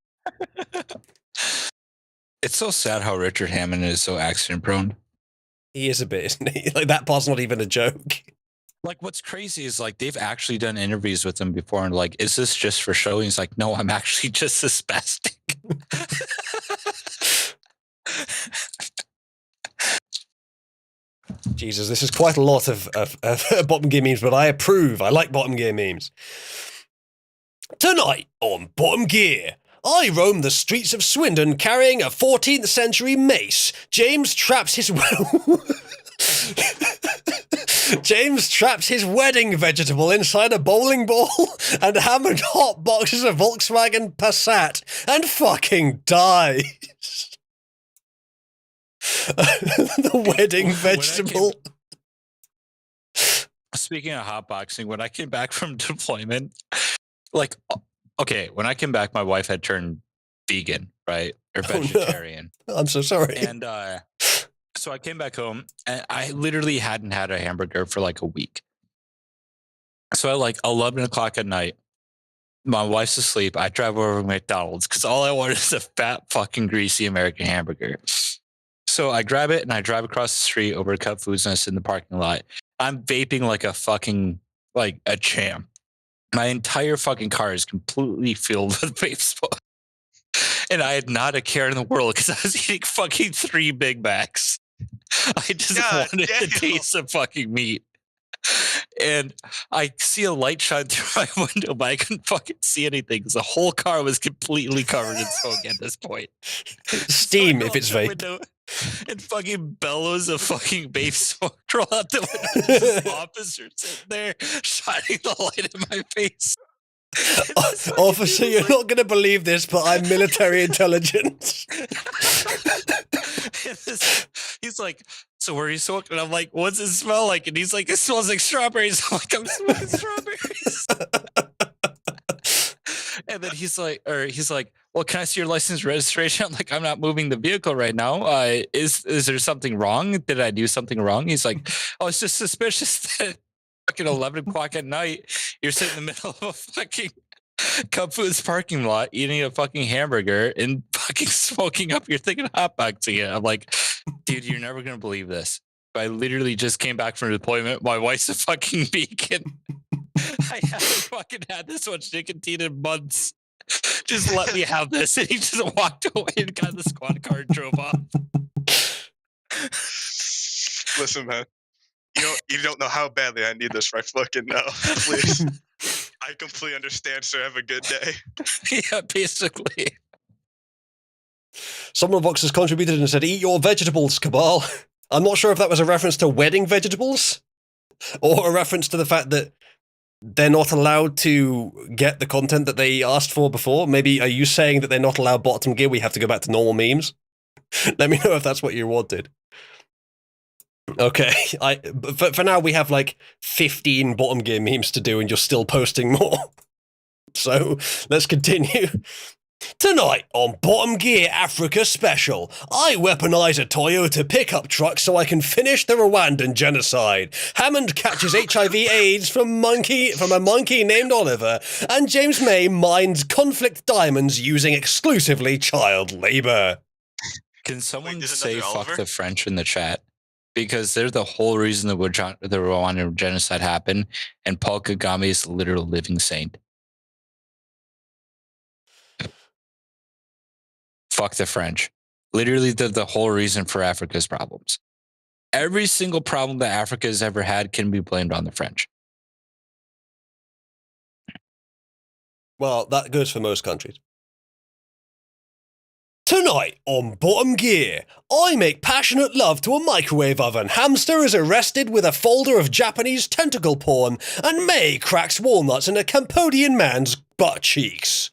It's so sad how Richard Hammond is so accident prone. He is a bit, isn't he? Like, that part's not even a joke. Like, what's crazy is, like, they've actually done interviews with him before, and, like, is this just for show? He's like, no, I'm actually just a spastic. Jesus, this is quite a lot of bottom gear memes, but I approve. I like bottom gear memes. Tonight on Bottom Gear, I roam the streets of Swindon carrying a 14th century mace. James traps his wedding vegetable inside a bowling ball and Hammond hot boxes a Volkswagen Passat and fucking dies. The wedding vegetable. Speaking of hotboxing, when I came back from deployment, like, okay, when I came back, my wife had turned vegan, right? Or vegetarian. Oh, no. I'm so sorry. And so I came back home and I literally hadn't had a hamburger for like a week. So at like 11 o'clock at night, my wife's asleep. I drive over to McDonald's because all I want is a fat, fucking greasy American hamburger. So I grab it and I drive across the street over to Cup Foods and I sit in the parking lot. I'm vaping like a fucking, like a champ. My entire fucking car is completely filled with vape smoke. And I had not a care in the world because I was eating fucking 3 Big Macs. I just wanted the taste of fucking meat. And I see a light shine through my window, but I couldn't fucking see anything because the whole car was completely covered in smoke at this point. Steam, if it's vape. And fucking bellows of fucking vape smoke roll out the window. This officer sitting there shining the light in my face. Officer, you're not going to believe this, but I'm military intelligence. He's like, so where are you smoking? And I'm like, what's it smell like? And he's like, it smells like strawberries. I'm like, I'm smoking strawberries. And then he's like, well, can I see your license registration? I'm like, I'm not moving the vehicle right now. Is there something wrong? Did I do something wrong? He's like, oh, it's just suspicious that fucking 11 o'clock at night, you're sitting in the middle of a fucking Cup Foods parking lot eating a fucking hamburger and fucking smoking up. You're thinking hotboxing it. I'm like, dude, you're never going to believe this. I literally just came back from deployment. My wife's a fucking vegan. I haven't fucking had this much nicotine in months. Just let me have this. And he just walked away and got the squad car and drove off. Listen, man. You don't know how badly I need this right fucking now. Please. I completely understand, sir. Have a good day. Yeah, basically. Someone Vox has contributed and said, "Eat your vegetables, Cabal." I'm not sure if that was a reference to wedding vegetables or a reference to the fact that they're not allowed to get the content that they asked for before. Maybe are you saying that they're not allowed bottom gear? We have to go back to normal memes. Let me know if that's what you wanted. Okay, for now we have like 15 bottom gear memes to do, and you're still posting more. So let's continue. Tonight on Bottom Gear Africa Special, I weaponize a Toyota pickup truck so I can finish the Rwandan genocide. Hammond catches HIV/AIDS from a monkey named Oliver, and James May mines conflict diamonds using exclusively child labor. Can someone say fuck the French in the chat? Because they're the whole reason the Rwandan genocide happened, and Paul Kagame is a literal living saint. Fuck the French. Literally, they're the whole reason for Africa's problems. Every single problem that Africa has ever had can be blamed on the French. Well, that goes for most countries. Tonight on Bottom Gear, I make passionate love to a microwave oven. Hamster is arrested with a folder of Japanese tentacle porn, and May cracks walnuts in a Cambodian man's butt cheeks.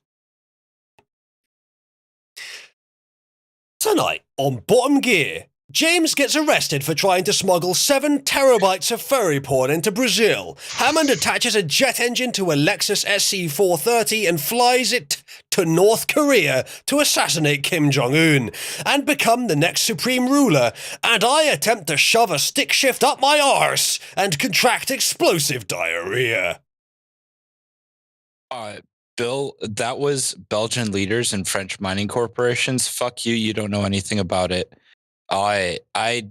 Tonight on Bottom Gear, James gets arrested for trying to smuggle 7 terabytes of furry porn into Brazil. Hammond attaches a jet engine to a Lexus SC430 and flies it to North Korea to assassinate Kim Jong-un and become the next supreme ruler. And I attempt to shove a stick shift up my arse and contract explosive diarrhea. Bill, that was Belgian leaders and French mining corporations. Fuck you, you don't know anything about it. I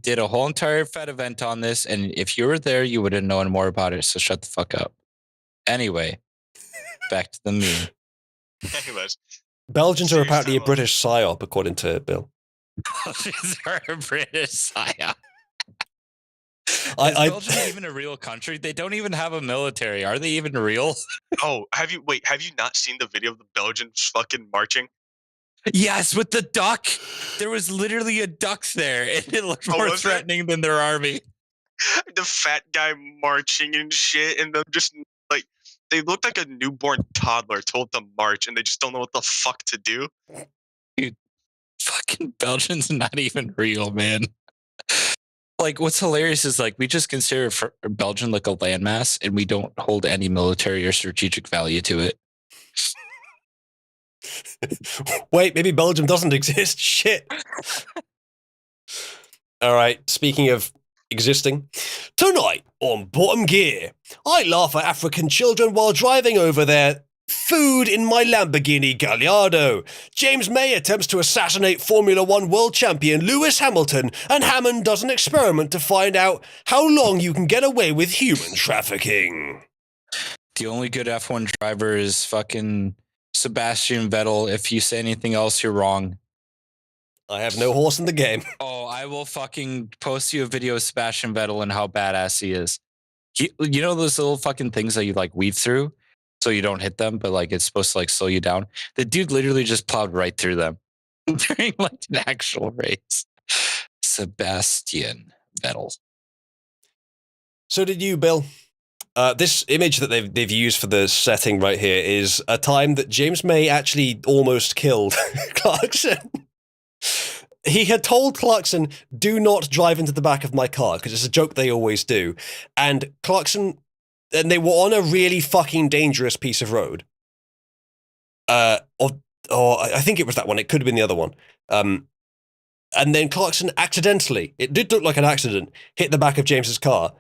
did a whole entire Fed event on this, and if you were there, you would have known more about it, so shut the fuck up. Anyway, back to the meme. Anyways. Belgians are apparently a British psyop, according to Bill. Belgians are a British psyop. Is Belgium even a real country? They don't even have a military. Are they even real? Oh, have you not seen the video of the Belgians fucking marching? Yes, with the duck. There was literally a duck there, and it looked more threatening than their army. The fat guy marching and shit, and them just like they look like a newborn toddler told to march, and they just don't know what the fuck to do. Dude, fucking Belgium's not even real, man. Like, what's hilarious is, like, we just consider Belgium like a landmass, and we don't hold any military or strategic value to it. Wait, maybe Belgium doesn't exist? Shit. All right, speaking of existing. Tonight on Bottom Gear, I laugh at African children while driving over their food in my Lamborghini Gallardo. James May attempts to assassinate Formula One world champion Lewis Hamilton, and Hammond does an experiment to find out how long you can get away with human trafficking. The only good F1 driver is fucking Sebastian Vettel. If you say anything else, you're wrong. I have no horse in the game. Oh, I will fucking post you a video of Sebastian Vettel and how badass he is. You know those little fucking things that you like weave through so you don't hit them, but like it's supposed to like slow you down? The dude literally just plowed right through them during like an actual race. Sebastian Vettel. So did you, Bill. This image that they've used for the setting right here is a time that James May actually almost killed Clarkson. He had told Clarkson, do not drive into the back of my car, because it's a joke they always do. And Clarkson, and they were on a really fucking dangerous piece of road. Or I think it was that one. It could have been the other one. And then Clarkson accidentally, it did look like an accident, hit the back of James's car.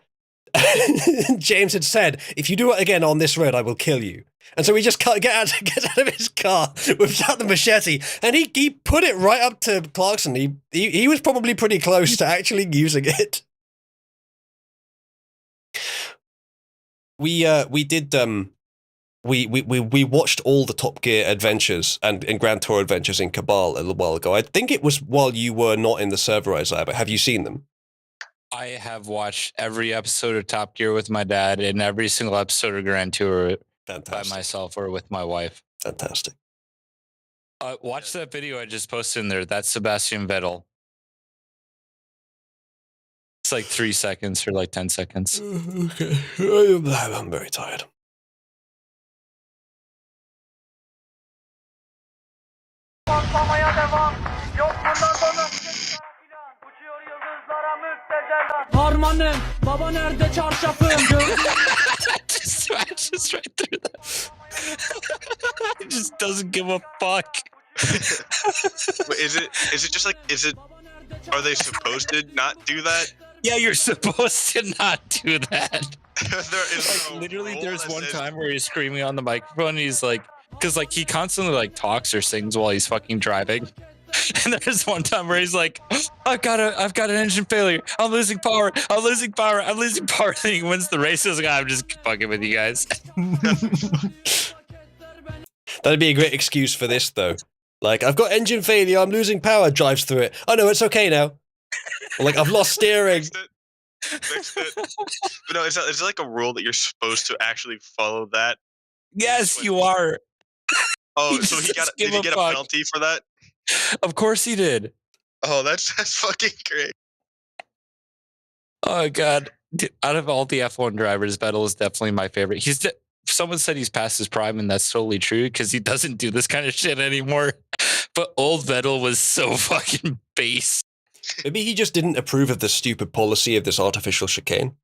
James had said, if you do it again on this road, I will kill you. And so he just gets out of his car, whips out the machete, and he put it right up to Clarkson. He was probably pretty close to actually using it. We watched all the Top Gear adventures and Grand Tour adventures in Cabal a little while ago. I think it was while you were not in the server, Isaiah, but have you seen them? I have watched every episode of Top Gear with my dad and every single episode of Grand Tour by myself or with my wife. Fantastic. Watch that video I just posted in there. That's Sebastian Vettel. It's like 3 seconds or like 10 seconds. Okay. I'm very tired. Patlamaya devam. Yok bundan sonra uçuyor yıldızlara müptezeler. Harmanım, baba nerede çarşafım? Just smashes right through that. He just doesn't give a fuck. Wait, is it just like, are they supposed to not do that? Yeah, you're supposed to not do that. Literally, there's one time where he's screaming on the microphone and he's like, because like he constantly like talks or sings while he's fucking driving. And there's one time where he's like, I've got an engine failure. I'm losing power. I'm losing power. I'm losing power. And he wins the race. He's like, I'm just fucking with you guys. That'd be a great excuse for this, though. Like, I've got engine failure. I'm losing power. Drives through it. Oh no, it's okay now. Or like, I've lost steering. Fixed it. But no, it's like a rule that you're supposed to actually follow that. Yes, you are. Oh, so did he get a penalty for that? Of course he did. Oh, that's fucking great. Oh god! Dude, out of all the F1 drivers, Vettel is definitely my favorite. Someone said he's past his prime, and that's totally true because he doesn't do this kind of shit anymore. But old Vettel was so fucking base. Maybe he just didn't approve of the stupid policy of this artificial chicane.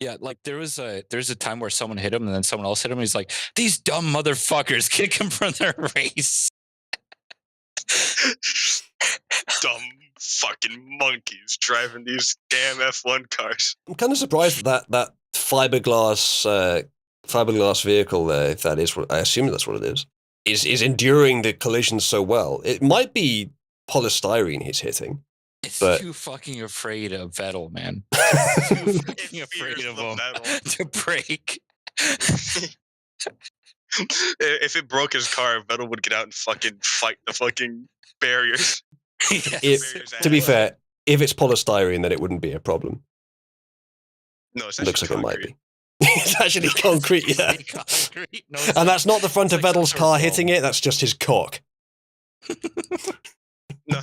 Yeah, like there's a time where someone hit him and then someone else hit him. And he's like, "These dumb motherfuckers kick him from their race." Dumb fucking monkeys driving these damn F1 cars. I'm kind of surprised that fiberglass vehicle there, if that is what I assume that's what it is enduring the collisions so well. It might be polystyrene he's hitting. It's but too fucking afraid of Vettel, man. Too fucking afraid of him to break. If it broke his car, Vettel would get out and fucking fight the fucking barriers. To be fair, if it's polystyrene, then it wouldn't be a problem. No, it's looks like concrete. it might be. It's actually concrete, yeah. Concrete. No, and that's not the front of Vettel's car hitting it, that's just his cock. No.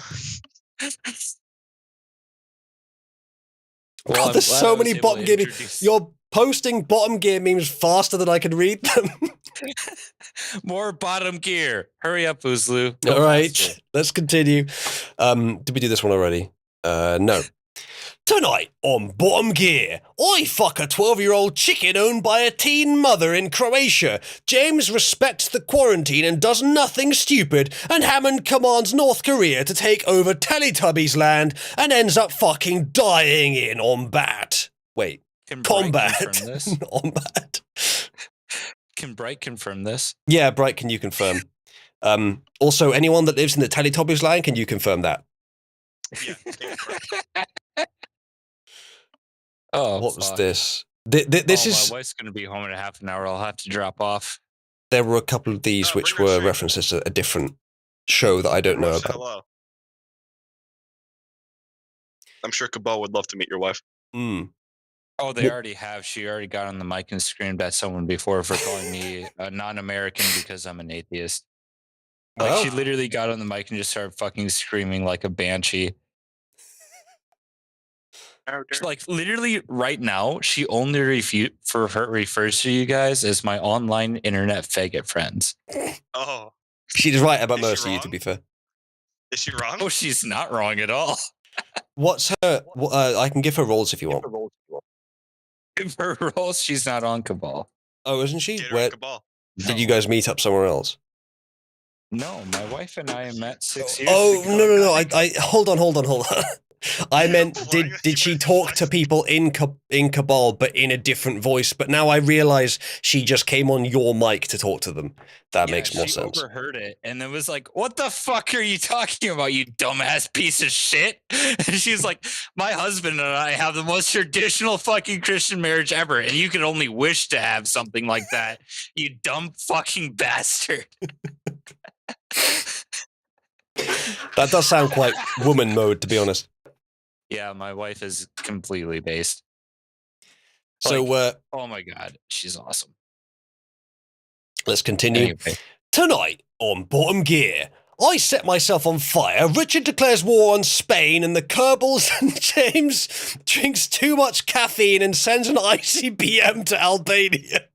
Well, God, there's so many bottom gear introduce... You're posting bottom gear memes faster than I can read them. More bottom gear. Hurry up, Uzlu. All right, let's continue. Did we do this one already? No. Tonight on Bottom Gear, I fuck a 12-year-old chicken owned by a teen mother in Croatia. James respects the quarantine and does nothing stupid, and Hammond commands North Korea to take over Teletubbies land and ends up fucking dying in combat. Wait, combat. Combat. Can Bright confirm this? Yeah, Bright, can you confirm? Also, anyone that lives in the Teletubbies land, can you confirm that? Yeah. Oh, what was this? This is. My wife's going to be home in a half an hour. I'll have to drop off. There were a couple of these which were references to a different show that I don't know about. Hello. I'm sure Cabal would love to meet your wife. Oh, they already have. She already got on the mic and screamed at someone before for calling me a non-American because I'm an atheist. Like, she literally got on the mic and just started fucking screaming like a banshee. Like literally right now, she only refers to you guys as my online internet faggot friends. Oh, she's right about most of you. To be fair, is she wrong? Oh, she's not wrong at all. What's her? I can give her roles if you want. Give her roles. She's not on Cabal. Oh, isn't she? Get her Where on Cabal. did you guys meet up somewhere else? No, my wife and I met 6 years ago. Oh, no. I hold on. I meant, did she talk to people in Cabal, but in a different voice? But now I realize she just came on your mic to talk to them. That makes more sense. She overheard it and then was like, "What the fuck are you talking about, you dumbass piece of shit?" And she's like, "My husband and I have the most traditional fucking Christian marriage ever, and you can only wish to have something like that, you dumb fucking bastard." That does sound quite woman mode, to be honest. Yeah, my wife is completely based. So, oh my god, she's awesome. Let's continue. Anyway. Tonight on Bottom Gear, I set myself on fire, Richard declares war on Spain, and the Kerbals and James drinks too much caffeine and sends an ICBM to Albania.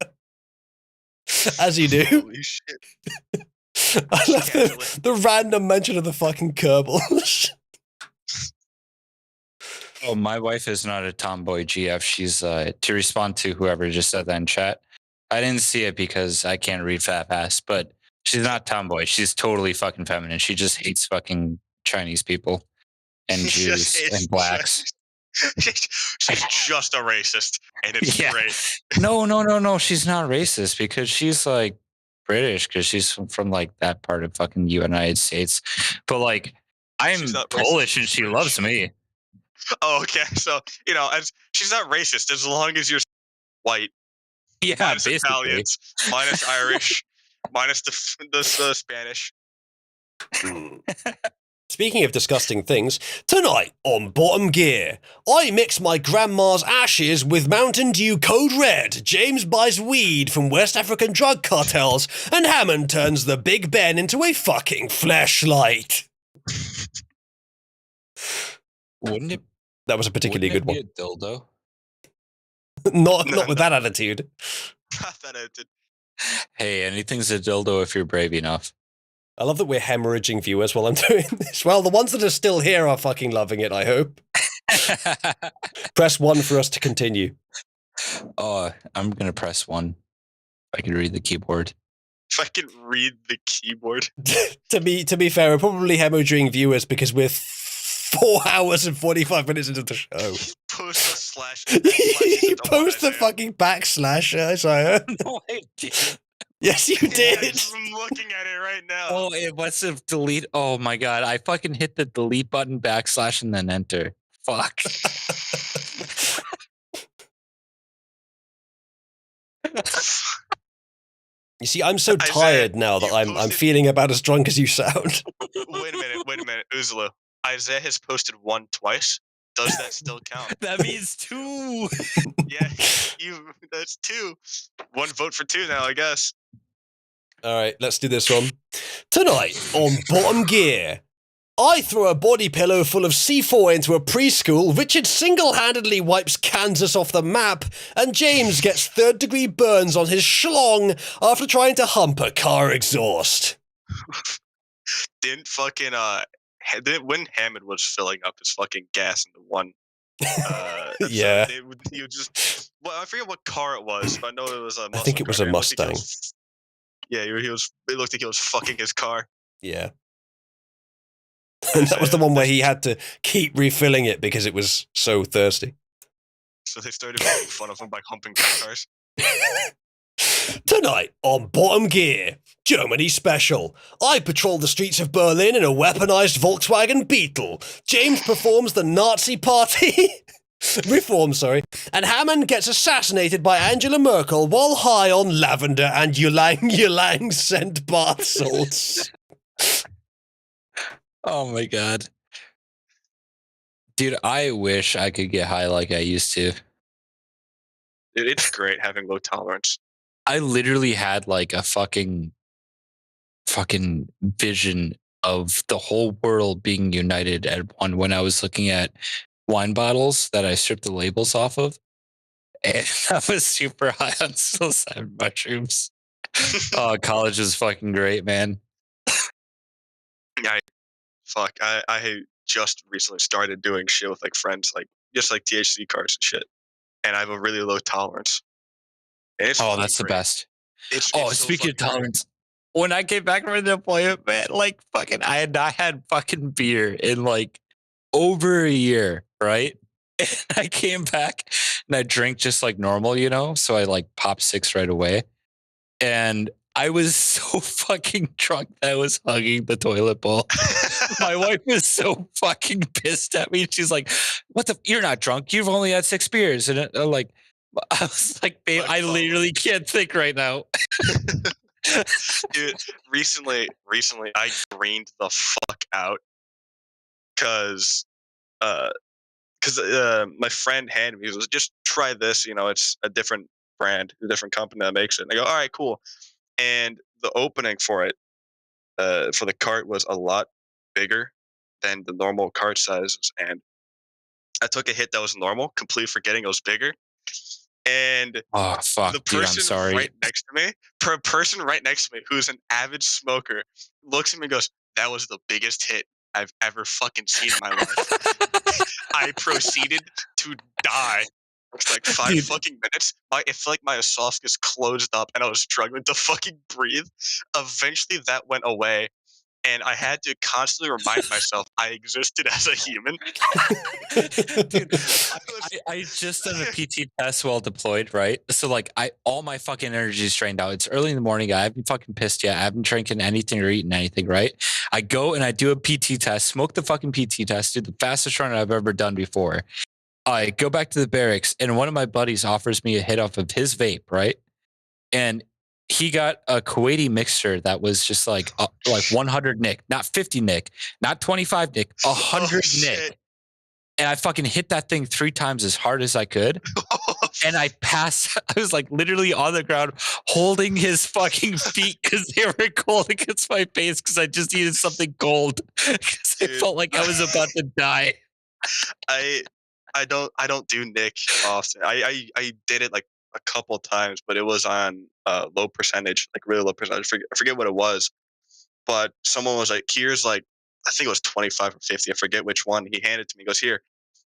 As you do. Holy shit. I love the random mention of the fucking Kerbals. Oh, my wife is not a tomboy GF. She's to respond to whoever just said that in chat. I didn't see it because I can't read fat fast, but she's not tomboy. She's totally fucking feminine. She just hates fucking Chinese people and Jews and blacks. She's just a racist, and it's great. No. She's not racist because she's like British because she's from like that part of fucking United States. But like, I'm Polish and she loves me. Oh, okay. So, as she's not racist as long as you're white. Yeah, minus basically. Italians, minus Irish, minus the Spanish. Speaking of disgusting things, tonight on Bottom Gear, I mix my grandma's ashes with Mountain Dew Code Red, James buys weed from West African drug cartels, and Hammond turns the Big Ben into a fucking fleshlight. Wouldn't it? That was a particularly good one. Be a dildo? Not with that attitude. Not that attitude. Hey, anything's a dildo if you're brave enough. I love that we're hemorrhaging viewers while I'm doing this. Well, the ones that are still here are fucking loving it, I hope. Press 1 for us to continue. Oh, I'm going to press 1. If I can read the keyboard. If I can read the keyboard. to be fair, we're probably hemorrhaging viewers because we're 4 hours and 45 minutes into the show. Post a slash. You post the fucking backslash, Isaiah. No, I didn't. Yes, you did. I'm looking at it right now. Oh, it must have delete. Oh my god, I fucking hit the delete button, backslash, and then enter. Fuck. You see, I'm so tired now that I'm feeling about as drunk as you sound. Wait a minute, Uzulu. Isaiah has posted 1 twice. Does that still count? That means 2. Yeah, that's 2. 1 vote for 2 now, I guess. All right, let's do this one. Tonight on Bottom Gear, I throw a body pillow full of C4 into a preschool, Richard single-handedly wipes Kansas off the map, and James gets 3rd-degree burns on his schlong after trying to hump a car exhaust. Didn't when Hammond was filling up his fucking gas into one. Yeah. He would just. Well, I forget what car it was, but I know it was a. I think it was a Mustang. Yeah, he was. It looked like he was fucking his car. Yeah. And that was the one where he had to keep refilling it because it was so thirsty. So they started making fun of him by humping cars. Tonight on Bottom Gear, Germany special. I patrol the streets of Berlin in a weaponized Volkswagen Beetle. James performs the Nazi Party. Reform, and Hammond gets assassinated by Angela Merkel while high on lavender and ylang scent bath salts. Oh my god. Dude, I wish I could get high like I used to. Dude, it's great having low tolerance. I literally had like a fucking vision of the whole world being united at one when I was looking at wine bottles that I stripped the labels off of. And I was super high on psilocybin mushrooms. Oh, college was fucking great, man. I just recently started doing shit with like friends, like just like THC cards and shit. And I have a really low tolerance. That's great. The best. It's speaking of tolerance, when I came back from the deployment, man, like fucking, I had not had fucking beer in like over a year, right? And I came back and I drank just like normal, so I like popped 6 right away. And I was so fucking drunk that I was hugging the toilet bowl. My wife was so fucking pissed at me. She's like, "What the? You're not drunk. You've only had 6 beers." And I was like, "Babe, I literally can't think right now." Dude, recently, I greened the fuck out because because my friend handed me, he was just try this. It's a different brand, a different company that makes it. And I go, all right, cool. And the opening for it, for the cart was a lot bigger than the normal cart sizes, and I took a hit that was normal, completely forgetting it was bigger. And Oh fuck, the dude, I'm person sorry. right next to me, who's an avid smoker, looks at me and goes, "That was the biggest hit I've ever fucking seen in my life." I proceeded to die. It's like 5 fucking minutes. It felt like my esophagus closed up and I was struggling to fucking breathe. Eventually, that went away, and I had to constantly remind myself I existed as a human. Dude, I just done a PT test while deployed, right? So like all my fucking energy is drained out. It's early in the morning. I haven't fucking pissed yet. I haven't drinking anything or eaten anything, right? I go and I do a PT test, smoke the fucking PT test, do the fastest run I've ever done before. I go back to the barracks and one of my buddies offers me a hit off of his vape, right? And he got a Kuwaiti mixture that was just like 100 Nick, not 50 Nick, not 25 Nick, 100 Nick. And I fucking hit that thing 3 times as hard as I could. And I passed. I was like literally on the ground holding his fucking feet because they were cold against my face because I just needed something cold because I felt like I was about to die. I don't do Nick often. I did it like a couple times, but it was on low percentage, like really low percentage. I forget what it was, but someone was like, "Here's like, I think it was 25 or 50. I forget which one." He handed it to me. He goes, "Here,"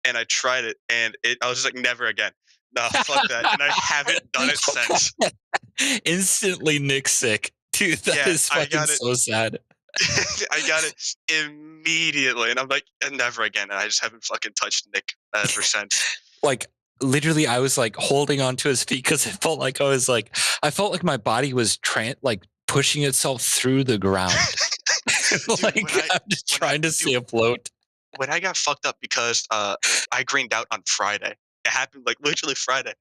and I tried it, and I was just like, "Never again." Nah, fuck that. And I haven't done it since. Instantly Nick sick, dude. That is fucking so sad. I got it immediately, and I'm like, never again. And I just haven't fucking touched Nick ever since. Like literally, I was like holding onto his feet because it felt like I felt like my body was pushing itself through the ground. Like dude, I'm just trying to stay afloat. When I got fucked up because I greened out on Friday. It happened like literally Friday.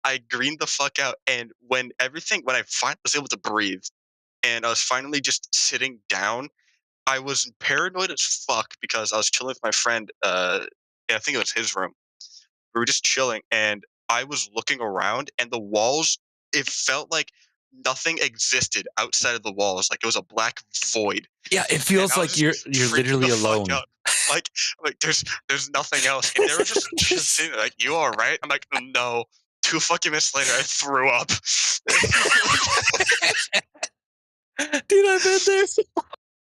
I greened the fuck out, and when I finally was able to breathe, and I was finally just sitting down, I was paranoid as fuck because I was chilling with my friend. I think it was his room. We were just chilling, and I was looking around, and the walls. It felt like nothing existed outside of the walls. Like it was a black void. Yeah, it feels like you're literally alone. Like there's nothing else. And they were just sitting there, like, "You all right?" I'm like, "No." 2 fucking minutes later, I threw up. Dude, I've been there.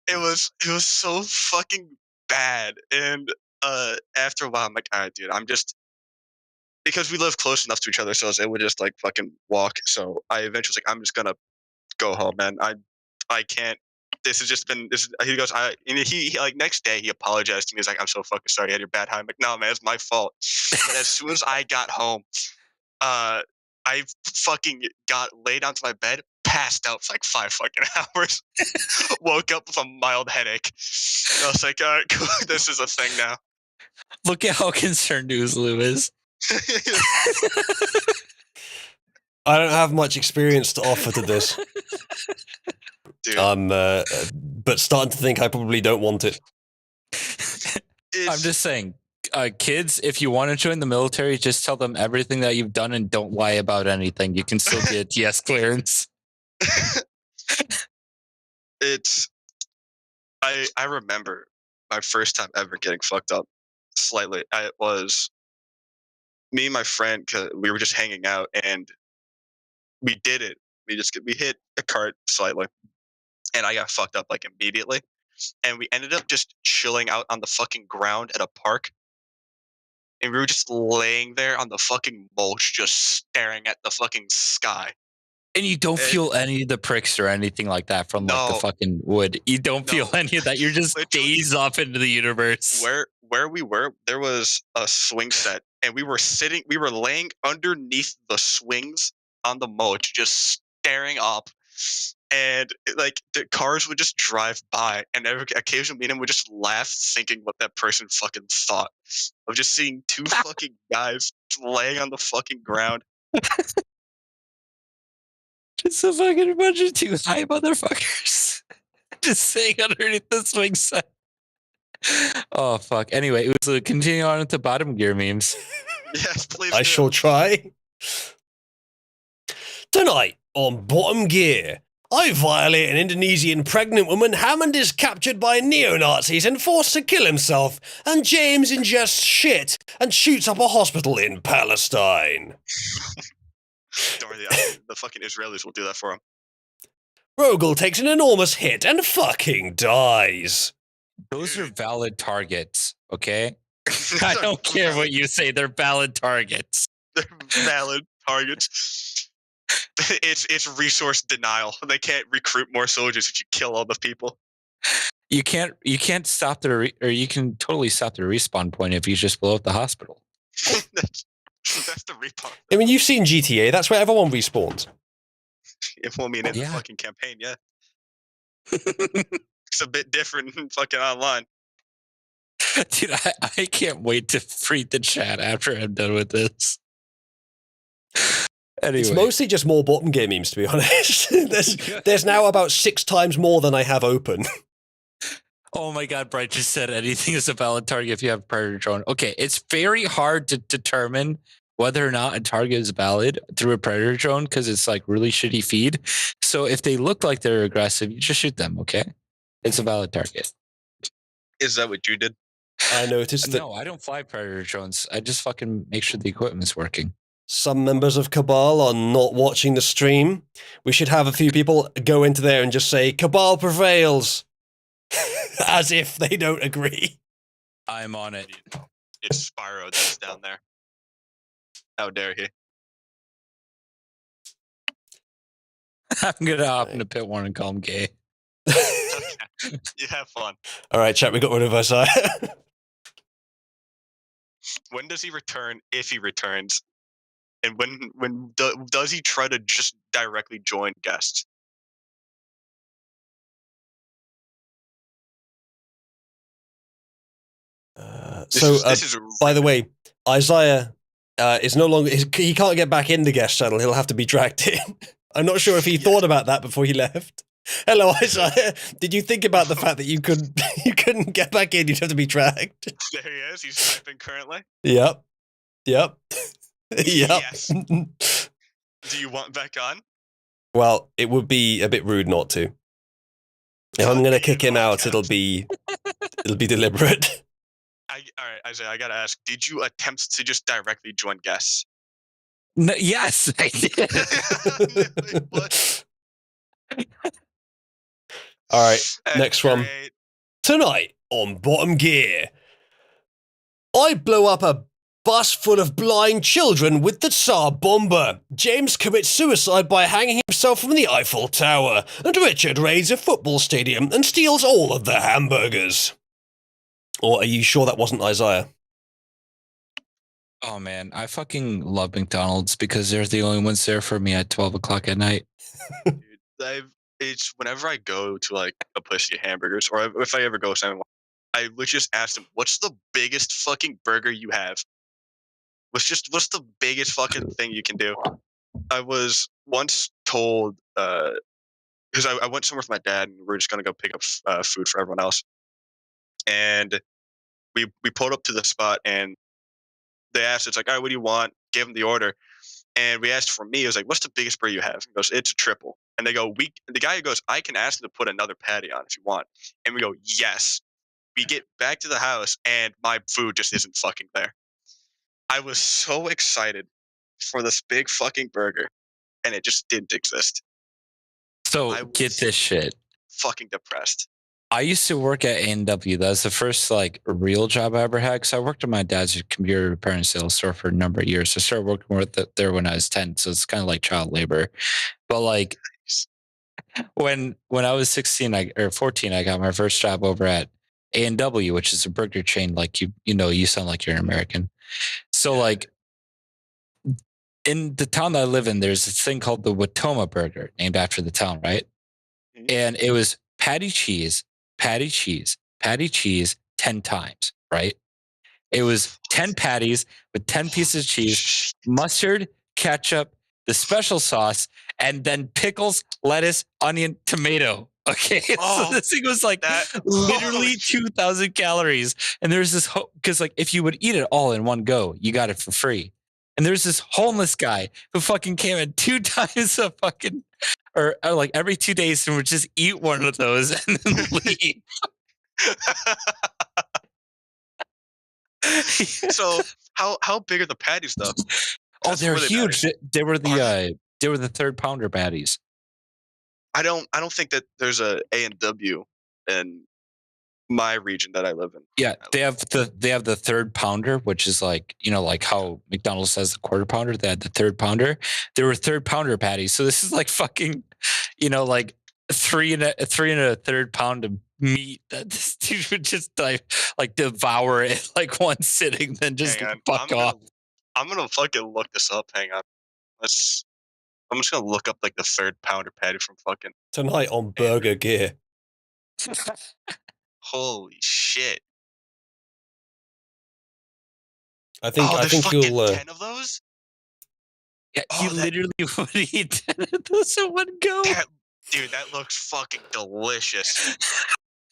It was so fucking bad. And after a while, I'm like, all right, dude, I'm just, because we live close enough to each other, so it would just like fucking walk. So I eventually was like, I'm just gonna go home, man. I can't. This has just been this. He goes, and he like next day he apologized to me. He's like, "I'm so fucking sorry. I had your bad high." I'm like, "No, man, it's my fault." And as soon as I got home, I fucking got laid onto my bed, passed out for like 5 fucking hours, woke up with a mild headache. And I was like, all right, cool. This is a thing now. Look at how concerned Oozloo is. I don't have much experience to offer to this. Dude. But starting to think I probably don't want it. I'm just saying, kids, if you want to join the military, just tell them everything that you've done and don't lie about anything. You can still get TS clearance. I remember my first time ever getting fucked up slightly. It was me and my friend, cause we were just hanging out, and we did it. We hit a cart slightly, and I got fucked up like immediately. And we ended up just chilling out on the fucking ground at a park. And we were just laying there on the fucking mulch, just staring at the fucking sky. And you don't feel any of the pricks or anything like that from like the fucking wood. You don't feel any of that. You're just dazed off into the universe. Where we were, there was a swing set, and we were laying underneath the swings on the mulch, just staring up. And like the cars would just drive by, and occasionally me and him would just laugh, thinking what that person fucking thought of just seeing 2 fucking guys laying on the fucking ground. Just a fucking bunch of 2 high motherfuckers just sitting underneath the swing set. Oh fuck. Anyway, it was continuing on with the bottom gear memes. Yes, please. I shall try. Tonight on Bottom Gear, I violate an Indonesian pregnant woman. Hammond is captured by neo-Nazis and forced to kill himself. And James ingests shit and shoots up a hospital in Palestine. Don't worry, the fucking Israelis will do that for him. Rogel takes an enormous hit and fucking dies. Those are valid targets, okay? I don't care what you say. They're valid targets. They're valid targets. It's resource denial. They can't recruit more soldiers if you kill all the people. You can't stop or you can totally stop the respawn point if you just blow up the hospital. that's the respawn. I mean, you've seen GTA. That's where everyone respawns. If I mean in the fucking campaign, yeah. It's a bit different fucking online. Dude, I can't wait to read the chat after I'm done with this. Anyway. It's mostly just more bottom gear memes, to be honest. there's now about 6 times more than I have open. Oh my god, Bright just said anything is a valid target if you have a predator drone. Okay, it's very hard to determine whether or not a target is valid through a predator drone because it's like really shitty feed. So if they look like they're aggressive, you just shoot them, okay? It's a valid target. Is that what you did? I noticed that. No, I don't fly predator drones. I just fucking make sure the equipment's working. Some members of Cabal are not watching the stream. We should have a few people go into there and just say, Cabal prevails. As if they don't agree. I'm on it. It's Spyro that's down there. How dare he? I'm gonna hop into pit one and call him gay. You have fun. All right, chat, we got rid of Isaiah. When does he return, if he returns? And when does he try to just directly join guests? By the way, Isaiah is no longer. He can't get back in the guest channel. He'll have to be dragged in. I'm not sure if he thought about that before he left. Hello, Isaiah. Did you think about the fact that you couldn't get back in? You'd have to be dragged. There he is. He's typing currently. Yep. Yep. Yes. Do you want back on? Well, it would be a bit rude not to. If I'm going to kick him out, it'll be deliberate. All right, Isaiah, I gotta ask, did you attempt to just directly join guests? No, yes, I did. All right, next one. Tonight on Bottom Gear, I blow up a bus full of blind children with the Tsar bomber. James commits suicide by hanging himself from the Eiffel Tower. And Richard raids a football stadium and steals all of the hamburgers. Or are you sure that wasn't Isaiah? Oh man, I fucking love McDonald's because they're the only ones there for me at 12 o'clock at night. Dude, it's whenever I go to like a place to get hamburgers, or if I ever go somewhere, I would just ask them, "What's the biggest fucking burger you have? What's the biggest fucking thing you can do?" I was once told because I went somewhere with my dad, and we were just gonna go pick up food for everyone else, and we pulled up to the spot, and they asked, "It's like, all right, what do you want?" Gave them the order. And we asked for me, it was like, "What's the biggest burger you have?" He goes, "It's a triple." And they go, the guy goes, "I can ask them to put another patty on if you want." And we go, "Yes." We get back to the house and my food just isn't fucking there. I was so excited for this big fucking burger and it just didn't exist. So get this shit. Fucking depressed. I used to work at A&W. That was the first like real job I ever had. Because I worked at my dad's computer repair and sales store for a number of years. I started working with it there when I was 10. So it's kind of like child labor. But like when I was 16 or 14, I got my first job over at A&W, which is a burger chain. Like you sound like you're an American. So like in the town that I live in, there's this thing called the Watoma burger, named after the town, right? And it was patty cheese, 10 times, right? It was 10 patties with 10 pieces of cheese, mustard, ketchup, the special sauce, and then pickles, lettuce, onion, tomato. Okay, Oh, so this thing was like literally 2,000 calories, and there's this because like if you would eat it all in one go, you got it for free. And there's this homeless guy who fucking came in 2 times a fucking, or like every 2 days, and would just eat one of those and then leave. So how big are the patties though? Oh, they're huge. They were the 3rd pounder patties. I don't think that there's a A&W in my region that I live in. Yeah, they have the 3rd pounder, which is like, you know, like how McDonald's has the 1/4 pounder. They had the 3rd pounder. There were 3rd pounder patties. So this is like fucking, you know, like 3 and a 1/3 pound of meat that this dude would just like devour it like one sitting, then just fuck off. I'm gonna fucking look this up. Hang on. I'm just gonna look up like the 3rd pounder patty from fucking Tonight on Burger Gear. Holy shit! I think you'll 10 of those. Yeah, he literally would eat 10 of those in one go. Dude, that looks fucking delicious.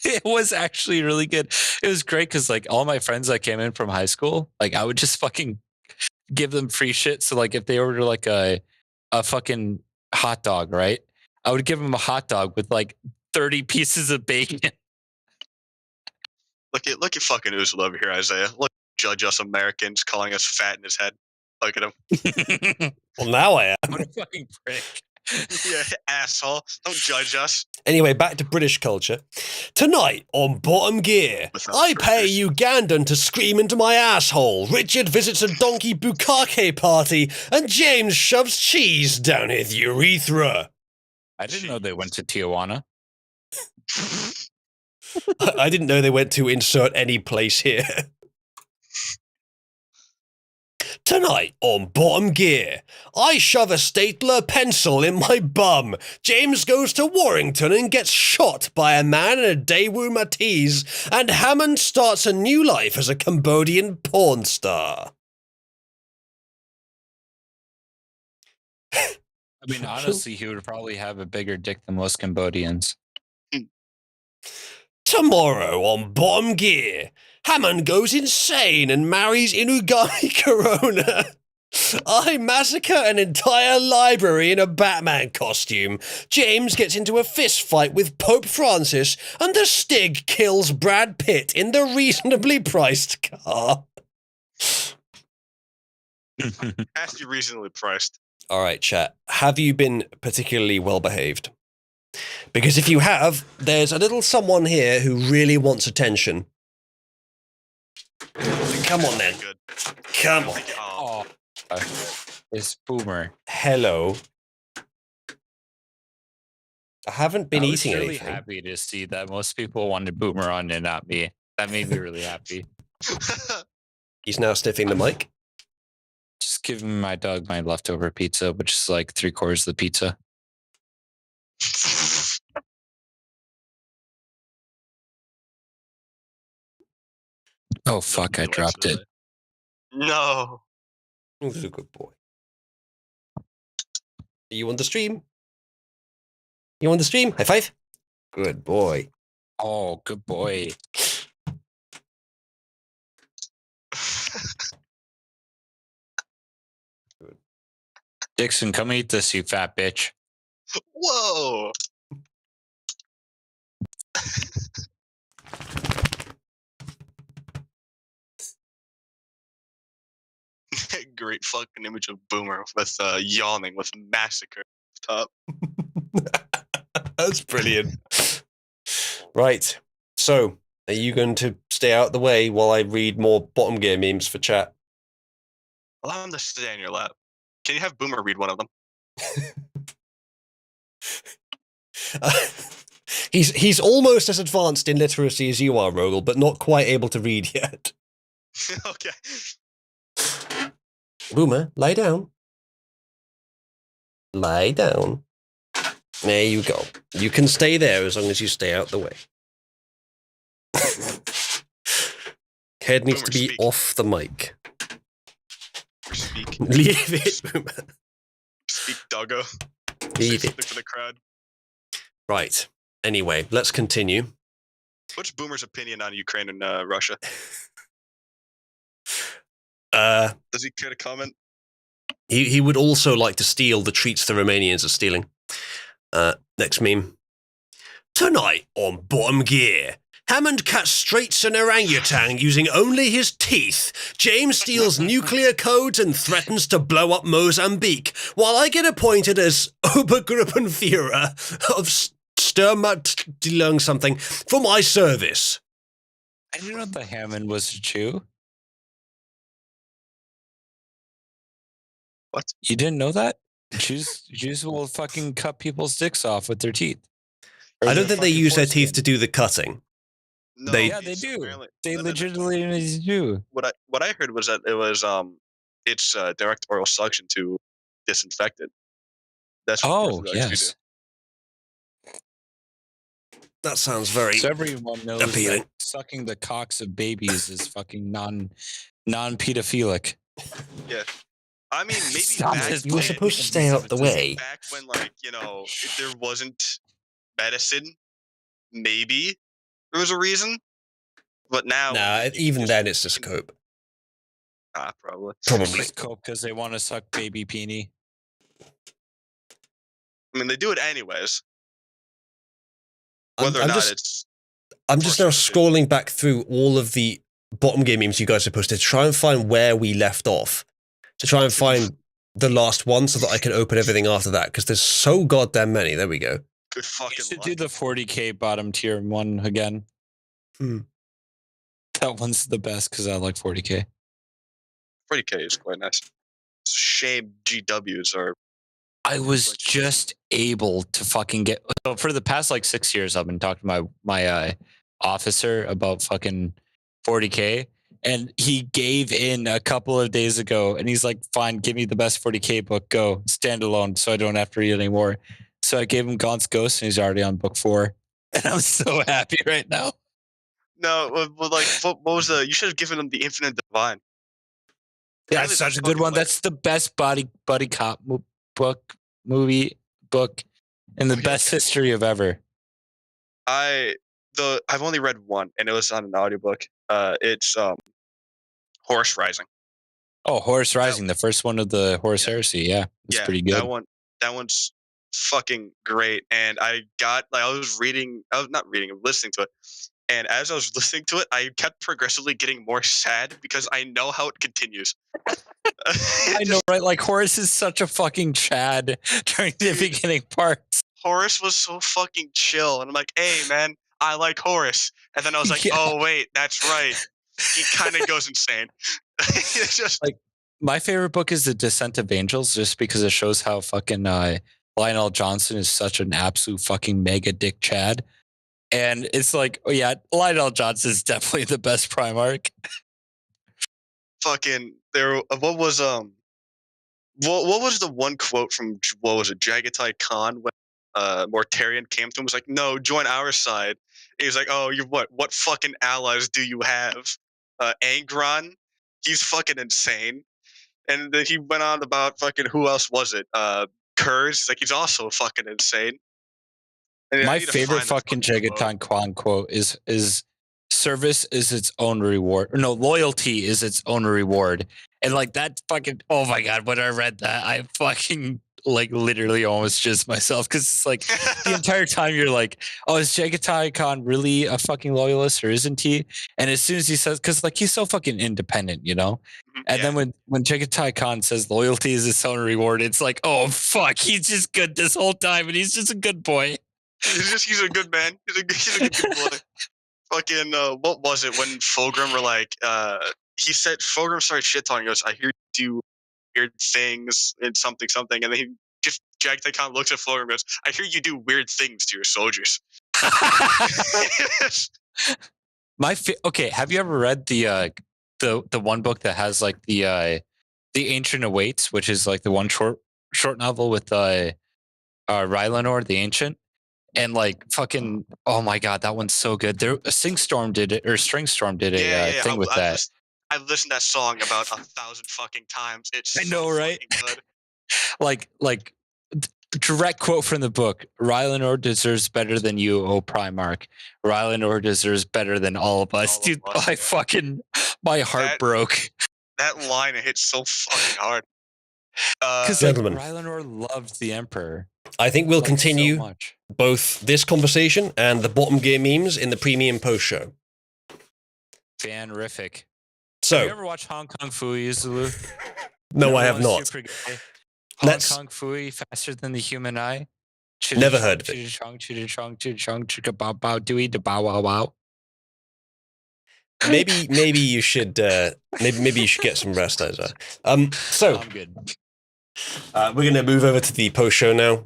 It was actually really good. It was great because like all my friends that came in from high school, like I would just fucking give them free shit. So like if they order like a fucking hot dog, right? I would give them a hot dog with like 30 pieces of bacon. Look at fucking Uzzle over here, Isaiah. Look, judge us Americans, calling us fat in his head. Look at him. Well, now I am. What a fucking prick. Yeah, asshole. Don't judge us. Anyway, back to British culture. Tonight on Bottom Gear, I pay Ugandan to scream into my asshole. Richard visits a donkey bukkake party, and James shoves cheese down his urethra. I didn't know they went to Tijuana. I didn't know they went to insert any place here. Tonight on Bottom Gear, I shove a stapler pencil in my bum. James goes to Warrington and gets shot by a man in a Daewoo Matiz, and Hammond starts a new life as a Cambodian porn star. I mean, honestly, he would probably have a bigger dick than most Cambodians. Tomorrow on Bottom Gear, Hammond goes insane and marries Inugami Corona. I massacre an entire library in a Batman costume. James gets into a fist fight with Pope Francis, and the Stig kills Brad Pitt in the reasonably priced car. Has to be reasonably priced. All right, chat. Have you been particularly well behaved? Because if you have, there's a little someone here who really wants attention. Come on then. Come on. Oh, it's Boomer. Hello. I haven't been eating really anything. Happy to see that most people wanted Boomer on and not me. That made me really happy. He's now sniffing the mic. Just giving my dog my leftover pizza, which is like 3/4 of the pizza. Oh fuck! I dropped it. No. Oh, this is a good boy. Are you on the stream? You on the stream? High five. Good boy. Oh, good boy. Dixon, come eat this, you fat bitch. Whoa. Great fucking image of Boomer with yawning with massacre top. That's brilliant. Right. So, are you going to stay out the way while I read more Bottom Gear memes for chat? Allow him to stay on your lap. Can you have Boomer read one of them? He's almost as advanced in literacy as you are, Rogel, but not quite able to read yet. Okay. Boomer, lie down. Lie down. There you go. You can stay there as long as you stay out the way. Head needs to be off the mic. Speak. Leave it, Boomer. Speak, doggo. Leave Say it. for the crowd. Right. Anyway, let's continue. What's Boomer's opinion on Ukraine and Russia? Does he care to comment? He would also like to steal the treats the Romanians are stealing. Next meme. Tonight on Bottom Gear, Hammond castrates an orangutan using only his teeth. James steals nuclear codes and threatens to blow up Mozambique, while I get appointed as Obergruppenführer of Sturmbanndelung something for my service. I didn't know that Hammond was a Jew. What? You didn't know that? Jews will fucking cut people's dicks off with their teeth. I don't think they use their teeth to do the cutting. No, they do. They legitimately do. What I heard was that it was it's direct oral suction to disinfect it. That's what yes. Do. That sounds very so everyone knows appealing. That sucking the cocks of babies is fucking non-pedophilic. Yeah. I mean, maybe you were supposed to stay out the way. Back when, like, if there wasn't medicine, maybe there was a reason. But now, even then, it's just cope. Probably. Just cope because they want to suck baby peenie. I mean, they do it anyways. Whether or not it's. I'm just now scrolling back through all of the bottom game memes you guys are posted to try and find where we left off. To try and find the last one so that I can open everything after that, because there's so goddamn many. There we go. Good fucking You should do the 40k bottom tier one again. That one's the best because I like 40k. 40k is quite nice. It's a shame GWs are. I was just able to fucking get. So for the past like 6 years, I've been talking to my officer about fucking 40k. And he gave in a couple of days ago, and he's like, fine, give me the best 40k book, go, standalone, so I don't have to read anymore. So I gave him Gaunt's Ghost, and he's already on book 4. And I'm so happy right now. No, well, like, what was the... You should have given him the Infinite Divine. Yeah, it's such a good one. That's the best buddy cop movie book in the best history of ever. I've only read one, and it was on an audiobook. It's Horse Rising. Oh, Horus Rising, the first one of the Horus Heresy. Yeah, it's pretty good. That one's fucking great. And I was listening to it. And as I was listening to it, I kept progressively getting more sad because I know how it continues. I know, right? Like, Horus is such a fucking Chad during the beginning parts. Horus was so fucking chill. And I'm like, hey, man, I like Horus. And then I was like, oh, wait, that's right. He kind of goes insane. It's just like, my favorite book is The Descent of Angels, just because it shows how fucking Lionel Johnson is such an absolute fucking mega dick Chad. And it's like, oh yeah, Lionel Johnson is definitely the best Primarch. Fucking there. What was the one quote from Jagatai Khan when Mortarion came to him? Was like, no, join our side. And he was like, oh, what fucking allies do you have? Angron, he's fucking insane. And then he went on about fucking who else was it? Kurz, he's like, he's also fucking insane. And my favorite fucking Jagatai Khan quote is service is its own reward. No, loyalty is its own reward. And like that fucking, oh my God, when I read that, I fucking like literally almost jizzed myself, because it's like the entire time you're like, oh, is Jagatai Khan really a fucking loyalist or isn't he? And as soon as he says, because like he's so fucking independent, you know? And then when Jagatai Khan says loyalty is its own reward, it's like, oh fuck, he's just good this whole time and he's just a good boy. He's a good man. He's a good boy. Fucking what was it when Fulgrim were like he said Fulgrim started shit talking. He goes, I hear you do weird things and something, and then he just Jagatai Khan looks at Fulgrim and goes, I hear you do weird things to your soldiers. Okay, have you ever read the one book that has like the Ancient Awaits, which is like the one short novel with Rylanor the Ancient? And like fucking, oh my God, that one's so good. Singstorm did it, or Stringstorm did a thing with that. I've listened to that song about 1,000 fucking times. It's I know, right? Good. like direct quote from the book. Rylanor deserves better than you, oh Primarch. Rylanor deserves better than all of us. Dude, my heart broke. That line hits so fucking hard. Because Gentlemen. Rylanor loved the Emperor. I think we'll Like, continue so much. both this conversation and the bottom gear memes in the premium post show. Fanrific. So, have you ever watched Hong Kong Fooey, Zulu? no, I have not. Hong Let's- Kong Fooey faster than the human eye. Never heard of it. Maybe you should maybe you should get some rest, Isaiah. So I'm good. we're gonna move over to the post show now.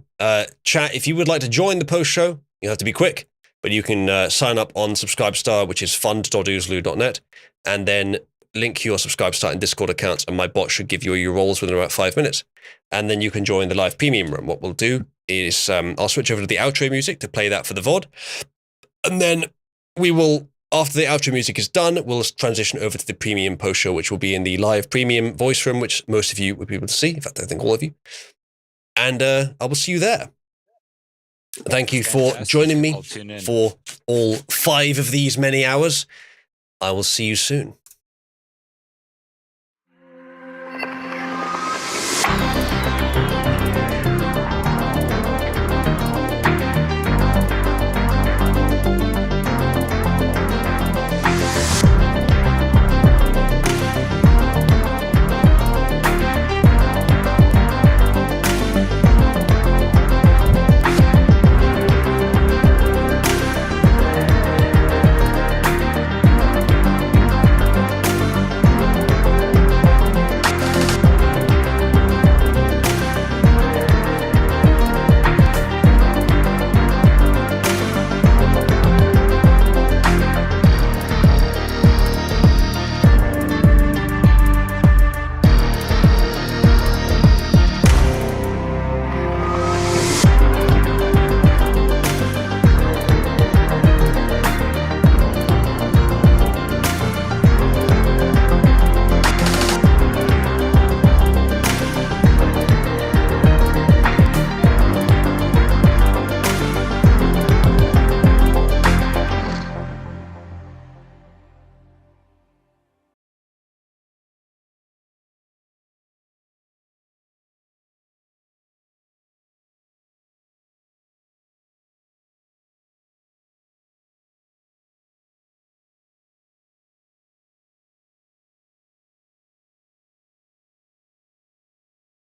Chat, if you would like to join the post show, you have to be quick, but you can sign up on Subscribestar, which is fund.oozloo.net, and then link your Subscribestar and Discord accounts, and my bot should give you your roles within about 5 minutes. And then you can join the live premium room. What we'll do is I'll switch over to the outro music to play that for the VOD. And then we will, after the outro music is done, we'll transition over to the premium post show, which will be in the live premium voice room, which most of you will be able to see. In fact, I think all of you. And I will see you there. Thank you for joining me for all 5 of these many hours. I will see you soon.